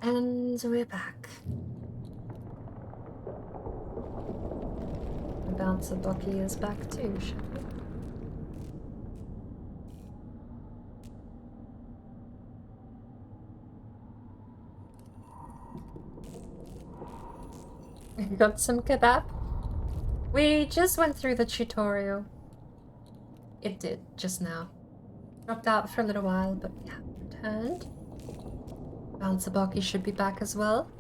And we're back. The bouncer Bucky is back too, shall we? Got some kebab? We just went through the tutorial. It did, just now. Dropped out for a little while, but yeah, returned. Bouncer Bucky should be back as well.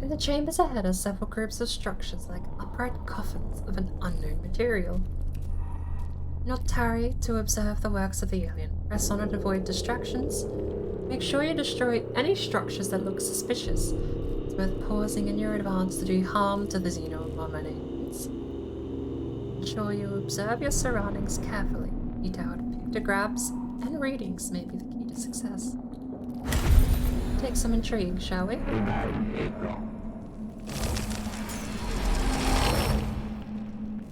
In the chambers ahead are several groups of structures like upright coffins of an unknown material. Not tarry to observe the works of the alien. Press on and avoid distractions. Make sure you destroy any structures that look suspicious. It's worth pausing in your advance to do harm to the xenomominations. Ensure you observe your surroundings carefully. Eat out pictographs and readings may be the key to success. Take some intrigue, shall we?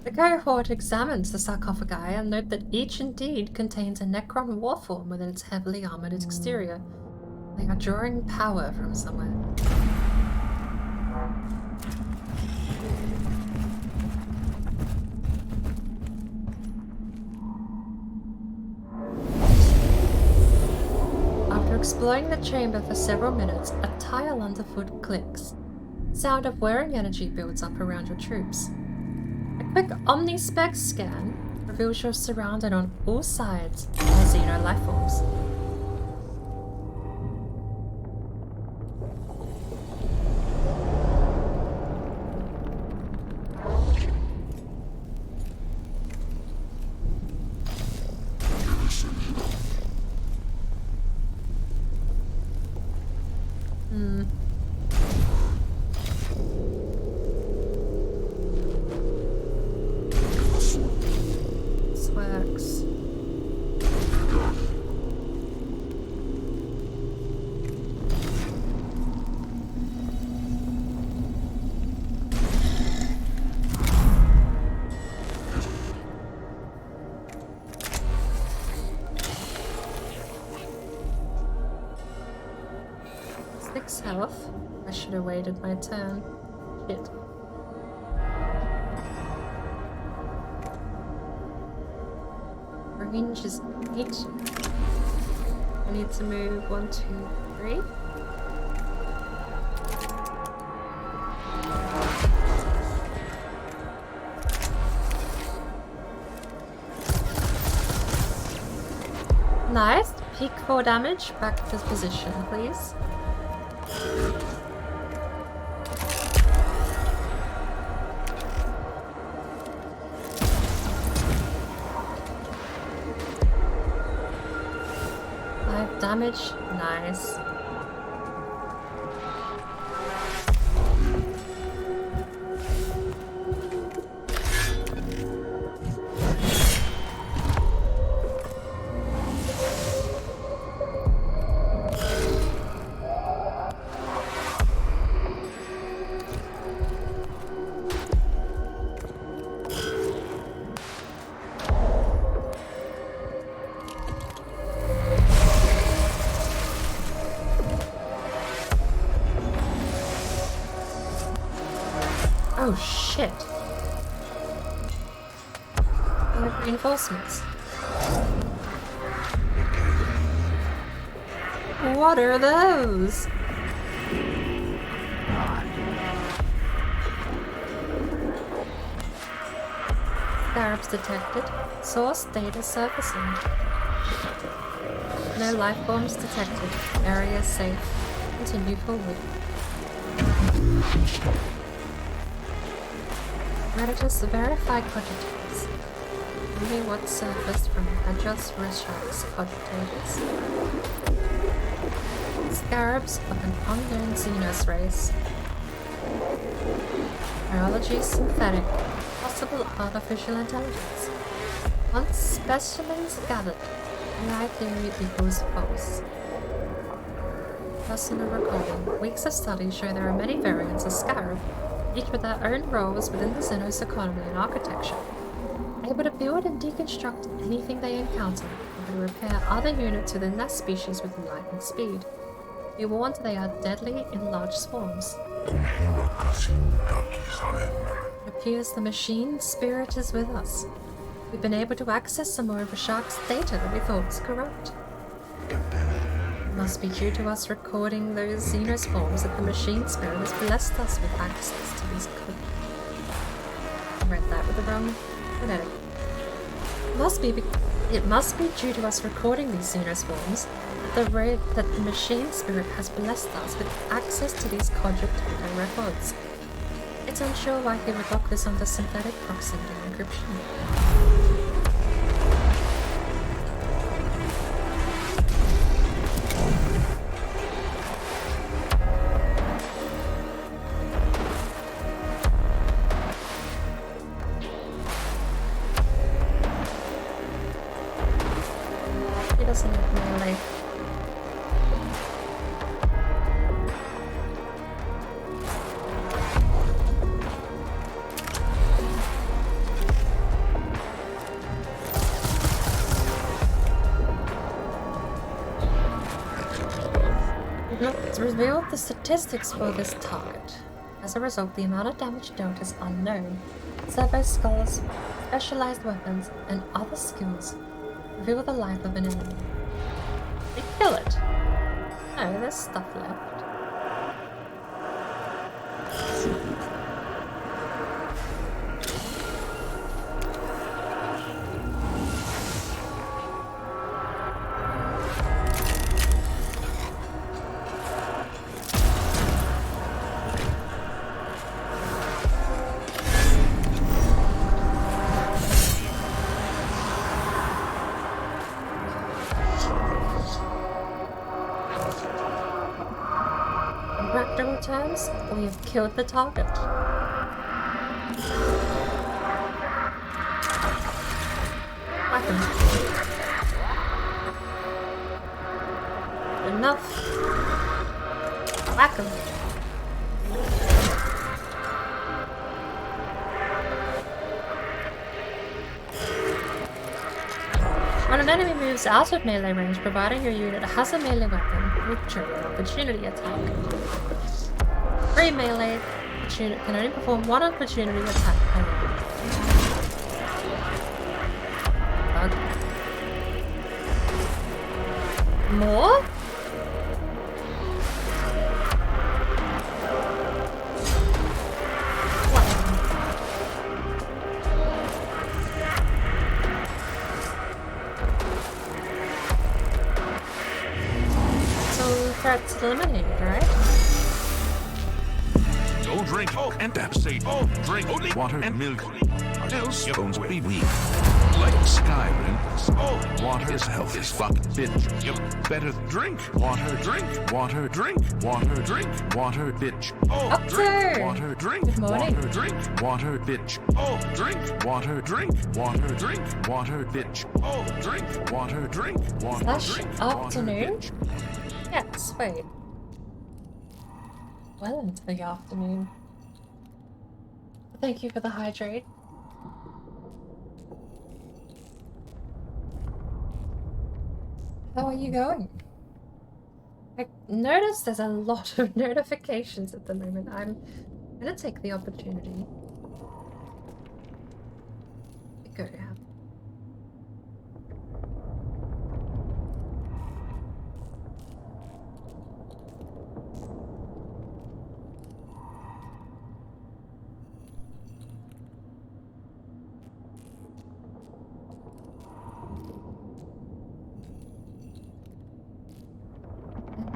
The cohort examines the sarcophagi and note that each indeed contains a Necron warform within its heavily armored exterior. They are drawing power from somewhere. After exploring the chamber for several minutes, a tile underfoot clicks. Sound of wearing energy builds up around your troops. A quick omnispec scan reveals you're surrounded on all sides by Xeno lifeforms. Health. I should have waited my turn. Shit. Range is 8. I need to move 1, 2, 3. Nice. peak 4 damage. Back to position, please. Damage, nice. Oh shit. I have reinforcements. What are those? Scarabs detected. Source data surfacing. No life forms detected. Area safe. Continue forward. Mechanicus verified cogitators. Only what surfaced from Adjust Restricts cogitators. Scarabs of an unknown Xenos race. Biology synthetic. Possible artificial intelligence. Once specimens gathered, AI theory equals false. Personal recording. Weeks of study show there are many variants of Scarab, each with their own roles within the Xenos economy and architecture, able to build and deconstruct anything they encounter, able to repair other units within their species with lightning speed. Be warned, they are deadly in large swarms. It appears the machine spirit is with us. We've been able to access some more of the shark's data that we thought was corrupt. It must be due to us recording those Xenos forms that the machine spirit has blessed us with access to these codes. I read that with the wrong phonetic. It must be due to us recording these Xenos forms that the machine spirit has blessed us with access to these coded data records. It's unsure why he would lock this under synthetic proximity encryption. He doesn't have melee. It's revealed the statistics for this target. As a result, the amount of damage dealt is unknown. Servo skulls, specialized weapons, and other skills reveal the life of an enemy. They kill it. No, there's stuff left. In practical terms, we have killed the target. Whack him. Enough. Whack him. When an enemy moves out of melee range, providing your unit has a melee weapon, will trigger an opportunity attack. Free melee, each unit can only perform one opportunity attack per round. Bug. More? it's eliminated, right? Don't drink and say drink only water and milk. Or else your bones will be weak. Like Skyrim, water is health is fuck bitch. You better drink water, drink water, drink water, drink water, bitch. Doctor! Water, drink Good morning. water, drink water, bitch. Drink water, drink water, drink water, bitch. Drink water, drink water, Slash drink afternoon? water, bitch. Yes, wait. Well into the afternoon. Thank you for the hydrate. How are you going? I noticed there's a lot of notifications at the moment. I'm gonna take the opportunity to go down.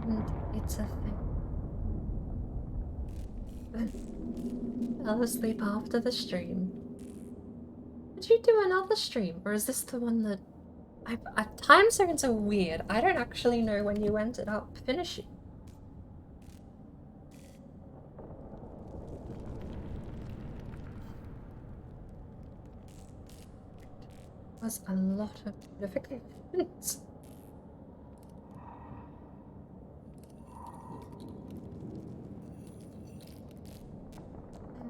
And it's a thing. Fell asleep after the stream. Did you do another stream, or is this the one that... time zones are weird. I don't actually know when you ended up finishing. Was a lot of notifications.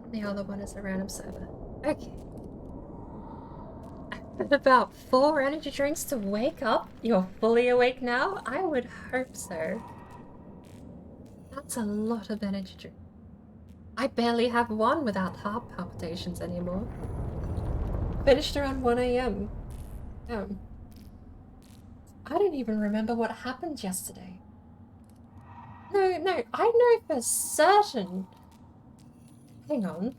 And the other one is a random server. Okay. I've had about 4 energy drinks to wake up. You're fully awake now? I would hope so. That's a lot of energy drink. I barely have one without heart palpitations anymore. Finished around 1 AM. I don't even remember what happened yesterday. No, I know for certain. Hang on.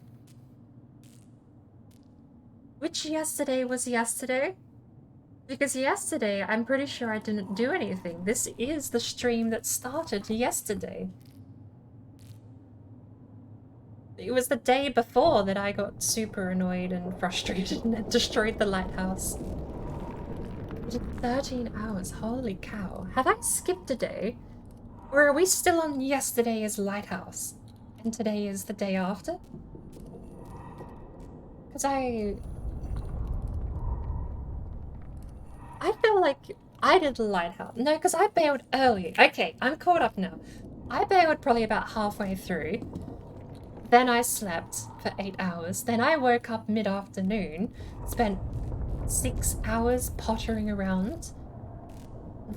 Which yesterday was yesterday? Because yesterday, I'm pretty sure I didn't do anything. This is the stream that started yesterday. It was the day before that I got super annoyed and frustrated and destroyed the lighthouse. I did 13 hours, holy cow. Have I skipped a day? Or are we still on yesterday's lighthouse? And today is the day after? Because I feel like I did the lighthouse. No, because I bailed early. Okay, I'm caught up now. I bailed probably about halfway through. Then I slept for 8 hours. Then I woke up mid-afternoon, spent 6 hours pottering around.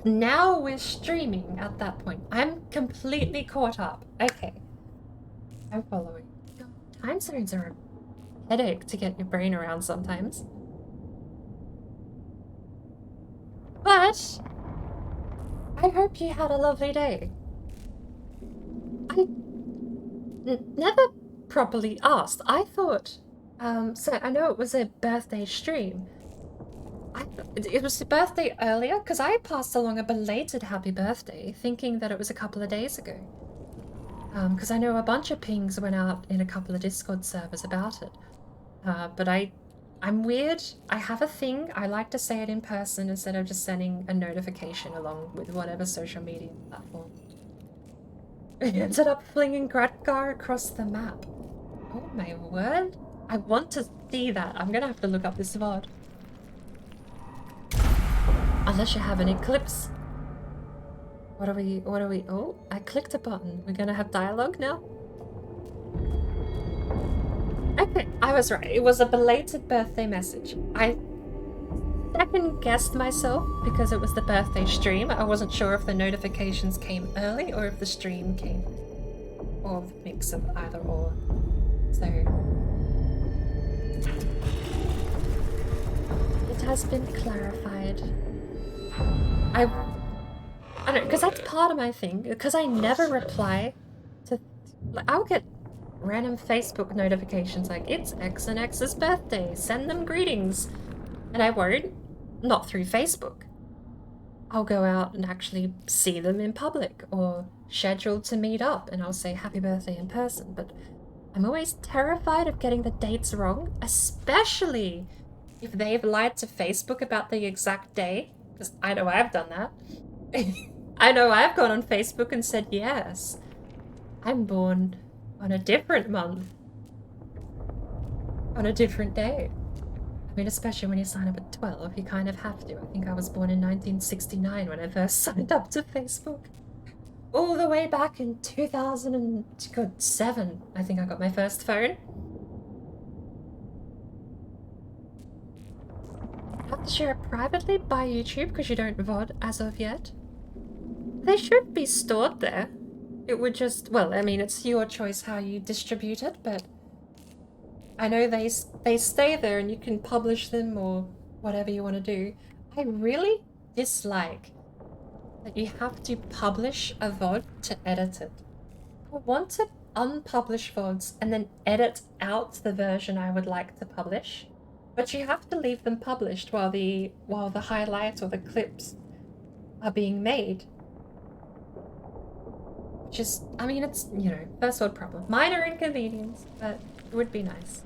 Now we're streaming at that point. I'm completely caught up. Okay. I'm following. Time zones are a headache to get your brain around sometimes. But I hope you had a lovely day. I never properly asked. I thought, so I know it was a birthday stream. It was a birthday earlier because I passed along a belated happy birthday thinking that it was a couple of days ago. Because I know a bunch of pings went out in a couple of Discord servers about it. But I'm weird. I have a thing. I like to say it in person instead of just sending a notification along with whatever social media platform. I ended up flinging Gradgar across the map. Oh my word. I want to see that. I'm gonna have to look up this VOD. Unless you have an eclipse. What are we, oh, I clicked a button. We're gonna have dialogue now? Okay, I was right. It was a belated birthday message. I second-guessed myself because it was the birthday stream. I wasn't sure if the notifications came early or if the stream came. Or the mix of either or. So... it has been clarified. I don't know, because that's part of my thing. Because I never reply to... like, I'll get random Facebook notifications like, it's X and X's birthday, send them greetings. And I won't. Not through Facebook. I'll go out and actually see them in public or scheduled to meet up and I'll say happy birthday in person. But I'm always terrified of getting the dates wrong, especially if they've lied to Facebook about the exact day, because I know I've done that. I know I've gone on Facebook and said, yes, I'm born on a different month, on a different day. I mean, especially when you sign up at 12, you kind of have to. I think I was born in 1969 when I first signed up to Facebook. All the way back in 2007, I think I got my first phone. You have to share it privately by YouTube because you don't VOD as of yet. They should be stored there. It would just, well, I mean, it's your choice how you distribute it, but I know they stay there and you can publish them or whatever you want to do. I really dislike that you have to publish a VOD to edit it. I want to unpublish VODs and then edit out the version I would like to publish, but you have to leave them published while the highlights or the clips are being made. Which is, I mean, it's, you know, first world problem. Minor inconvenience, but it would be nice.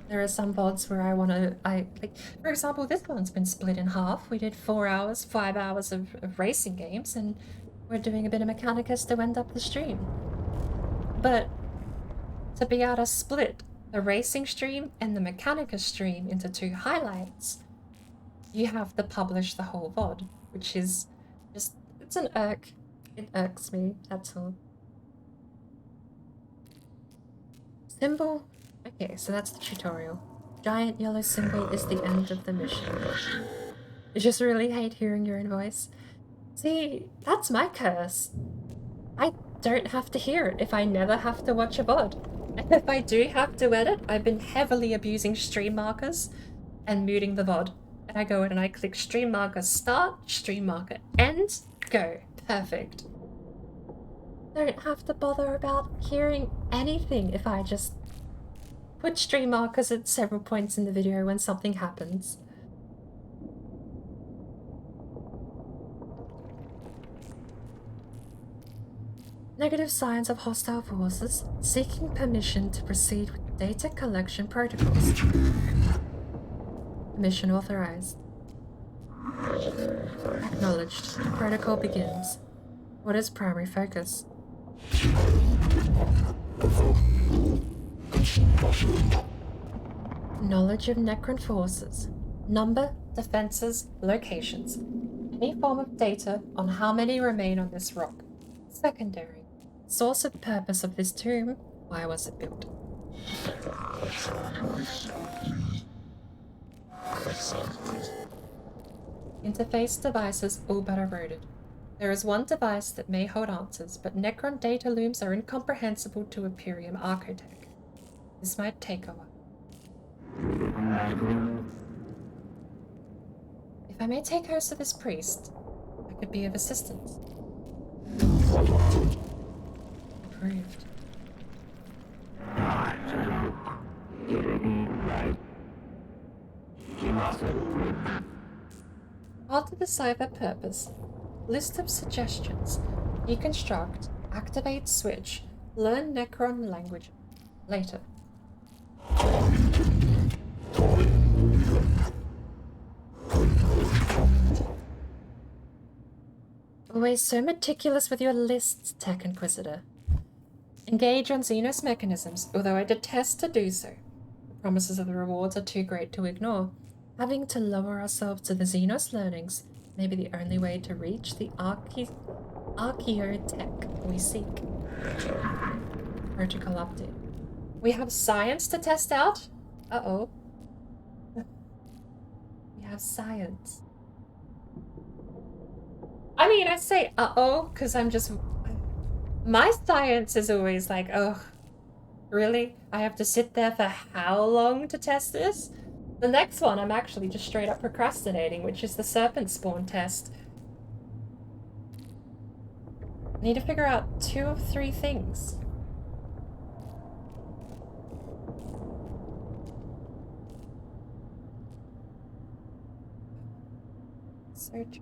There are some VODs where like, for example, this one's been split in half. We did 4 hours, 5 hours of racing games, and we're doing a bit of Mechanicus to end up the stream. But to be able to split the racing stream and the Mechanicus stream into 2 highlights, you have to publish the whole VOD, which is just, it's an irk. It irks me, that's all. Symbol? Okay, so that's the tutorial. Giant yellow symbol is the end of the mission. I just really hate hearing your own voice. See, that's my curse. I don't have to hear it if I never have to watch a VOD. And if I do have to edit, I've been heavily abusing stream markers and muting the VOD. And I go in and I click stream marker start, stream marker end, go. Perfect. Don't have to bother about hearing anything if I just put stream markers at several points in the video when something happens. Negative signs of hostile forces seeking permission to proceed with data collection protocols. Mission authorized. Acknowledged. Protocol begins. What is primary focus? Knowledge of Necron forces. Number, defenses, locations. Any form of data on how many remain on this rock. Secondary. Source and purpose of this tomb. Why was it built? Interface devices all but eroded. There is one device that may hold answers, but Necron data looms are incomprehensible to Imperium Archotech. This might take a while. If I may take host of this priest, I could be of assistance. Approved. Alter the cipher purpose. List of suggestions. Deconstruct. Activate switch. Learn Necron language. Later. Always so meticulous with your lists, Tech Inquisitor. Engage on Xenos mechanisms, although I detest to do so. The promises of the rewards are too great to ignore. Having to lower ourselves to the Xenos learnings may be the only way to reach the archaeotech we seek. Protocol update. We have science to test out? Uh-oh. We have science. I mean, I say uh-oh because I'm just... My science is always like, oh, really? I have to sit there for how long to test this? The next one I'm actually just straight up procrastinating, which is the serpent spawn test. I need to figure out 2 of 3 things. Search.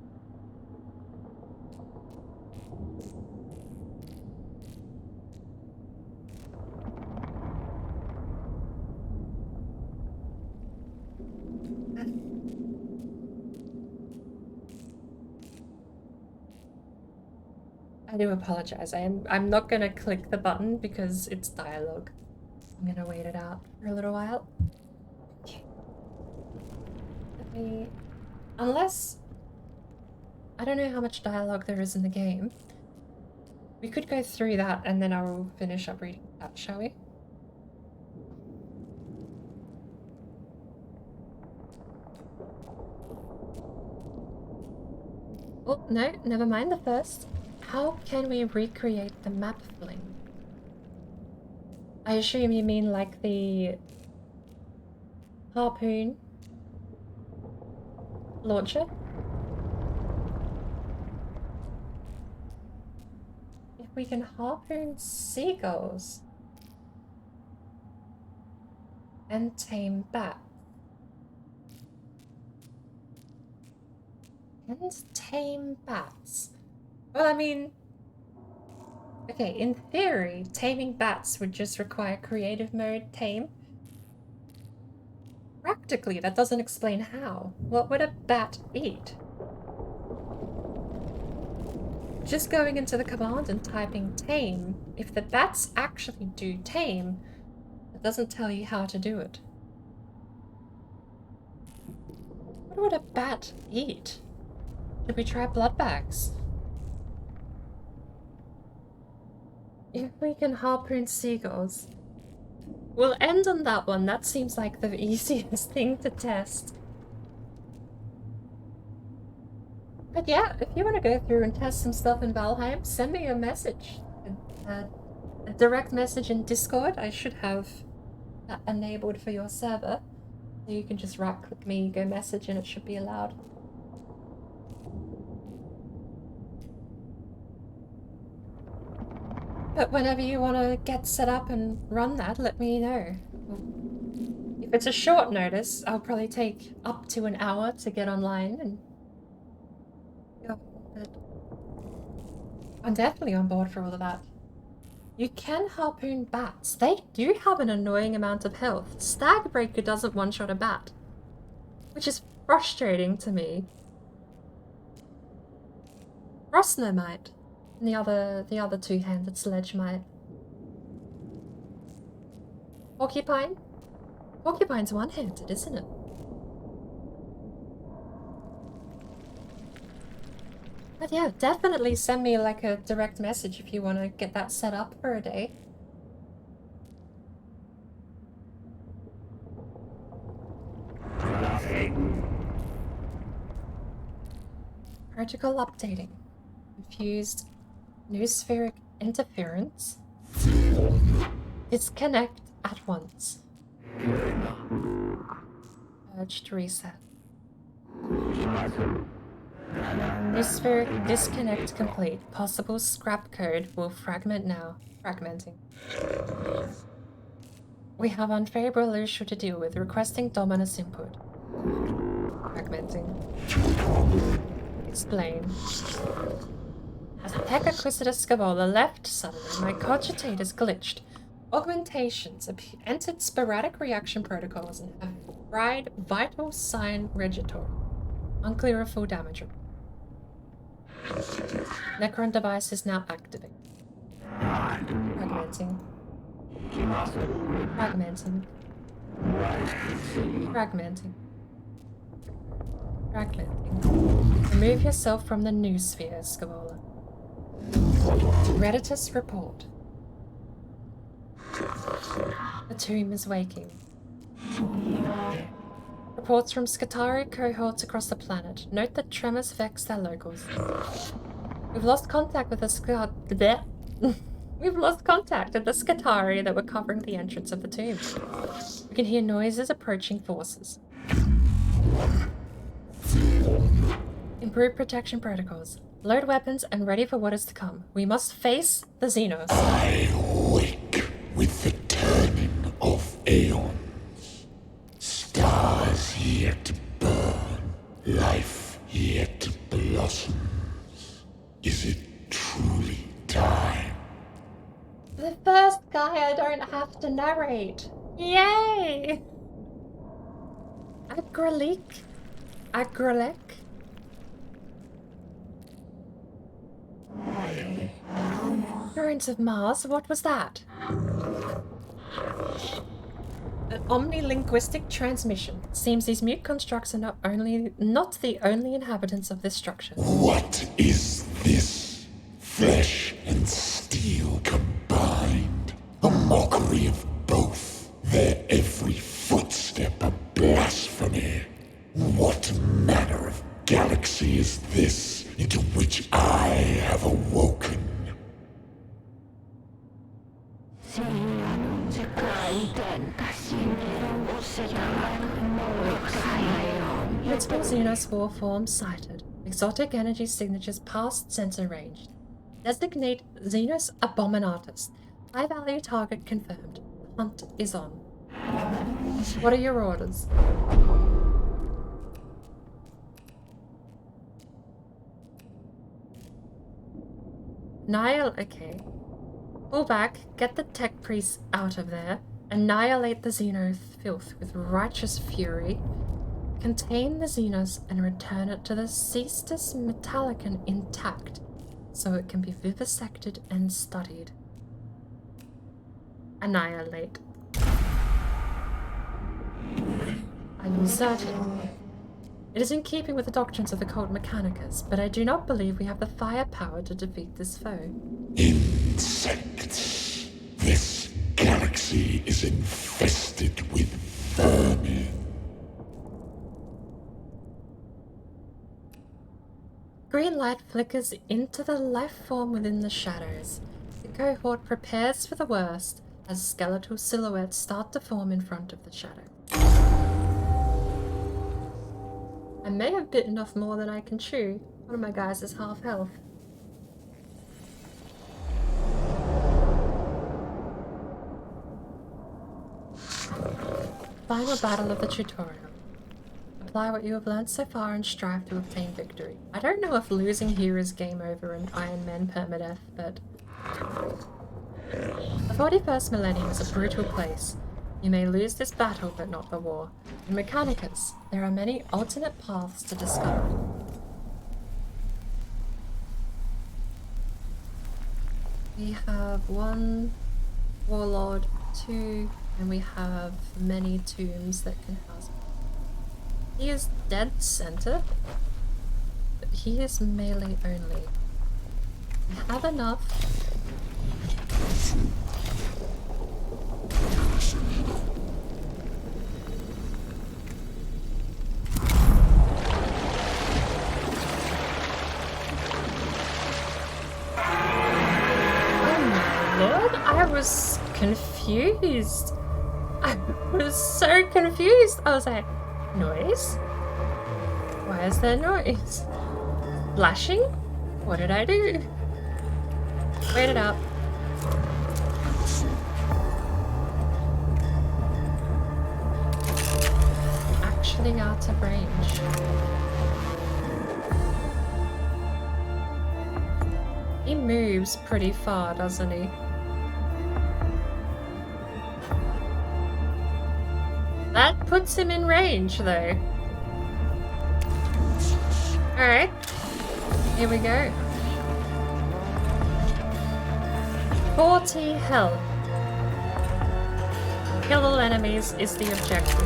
I do apologize. I'm not gonna click the button because it's dialogue. I'm gonna wait it out for a little while. Okay. Let me... Unless... I don't know how much dialogue there is in the game. We could go through that and then I'll finish up reading that, shall we? Oh, no, never mind the first. How can we recreate the map fling? I assume you mean like the harpoon launcher? If we can harpoon seagulls and tame bats. And tame bats. Well, I mean... Okay, in theory, taming bats would just require creative mode tame. Practically, that doesn't explain how. What would a bat eat? Just going into the command and typing tame, if the bats actually do tame, it doesn't tell you how to do it. What would a bat eat? Should we try blood bags? If we can harpoon seagulls. We'll end on that one. That seems like the easiest thing to test. But yeah, if you want to go through and test some stuff in Valheim, send me a message. A direct message in Discord. I should have that enabled for your server. So you can just right-click me, go message, and it should be allowed. But whenever you want to get set up and run that, let me know. If it's a short notice, I'll probably take up to an hour to get online and... Yeah, but I'm definitely on board for all of that. You can harpoon bats. They do have an annoying amount of health. Stagbreaker doesn't one-shot a bat, which is frustrating to me. Frostner might. And the other two-handed sledge might. Porcupine? Porcupine's one-handed, isn't it? But yeah, definitely send me like a direct message if you want to get that set up for a day. Protocol updating. Confused noospheric interference. Disconnect at once. Urged reset. Noospheric disconnect complete. Possible scrap code will fragment now. Fragmenting. We have unfavorable issue to deal with. Requesting Dominus input. Fragmenting. Explain. As Mechanicus Scabola left suddenly, my cogitators glitched. Augmentations entered sporadic reaction protocols and have fried vital sign registry. Unclear of full damage. Necron device is now activated. Fragmenting. Fragmenting. Fragmenting. Fragmenting. Remove yourself from the noosphere, Scabola. Redditus report. The tomb is waking. Reports from Scutari cohorts across the planet. Note that tremors vex their locals. We've lost contact with the We've lost contact with the Scutari that were covering the entrance of the tomb. We can hear noises approaching forces. Improve protection protocols. Load weapons and ready for what is to come. We must face the Xenos. I wake with the turning of aeons. Stars yet to burn, life yet to blossoms. Is it truly time? The first guy I don't have to narrate. Yay! Agralik? Agralek? Drones of Mars, what was that? An omnilinguistic transmission. Seems these mute constructs are not the only inhabitants of this structure. What is this? Flesh and steel combined. A mockery of both. Their every footstep a blasphemy. What manner of galaxy is this into which I have awoken? Multiple xenospore forms sighted. Exotic energy signatures past sensor range. Designate Xenos Abominatus. High value target confirmed. Hunt is on. What are your orders? Okay. Pull back, get the tech priests out of there, annihilate the Xeno filth with righteous fury, contain the Xenos and return it to the Cestus Metallicum intact, so it can be vivisected and studied. Annihilate. I'm certain. It is in keeping with the doctrines of the cult Mechanicus, but I do not believe we have the firepower to defeat this foe. Insects. This galaxy is infested with vermin. Green light flickers into the life form within the shadows. The cohort prepares for the worst as skeletal silhouettes start to form in front of the shadow. I may have bitten off more than I can chew. One of my guys is half health. Final battle of the tutorial. Apply what you have learned so far and strive to obtain victory. I don't know if losing here is game over in Iron Man permadeath, but... The 41st millennium is a brutal place. You may lose this battle, but not the war. In Mechanicus, there are many alternate paths to discover. We have 1 warlord, 2, and we have many tombs that can house. He is dead center, but he is melee only. We have enough. I was confused. I was so confused. I was like, noise? Why is there noise? Flashing? What did I do? Wait it up. Actually out of range. He moves pretty far, doesn't he? That puts him in range, though. Alright. Here we go. 40 health. Kill all enemies is the objective.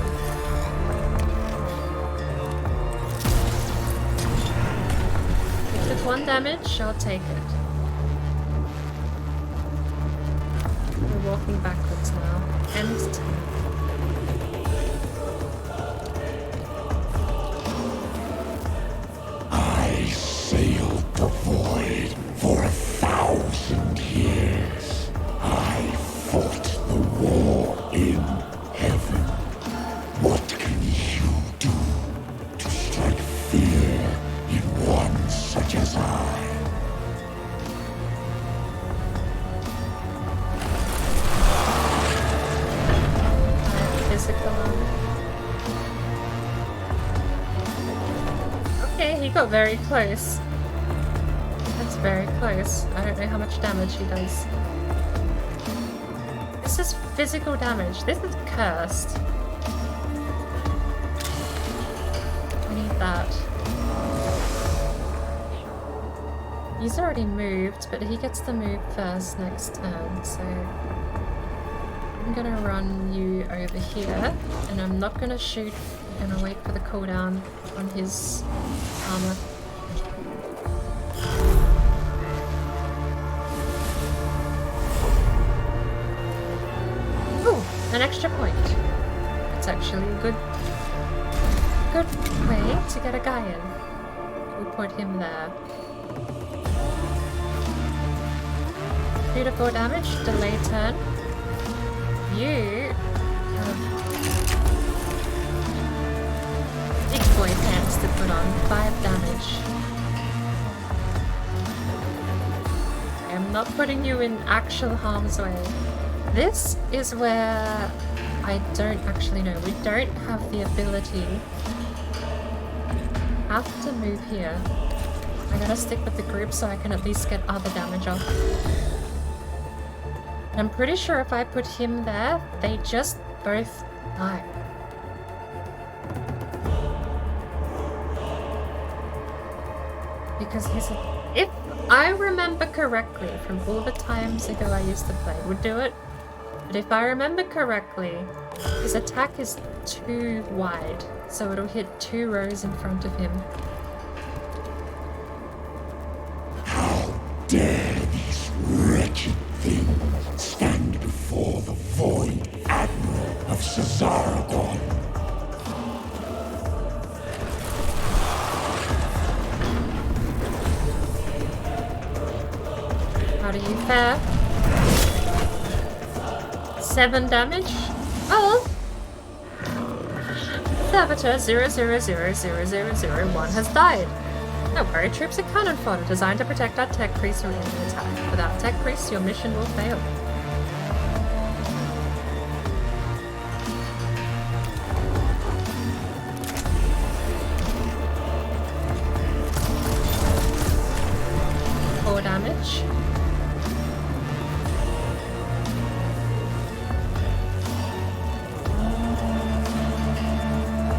If it's 1 damage, I'll take it. We're walking backwards now. End turn. Sailed the void for 1,000 years. I fought the war in heaven. What can you do to strike fear in one such as I? Okay, he got very close. That's very close. I don't know how much damage he does. This is physical damage. This is cursed. We need that. He he's already moved, but he gets to move first next turn, so I'm gonna run you over here, and I'm not gonna shoot, I'm gonna wait for the cooldown on his armor. Ooh, an extra point. It's actually a good way to get a guy in. We'll put him there. 3 to 4 damage, delay turn. You have big boy pants to put on, 5 damage. I'm not putting you in actual harm's way. This is where I don't actually know. We don't have the ability. Have to move here. I gotta stick with the group so I can at least get other damage off. I'm pretty sure if I put him there, they just both die. Because if I remember correctly from all the times ago I used to play, would do it. But if I remember correctly, his attack is too wide, so it'll hit 2 rows in front of him. How dare these wretched things stand before the Void Admiral of Cesaragon? How do you fare? 7 damage? Oh! Saboteur 00000001 has died. Don't worry, troops are cannon fodder designed to protect our tech priests from enemy attack. Without tech priests, your mission will fail. Damage.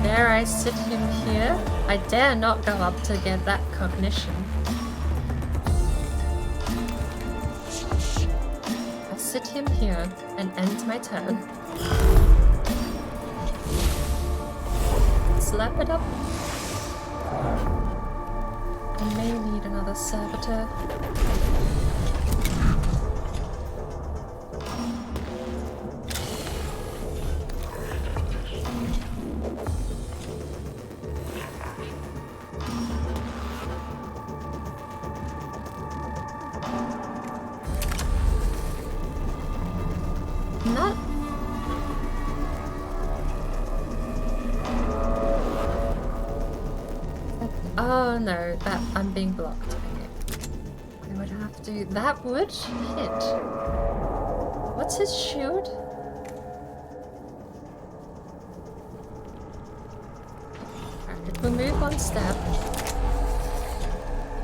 Dare I sit him here? I dare not go up to get that cognition. I'll sit him here and end my turn. Slap it up. I may need another servitor. Not. Oh no, that I'm being blocked. Okay. I would have to. That would hit. What's his shield? Alright, it will move 1 step.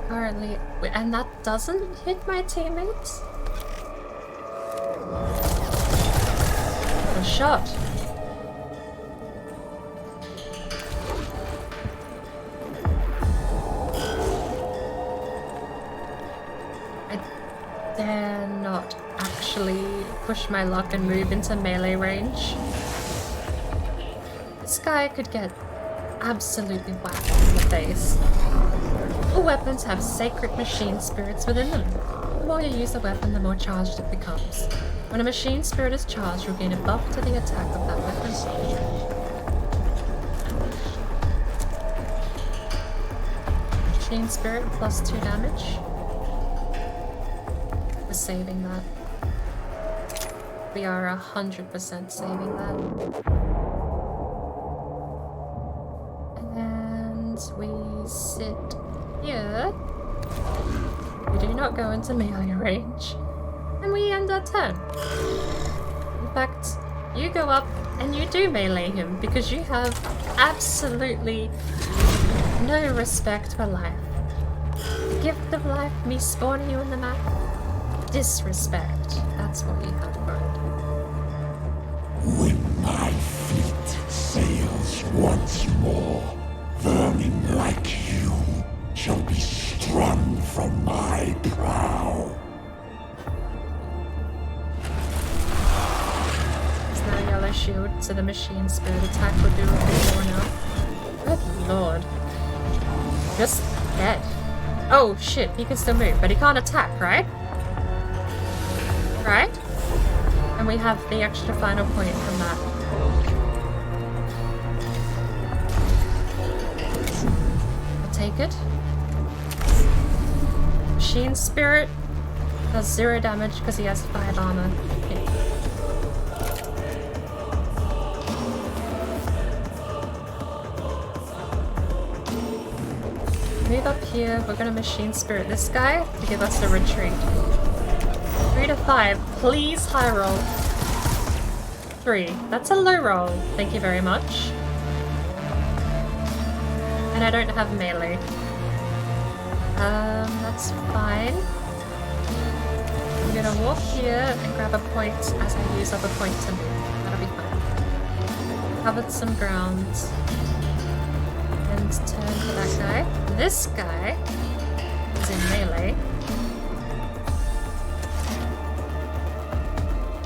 Currently, and that doesn't hit my teammates? What a shot. Dare not actually push my luck and move into melee range. This guy could get absolutely whacked in the face. All weapons have sacred machine spirits within them. The more you use the weapon, the more charged it becomes. When a machine spirit is charged, you'll gain a buff to the attack of that weapon. Machine spirit plus 2 damage. We're saving that. We are 100% saving that. And we sit here. We do not go into melee range. And we end our turn. In fact, you go up and you do melee him because you have absolutely no respect for life. The gift of life, me spawning you in the map. Disrespect. That's what you have earned. When my fleet sails once more, vermin like you shall be strung from my brow. It's now yellow shield, so the machine spirit attack will do a bit more now. Good lord. Just dead. Oh shit, he can still move, but he can't attack, right? Right? And we have the extra final point from that. I'll take it. Machine spirit does 0 damage because he has 5 armor. Okay. Move up here, we're gonna machine spirit this guy to give us a retreat. 3 to 5, please high roll. 3, that's a low roll, thank you very much. And I don't have melee. That's fine. I'm gonna walk here and grab a point as I use other point to move. That'll be fine. Covered some ground. And turn for that guy. This guy is in melee.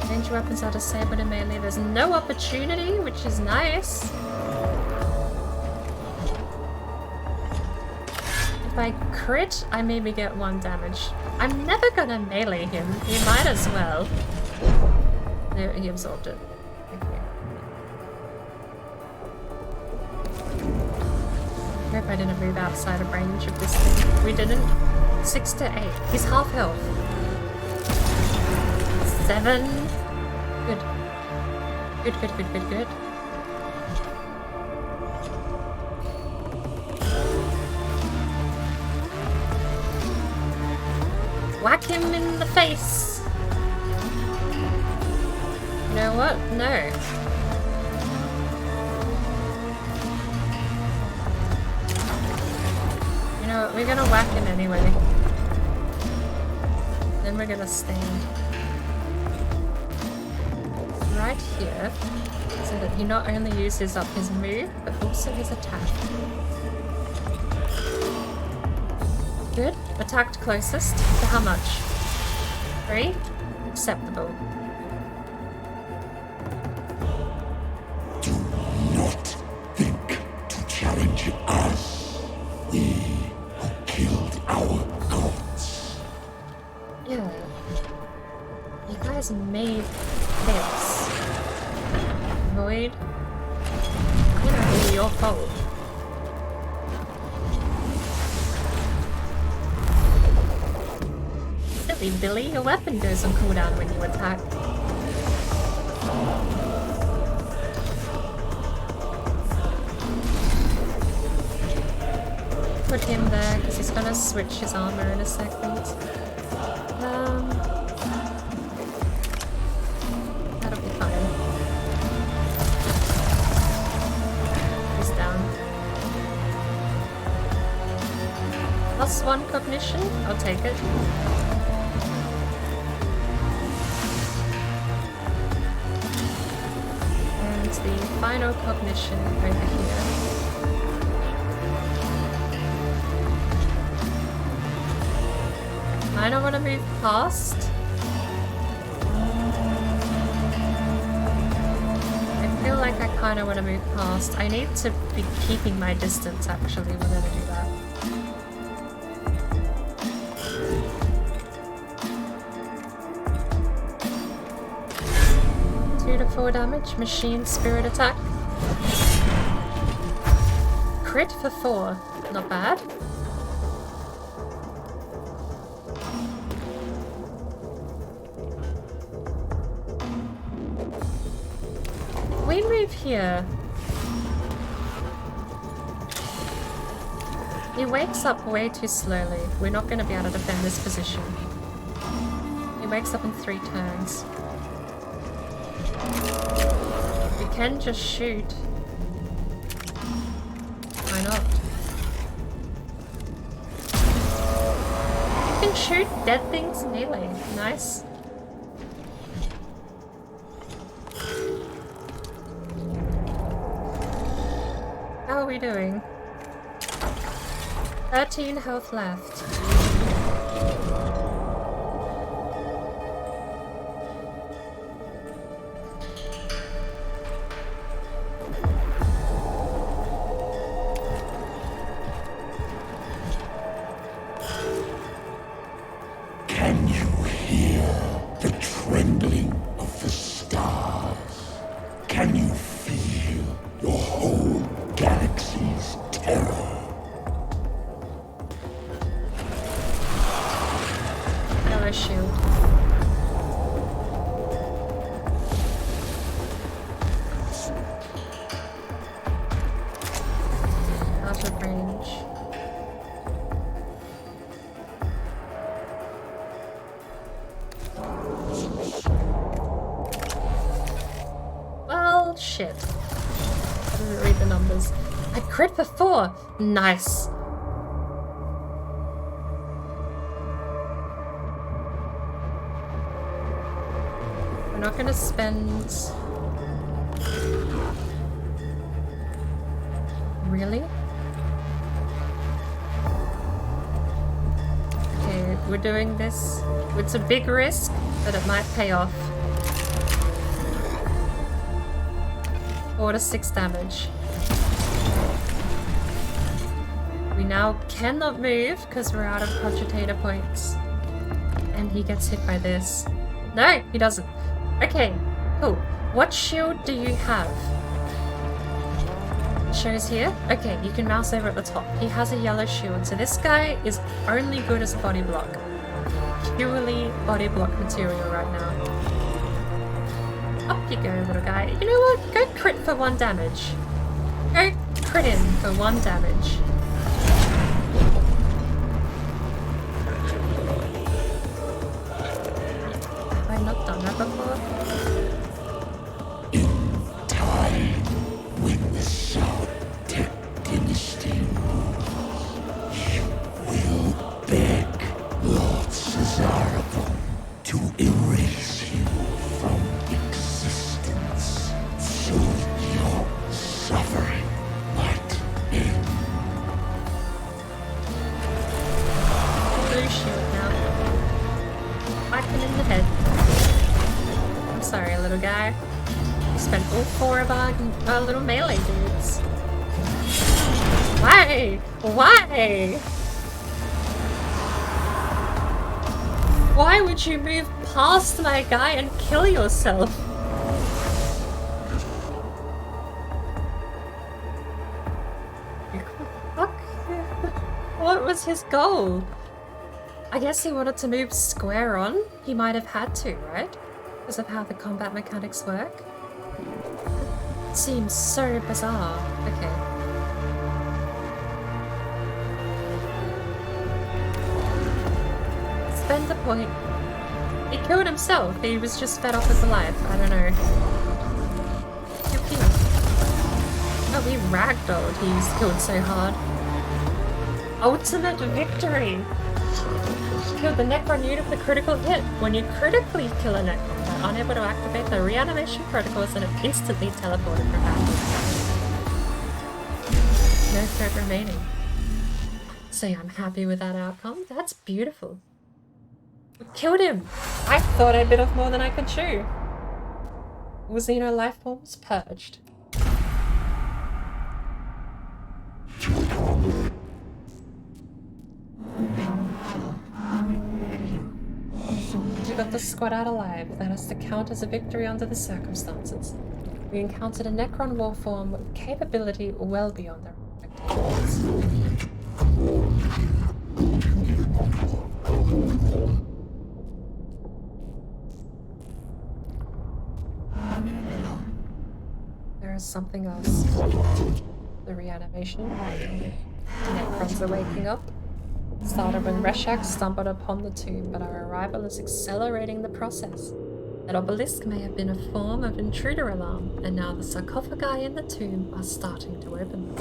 Range weapons are disabled in melee. There's no opportunity, which is nice. If I crit, I maybe get 1 damage. I'm never gonna melee him. He might as well. There, he absorbed it. Okay. I hope I didn't move outside of range of this thing. We didn't. 6 to 8. He's half health. 7. Good. Good, good, good, good, good. Whack him in the face! You know what? No. You know what? We're gonna whack him anyway. Then we're gonna stand right here so that he not only uses up his move, but also his attack. Good. Attacked closest. To how much? 3? Acceptable. Do not think to challenge us. We who killed our gods. Yeah. You guys made this. Void. I don't know, it's your fault. Silly Billy, your weapon goes on cooldown when you attack. Put him there because he's gonna switch his armor in a second. That'll be fine. He's down. +1 cognition? I'll take it. And the final cognition over here. I don't want to move past. I feel like I kind of want to move past. I need to be keeping my distance actually when I do that. 2 to 4 damage, machine spirit attack. Crit for 4, not bad. We move here. He wakes up way too slowly. We're not going to be able to defend this position. He wakes up in 3 turns. We can just shoot. Why not? You can shoot dead things melee. Nice. How are we doing? 13 health left. out of range. Well, shit. I didn't read the numbers. I crit for 4! Nice! We're not gonna spend... Really? Okay, we're doing this. It's a big risk, but it might pay off. 4 to 6 damage. We now cannot move because we're out of cogitator points. And he gets hit by this. No, he doesn't. Okay, cool. What shield do you have? Shows here. Okay, you can mouse over at the top. He has a yellow shield, so this guy is only good as body block. Purely body block material right now. Up you go, little guy. You know what? Go crit for 1 damage. Go crit in for 1 damage. Have I not done that before? In time, when the South-Tech dynasty rules, you will beg Lord Cesarabon to erase you from existence, so your suffering might end. Blue shield now. Whack him in the head. I'm sorry, little guy. We spent all 4 of our little melee dudes. Why? Why? Why would you move past my guy and kill yourself? Fuck. What was his goal? I guess he wanted to move square on. He might have had to, right? Because of how the combat mechanics work. Seems so bizarre. Okay. Spend a point. He killed himself. He was just fed up with life. I don't know. Pew pew. Oh, he ragdolled. He was killed so hard. Ultimate victory! Killed the Necron unit with a critical hit. When you critically kill a Necron, they're unable to activate the reanimation protocols and are instantly teleported from battle. No threat remaining. So yeah, I'm happy with that outcome. That's beautiful. We killed him! I thought I bit off more than I could chew. Was Xeno life forms purged? We got the squad out alive. That has to count as a victory under the circumstances. We encountered a Necron war form with capability well beyond their respective goals. There is something else. The reanimation. Necrons are waking up. Started when Reshak stumbled upon the tomb, but our arrival is accelerating the process. That obelisk may have been a form of intruder alarm, and now the sarcophagi in the tomb are starting to open.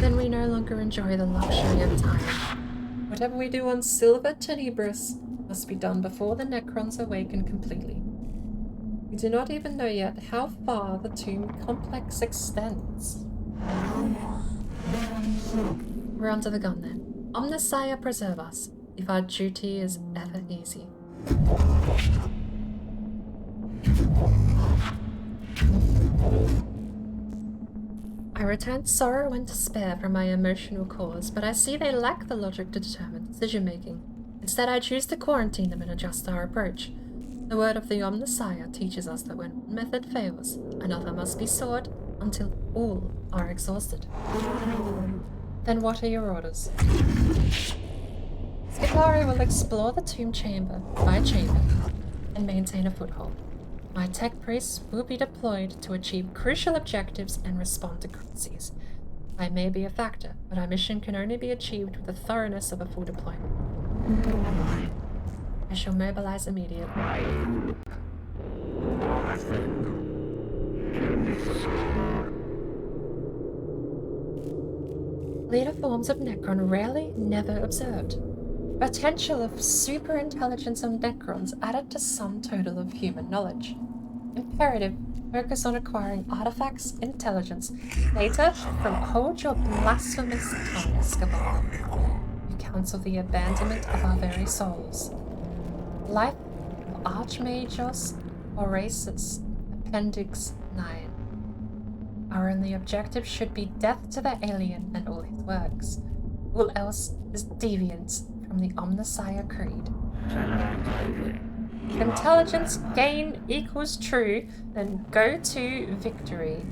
Then we no longer enjoy the luxury of time. Whatever we do on Silver Tenebris must be done before the Necrons awaken completely. We do not even know yet how far the tomb complex extends. We're under the gun then. Omnissiah preserve us, if our duty is ever easy. I return sorrow and despair from my emotional cause, but I see they lack the logic to determine decision-making. Instead, I choose to quarantine them and adjust our approach. The word of the Omnissiah teaches us that when one method fails, another must be sought until all are exhausted. Then what are your orders? Skipari will explore the tomb chamber by chamber and maintain a foothold. My tech priests will be deployed to achieve crucial objectives and respond to crises. I may be a factor, but our mission can only be achieved with the thoroughness of a full deployment. I shall mobilize immediately. Later forms of Necron rarely, never observed. Potential of superintelligence of Necrons added to sum total of human knowledge. Imperative, focus on acquiring artifacts, intelligence, data from hold your blasphemous tongue, Scabar. You counsel the abandonment of our very souls. Life of Archmagos Orasis, Appendix 9. Our only objective should be death to the alien and all his works. All else is deviance from the Omnissiah Creed. If intelligence gain equals true, then go to victory.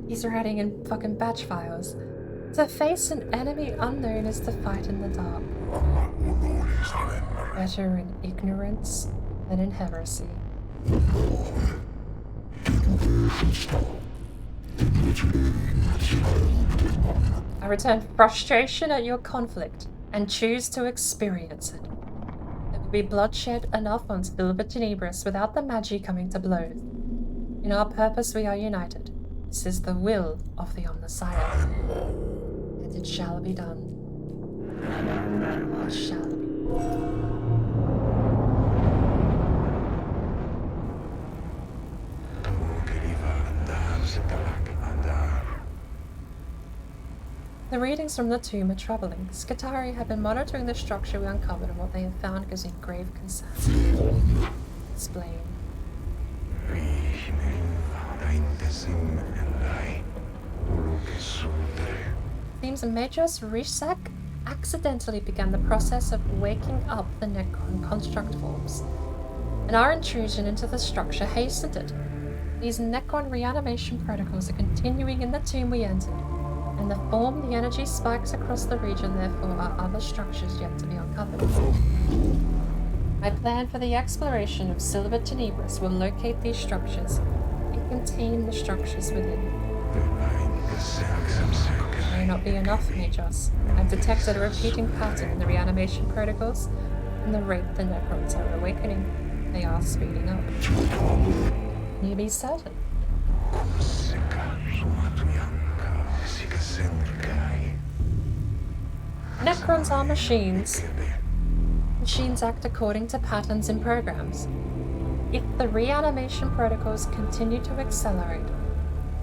He's writing in fucking batch files. To face an enemy unknown is to fight in the dark. Better in ignorance than in heresy. I return frustration at your conflict and choose to experience it. There will be bloodshed enough on Silver Tenebris without the Magi coming to blows. In our purpose we are united. This is the will of the Omnissiah. And it shall be done. It shall be. The readings from the tomb are troubling. Skitarii have been monitoring the structure we uncovered, and what they have found gives me grave concern. Explain. Seems Majos Rishak accidentally began the process of waking up the Necron construct forms, and our intrusion into the structure hastened it. These Necron reanimation protocols are continuing in the tomb we entered. In the form, the energy spikes across the region, therefore are other structures yet to be uncovered. My plan for the exploration of Silver Tenebris will locate these structures and contain the structures within. It may not be enough, Majos. I've detected a repeating pattern in the reanimation protocols and the rate the Necrons are awakening. They are speeding up. Can you be certain? Necrons are machines. Machines act according to patterns in programs. If the reanimation protocols continue to accelerate,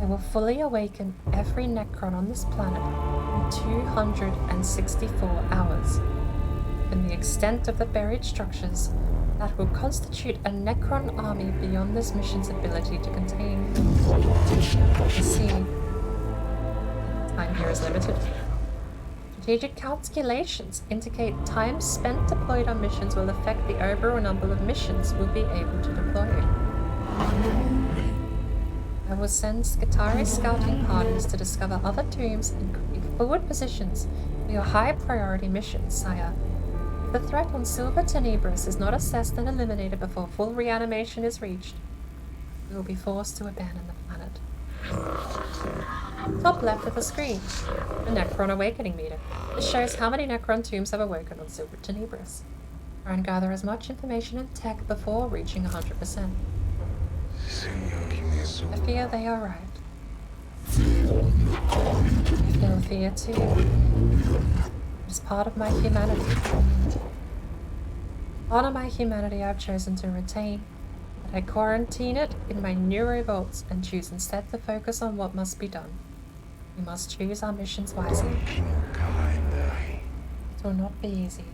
they will fully awaken every Necron on this planet in 264 hours. And the extent of the buried structures, that will constitute a Necron army beyond this mission's ability to contain. You see, time here is limited. Strategic calculations indicate time spent deployed on missions will affect the overall number of missions we'll be able to deploy. I will send Skitarii scouting parties to discover other tombs and create forward positions for your high priority missions, sire. If the threat on Silver Tenebris is not assessed and eliminated before full reanimation is reached, we will be forced to abandon the planet. Top left of the screen, the Necron Awakening meter. This shows how many Necron tombs have awoken on Silver Tenebris. Try and gather as much information and tech before reaching 100%. I fear they are right. I feel fear too. It is part of my humanity. Part of my humanity I've chosen to retain, but I quarantine it in my neurovaults and choose instead to focus on what must be done. We must choose our missions wisely. It will not be easy.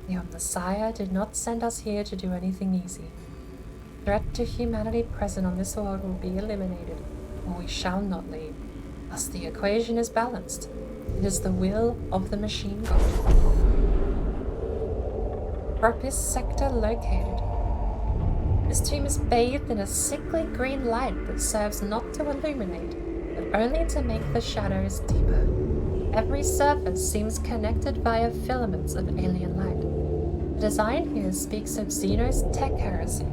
The Omnissiah did not send us here to do anything easy. The threat to humanity present on this world will be eliminated, or we shall not leave. Thus the equation is balanced. It is the will of the machine god. Purpose sector located. This tomb is bathed in a sickly green light that serves not to illuminate, but only to make the shadows deeper. Every surface seems connected via filaments of alien light. The design here speaks of Xeno's tech heresy,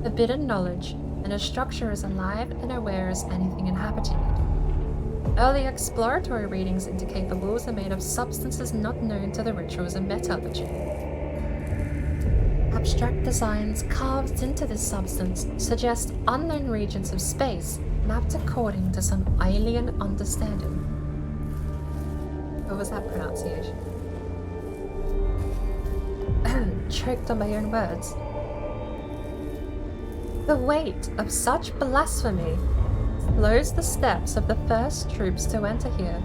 forbidden knowledge, and a structure as alive and aware as anything inhabiting it. Early exploratory readings indicate the walls are made of substances not known to the rituals of metallurgy. Abstract designs carved into this substance suggest unknown regions of space mapped according to some alien understanding. What was that pronunciation? Choked on my own words. The weight of such blasphemy slows the steps of the first troops to enter here.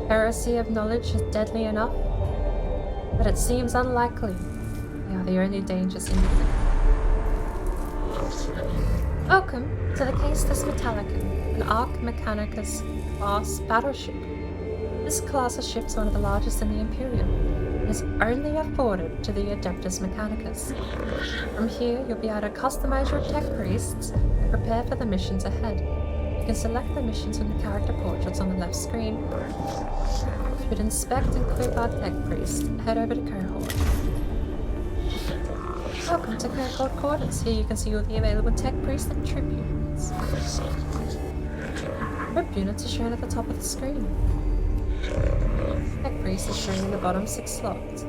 Heresy of knowledge is deadly enough, but it seems unlikely they are the only dangers in here. Welcome to the Caestus Metallicum, an Arc Mechanicus class battleship. This class of ship is one of the largest in the Imperium, and is only afforded to the Adeptus Mechanicus. From here, you'll be able to customize your tech priests and prepare for the missions ahead. You can select the missions from the character portraits on the left screen. To inspect and equip our tech priest, head over to Cohort. Welcome to Cohort Quarters. Here you can see all the available tech priests and troop units. Troop units are shown at the top of the screen. Tech priest is shown in the bottom 6 slots.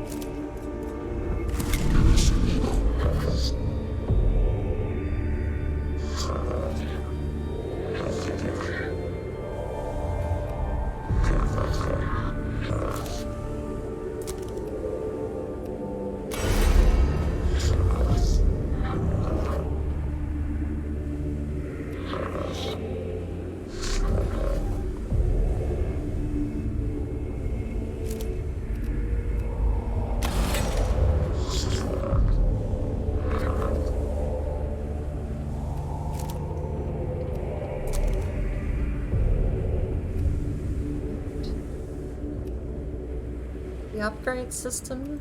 Upgrade system,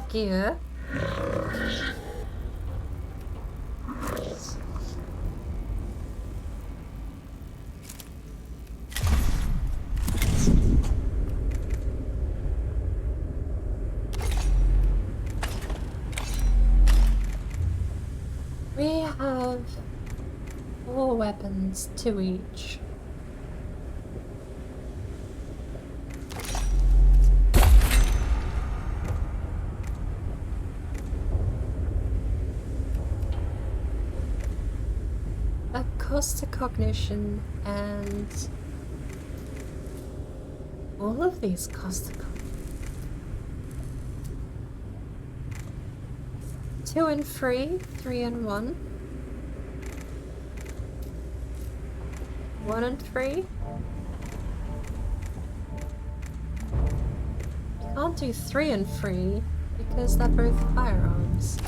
gear, we have 4 weapons, 2 each. Cost to cognition, and all of these cost to cognition. 2 and 3, 3 and 1. 1 and 3. You can't do 3 and 3 because they're both firearms.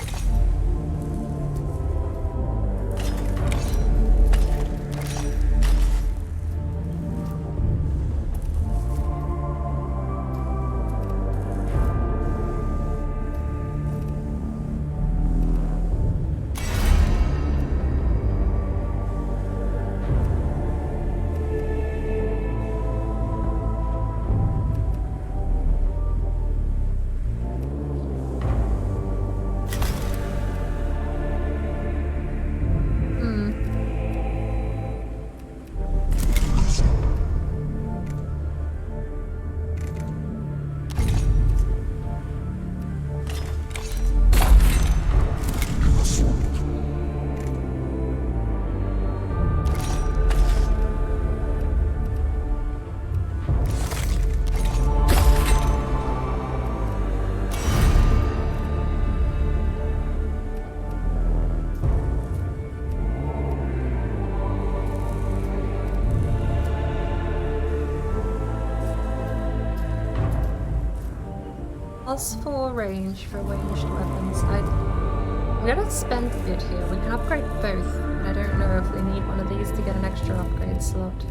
+4 range for ranged weapons. I'm gonna spend a bit here. We can upgrade both, but I don't know if we need one of these to get an extra upgrade slot.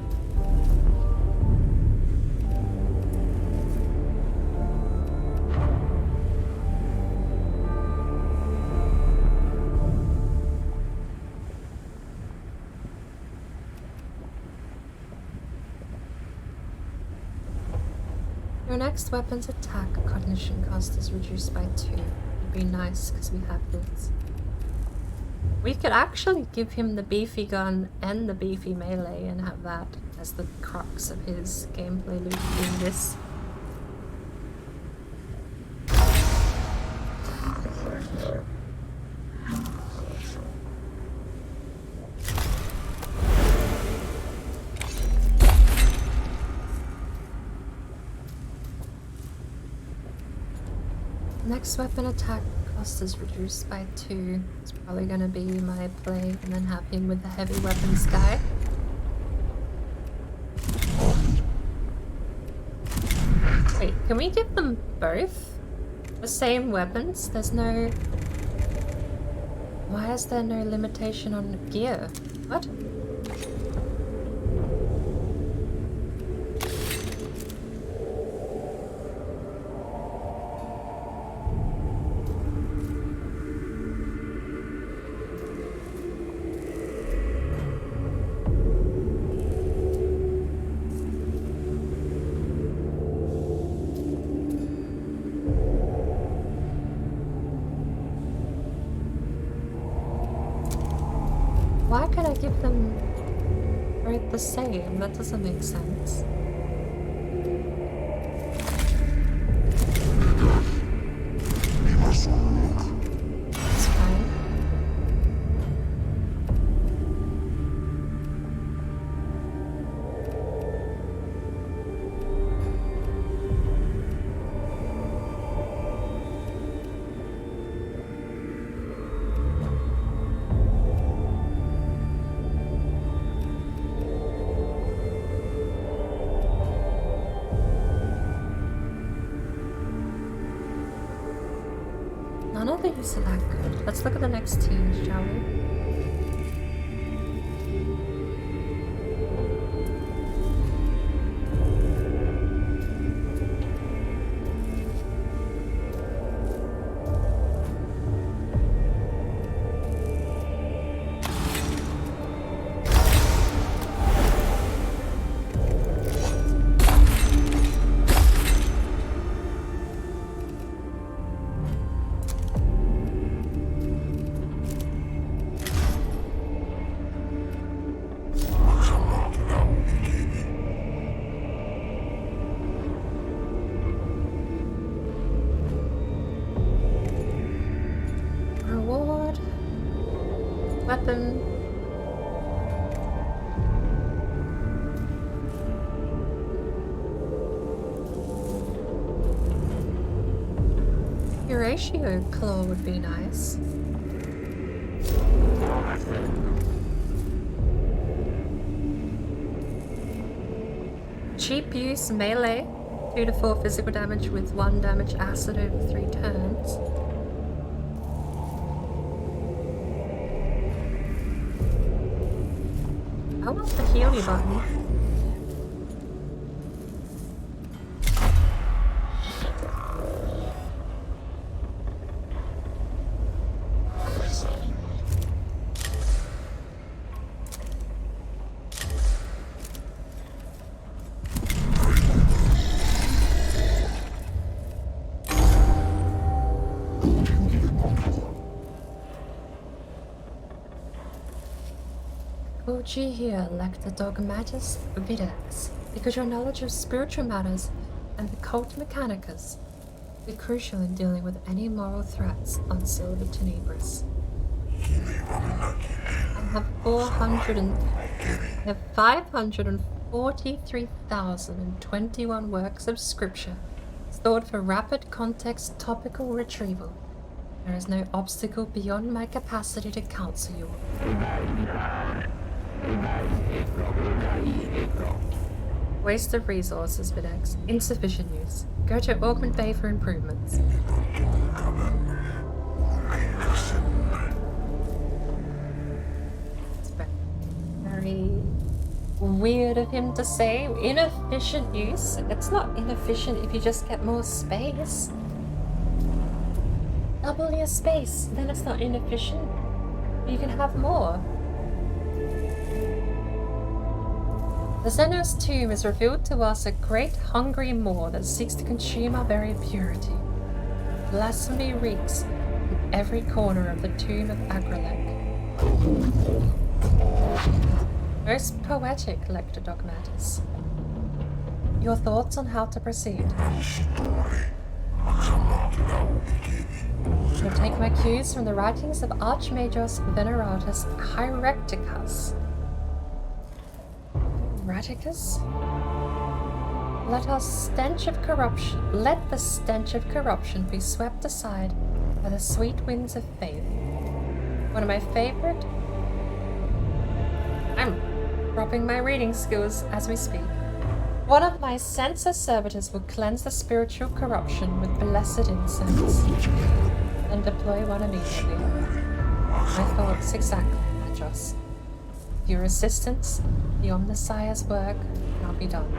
Your next weapon's attack cognition cost is reduced by 2. It'd be nice because we have this. We could actually give him the beefy gun and the beefy melee and have that as the crux of his gameplay loop in this. Next weapon attack cost is reduced by 2. It's probably gonna be my play and then have him with the heavy weapons guy. Wait, can we give them both the same weapons? There's no... Why is there no limitation on gear? What? Why could I give them both the same? That doesn't make sense. That's fine. None of these are that good. Let's look at the next tier, shall we? Reward. Weapon. Horatio claw would be nice. Cheap use melee. 2 to 4 physical damage with 1 damage acid over 3 turns. I want the healy button. Would you here lack the dogmatis videx, because your knowledge of spiritual matters and the cult Mechanicus will be crucial in dealing with any moral threats on Silver Tenebris. I have 543,021 works of scripture stored for rapid context topical retrieval. There is no obstacle beyond my capacity to counsel you. Waste of resources, Videx. Insufficient use. Go to Augment Bay for improvements. It's very weird of him to say. Inefficient use. It's not inefficient if you just get more space. Double your space, then it's not inefficient. You can have more. The Xenos tomb is revealed to us a great hungry maw that seeks to consume our very purity. Blasphemy reeks in every corner of the tomb of Agrelek. Most poetic, Lector Dogmatis. Your thoughts on how to proceed? You'll take my cues from the writings of Archmagos Veneratus Hierecticus. Raticus? Let the stench of corruption be swept aside by the sweet winds of faith. One of my favorite... I'm dropping my reading skills as we speak. One of my censor servitors will cleanse the spiritual corruption with blessed incense, and deploy one immediately. My thoughts exactly, Petros. Your assistance, the Omnissiah's work, cannot be done.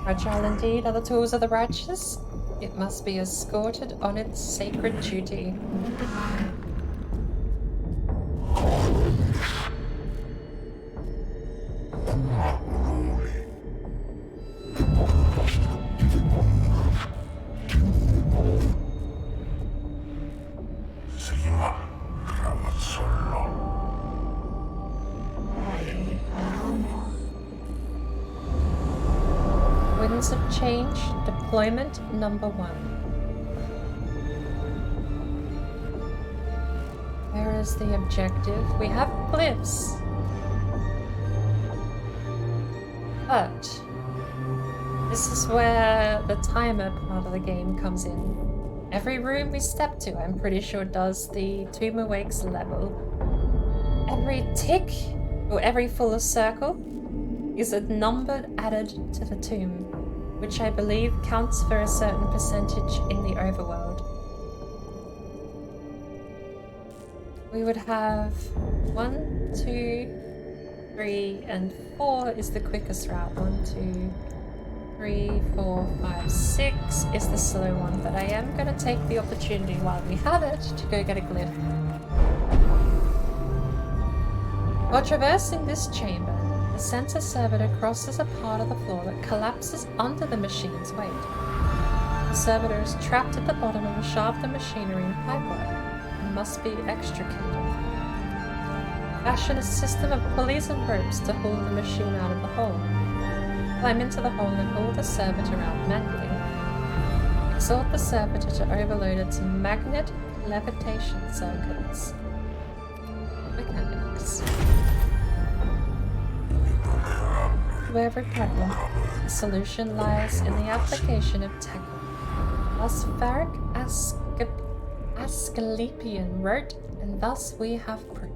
Fragile indeed are the tools of the righteous. It must be escorted on its sacred duty. Winds of change, deployment number 1. Where is the objective? We have glyphs. But this is where the timer part of the game comes in. Every room we step to, I'm pretty sure, does the Tomb Awakes level. Every tick, or every full circle, is a number added to the tomb, which I believe counts for a certain percentage in the overworld. We would have 1, 2, 3, and 4 is the quickest route. 1, 2, 3, 4, 5, 6 is the slow one, but I am going to take the opportunity while we have it to go get a glyph. While traversing this chamber, the sensor servitor crosses a part of the floor that collapses under the machine's weight. The servitor is trapped at the bottom of a shaft of machinery and pipework and must be extricated. Fashion a system of pulleys and ropes to haul the machine out of the hole. Climb into the hole and haul the servitor out manually. Exhort the servitor to overload its magnet levitation circuits. Mechanicus. To every problem, the solution lies in the application of Tekel. Thus Varric Asclepian wrote, and thus we have proof.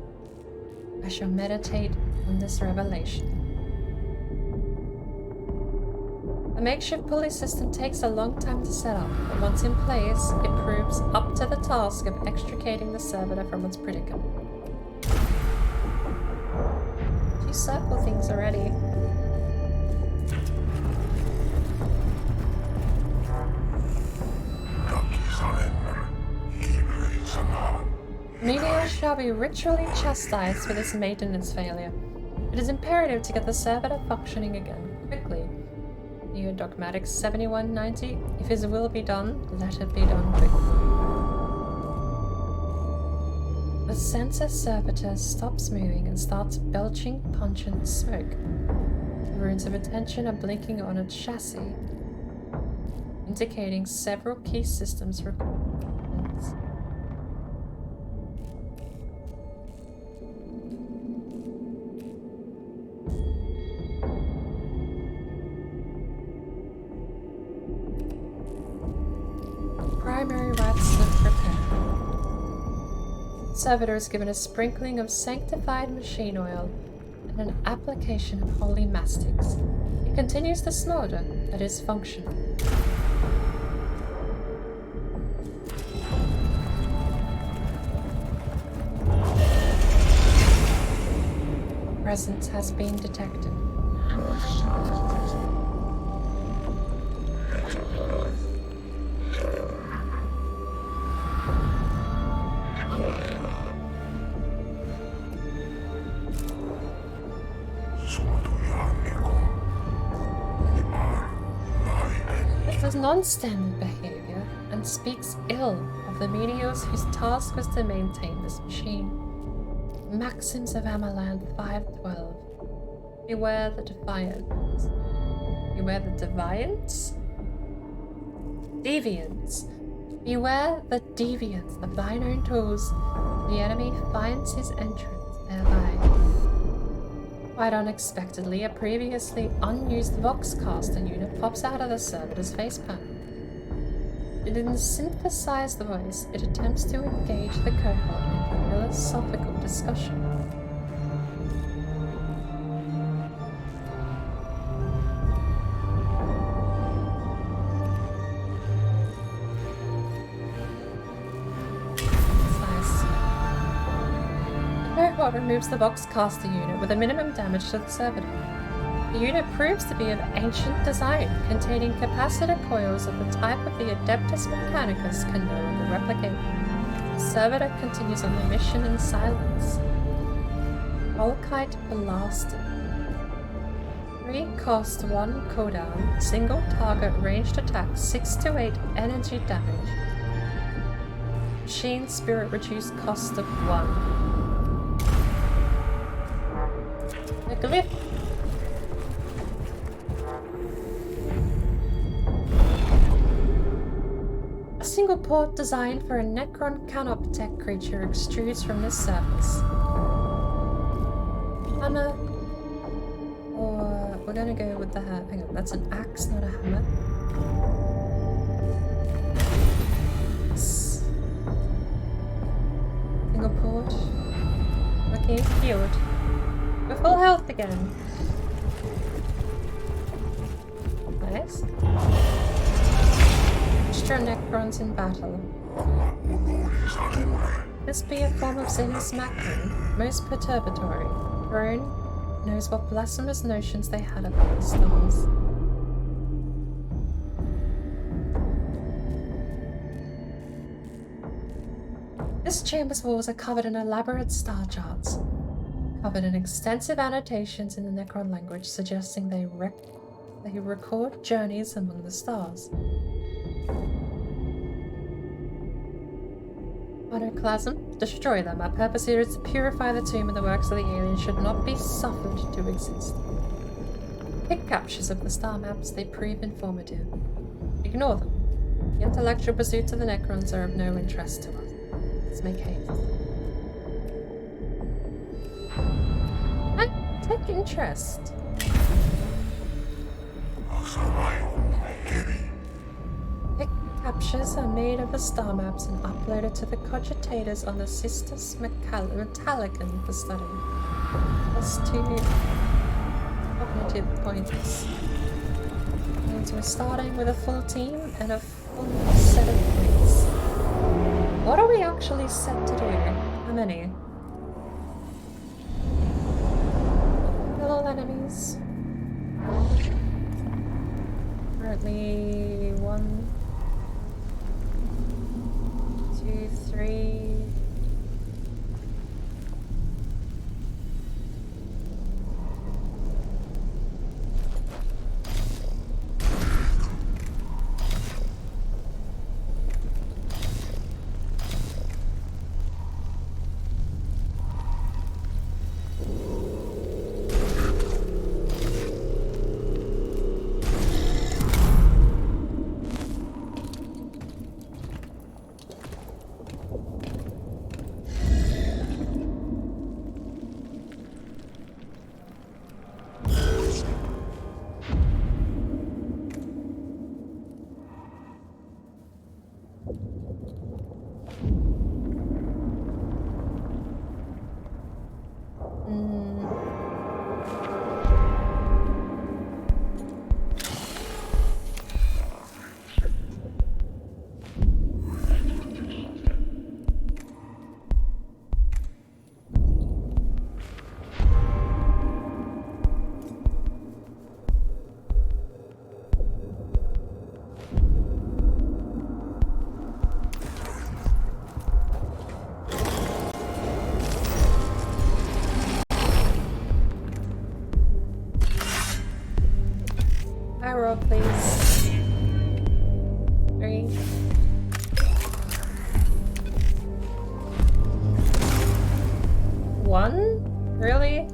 I shall meditate on this revelation. The makeshift pulley system takes a long time to set up, but once in place, it proves up to the task of extricating the servitor from its predicament. 2 circle things already. Meteor shall be ritually chastised for this maintenance failure. It is imperative to get the servitor functioning again, quickly. Neo Dogmatic 7190, if his will be done, let it be done quickly. The sensor servitor stops moving and starts belching pungent smoke. The runes of attention are blinking on its chassis, indicating several key systems requirements. Primary rites of repair. Servitor is given a sprinkling of sanctified machine oil and an application of holy mastics. He continues the slaughter that is functional. presence has been detected. This is non-standard behavior and speaks ill of the Meteors whose task was to maintain this machine. Maxims of Amaland 512. Beware the Defiants. Beware the Deviants? Deviants. Beware the Deviants of thine own tools. The enemy finds his entrance thereby. Quite unexpectedly, a previously unused Voxcaster unit pops out of the servitor's face panel. In a synthesized voice, it attempts to engage the cohort in philosophical discussion. Cohort removes the Voxcaster unit with a minimum damage to the servitor. The unit proves to be of ancient design, containing capacitor coils of the type of the Adeptus Mechanicus can no longer replicate. The servitor continues on the mission in silence. Volkite Blasted. 3 cost 1 cooldown, single target ranged attack 6 to 8 energy damage. Machine spirit reduced cost of 1. A glyph. A single port designed for a Necron Canoptech creature extrudes from this surface. Hammer. Or we're gonna go with the hammer. Hang on, that's an axe, not a hammer. Single port. Okay, healed. We're full health again. Nice. Extra Necrons in battle. This be a form of Zen's Macron, most perturbatory. Throne knows what blasphemous notions they had about the stars. This chamber's walls are covered in elaborate star charts, covered in extensive annotations in the Necron language suggesting they record journeys among the stars. Monoclasm, destroy them. Our purpose here is to purify the tomb, and the works of the aliens should not be suffered to exist. Pick captures of the star maps, they prove informative. Ignore them. The intellectual pursuits of the Necrons are of no interest to us. Let's make haste. I take interest. Pick captures are made of the star maps and uploaded to the cogitators on the Sistus Metallicum for study. Plus 2 cognitive points. Means we're starting with a full team and a full set of points. What are we actually set to do? How many? Little enemies. Currently 1, 2, 3. Arrow, please. 3. One? Really?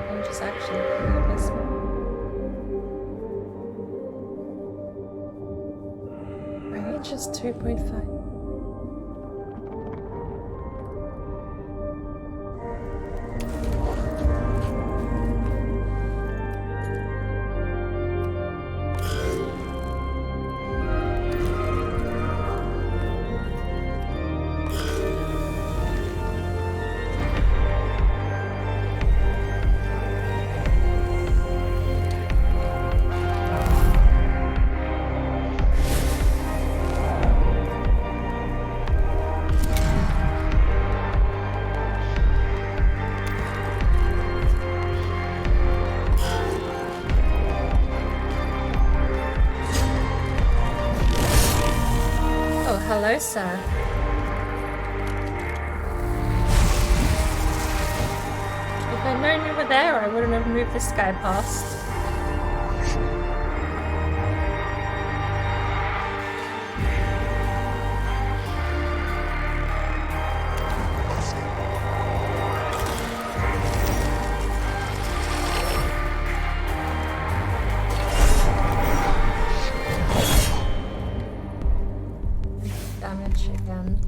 I'm just actually looking at this one. Range is 2.5. Hello, sir. If I'd known you were there, I wouldn't have moved this guy past. Damage again.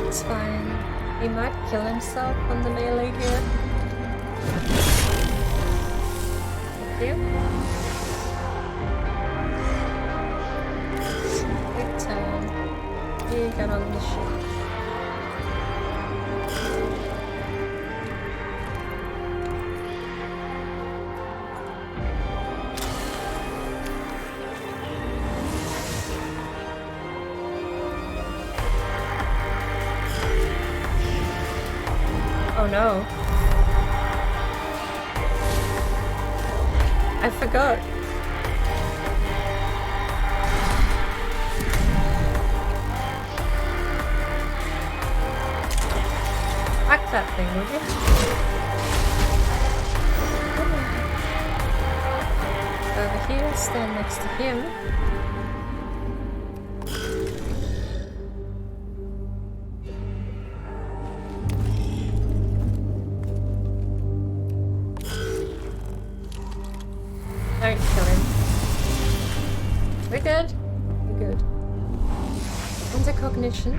It's fine. He might kill himself on the melee here. Thank you. Good turn. You get on the ship. Oh no. I forgot. Hack that thing, would you? Over here, stand next to him. Don't kill him. We're good. We're good. Under cognition.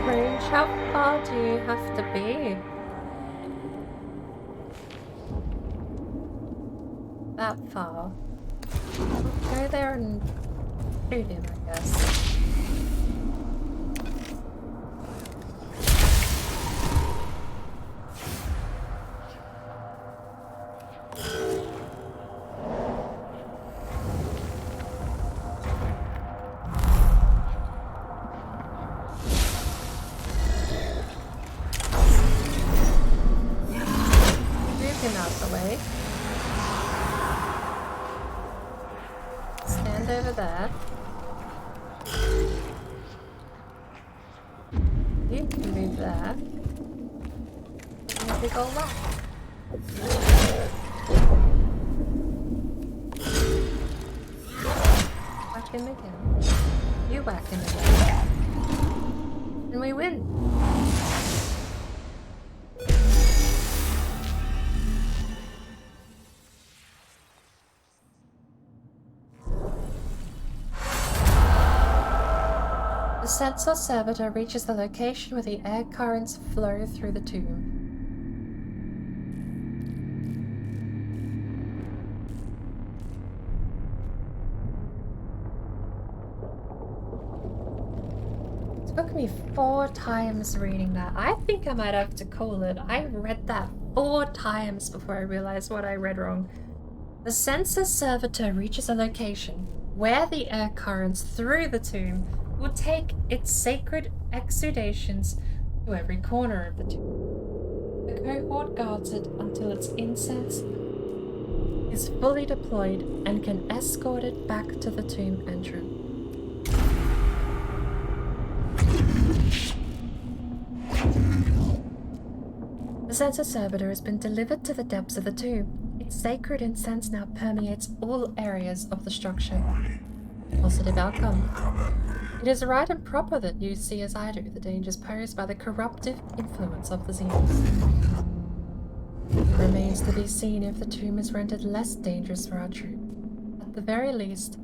Range, how far do you have to be? That far. Go there and shoot him, I guess. him out the way. Stand over there. You can move there. And a big ol' whack. Whack him again. You whack him again. And we win. The sensor servitor reaches the location where the air currents flow through the tomb. It took me 4 times reading that. I think I might have to call it. I read that 4 times before I realized what I read wrong. The sensor servitor reaches a location where the air currents through the tomb will take its sacred exudations to every corner of the tomb. The cohort guards it until its incense is fully deployed and can escort it back to the tomb entrance. The sensor servitor has been delivered to the depths of the tomb. Its sacred incense now permeates all areas of the structure. Positive outcome. It is right and proper that you see as I do the dangers posed by the corruptive influence of the Xenos. It remains to be seen if the tomb is rendered less dangerous for our troop. At the very least,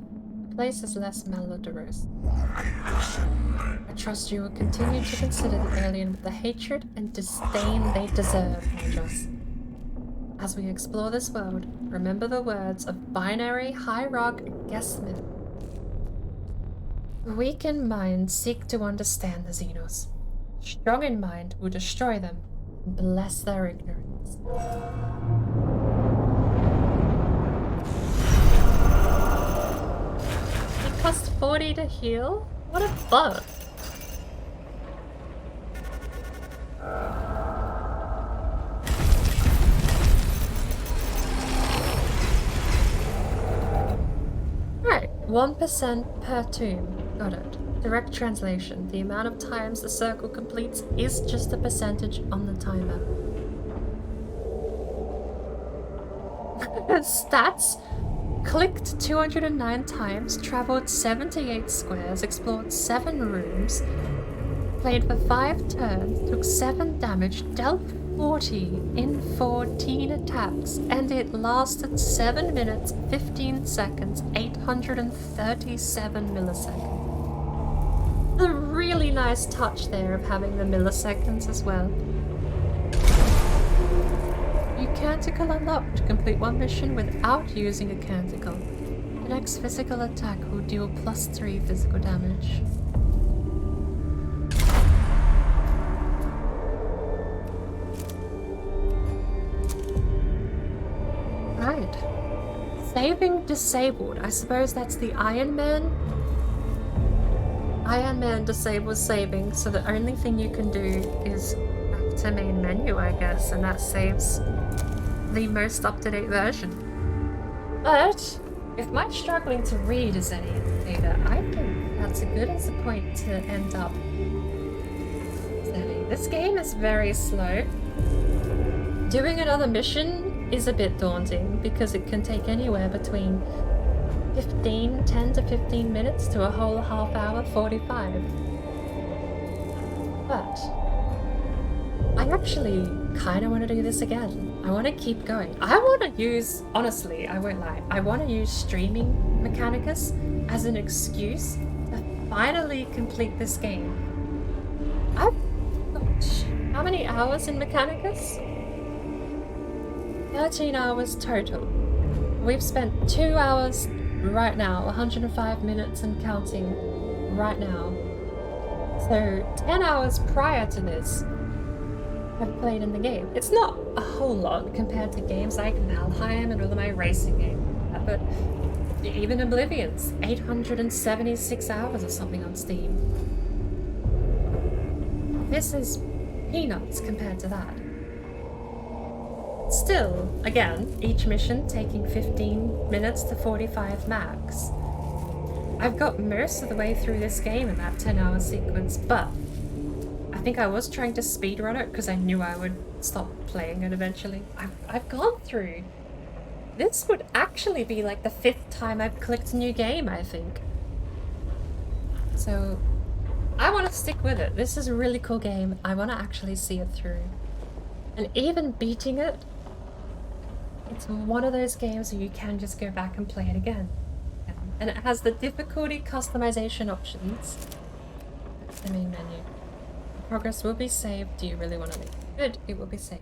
the place is less malodorous. I trust you will continue to consider the alien with the hatred and disdain they deserve, Majors. As we explore this world, remember the words of binary hierarch Guessmith. Weak in mind seek to understand the Xenos. Strong in mind will destroy them and bless their ignorance. It costs 40 to heal? What a bug! Right, 1% per tomb. Got it. Direct translation. The amount of times the circle completes is just a percentage on the timer. Stats. Clicked 209 times, traveled 78 squares, explored 7 rooms, played for 5 turns, took 7 damage, dealt 40 in 14 attacks, and it lasted 7 minutes, 15 seconds, 837 milliseconds. A really nice touch there of having the milliseconds as well. You canticle unlocked. Complete 1 mission without using a canticle. The next physical attack will deal +3 physical damage. Right. Saving disabled. I suppose that's the Iron Man. Iron Man disables saving, so the only thing you can do is back to main menu, I guess, and that saves the most up-to-date version. But if my struggling to read is any indicator, I think that's as good as a point to end up setting. This game is very slow. Doing another mission is a bit daunting because it can take anywhere between 10 to 15 minutes to a whole half hour, 45. But I actually kind of want to do this again. I want to keep going. I want to use, honestly, I won't lie, I want to use streaming Mechanicus as an excuse to finally complete this game. How many hours in Mechanicus? 13 hours total. We've spent 2 hours right now, 105 minutes and counting right now. So 10 hours prior to this I've played in the game. It's not a whole lot compared to games like Valheim and all of my racing games, but even Oblivion's 876 hours or something on Steam. This is peanuts compared to that. still, again, each mission taking 15 minutes to 45 max. I've got most of the way through this game in that 10-hour sequence, but I think I was trying to speedrun it because I knew I would stop playing it eventually. I've gone through. This would actually be like the 5th time I've clicked new game, I think. So I want to stick with it. This is a really cool game. I want to actually see it through. And even beating it, it's one of those games where you can just go back and play it again. And it has the difficulty customization options. That's the main menu. Progress will be saved. Do you really want to leave? Good, it will be saved.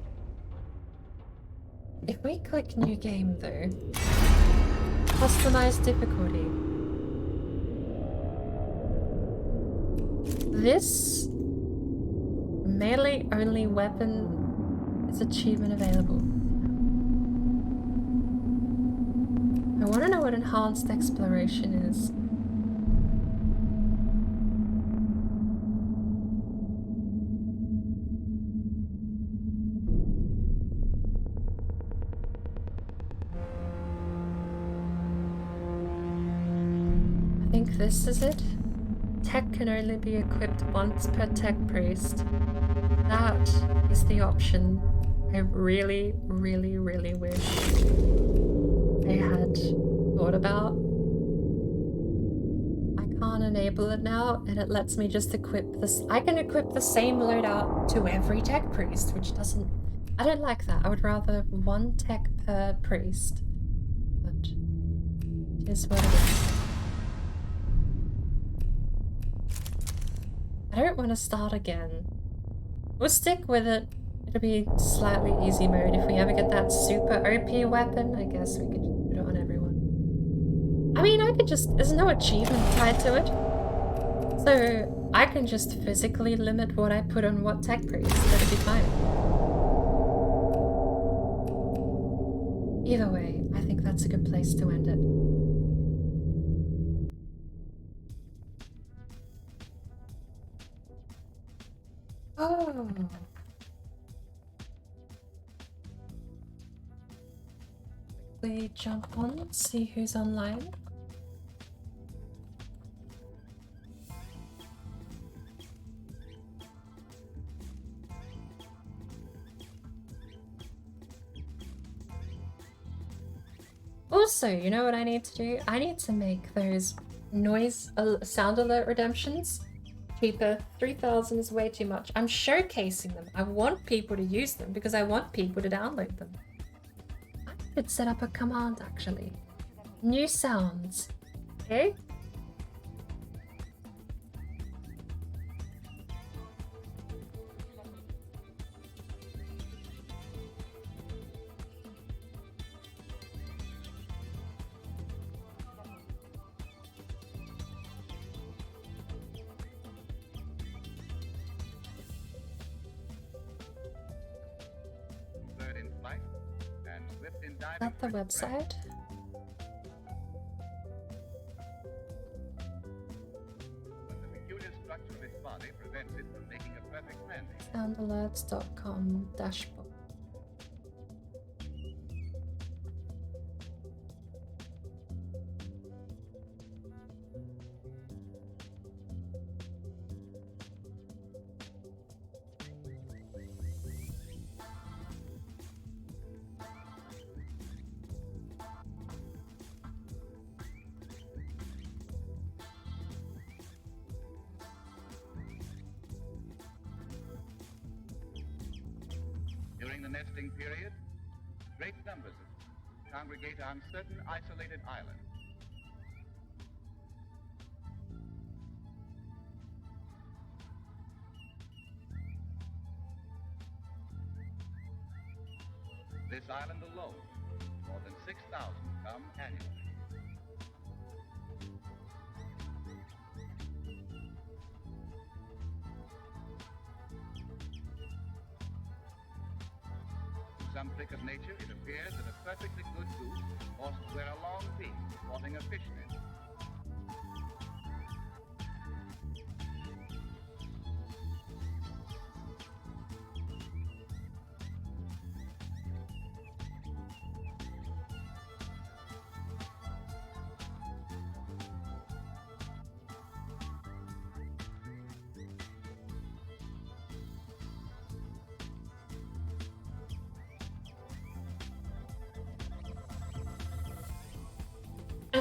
If we click new game though, customize difficulty. This melee only weapon is achievement available. I want to know what enhanced exploration is. I think this is it. Tech can only be equipped once per tech priest. That is the option I really, really, really wish I had thought about. I can't enable it now, and it lets me just equip this. I can equip the same loadout to every tech priest, which doesn't. I don't like that. I would rather one tech per priest. But it is what it is. I don't want to start again. We'll stick with it. It'll be slightly easy mode. If we ever get that super OP weapon, I guess we could just put it on everyone. I mean, I could just... There's no achievement tied to it. So I can just physically limit what I put on what tech priest. That'd be fine. Either way, I think that's a good place to end it. Oh. We jump on, see who's online. Also, you know what I need to do? I need to make those sound alert redemptions cheaper. 3,000 is way too much. I'm showcasing them. I want people to use them because I want people to download them. I could set up a command actually. New sounds. Okay? Is that the website? But the peculiar structure of its body prevents it from making a perfect landing. Soundalerts.com dashboard. During the nesting period, great numbers of them congregate on certain isolated islands. This island alone, more than 6,000 come annually. Some trick of nature, it appears that a perfectly good goose ought to wear a long beak supporting a fish net.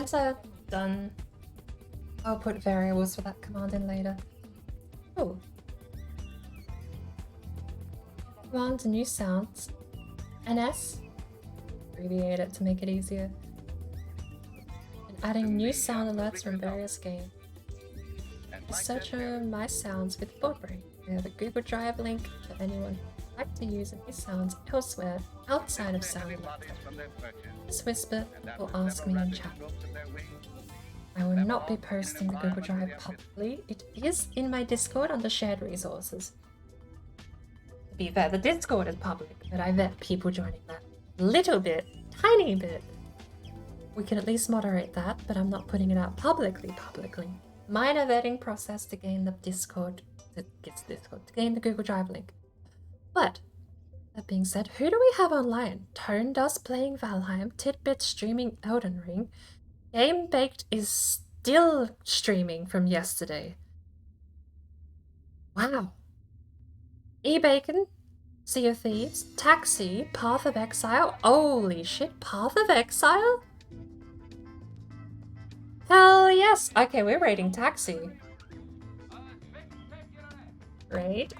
enter done. I'll put variables for that command in later. Oh. Command new sounds. NS. Abbreviate it to make it easier. And adding new sound alerts from various games. Search my sounds with BoardBreak. We have a Google Drive link for anyone who'd like to use these sounds elsewhere outside of sound alerts. Just whisper or ask me in chat. I will not be posting the Google Drive publicly. It is in my Discord under shared resources. To be fair, the Discord is public, but I vet people joining that little bit, tiny bit. We can at least moderate that, but I'm not putting it out publicly. Minor vetting process to gain the to gain the Google Drive link. But that being said, who do we have online? Tone Dust playing Valheim, Tidbit streaming Elden Ring. Game Baked is still streaming from yesterday. Wow. E-Bacon, Sea of Thieves, Taxi, Path of Exile. Holy shit, Path of Exile? Hell yes! Okay, we're rating Taxi. Raid.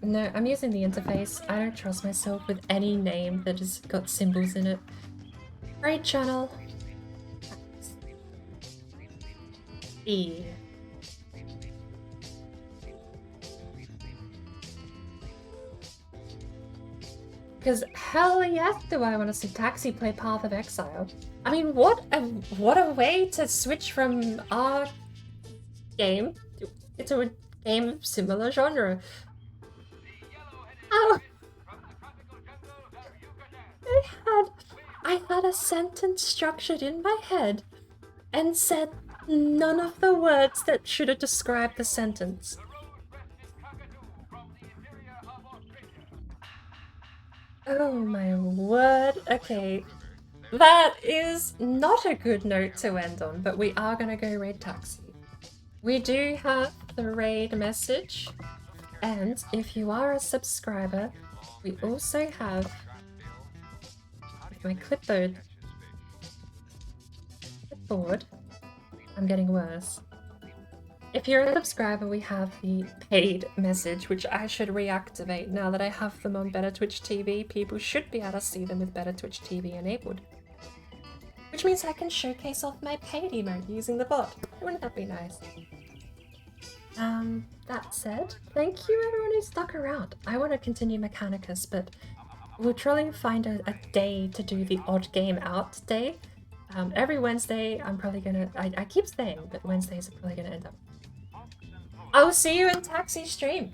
No, I'm using the interface. I don't trust myself with any name that has got symbols in it. Raid channel. E. Because hell yes do I want to see Taxi play Path of Exile. I mean, what a way to switch from our game to a game of similar genre. Oh, I had a sentence structured in my head and said none of the words that should have described the sentence. Oh my word. Okay. That is not a good note to end on, but we are gonna go raid Taxi. We do have the raid message, and if you are a subscriber, we also have my clipboard. I'm getting worse. If you're a subscriber, we have the paid message, which I should reactivate now that I have them on Better Twitch TV. People should be able to see them with Better Twitch TV enabled. Which means I can showcase off my paid emote using the bot. Wouldn't that be nice? That said, thank you everyone who stuck around. I want to continue Mechanicus, but we'll try and find a day to do the odd game out day. Every Wednesday, I'm probably gonna, I keep saying that Wednesdays are probably gonna end up. I will see you in Taxi stream.